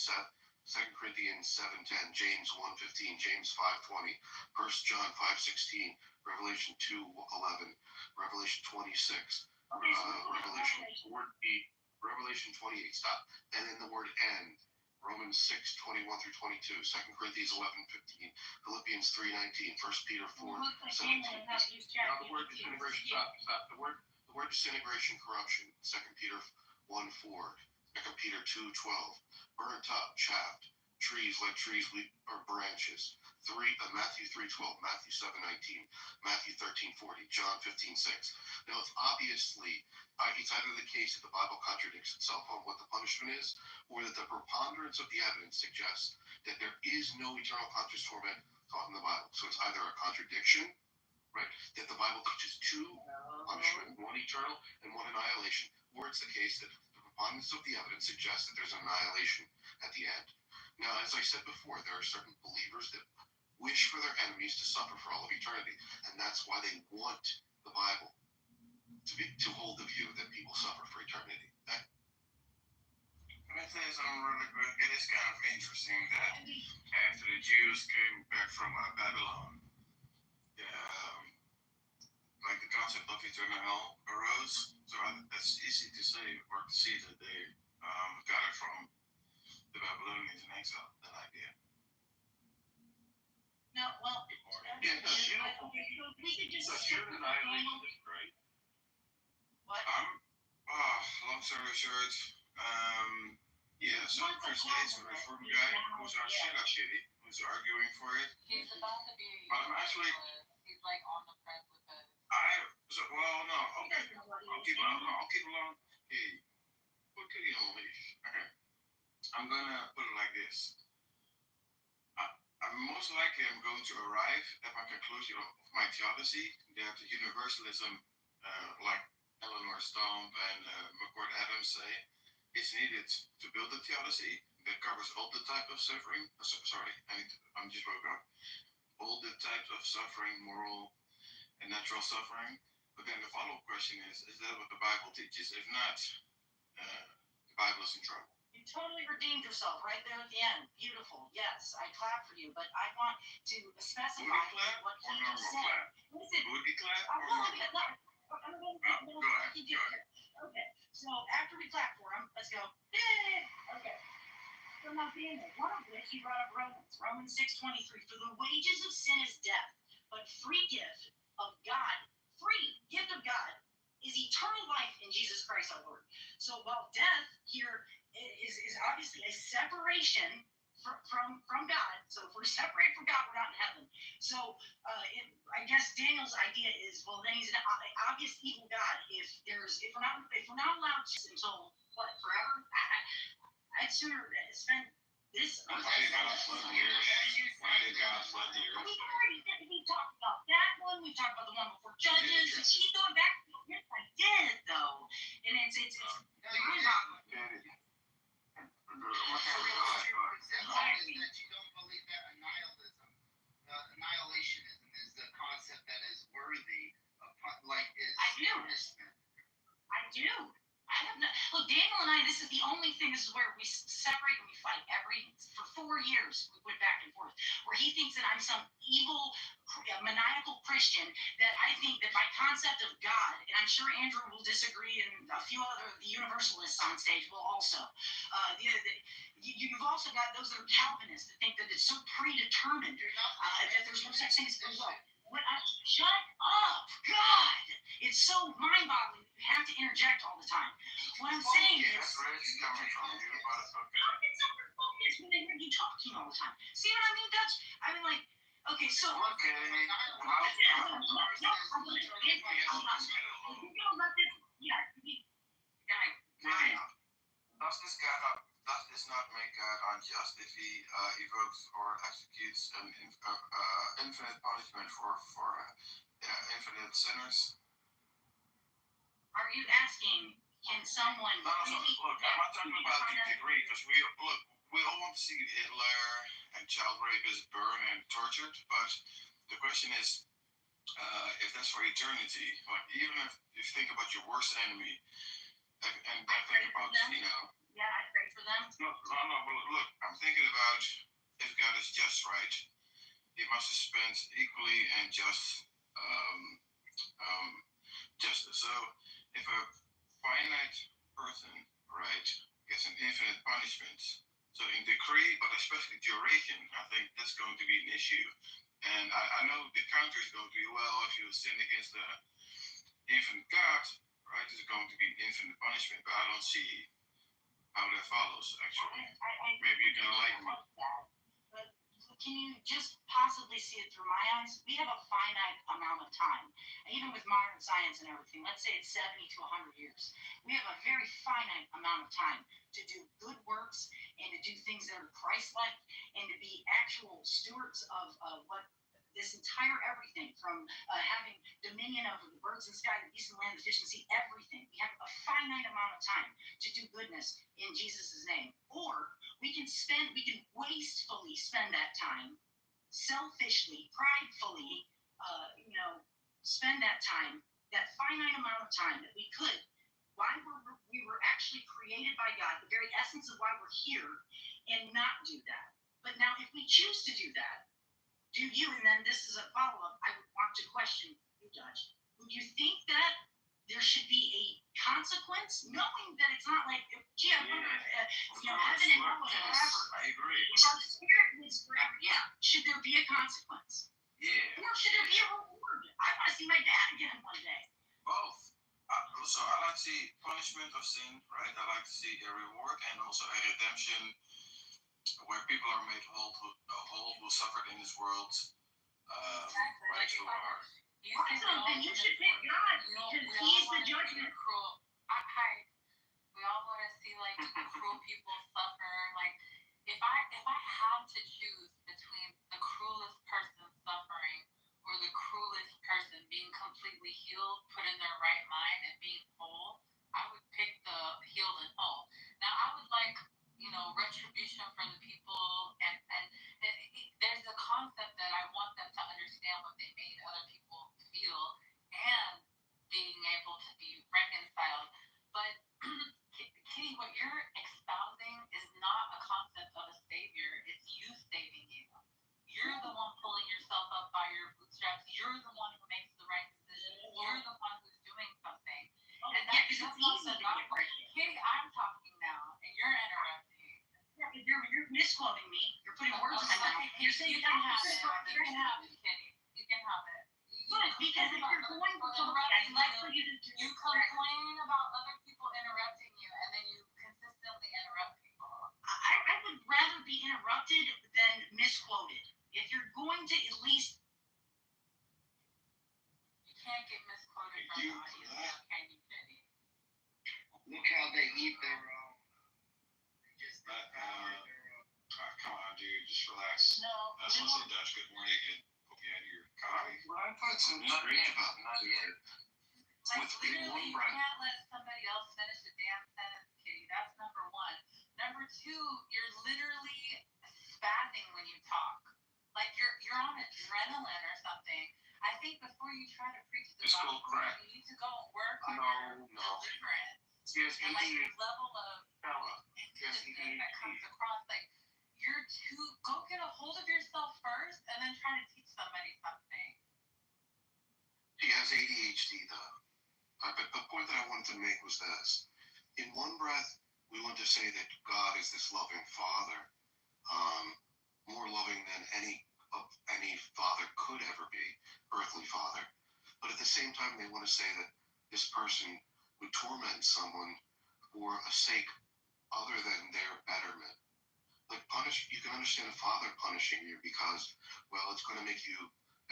Speaker 10: 2 Corinthians 7:10, James 1:15, James 5:20, 1 John 5:16, Revelation 2:11, Revelation 26. Revelation 28, stop. And then the word end, Romans 6:21 through 22, 2 Corinthians 11:15, Philippians 3:19, 1 Peter 4:17. Now the word disintegration, stop. The word disintegration, corruption, 2 Peter 1:4, 2 Peter 2:12, burnt up, chaffed, trees like trees or branches. Matthew 3:12, Matthew 7:19, Matthew 13:40, John 15:6. Now it's obviously it's either the case that the Bible contradicts itself on what the punishment is, or that the preponderance of the evidence suggests that there is no eternal conscious torment taught in the Bible. So it's either a contradiction, right, that the Bible teaches two punishment, one eternal and one annihilation, or it's the case that the preponderance of the evidence suggests that there's annihilation at the end. Now, as I said before, there are certain believers that wish for their enemies to suffer for all of eternity, and that's why they want the Bible to hold the view that people suffer for eternity.
Speaker 1: Can I say something really quick? It is kind of interesting that after the Jews came back from Babylon, like the concept of eternal hell arose. So that's easy to say or to see that they got it from the Babylonians in exile, that idea.
Speaker 16: No, well,
Speaker 1: Yeah,
Speaker 16: we could just.
Speaker 1: So you're an annihilationist, right?
Speaker 16: What?
Speaker 1: Long story short, yeah, so Chris Yates, a reform guy, who's our shitty, who's arguing for it.
Speaker 6: He's about to be.
Speaker 1: But I'm actually.
Speaker 6: He's like on the press with it.
Speaker 1: No, okay. I'll keep along. Hey, what could he only? Okay. I'm gonna put it like this. I'm most likely going to arrive at my conclusion of my theology that universalism, like Eleanor Stomp and McCord Adams say, is needed to build a theology that covers all the type of suffering. I'm just broke up. All the types of suffering, moral and natural suffering. But then the follow-up question is that what the Bible teaches? If not, the Bible is in trouble.
Speaker 16: You totally redeemed yourself right there at the end. Beautiful. Yes, I clap for you, but I want to specify what
Speaker 1: or
Speaker 16: he just
Speaker 1: normal
Speaker 16: said.
Speaker 1: clap?
Speaker 16: Listen,
Speaker 1: Booty clap
Speaker 16: I'm
Speaker 1: or
Speaker 16: going
Speaker 1: normal?
Speaker 16: to
Speaker 1: Go ahead.
Speaker 16: Okay, so after we clap for him, let's go. Yay! Okay. So now, Daniel, one of which he brought up Romans 6:23. For the wages of sin is death, but free gift of God is eternal life in Jesus Christ our Lord. So while death here is obviously a separation from God. So if we're separated from God, we're not in heaven. So I guess Daniel's idea is, well, then he's an obvious evil God. If we're not allowed to until what, forever? I'd sooner spend this.
Speaker 1: Why did God flood the earth? Why did God flood the earth?
Speaker 16: We've talked about that one. We've talked about the one before Judges. Just keep going back. Yes, I did though, and it's mind-boggling.
Speaker 3: That you don't believe that annihilationism is the concept that is worthy of punishment.
Speaker 16: I do. I have not. Look, Daniel and I. This is the only thing. This is where we separate and we fight for 4 years. We went back and forth. Where he thinks that I'm some evil, maniacal Christian. That I think that my concept of God, and I'm sure Andrew will disagree, and a few other of the Universalists on stage will also. You've also got those that are Calvinists that think that it's so predetermined that there's no such thing as free will. Shut up, God! It's so mind-boggling. You have to interject all the time. What I'm saying is,
Speaker 1: It's coming from you, but okay.
Speaker 16: how can someone focus when they hear you talking all the time? See what I mean, Dutch? I mean, like, okay, so.
Speaker 1: Okay. Does this not make God unjust if he evokes or executes an infinite punishment for infinite sinners?
Speaker 16: Are you asking, can someone
Speaker 1: No, look, I'm not talking about the degree, because we all want to see Hitler and child rapists burned and tortured, but the question is, if that's for eternity, like even if you think about your worst enemy, and think about,
Speaker 16: Yeah, I pray for them.
Speaker 1: No, but look, I'm thinking about if God is just right, he must have spent equally and just justice. So if a finite person, right, gets an infinite punishment, so in decree, but especially duration, I think that's going to be an issue. And I know the counter is going to be, well, if you sin against the infinite God, right, there's going to be infinite punishment, but I don't see
Speaker 10: how that follows, actually.
Speaker 13: I
Speaker 10: Maybe you can enlighten me.
Speaker 13: that, but can you just possibly see it through my eyes? We have a finite amount of time, and even with modern science and everything. Let's say it's 70 to 100 years. We have a very finite amount of time to do good works and to do things that are Christ-like and to be actual stewards of what this entire everything from having dominion over the birds in the sky, the beasts of the land, the fish in the sea, everything. We have a finite amount of time to do goodness in Jesus' name. Or we can wastefully spend that time, selfishly, pridefully, spend that time, that finite amount of time that we could, why we were actually created by God, the very essence of why we're here, and not do that. But now if we choose to do that, do you, and then this is a follow-up, I would want to question you, Judge. Would you think that there should be a consequence, knowing that it's not like, gee, I wonder if, heaven and hell is forever.
Speaker 10: I agree.
Speaker 13: If our spirit lives forever, yeah. Should there be a consequence?
Speaker 10: Yeah.
Speaker 13: Or should there be a reward? I want to see my dad again one day.
Speaker 3: Both. So I like to see punishment of sin, right? I like to see a reward and also a redemption where people are made whole who suffered in this world. Right to our.
Speaker 13: You should pick God because He's the judgment.
Speaker 6: We all want to see like cruel people suffer. Like if I had to choose between the cruelest person suffering or the cruelest person being completely healed, put in their right mind, and being whole, I would pick the healed and whole. Now I would like retribution for the people, and there's a concept that I want them to understand what they made other people feel and being able to be reconciled. But Kitty, what you're espousing is not a concept of a savior. It's you saving you. You're the one pulling yourself up by your bootstraps. You're the one who makes the right decision. You're the one who's doing something. And that's not the gospel. Kitty, I'm talking now, and you're interrupting.
Speaker 13: You're misquoting me. You're putting words in my mouth. You're saying
Speaker 6: you can have it. You can have it, Kitty. You can have it.
Speaker 13: Good, because if you're going to talk, I'd like for you to do.
Speaker 6: You complain about other people interrupting you, and then you consistently interrupt people.
Speaker 13: I would rather be interrupted than misquoted. If you're going to at least.
Speaker 6: You can't get misquoted from the audience, can you, Kitty?
Speaker 11: Look how they eat their
Speaker 9: come on, dude, just relax.
Speaker 6: No.
Speaker 9: That's what's in Dutch. Good morning, and hope you had your coffee.
Speaker 10: Well, I thought some strange about not yet.
Speaker 6: Like
Speaker 10: With
Speaker 6: literally,
Speaker 10: one
Speaker 6: you
Speaker 10: breath.
Speaker 6: can't let somebody else finish a damn sentence, Kitty. That's number one. Number two, you're literally spazzing when you talk. Like you're on adrenaline or something. I think before you try to preach the gospel, you need to go and work on your deliverance.
Speaker 10: Yes,
Speaker 6: and like your level of intensity that comes across, like you're too. Go get a hold of yourself first, and then try to teach somebody something.
Speaker 10: He has ADHD, though. But the point that I wanted to make was this: in one breath, we want to say that God is this loving Father, more loving than any father could ever be, earthly father. But at the same time, they want to say that this person would torment someone for a sake other than their betterment. Like you can understand a father punishing you because, well, it's going to make you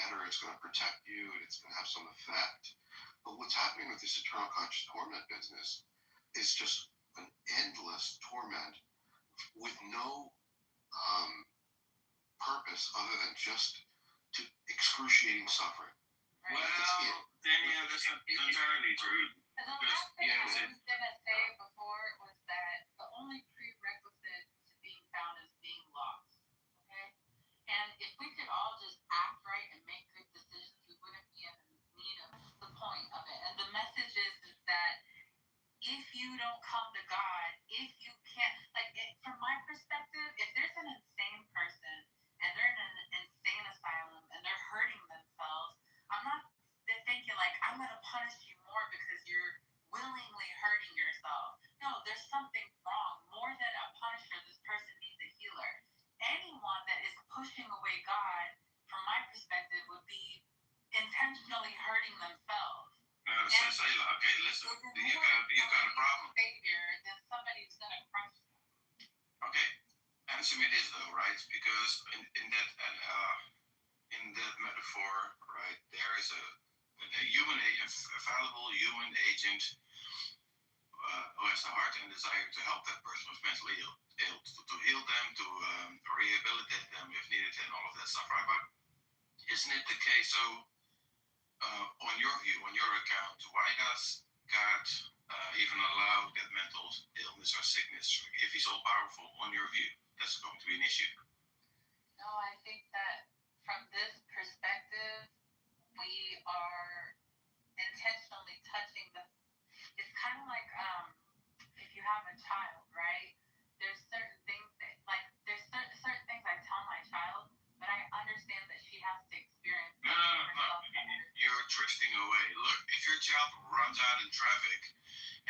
Speaker 10: better, it's going to protect you, and it's going to have some effect. But what's happening with this eternal conscious torment business is just an endless torment with no purpose other than just to excruciating suffering.
Speaker 9: Well, Daniel, that's not entirely true.
Speaker 6: The last thing I was going to say before was that the only prerequisite to being found is being lost. Okay? And if we could all just act right and make good decisions, we wouldn't be in need of the point of it. And the message is that if you don't come to God, if you can't, from my perspective, if there's an insane person and they're in an insane asylum and they're hurting themselves, I'm not thinking I'm going to punish you more because you're willingly hurting yourself. No, there's something wrong. More than a punisher, this person needs a healer. Anyone that is pushing away God, from my perspective, would be intentionally hurting themselves.
Speaker 10: Okay, listen, you got a problem.
Speaker 6: Savior, then somebody's going to crush
Speaker 10: answer me this though, right? Because in that metaphor, right, there is a fallible human agent who has the heart and desire to help that person who's mentally ill to heal them, to rehabilitate them if needed, and all of that stuff, right? But isn't it the case? So, on your view, on your account, why does God even allow that mental illness or sickness if He's all powerful? On your view, that's going to be an issue.
Speaker 6: No, I think that from this perspective, we are intentionally touching the. It's kind of like if you have a child, right? There's certain things that, like, there's certain things I tell my child, but I understand that she has to experience.
Speaker 10: No. You're drifting away. Look, if your child runs out in traffic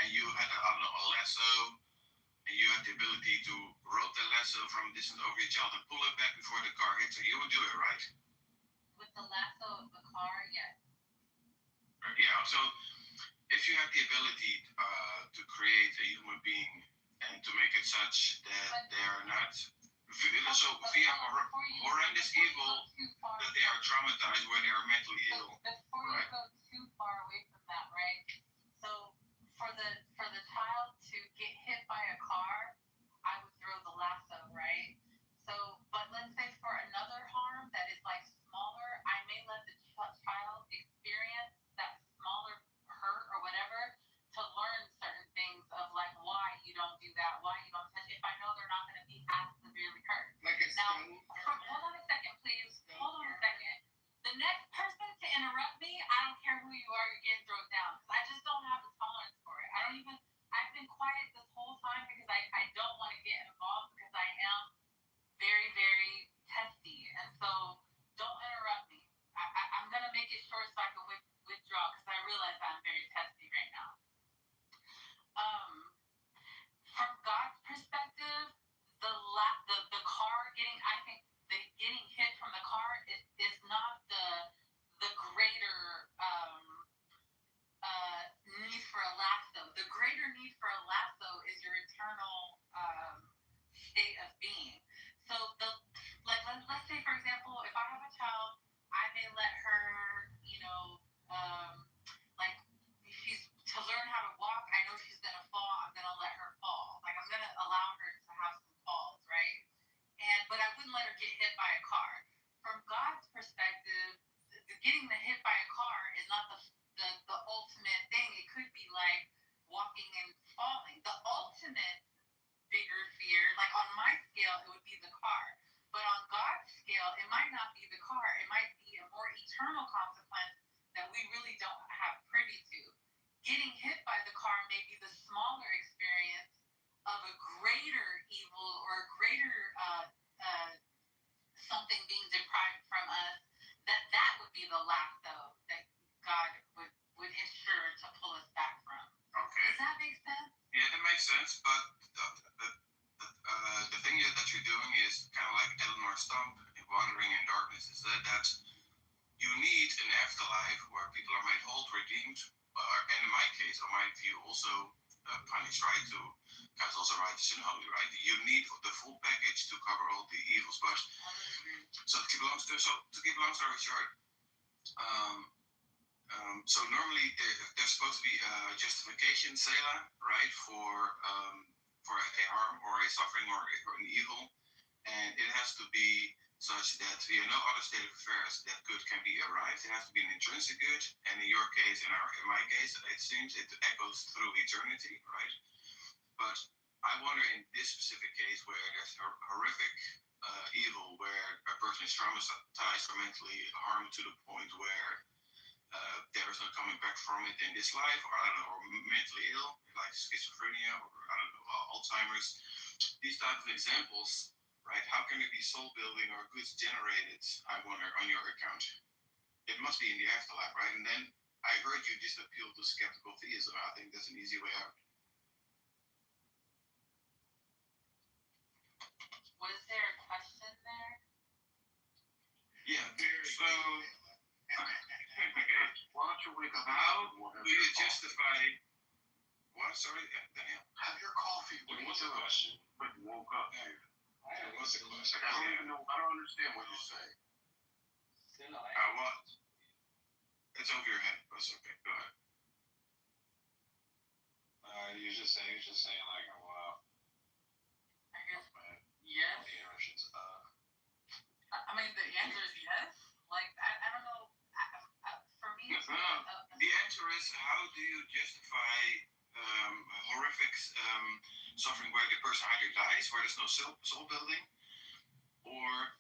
Speaker 10: and you had a lasso and you had the ability to rope the lasso from a distance over your child and pull it back before the car hits her, you would do it, right?
Speaker 6: With the lasso of the car, yes.
Speaker 10: Yeah, so if you have the ability to create a human being and to make it such that they are not via horrendous evil, that they are traumatized where they are mentally ill.
Speaker 6: Before you go too far away from that, right? So for the child to get hit by a car, I would throw the lasso, right? So, but let's say for another harm that is like smaller, I may let the child experience that smaller hurt or whatever to learn certain things of like why you don't do that, why you don't touch. If I know they're not going to be as severely hurt. Now, hold on a second, please. Hold on a second. The next person to interrupt me, I don't care who you are, you're getting thrown down. Because I just don't have the tolerance for it. I've been quiet this whole time because I don't want to get involved because I am very, very testy. And so don't interrupt me. I'm going to make it short so I can withdraw because I realize I'm very testy right now. From God's perspective, the car getting, I think the getting hit from the car is not the greater need for a lasso. The greater need for a lasso is your eternal state of being. So let's say for example, if I have a child, I may let her, like she's to learn how to walk. I know she's gonna fall. I'm gonna let her fall. Like I'm gonna allow her to have some falls, right? But I wouldn't let her get hit by a car. From God's perspective, getting the hit by a car is not the ultimate thing. It could be like walking and falling. The ultimate bigger fear, like on my scale, it would be the car. But on God's scale, it might not be the car. It might be a more eternal consequence that we really don't have privy to. Getting hit by the car may be the smaller experience of a greater evil or a greater something being deprived from us. That would be the lasso that God would ensure to pull us back from.
Speaker 10: Okay.
Speaker 6: Does that make sense?
Speaker 10: Yeah, that makes sense. But the thing that you're doing is kind of like Eleanor Stump in Wandering in Darkness. Is that you need an afterlife where people are made whole, redeemed, and in my case, or my view, also punished, right? God's also righteous and holy, right? You need the full package to cover all the evils. But to keep a long story short, so normally there's supposed to be justification, Selah, right, for a harm or a suffering or an evil, and it has to be such that via no other state of affairs that good can be arrived. It has to be an intrinsic good, and in your case, in my case, it seems it echoes through eternity, right? But I wonder in this specific case where there's horrific evil, where a person is traumatized or mentally harmed to the point where there is no coming back from it in this life, or I don't know, or mentally ill, like schizophrenia, or I don't know, Alzheimer's. These type of examples, right? How can it be soul building or goods generated, I wonder, on your account? It must be in the afterlife, right? And then I heard you just appeal to skeptical theism. I think that's an easy way out.
Speaker 6: Was there a question there?
Speaker 10: Yeah. So,
Speaker 3: Why don't you wake up?
Speaker 10: How do you justify? What? Sorry, Daniel.
Speaker 3: Have your coffee.
Speaker 11: What was the question?
Speaker 3: But you woke up.
Speaker 9: What's the question?
Speaker 10: I don't even know. I don't understand what you're saying.
Speaker 9: What? It's over your head. That's okay. Go ahead. You're just saying like, oh, wow.
Speaker 6: I guess yes.
Speaker 9: The Russians.
Speaker 6: I mean, the answer is yes. Like, I don't know. For me, it's
Speaker 9: the answer is, how do you justify horrific suffering where the person either dies, where there's no soul building, or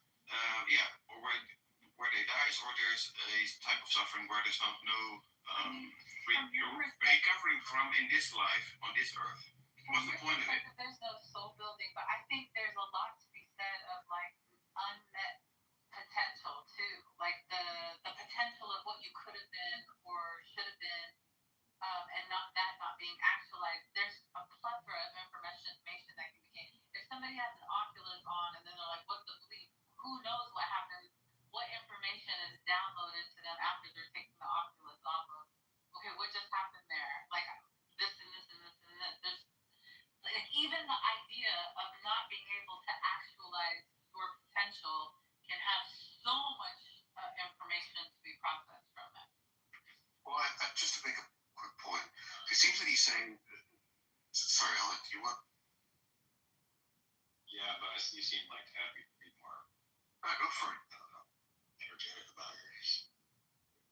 Speaker 9: or where they dies, or there's a type of suffering where there's no recovering from in this life on this earth. What's the point of it?
Speaker 6: There's no soul building, but I think there's a lot to be said of like unmet potential too, like the potential of what you could have been or should have been, and not being actualized. There's a plethora of information that can be gained. If somebody has an Oculus on and then they're like, "What's the bleep?" Who knows what happens? What information is downloaded to them after they're taking the Oculus off of? Okay, what just happened there? Like this and this and this and this. There's like even the idea of not being able to actualize your potential can have so much information to be processed from it.
Speaker 10: Well, just to make a quick point, it seems that he's saying. Sorry, Alec, you what?
Speaker 9: Yeah, but you seem like to have be more.
Speaker 10: Go for it.
Speaker 9: Energetic about it.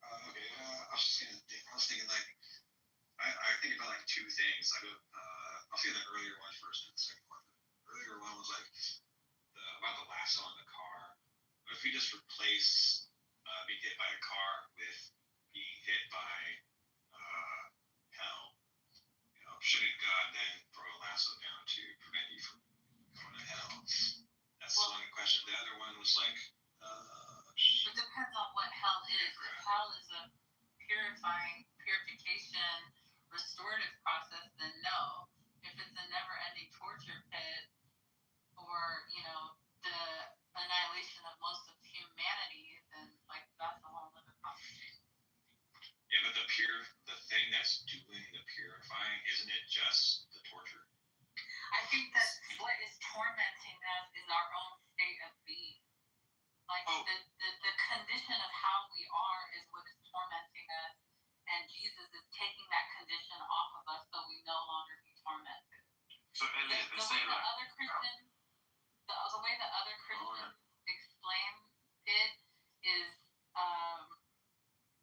Speaker 9: Okay, I was thinking like, I think about like two things. I'll say the earlier one first and the second one. The earlier one was like about the lasso in the car. If you just replace being hit by a car with being hit by hell, shouldn't God then throw a lasso down to prevent you from going to hell? That's one question. The other one was like,
Speaker 6: it depends on what hell is. If hell is a purification, restorative process, then no. If it's a never-ending torture pit, or the annihilation of most of humanity, then like that's a whole other conversation.
Speaker 9: Yeah, but the thing that's doing the purifying, isn't it just the torture?
Speaker 6: I think that what is tormenting us is our own state of being. Like the condition of how we are is what is tormenting us, and Jesus is taking that condition off of us so we no longer be tormented.
Speaker 9: So
Speaker 6: the way the other Christians explain it is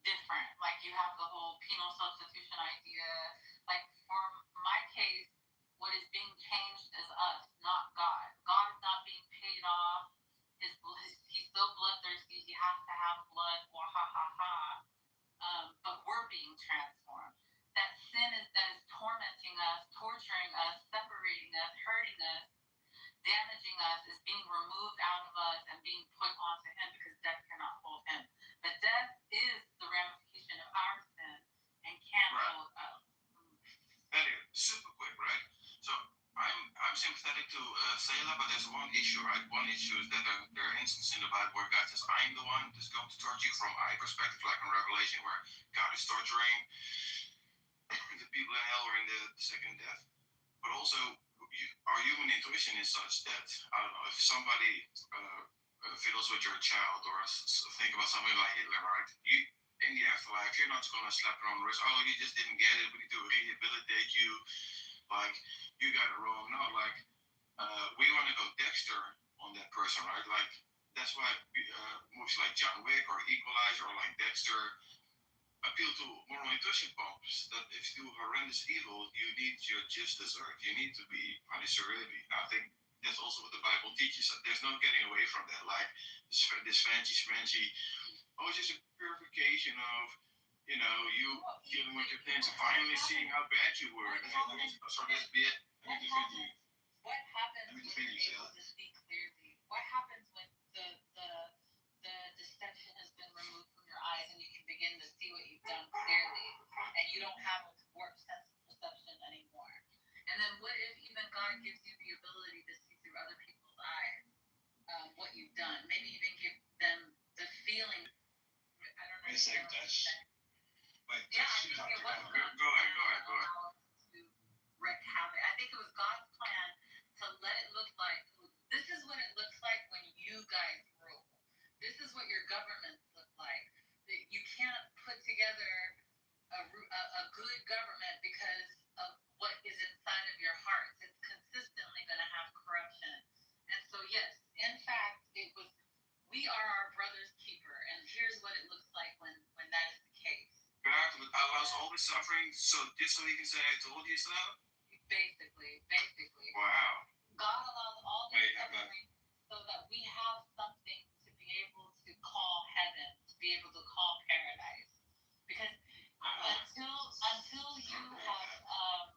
Speaker 6: different. Like you have the whole penal substitution idea. Like for my case, what is being changed is us, not God. God is not being paid off. He's so bloodthirsty. He has to have blood. Wah ha ha ha. But we're being transformed. That sin that is tormenting us, torturing us, separating us, hurting us, damaging us, is being removed out of us and being put onto Him because death cannot hold Him. But death is the ramification of our sin and can hold us.
Speaker 9: Anyway, super quick, right? So I'm sympathetic to Selah, but there's one issue, right? One issue is that there are instances in the Bible where God says, "I'm the one that's going to torture you," from my perspective, like in Revelation, where God is torturing the people in hell or in the second death. But also, our human intuition is such that, I don't know, if somebody fiddles with your child, or think about somebody like Hitler, right? In the afterlife, you're not going to slap them on the wrist. "Oh, you just didn't get it. We need to rehabilitate you. Like, you got it wrong." No, like, we want to go Dexter on that person, right? Like, that's why movies like John Wick or Equalizer or like Dexter appeal to moral intuition pumps. That if you do horrendous evil, you need your just desert. You need to be punished severely. I think that's also what the Bible teaches. There's no getting away from that. Like this fancy schmancy, oh, it's just a purification of, you dealing with your things and finally seeing how bad you were. So let's be it. Let me defend you.
Speaker 6: What happens
Speaker 9: Let me
Speaker 6: when
Speaker 9: defend
Speaker 6: you're
Speaker 9: you,
Speaker 6: able to see clearly? What happens when the deception has been removed from your eyes and you can begin to see what you've done clearly, and you don't have a warped sense of perception anymore? And then what if even God gives you the ability to see through other people's eyes what you've done? Maybe even give them the feeling. I don't know.
Speaker 9: It's like that's. Like,
Speaker 6: yeah, I think it was God's
Speaker 9: go ahead.
Speaker 6: To wreak havoc. I think it was God's plan to let it look like this is what it is what your governments look like. You can't put together a good government because of what is inside of your hearts. It's consistently going to have corruption. And so, yes, in fact, we are our brother's keeper. And here's what it looks like when that is the case.
Speaker 1: God allows all the suffering so he can say, I told you so?
Speaker 6: Basically.
Speaker 1: Wow.
Speaker 6: God allows all this suffering so that we have something to be able to call heaven, to be able to call paradise. Because until you have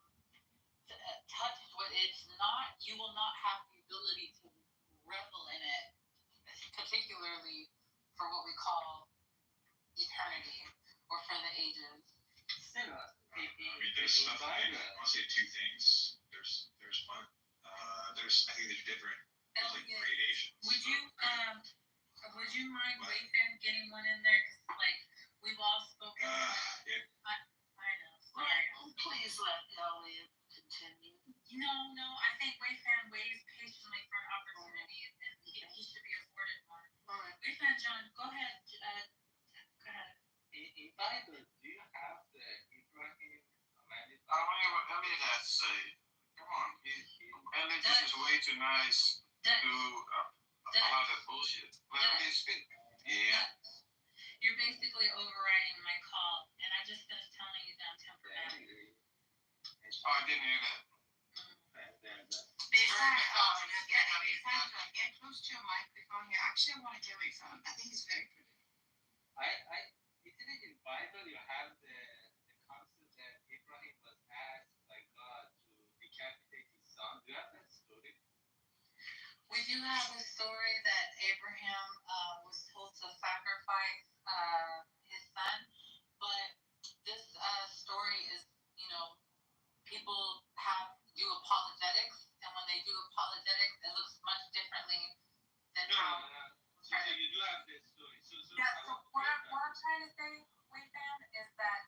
Speaker 6: touched what it's not, you will not have the ability to revel in it, particularly for what we call eternity or for the ages.
Speaker 9: There's stuff. I want to say two things. There's one. I think they're different. There's like gradations.
Speaker 6: Would you mind Wayfan getting one in there? Because like we've all spoken.
Speaker 9: Yeah.
Speaker 6: I know. Sorry.
Speaker 17: Please let Elliot continue.
Speaker 6: No. I think Wayfan waits patiently for an opportunity, and he should be afforded one.
Speaker 17: All right.
Speaker 6: Wayfan, John, go ahead. Go ahead.
Speaker 11: In Bible, do you have the Ibrahim commanded?
Speaker 3: I mean, that's come on. Elliot is just way too nice to allow that bullshit. Let me speak. Yeah.
Speaker 6: You're basically overriding my call, and I just finished telling you down temporarily.
Speaker 3: Oh, I didn't hear that.
Speaker 4: Get close to your microphone here. Actually, I want to hear what you found. I think it's very pretty.
Speaker 11: Isn't it in Bible you have the concept that Abraham was asked by God to decapitate his son? Do you have that story?
Speaker 6: We do have a story that Abraham was told to sacrifice his son, but this story is, people do apologetics, and when they do apologetics, it looks much differently than how.
Speaker 11: So you do have this story. So
Speaker 6: what I'm trying to say, Wayfan, is that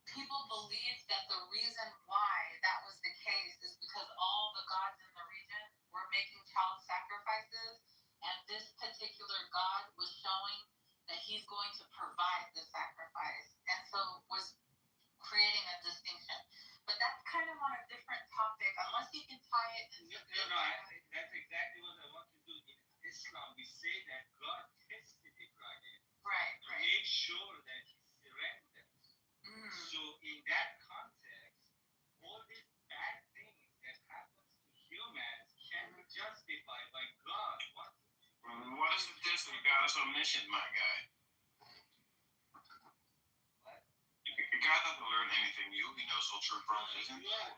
Speaker 6: people believe that the reason why that was the case is because all the gods in the region were making child sacrifices, and this particular God was showing that he's going to provide the sacrifice, and so was creating a distinction. But that's kind of on a different topic, unless you can tie it into
Speaker 11: that's exactly what I want to do. In Islam, we say that God tested Ibrahim to make sure that he surrenders. So in that context, all these bad things that happens to humans can be justified by God wanting to.
Speaker 3: What is the test of God is omniscient, my guy? God doesn't learn anything new. He knows all true promises.
Speaker 11: You are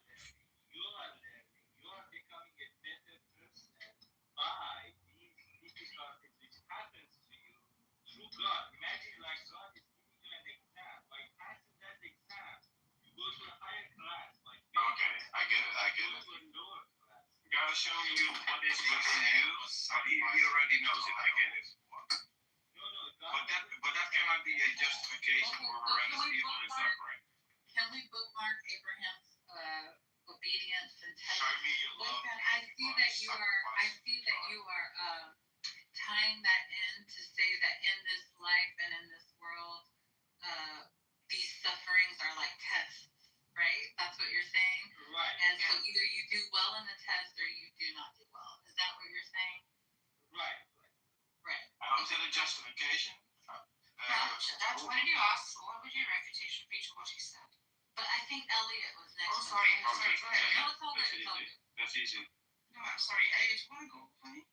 Speaker 11: learning. You are becoming a better person by these difficulties which happens to you through God. Imagine like God is giving you an exam. By passing that exam, you go to a higher class.
Speaker 3: Okay, I get it.
Speaker 11: To a lower class.
Speaker 3: God is showing you what is within you. He already knows it. I get it. But that cannot be a justification for horrendous evil and suffering.
Speaker 6: Can we bookmark Abraham's obedience and testing?
Speaker 3: Show me your love.
Speaker 6: I see that you are tying that in to say that in this life and in this world, these sufferings are like tests, right? That's what you're saying?
Speaker 11: Right.
Speaker 6: And so either you do well in the test or you do not do well. Is that what you're saying?
Speaker 11: Right.
Speaker 3: How is it a justification?
Speaker 4: That's why you asked, what would your refutation be to what he said?
Speaker 6: But I think Elliot was next.
Speaker 4: Oh, sorry.
Speaker 6: No, it's all good. It's all good.
Speaker 3: That's easy.
Speaker 4: No, I'm sorry. Elliot, you want to go, honey?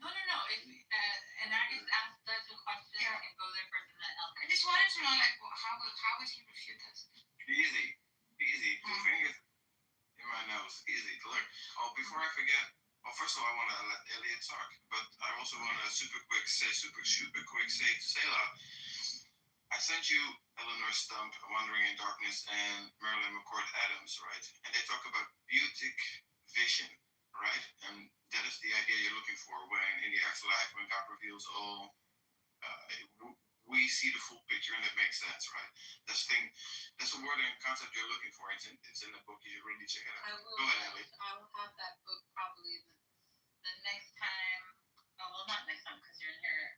Speaker 6: No. And I just asked Dutch a question. I can go there first and then Elliot.
Speaker 4: I just wanted to know, like, how would he refute this?
Speaker 3: Easy. Two fingers in my nose. Easy to learn. Oh, before I forget, first of all, I want to let Elliot talk, but I also want to super quick say to Selah. I sent you Eleanor Stump, Wandering in Darkness, and Marilyn McCord Adams, right? And they talk about beautic vision, right? And that is the idea you're looking for when in the afterlife, when God reveals all, we see the full picture and it makes sense, right? That's the word and concept you're looking for. It's in the book. You should really check it out. Go ahead, Elliot.
Speaker 6: I will have that book probably the next time. Oh, well, not next time because you're in here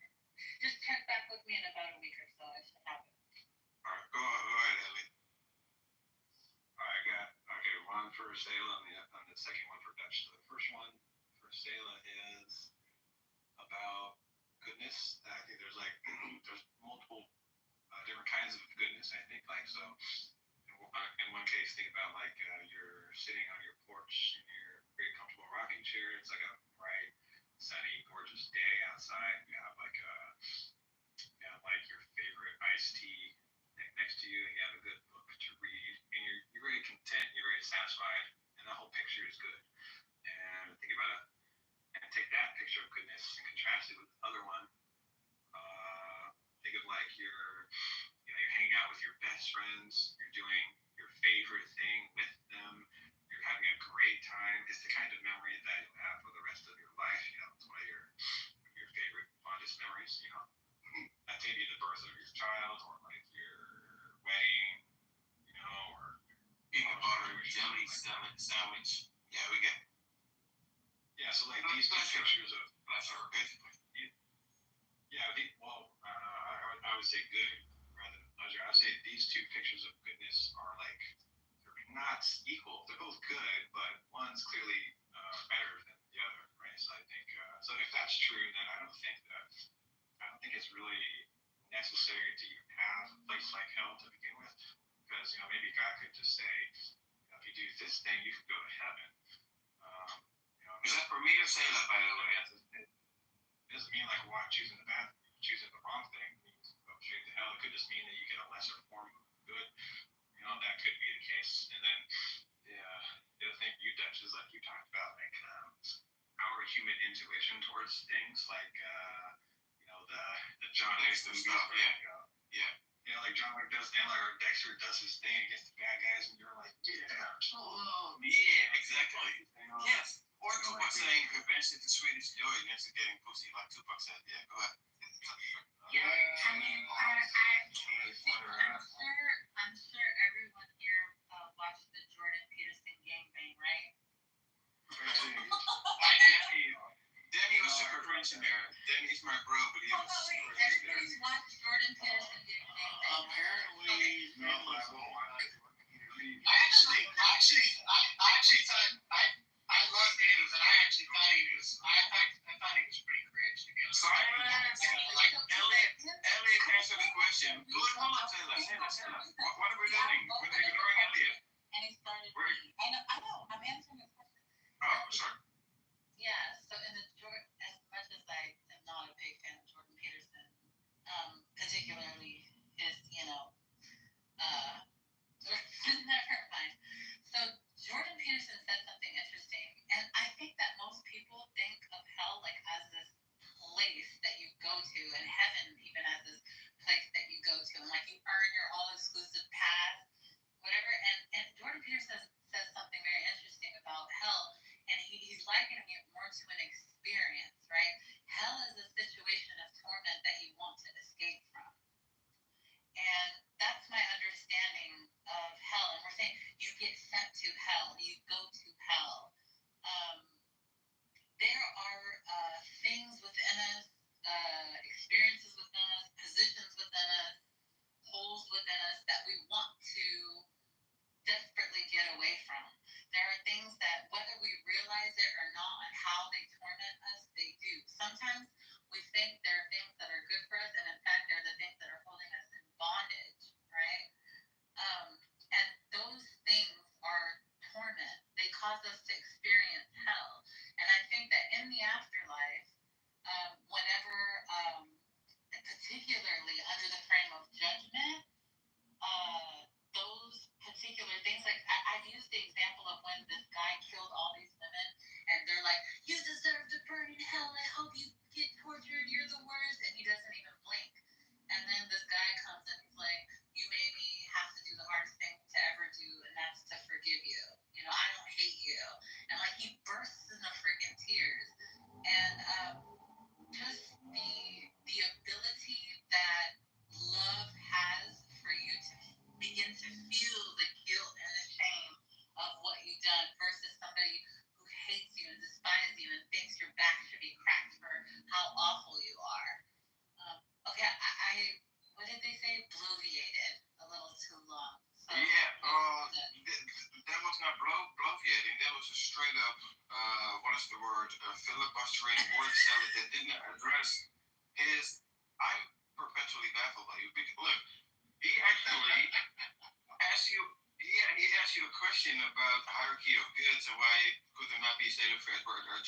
Speaker 9: goodness, I think like so. In one case, think about like you're sitting on your porch in your very comfortable rocking chair. It's like a bright, sunny, gorgeous day outside. You have like your favorite iced tea next to you. You have a good book to read, and you're very content. You're very satisfied, and the whole picture is good. And think about it, and take that picture of goodness and contrast it with the other one. Think of like you're hanging out with your best friends. You're doing your favorite thing with them. You're having a great time. It's the kind of memory that you'll have for the rest of your life. It's one of your favorite, fondest memories. That's maybe the birth of your child, or like your wedding, or
Speaker 10: peanut butter jelly sandwich. Yeah, we get.
Speaker 9: Yeah, so like these two pictures of I would say good rather than pleasure. I would say these two pictures of goodness are like they're not equal. They're both good, but one's clearly better than the other, right? So I think so. If that's true, then I don't think it's really necessary to have a place like hell to begin with, because maybe God could just say, if you do this thing, you can go to heaven.
Speaker 10: Is that for me to say that, by the way?
Speaker 9: It doesn't mean like choosing the wrong thing means go straight to hell. It could just mean that you get a lesser form of good. That could be the case. And then the other thing you touched is like you talked about like our human intuition towards things like the John Wick movies. Like John Wick does, and like Dexter does his thing against the bad guys, and you're like,
Speaker 10: exactly. Yes. Or Tupac saying, eventually the sweetest joy next to getting pussy, like Tupac said. Yeah, go ahead.
Speaker 6: I'm sure everyone here watched the Jordan Peterson gangbang, right?
Speaker 10: Danny was super French in there. Danny's my bro, but he was.
Speaker 6: Everybody's watched Jordan Peterson gangbang.
Speaker 10: Apparently, no. I love Danny's, and I actually thought he was. I thought he was pretty cringe to be honest. Like Elliot answered the question. Go ahead, hold on, Taylor. What are we doing? We're ignoring Elliot.
Speaker 6: And he started. I know. I'm answering the question.
Speaker 10: Oh, sorry.
Speaker 6: Yeah. So in the Jordan, as much as I am not a big fan of Jordan Peterson, particularly his, never mind. So Jordan Peterson said something interesting, and I think that most people think of hell like as this place that you go to, and heaven even as this place that you go to, and like you earn your all-exclusive pass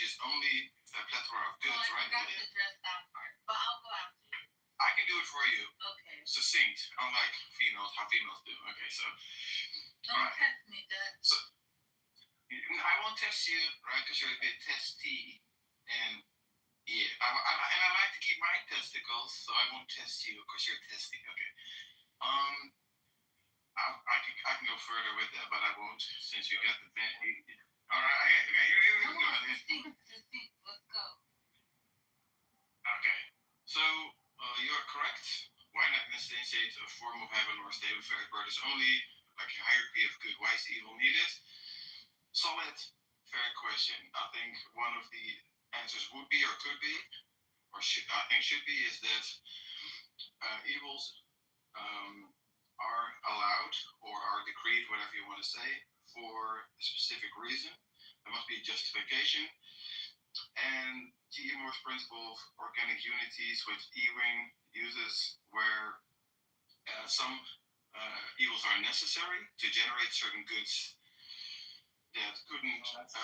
Speaker 3: is only a plethora of goods,
Speaker 6: I
Speaker 3: right?
Speaker 6: forgot to address that part, but I'll go after you.
Speaker 3: I can do it for you.
Speaker 6: Okay.
Speaker 3: Succinct, unlike females, how females do. Okay, so
Speaker 6: Don't test me, Dad.
Speaker 3: so I won't test you, right? Because you're a bit testy, and yeah, and I like to keep my testicles, so I won't test you because you're testy. Okay. I can go further with that, but I won't since you got the vent. All right, okay, here we go.
Speaker 6: Let's go.
Speaker 3: Okay, so you're correct. Why not instantiate a form of heaven or stable fact where there's only like a hierarchy of good, wise, evil needed? Solid, fair question. I think one of the answers would be or could be, or should be, is that evils are allowed or are decreed, whatever you want to say, for a specific reason. There must be justification. And T.E.'s principle of organic unities, which Ewing uses, where some evils are necessary to generate certain goods that couldn't. So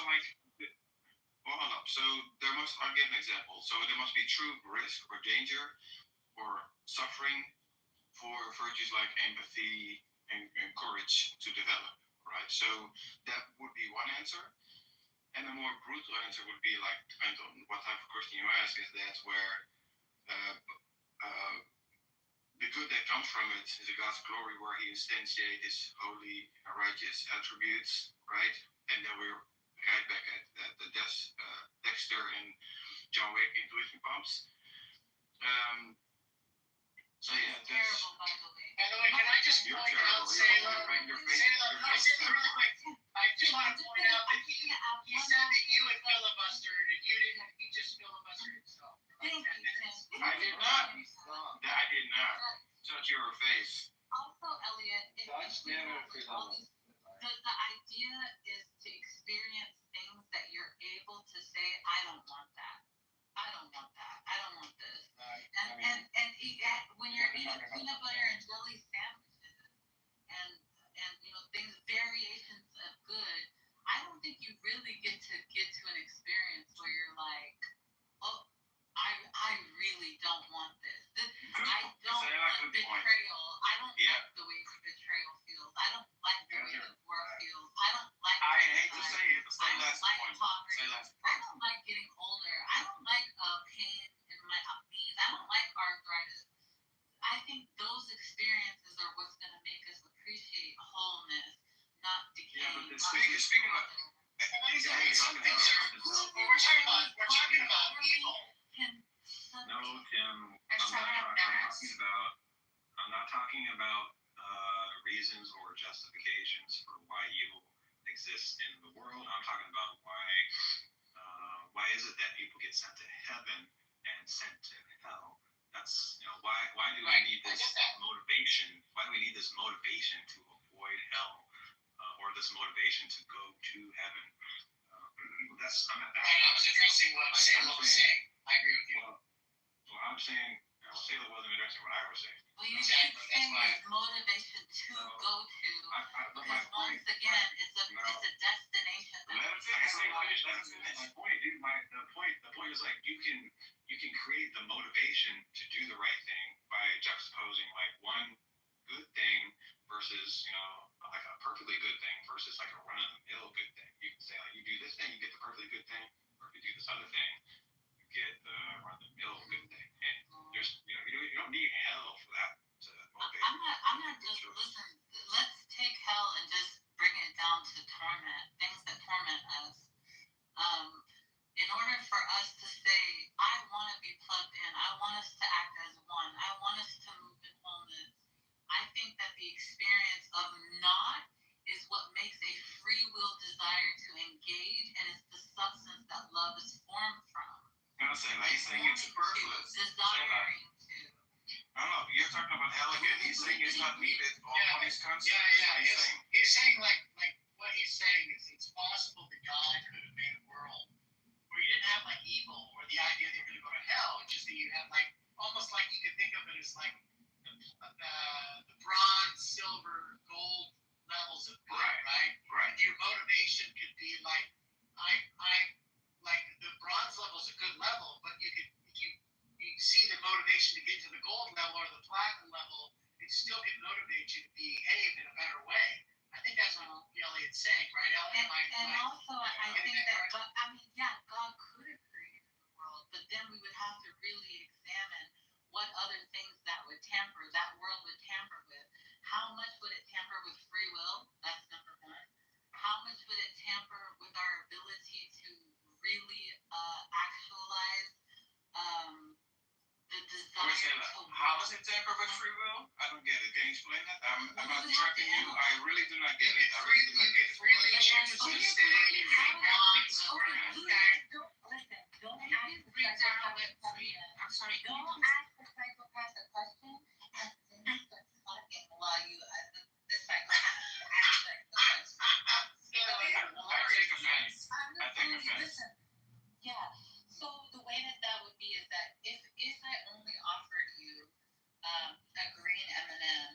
Speaker 3: like. Well, hold up. So there must. I'll give an example. So there must be true risk or danger or suffering for virtues like empathy and courage to develop, right? So that would be one answer. And a more brutal answer would be like, depends on what type of question you ask, is that where the good that comes from it is a God's glory, where He instantiates His holy and righteous attributes, right? And then we're right back at the Dexter and John Wick intuition pumps. So yeah, that's
Speaker 6: Terrible, by the way.
Speaker 15: By the way, can I just
Speaker 3: You're
Speaker 15: point
Speaker 3: terrible.
Speaker 15: out, Sailor,
Speaker 3: Your face
Speaker 15: really quick. I just want to point out that he said that you had filibustered and you didn't. He just filibustered himself.
Speaker 6: Thank you, Tim.
Speaker 3: I did not. I did not. Touch your face.
Speaker 6: Also, Elliot, if you all these, the idea is to experience things that you're able to say, I don't want that. I don't want that. I don't want this. And when you're eating peanut butter and jelly sandwiches and things, variations of good, I don't think you really get to an experience where you're like, oh, I really don't want this. I don't want betrayal. I don't like the way betrayal feels. I don't like the way the war feels. I don't like.
Speaker 3: I hate to say it, but say last point.
Speaker 6: Poverty. I don't like getting older. I don't like pain in my knees. I don't like arthritis. I think those experiences are what's going to make us appreciate wholeness, not decay.
Speaker 3: Yeah, but speaking of.
Speaker 15: Some things are. We're talking about evil.
Speaker 9: No, Tim, I'm not talking about reasons or justifications for why evil exists in the world. I'm talking about why is it that people get sent to heaven and sent to hell? That's why do we need this motivation? Why do we need this motivation to avoid hell, or this motivation to go to heaven?
Speaker 15: I was addressing what Sailor was saying. I agree with you.
Speaker 9: Well, I'm saying Sailor wasn't addressing what I was saying.
Speaker 6: Well, you keep saying there's motivation to go to, because once again, it's a destination.
Speaker 9: Let him finish. My point, dude. The point is like you can create the motivation to do the right thing by juxtaposing like one good thing versus like a perfectly good thing versus like a run of the mill good thing. You can say like you do this thing, you get the perfectly good thing, or if you do this other thing, you get the run of the mill good thing. And there's you don't need hell for that to motivate.
Speaker 6: I'm not just listen. Let's take hell and just bring it down to torment, things that torment us. In order for us to say, I want to be plugged in, I want us to act as one, I want us to move in wholeness, I think that the experience of not is what makes a free will desire to engage, and it's the substance that love is formed from.
Speaker 3: I'm saying he's saying it's superfluous.
Speaker 6: Desiring to.
Speaker 3: I don't know. You're talking about hell again. He's saying it's not needed on his concept.
Speaker 15: He's saying like what he's saying is it's possible that God could have made a world where you didn't have like evil or the idea that you're going to go to hell. It's just that you have like almost like you could think of it as like the bronze, silver, gold
Speaker 3: levels of good, right?
Speaker 2: Right.
Speaker 3: Your motivation could be like, like the bronze level is a good level, but you see the motivation to get to the gold level or the platinum level, it still can motivate you to behave in a better way. I think that's what Elliot's saying, right, Elliot?
Speaker 6: And also, I think that God, God could have created the world, but then we would have to really examine what other things that world would tamper with. How much would it tamper with free will? That's number one. How much would it tamper with our ability to really actualize the desire to
Speaker 1: how does it tamper with free will? I don't get it. Can you explain that? I'm not interrupting you. I really do not get it. I really do not get it.
Speaker 3: Freely choose to stay in bronze or
Speaker 6: Don't ask the psychopath a question.
Speaker 16: I'm sorry.
Speaker 6: Don't ask the psychopath a question and then start talking while you the psychopath asks the question.
Speaker 1: I take offense. I take offense.
Speaker 6: Listen, yeah. So the way that would be is that if I only offered you a green M&M,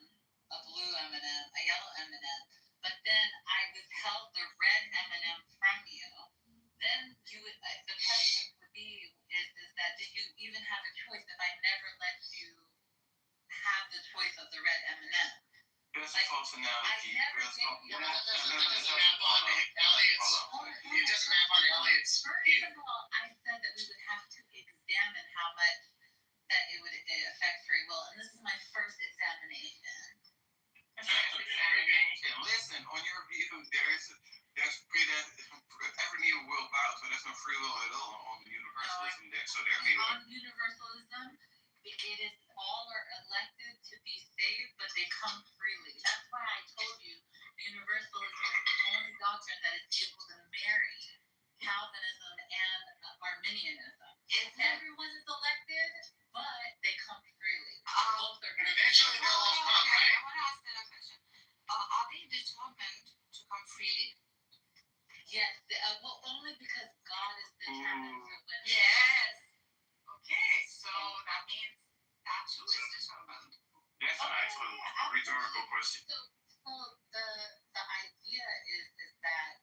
Speaker 6: a blue M&M, a yellow M&M, but then I withheld the red M&M from you, then you would, the question would be is that did you even have a choice if I never let you have the choice of the red M&M?
Speaker 1: That's a false analogy.
Speaker 3: It doesn't map on Elliot's
Speaker 6: First
Speaker 3: view.
Speaker 6: of all, I said that we would have to examine how much that it would affect free will, and this is my first examination.
Speaker 1: Listen, on your view, there's every knee will bow, so there's no free will at all on the universalism there. So there be
Speaker 6: On universalism, it is all are elected to be saved, but they come freely. That's why I told you universalism is the only doctrine that is able to marry Calvinism and Arminianism. Everyone is elected, but they come freely. Both are
Speaker 3: Eventually they'll all come, right?
Speaker 16: I want to ask another question. Are they determined to come freely?
Speaker 6: Yes, well, only because God is determined to win.
Speaker 16: Yes. Okay, so that means that too is determined.
Speaker 1: That's an excellent rhetorical question.
Speaker 6: So the idea is that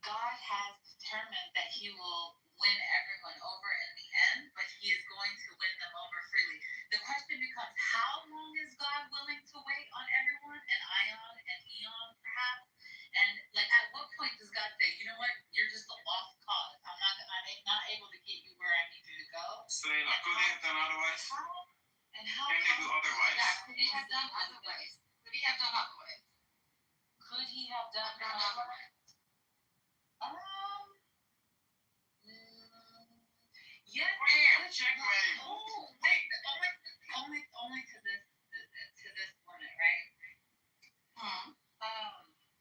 Speaker 6: God has determined that He will win everyone over in the end, but He is going to win them over freely. The question becomes, how long is God willing to wait on everyone? An ion, an eon, perhaps? And like, at what point does God say, you know what, you're just a lost cause. I'm not able to get you where I need you to go.
Speaker 1: Say, could they have done otherwise?
Speaker 6: And how
Speaker 1: Can they do otherwise?
Speaker 16: Yeah, could he have done otherwise? Could he have done otherwise?
Speaker 6: Could He have done otherwise? Yes.
Speaker 3: Checkmate.
Speaker 6: Oh, wait. Only to this limit, right?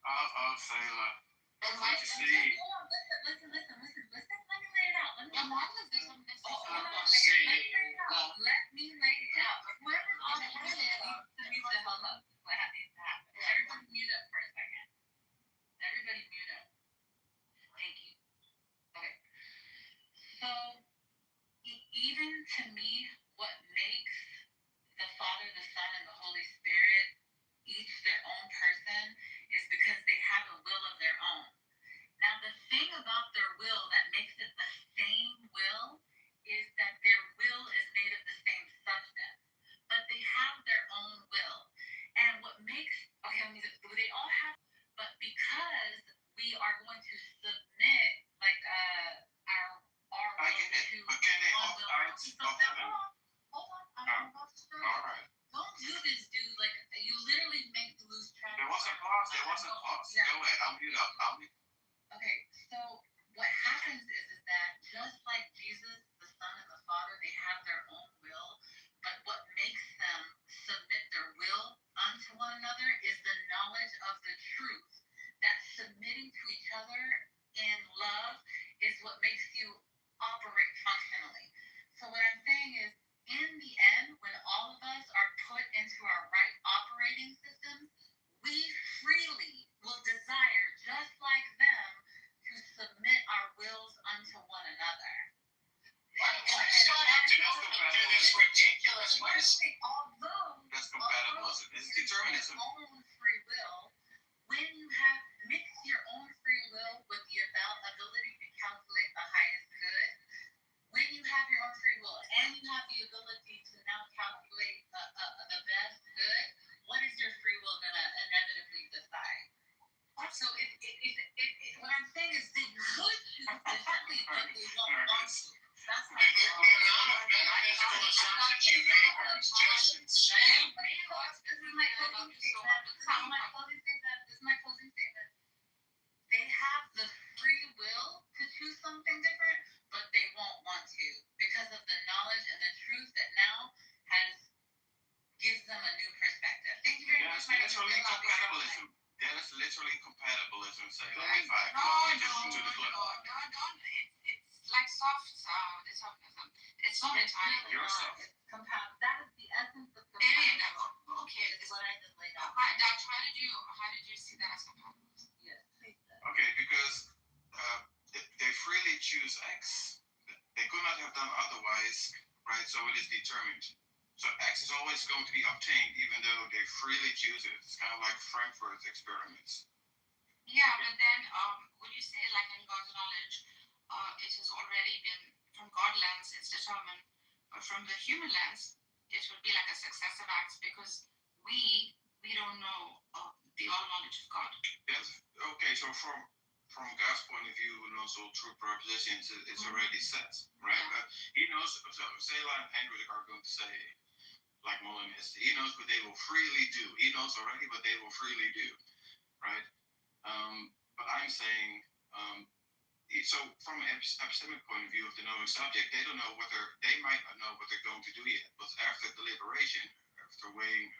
Speaker 1: I'll say,
Speaker 6: And
Speaker 1: what you see.
Speaker 6: Listen. Let me lay it out. Let me lay it out. Whoever's on the panel needs to mute the hell up. What needs to happen? Everybody mute up for a second. Everybody mute up. Thank you. Okay. So, even to me, what makes the Father, the Son, and the Holy Spirit each their own person is because they have a will of their own. Now, the thing about their will that makes it the same will is that their will is made of the same substance, but they have their own will. And what makes, they all have, but because we are going to submit, like, our will to one will. Hold on, I'm about to start.
Speaker 1: All right.
Speaker 6: Don't do this, dude. Like, you literally make me lose track.
Speaker 1: There wasn't pause.
Speaker 6: Yeah.
Speaker 1: Go ahead. I'll mute up.
Speaker 6: Okay, so what happens is that just like Jesus, the Son, and the Father, they have their own will, but what makes them submit their will unto one another is the knowledge of the truth. That submitting to each other in love is what makes you operate functionally. So what I'm saying is, in the end, when all of us are put into our right operating systems, we freely will desire, just like them, to submit our wills unto one another.
Speaker 3: Why do I start up to this ridiculous list?
Speaker 6: Although
Speaker 1: That's compatibilism. It's determinism.
Speaker 6: Your own free will. When you have mixed your own free will with your ability to calculate the highest good, when you have your own free will and you have the ability to now calculate the best good, what is your free will going to inevitably decide? So what I'm saying is they could choose differently, but they won't want to. That's my closing statement. They have the free will to choose something different, but they won't want to because of the knowledge and the truth that now gives them a new perspective. Thank you very much.
Speaker 1: That's literally compatibilism. That is literally compatibilism. Say,
Speaker 13: No,
Speaker 1: if I
Speaker 13: no,
Speaker 1: to the club.
Speaker 13: it's like soft determinism. It's not entirely.
Speaker 1: You're soft.
Speaker 6: That is the essence of
Speaker 13: compatibilism. Okay,
Speaker 6: is what I just laid out.
Speaker 13: Right, Dr. How did you see that as compatibilism?
Speaker 6: Yes, please.
Speaker 1: Okay, because they freely choose X. They could not have done otherwise, right? So it is determined. So X is always going to be obtained, even though they freely choose it. It's kind of like Frankfurt experiments.
Speaker 13: Yeah, but then would you say, like in God's knowledge, it has already been from God lens, it's determined, but from the human lens, it would be like a successive acts because we don't know the all knowledge of God.
Speaker 1: Yes. Okay. So from God's point of view, and also true propositions, it's already set, right?
Speaker 13: Yeah.
Speaker 1: He knows. So Selah and Hendrik are going to say, like Molinist, he knows what they will freely do. He knows already what they will freely do, right? But I'm saying, so from an epistemic point of view of the knowing subject, they don't know they might not know what they're going to do yet. But after deliberation, after weighing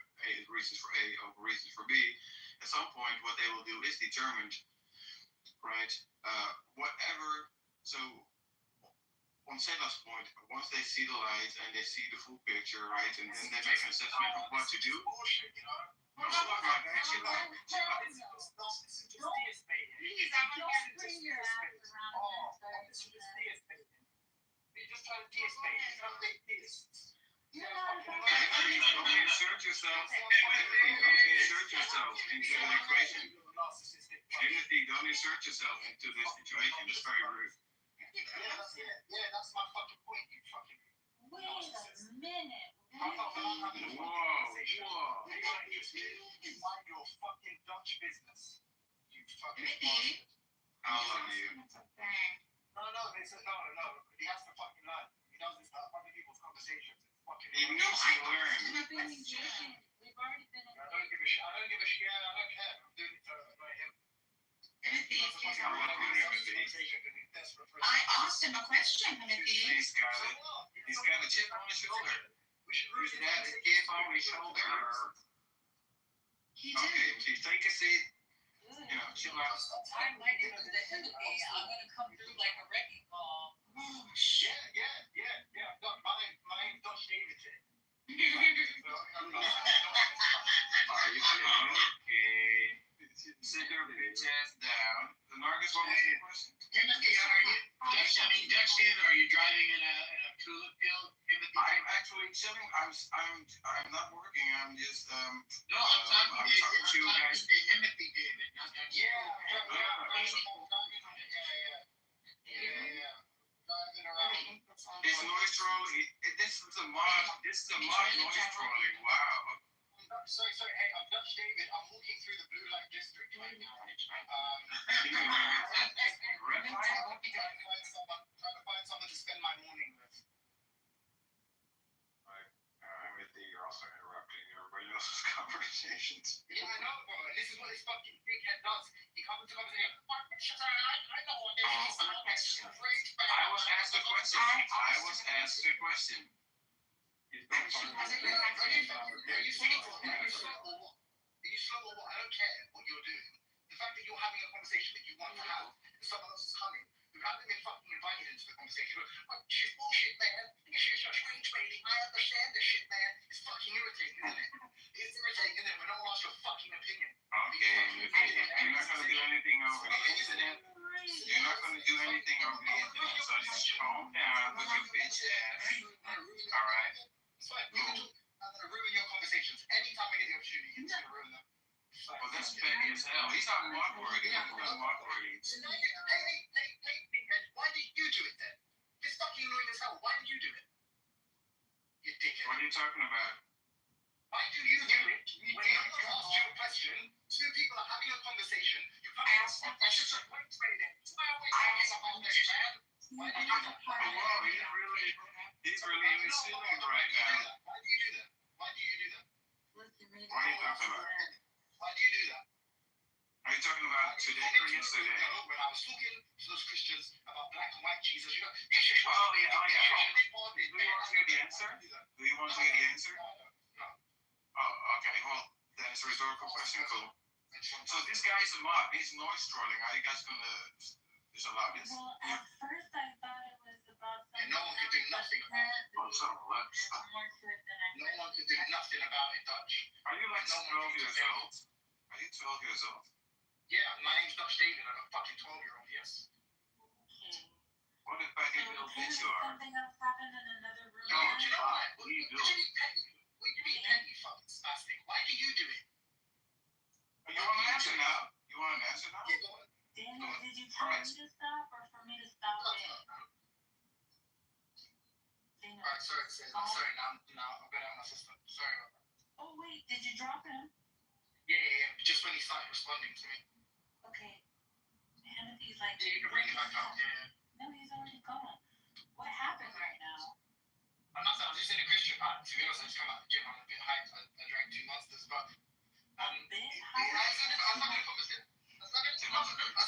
Speaker 1: reasons for A over reasons for B, at some point what they will do is determined, right? So on Selah's point, once they see the light and they see the full picture, right, and then they make an assessment of what to do.
Speaker 15: Bullshit, you know.
Speaker 6: Please, I want to bring your ass around.
Speaker 15: You're just trying to de-estate. You're trying to make theists.
Speaker 1: Don't insert yourself. Don't insert yourself into the equation. Timothy, don't insert yourself into this situation. It's very rude.
Speaker 15: Yeah, that's my fucking point, you fucking.
Speaker 6: Wait a minute.
Speaker 15: Whoa. Mind your fucking Dutch business. You fucking bastard.
Speaker 1: I love you.
Speaker 15: No, they said no. He has to fucking learn. He knows it's not other people's conversations. It's fucking.
Speaker 1: He needs to learn.
Speaker 6: We've already been.
Speaker 15: I don't give a shit. I don't care. I'm doing it to annoy him.
Speaker 4: I asked him a question, Timothy.
Speaker 1: He's got a chip on his shoulder. He's got a chip on his shoulder.
Speaker 4: He did.
Speaker 1: Okay, please take a seat. Chill out.
Speaker 6: I'm going to come through like a wrecking ball.
Speaker 15: Oh, shit. Yeah. My Dutch David here.
Speaker 1: Are you okay? Sit your bitch ass down. The Nargis will ask you a question.
Speaker 10: Timothy, Dutch David, are you driving in a tulip field? Timothy,
Speaker 1: I'm actually chilling. I'm not working. I'm just
Speaker 10: no, I'm talking to you guys. Timothy David, not Dutch David.
Speaker 1: It's noise trolling. This is a mock noise trolling. Wow.
Speaker 15: Sorry. Hey, I'm Dutch David. I'm walking through the blue light district right now. Trying to find someone to spend my morning with.
Speaker 1: You're also interrupting everybody else's conversations.
Speaker 15: Yeah, I know, bro. This is what this fucking big head does. He comes to conversation. I know what this is.
Speaker 1: I was asked a question.
Speaker 15: Are you slow or what? I don't care what you're doing. The fact that you're having a conversation that you want to have, and someone else is coming, who haven't been fucking invited into the conversation. She's bullshit, man. She's a strange lady. I understand this shit, man. It's fucking irritating, isn't it? It's irritating, isn't it? When no one wants your fucking opinion.
Speaker 1: Okay, you're not going to do anything over the internet. You're not going to do anything over the internet, so just calm down with your bitch ass. Alright?
Speaker 15: It's fine.
Speaker 3: I'm gonna ruin your conversations. Anytime I get the opportunity, he's gonna ruin them.
Speaker 2: Well, that's petty as hell. He's not mark worthy. He's not mark worthy.
Speaker 3: So now hey, why did you do it then? It's fucking annoying as hell. Why did you do it? You dickhead.
Speaker 2: What are you talking about?
Speaker 3: Why do you do it? When someone asks you a question, two people are having a conversation, you come and ask a question, so wait a minute. Why are we talking about this, man? Why do you do that?
Speaker 2: Wow, he's really in his feelings right now.
Speaker 3: Why do you do that? Why do you do that?
Speaker 2: What are you talking about?
Speaker 3: Why do you do that?
Speaker 2: Are you talking about today or yesterday?
Speaker 3: When I was talking to those Christians about black and white Jesus, you know,
Speaker 2: Oh, yeah. Do you want to hear the answer? Do you want to hear the answer? Oh, okay. Well, then it's a rhetorical question. Cool. So this guy is a mob. He's noise trolling. Are you guys gonna disallow this?
Speaker 6: Well, at first I thought it was about something.
Speaker 3: No one could do nothing about it.
Speaker 2: Oh, so what?
Speaker 6: More to it than I
Speaker 3: No one could do nothing about it, Dutch.
Speaker 2: Are you like 12 years old? Are you 12 years old?
Speaker 3: Yeah, my name's Dutch David. I'm a fucking 12-year-old, yes.
Speaker 6: Okay.
Speaker 2: What if I get little bitch you are?
Speaker 6: Something else happened in another room.
Speaker 3: No, do you know what?
Speaker 2: What do you do?
Speaker 3: What do you mean petty? What do you mean petty, fucking spastic? Why do you do it?
Speaker 2: You want an answer now? You want an answer now?
Speaker 3: Yeah, go on.
Speaker 6: Daniel, did you tell me to stop or for me to stop it? Daniel.
Speaker 3: Alright, sorry, now I'm better at my system. Sorry about that.
Speaker 6: Oh wait, did you drop him?
Speaker 3: Yeah. Just when he started responding to me.
Speaker 6: Okay. Timothy's like.
Speaker 3: Yeah, you can bring it back up. Yeah.
Speaker 6: No, he's already gone. What happened right now?
Speaker 3: I'm not saying I was just in a Christian part. To be honest, I just come out of the gym. I'm a bit hyped. I drank 2 monsters, but
Speaker 6: A bit
Speaker 3: I was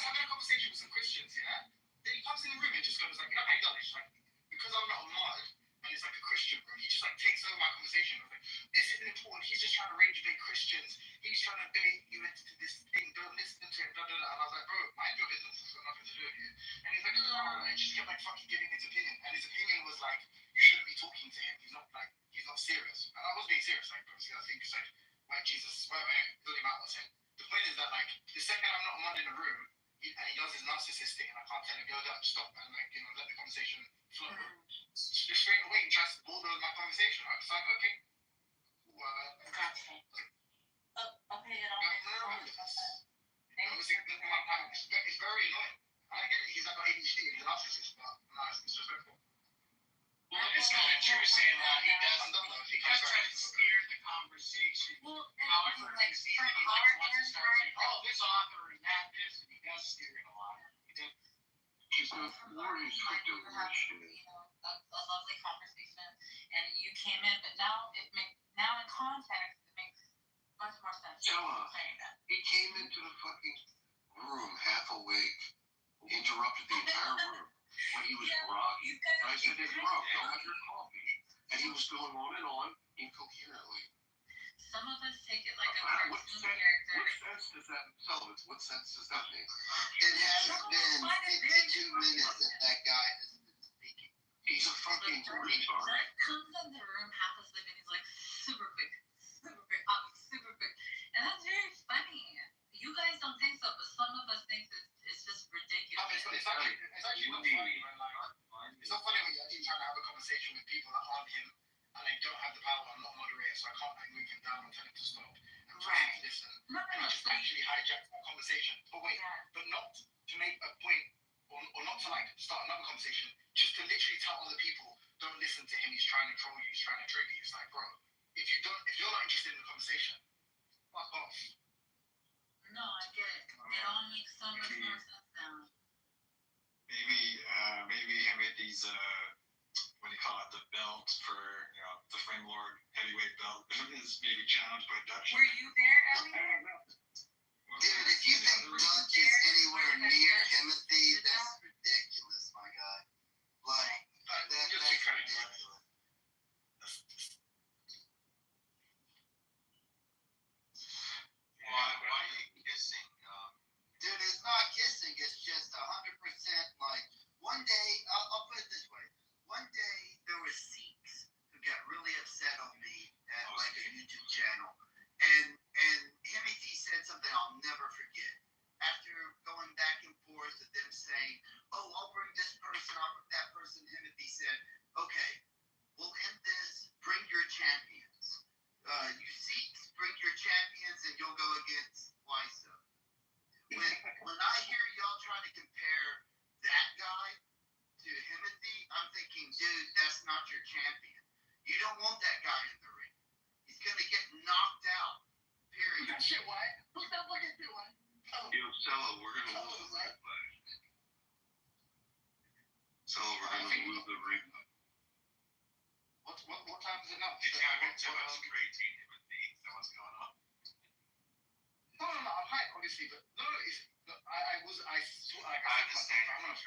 Speaker 3: having a conversation with some Christians, yeah. Then he comes in the room and just goes like, you know how he does it? Like, because I'm not a mod and it's like a Christian room, he just like takes over my conversation. I was like, this isn't important. He's just trying to rage bait Christians. He's trying to bait you into this thing. Don't listen to it. Blah, blah, blah. And I was like, bro, mind your business. It's got nothing to do with you. And he's like, oh, and just kept like fucking giving his opinion. And his opinion was like, you shouldn't be talking to him. He's not serious. And I was being serious, like, bro. I think it's like, Jesus, whatever, it doesn't matter what I'm saying. The point is that, like, the second I'm not a mod in a room, and he does his narcissist thing, and I can't tell him, yo, Dutch, stop, and, like, you know, let the conversation flow. Just straight away, he tries to bulldoze my conversation. I was like, okay.
Speaker 6: Gotcha. Okay, it all makes sense.
Speaker 3: It's very annoying. I get it, he's like got ADHD, he's a narcissist, but no, it's disrespectful.
Speaker 10: Well, it's kind of true, Sam. He does try to steer the conversation.
Speaker 6: Well,
Speaker 10: However,
Speaker 6: like,
Speaker 10: he sees
Speaker 6: from
Speaker 10: it, he
Speaker 6: our
Speaker 10: wants to
Speaker 6: end,
Speaker 10: start saying, oh, this author and that this, and he does steer it a lot.
Speaker 6: He's a lovely conversation, and you came in, but now in context, it makes much more sense. Saying that.
Speaker 2: He came into the fucking room half awake, interrupted the entire room when he was groggy. And I said, "Hey, bro, don't have your coffee." And he was going on and on incoherently.
Speaker 6: Some of us take it like a
Speaker 2: What
Speaker 6: cartoon
Speaker 2: sense
Speaker 6: character.
Speaker 2: does that, Sullivan, what sense does that make?
Speaker 3: It has been 52 minutes that guy has been speaking.
Speaker 2: He's a fucking retard.
Speaker 6: That comes in the room half asleep and he's like super quick. And that's very funny. You guys don't think so, but some of us think it's just ridiculous.
Speaker 3: It's actually not funny, man. Like, it's not funny when you're actually trying to have a conversation with people that aren't him and they don't have the power. I'm not a moderator, so I can't like move him down and tell him to stop. I'm trying to listen. And he just actually hijacks that conversation. But wait, but not to make a point or not to like start another conversation, just to literally tell other people, don't listen to him, he's trying to troll you, he's trying to trigger you. It's like, bro, if you're not interested in the conversation, fuck off.
Speaker 6: No, I get it. It all makes so much more sense now.
Speaker 9: Maybe having these what do you call it, the belt for the Flame Lord heavyweight belt is maybe challenged by Dutch.
Speaker 6: Were you there, Elliot?
Speaker 3: Dude, if you think Dutch is anywhere near Timothy, that's ridiculous, my guy. Like, that's ridiculous.
Speaker 2: Why are you kissing?
Speaker 3: Dude, it's not kissing, it's just 100% like, one day, I'll put it this way. One day, there were Sikhs who got really upset on me at like a YouTube channel. And Timothy said something I'll never forget. After going back and forth with them saying, guy in the ring. He's gonna get knocked out. Period.
Speaker 15: That shit, why? Who's that fucking shit, why?
Speaker 10: Yo, Sella, we're gonna lose the ring flag. Sella, we're gonna lose the ring flag.
Speaker 15: What time is it now?
Speaker 9: It's a great team with me. So what's going on?
Speaker 15: No, I'm hyped, obviously, but I saw, like,
Speaker 9: I understand.
Speaker 15: I'm gonna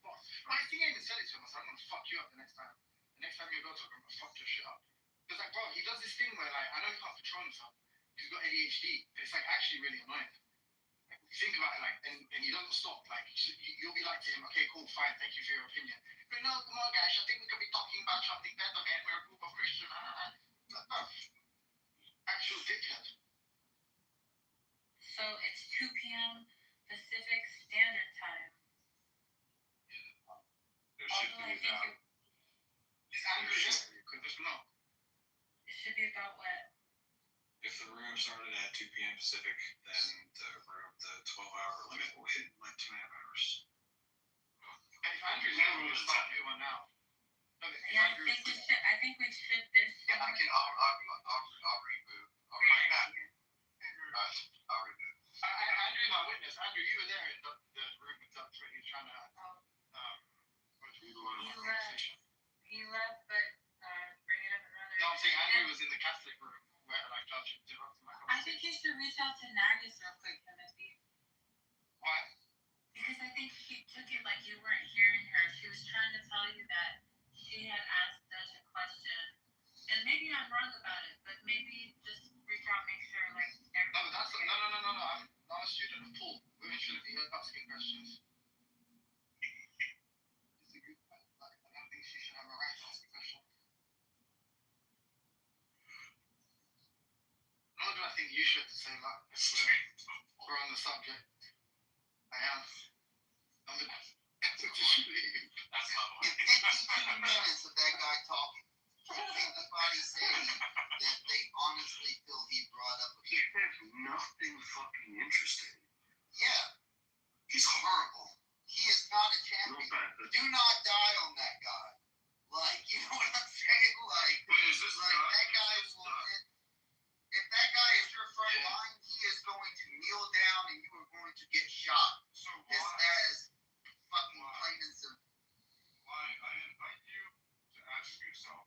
Speaker 15: fuck. I think I even said it to him. I said, I'm gonna fuck you up the next time. The next time you go to him, I'm gonna fuck your shit up. Because, like, bro, he does this thing where, like, I know he can't control himself. He's got ADHD, but it's, like, actually really annoying. Like, you think about it, like, and he doesn't stop. Like, you'll be like to him, okay, cool, fine, thank you for your opinion. But no, come on, guys, I think we could be talking about something better, man. We're a group of Christians. Actual dickhead.
Speaker 6: So it's 2 p.m. Pacific Standard Time.
Speaker 9: There should
Speaker 6: Although
Speaker 9: be
Speaker 6: I think
Speaker 9: about.
Speaker 15: Is Andrew here? Could just know.
Speaker 6: it should be about what?
Speaker 9: If the room started at 2 p.m. Pacific, then the 12-hour limit will hit in like 2.5 hours.
Speaker 15: And if Andrew's here, we'll start a new one now.
Speaker 6: Yeah, I think we should this.
Speaker 3: Yeah, I'll reboot. I'll
Speaker 6: Great
Speaker 3: back.
Speaker 6: idea.
Speaker 3: I'll reboot.
Speaker 15: Andrew's our witness. Andrew, you were there in the room with Dutch where he was trying to
Speaker 6: He left, but bring it up another.
Speaker 15: No, I'm saying Andrew was in the Catholic room where, like, Dutch interrupted my
Speaker 6: I think you should reach out to Nagus real quick, Timothy.
Speaker 15: Why?
Speaker 6: Because I think she took it like you weren't hearing her. She was trying to tell you that she had asked Dutch a question. And maybe I'm wrong about it, but maybe just reach out, make sure, like,
Speaker 15: No, that's no. I'm not a student of Paul. Women shouldn't be asking questions. I don't think she should have a right to ask a question. Nor do I think you should say that. We're on the subject. I am. I'm the
Speaker 9: That's not
Speaker 3: In 52 minutes of that guy talking, can anybody say that they honestly feel he brought up a
Speaker 10: He has nothing fucking interesting.
Speaker 3: Yeah. He's horrible. He is not a champion. Do not die on that guy. Like, you know what I'm saying? Like,
Speaker 9: Is this
Speaker 3: like that guy will, if that guy is your front line, he is going to kneel down and you are going to get shot.
Speaker 9: So
Speaker 3: That is fucking plain and simple.
Speaker 9: why I invite you to ask yourself,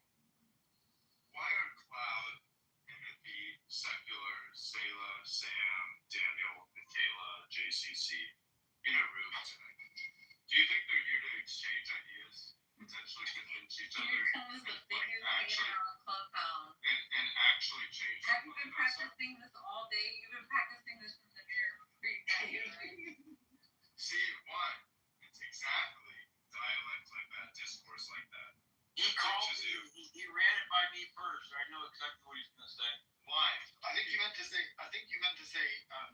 Speaker 9: why are Cloud, Timothy, Secular, Selah, Sam, Daniel, Michaela, JCC in a room tonight? Do you think they're here to exchange ideas, potentially convince each other,
Speaker 6: Here comes the biggest hater on Clubhouse.
Speaker 9: and actually change?
Speaker 6: Have you been practicing this all day? You've been practicing this from the mirror before you got here, right?
Speaker 9: See why? It's exactly dialect like that, discourse like that.
Speaker 12: He called me, he ran it by me first. I know exactly what he's gonna say.
Speaker 9: Why?
Speaker 15: I think you meant to say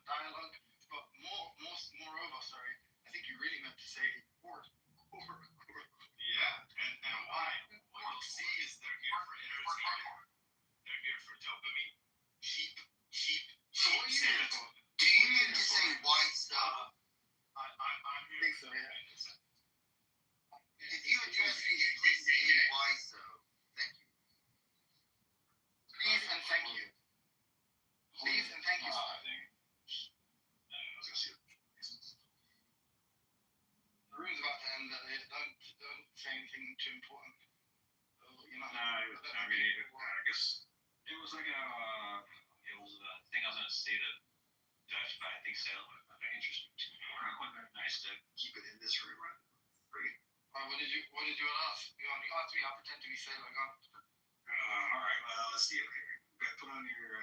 Speaker 15: dialogue, but moreover, sorry, I think you really meant to say court.
Speaker 9: Yeah, and why? What you'll see is they're here for entertainment. They're here for dopamine. Cheap.
Speaker 15: So what are you here for?
Speaker 3: Do you need to say white stuff?
Speaker 9: I'm here.
Speaker 15: I think so, yeah.
Speaker 3: If you address me, please say why so. Thank you.
Speaker 15: Please and thank you. Please and thank you.
Speaker 9: I think. I was gonna see it.
Speaker 15: The room's about to end. Don't say anything too important. You know.
Speaker 9: I mean, I guess it was like it was a thing I was gonna say to Dutch, but I think Salem would have been interesting too. Nice to keep it in this room, right?
Speaker 15: What did you ask? You asked me. I'll pretend to be Sailor.
Speaker 9: All right. Well, let's see. Okay, put on your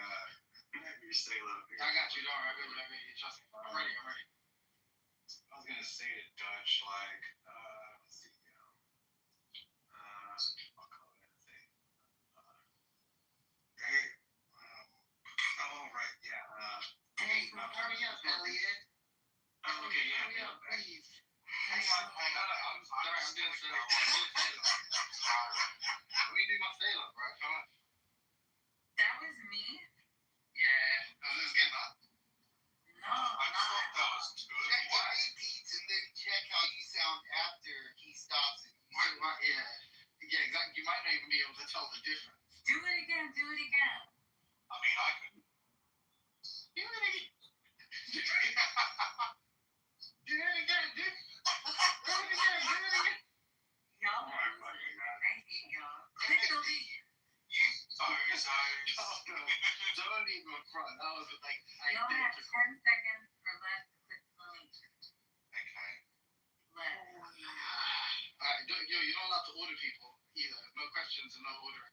Speaker 9: Salem.
Speaker 15: I got you. Don't worry. I really trust me. I'm ready.
Speaker 9: I was gonna say to Dutch, like, let's see, I'll call it that thing. Hey, oh, right, yeah.
Speaker 3: Hey, hurry up, Elliot.
Speaker 9: Oh, okay, yeah.
Speaker 3: Hurry up, please.
Speaker 15: Hang on. I'm sorry. I'm doing Sailor. Let me do my Sailor, bro. Come on.
Speaker 6: That was me?
Speaker 15: Yeah. That was good, man.
Speaker 6: No,
Speaker 9: I thought that was good.
Speaker 3: Check the repeats and then check how you sound after he stops it.
Speaker 15: Yeah, exactly. You might not even be able to tell the difference.
Speaker 6: do it again. can't do it again.
Speaker 9: I mean, I could.
Speaker 10: Do it again. Do it again. Do it again. Do it again.
Speaker 6: Y'all,
Speaker 9: Oh my fucking God.
Speaker 6: I hate y'all. Literally.
Speaker 9: You bozos.
Speaker 10: Don't even front. That was like
Speaker 6: Y'all have 10 seconds or less to click the link.
Speaker 9: Okay.
Speaker 6: Less.
Speaker 10: Alright, you're not allowed to order people either. No questions and no order.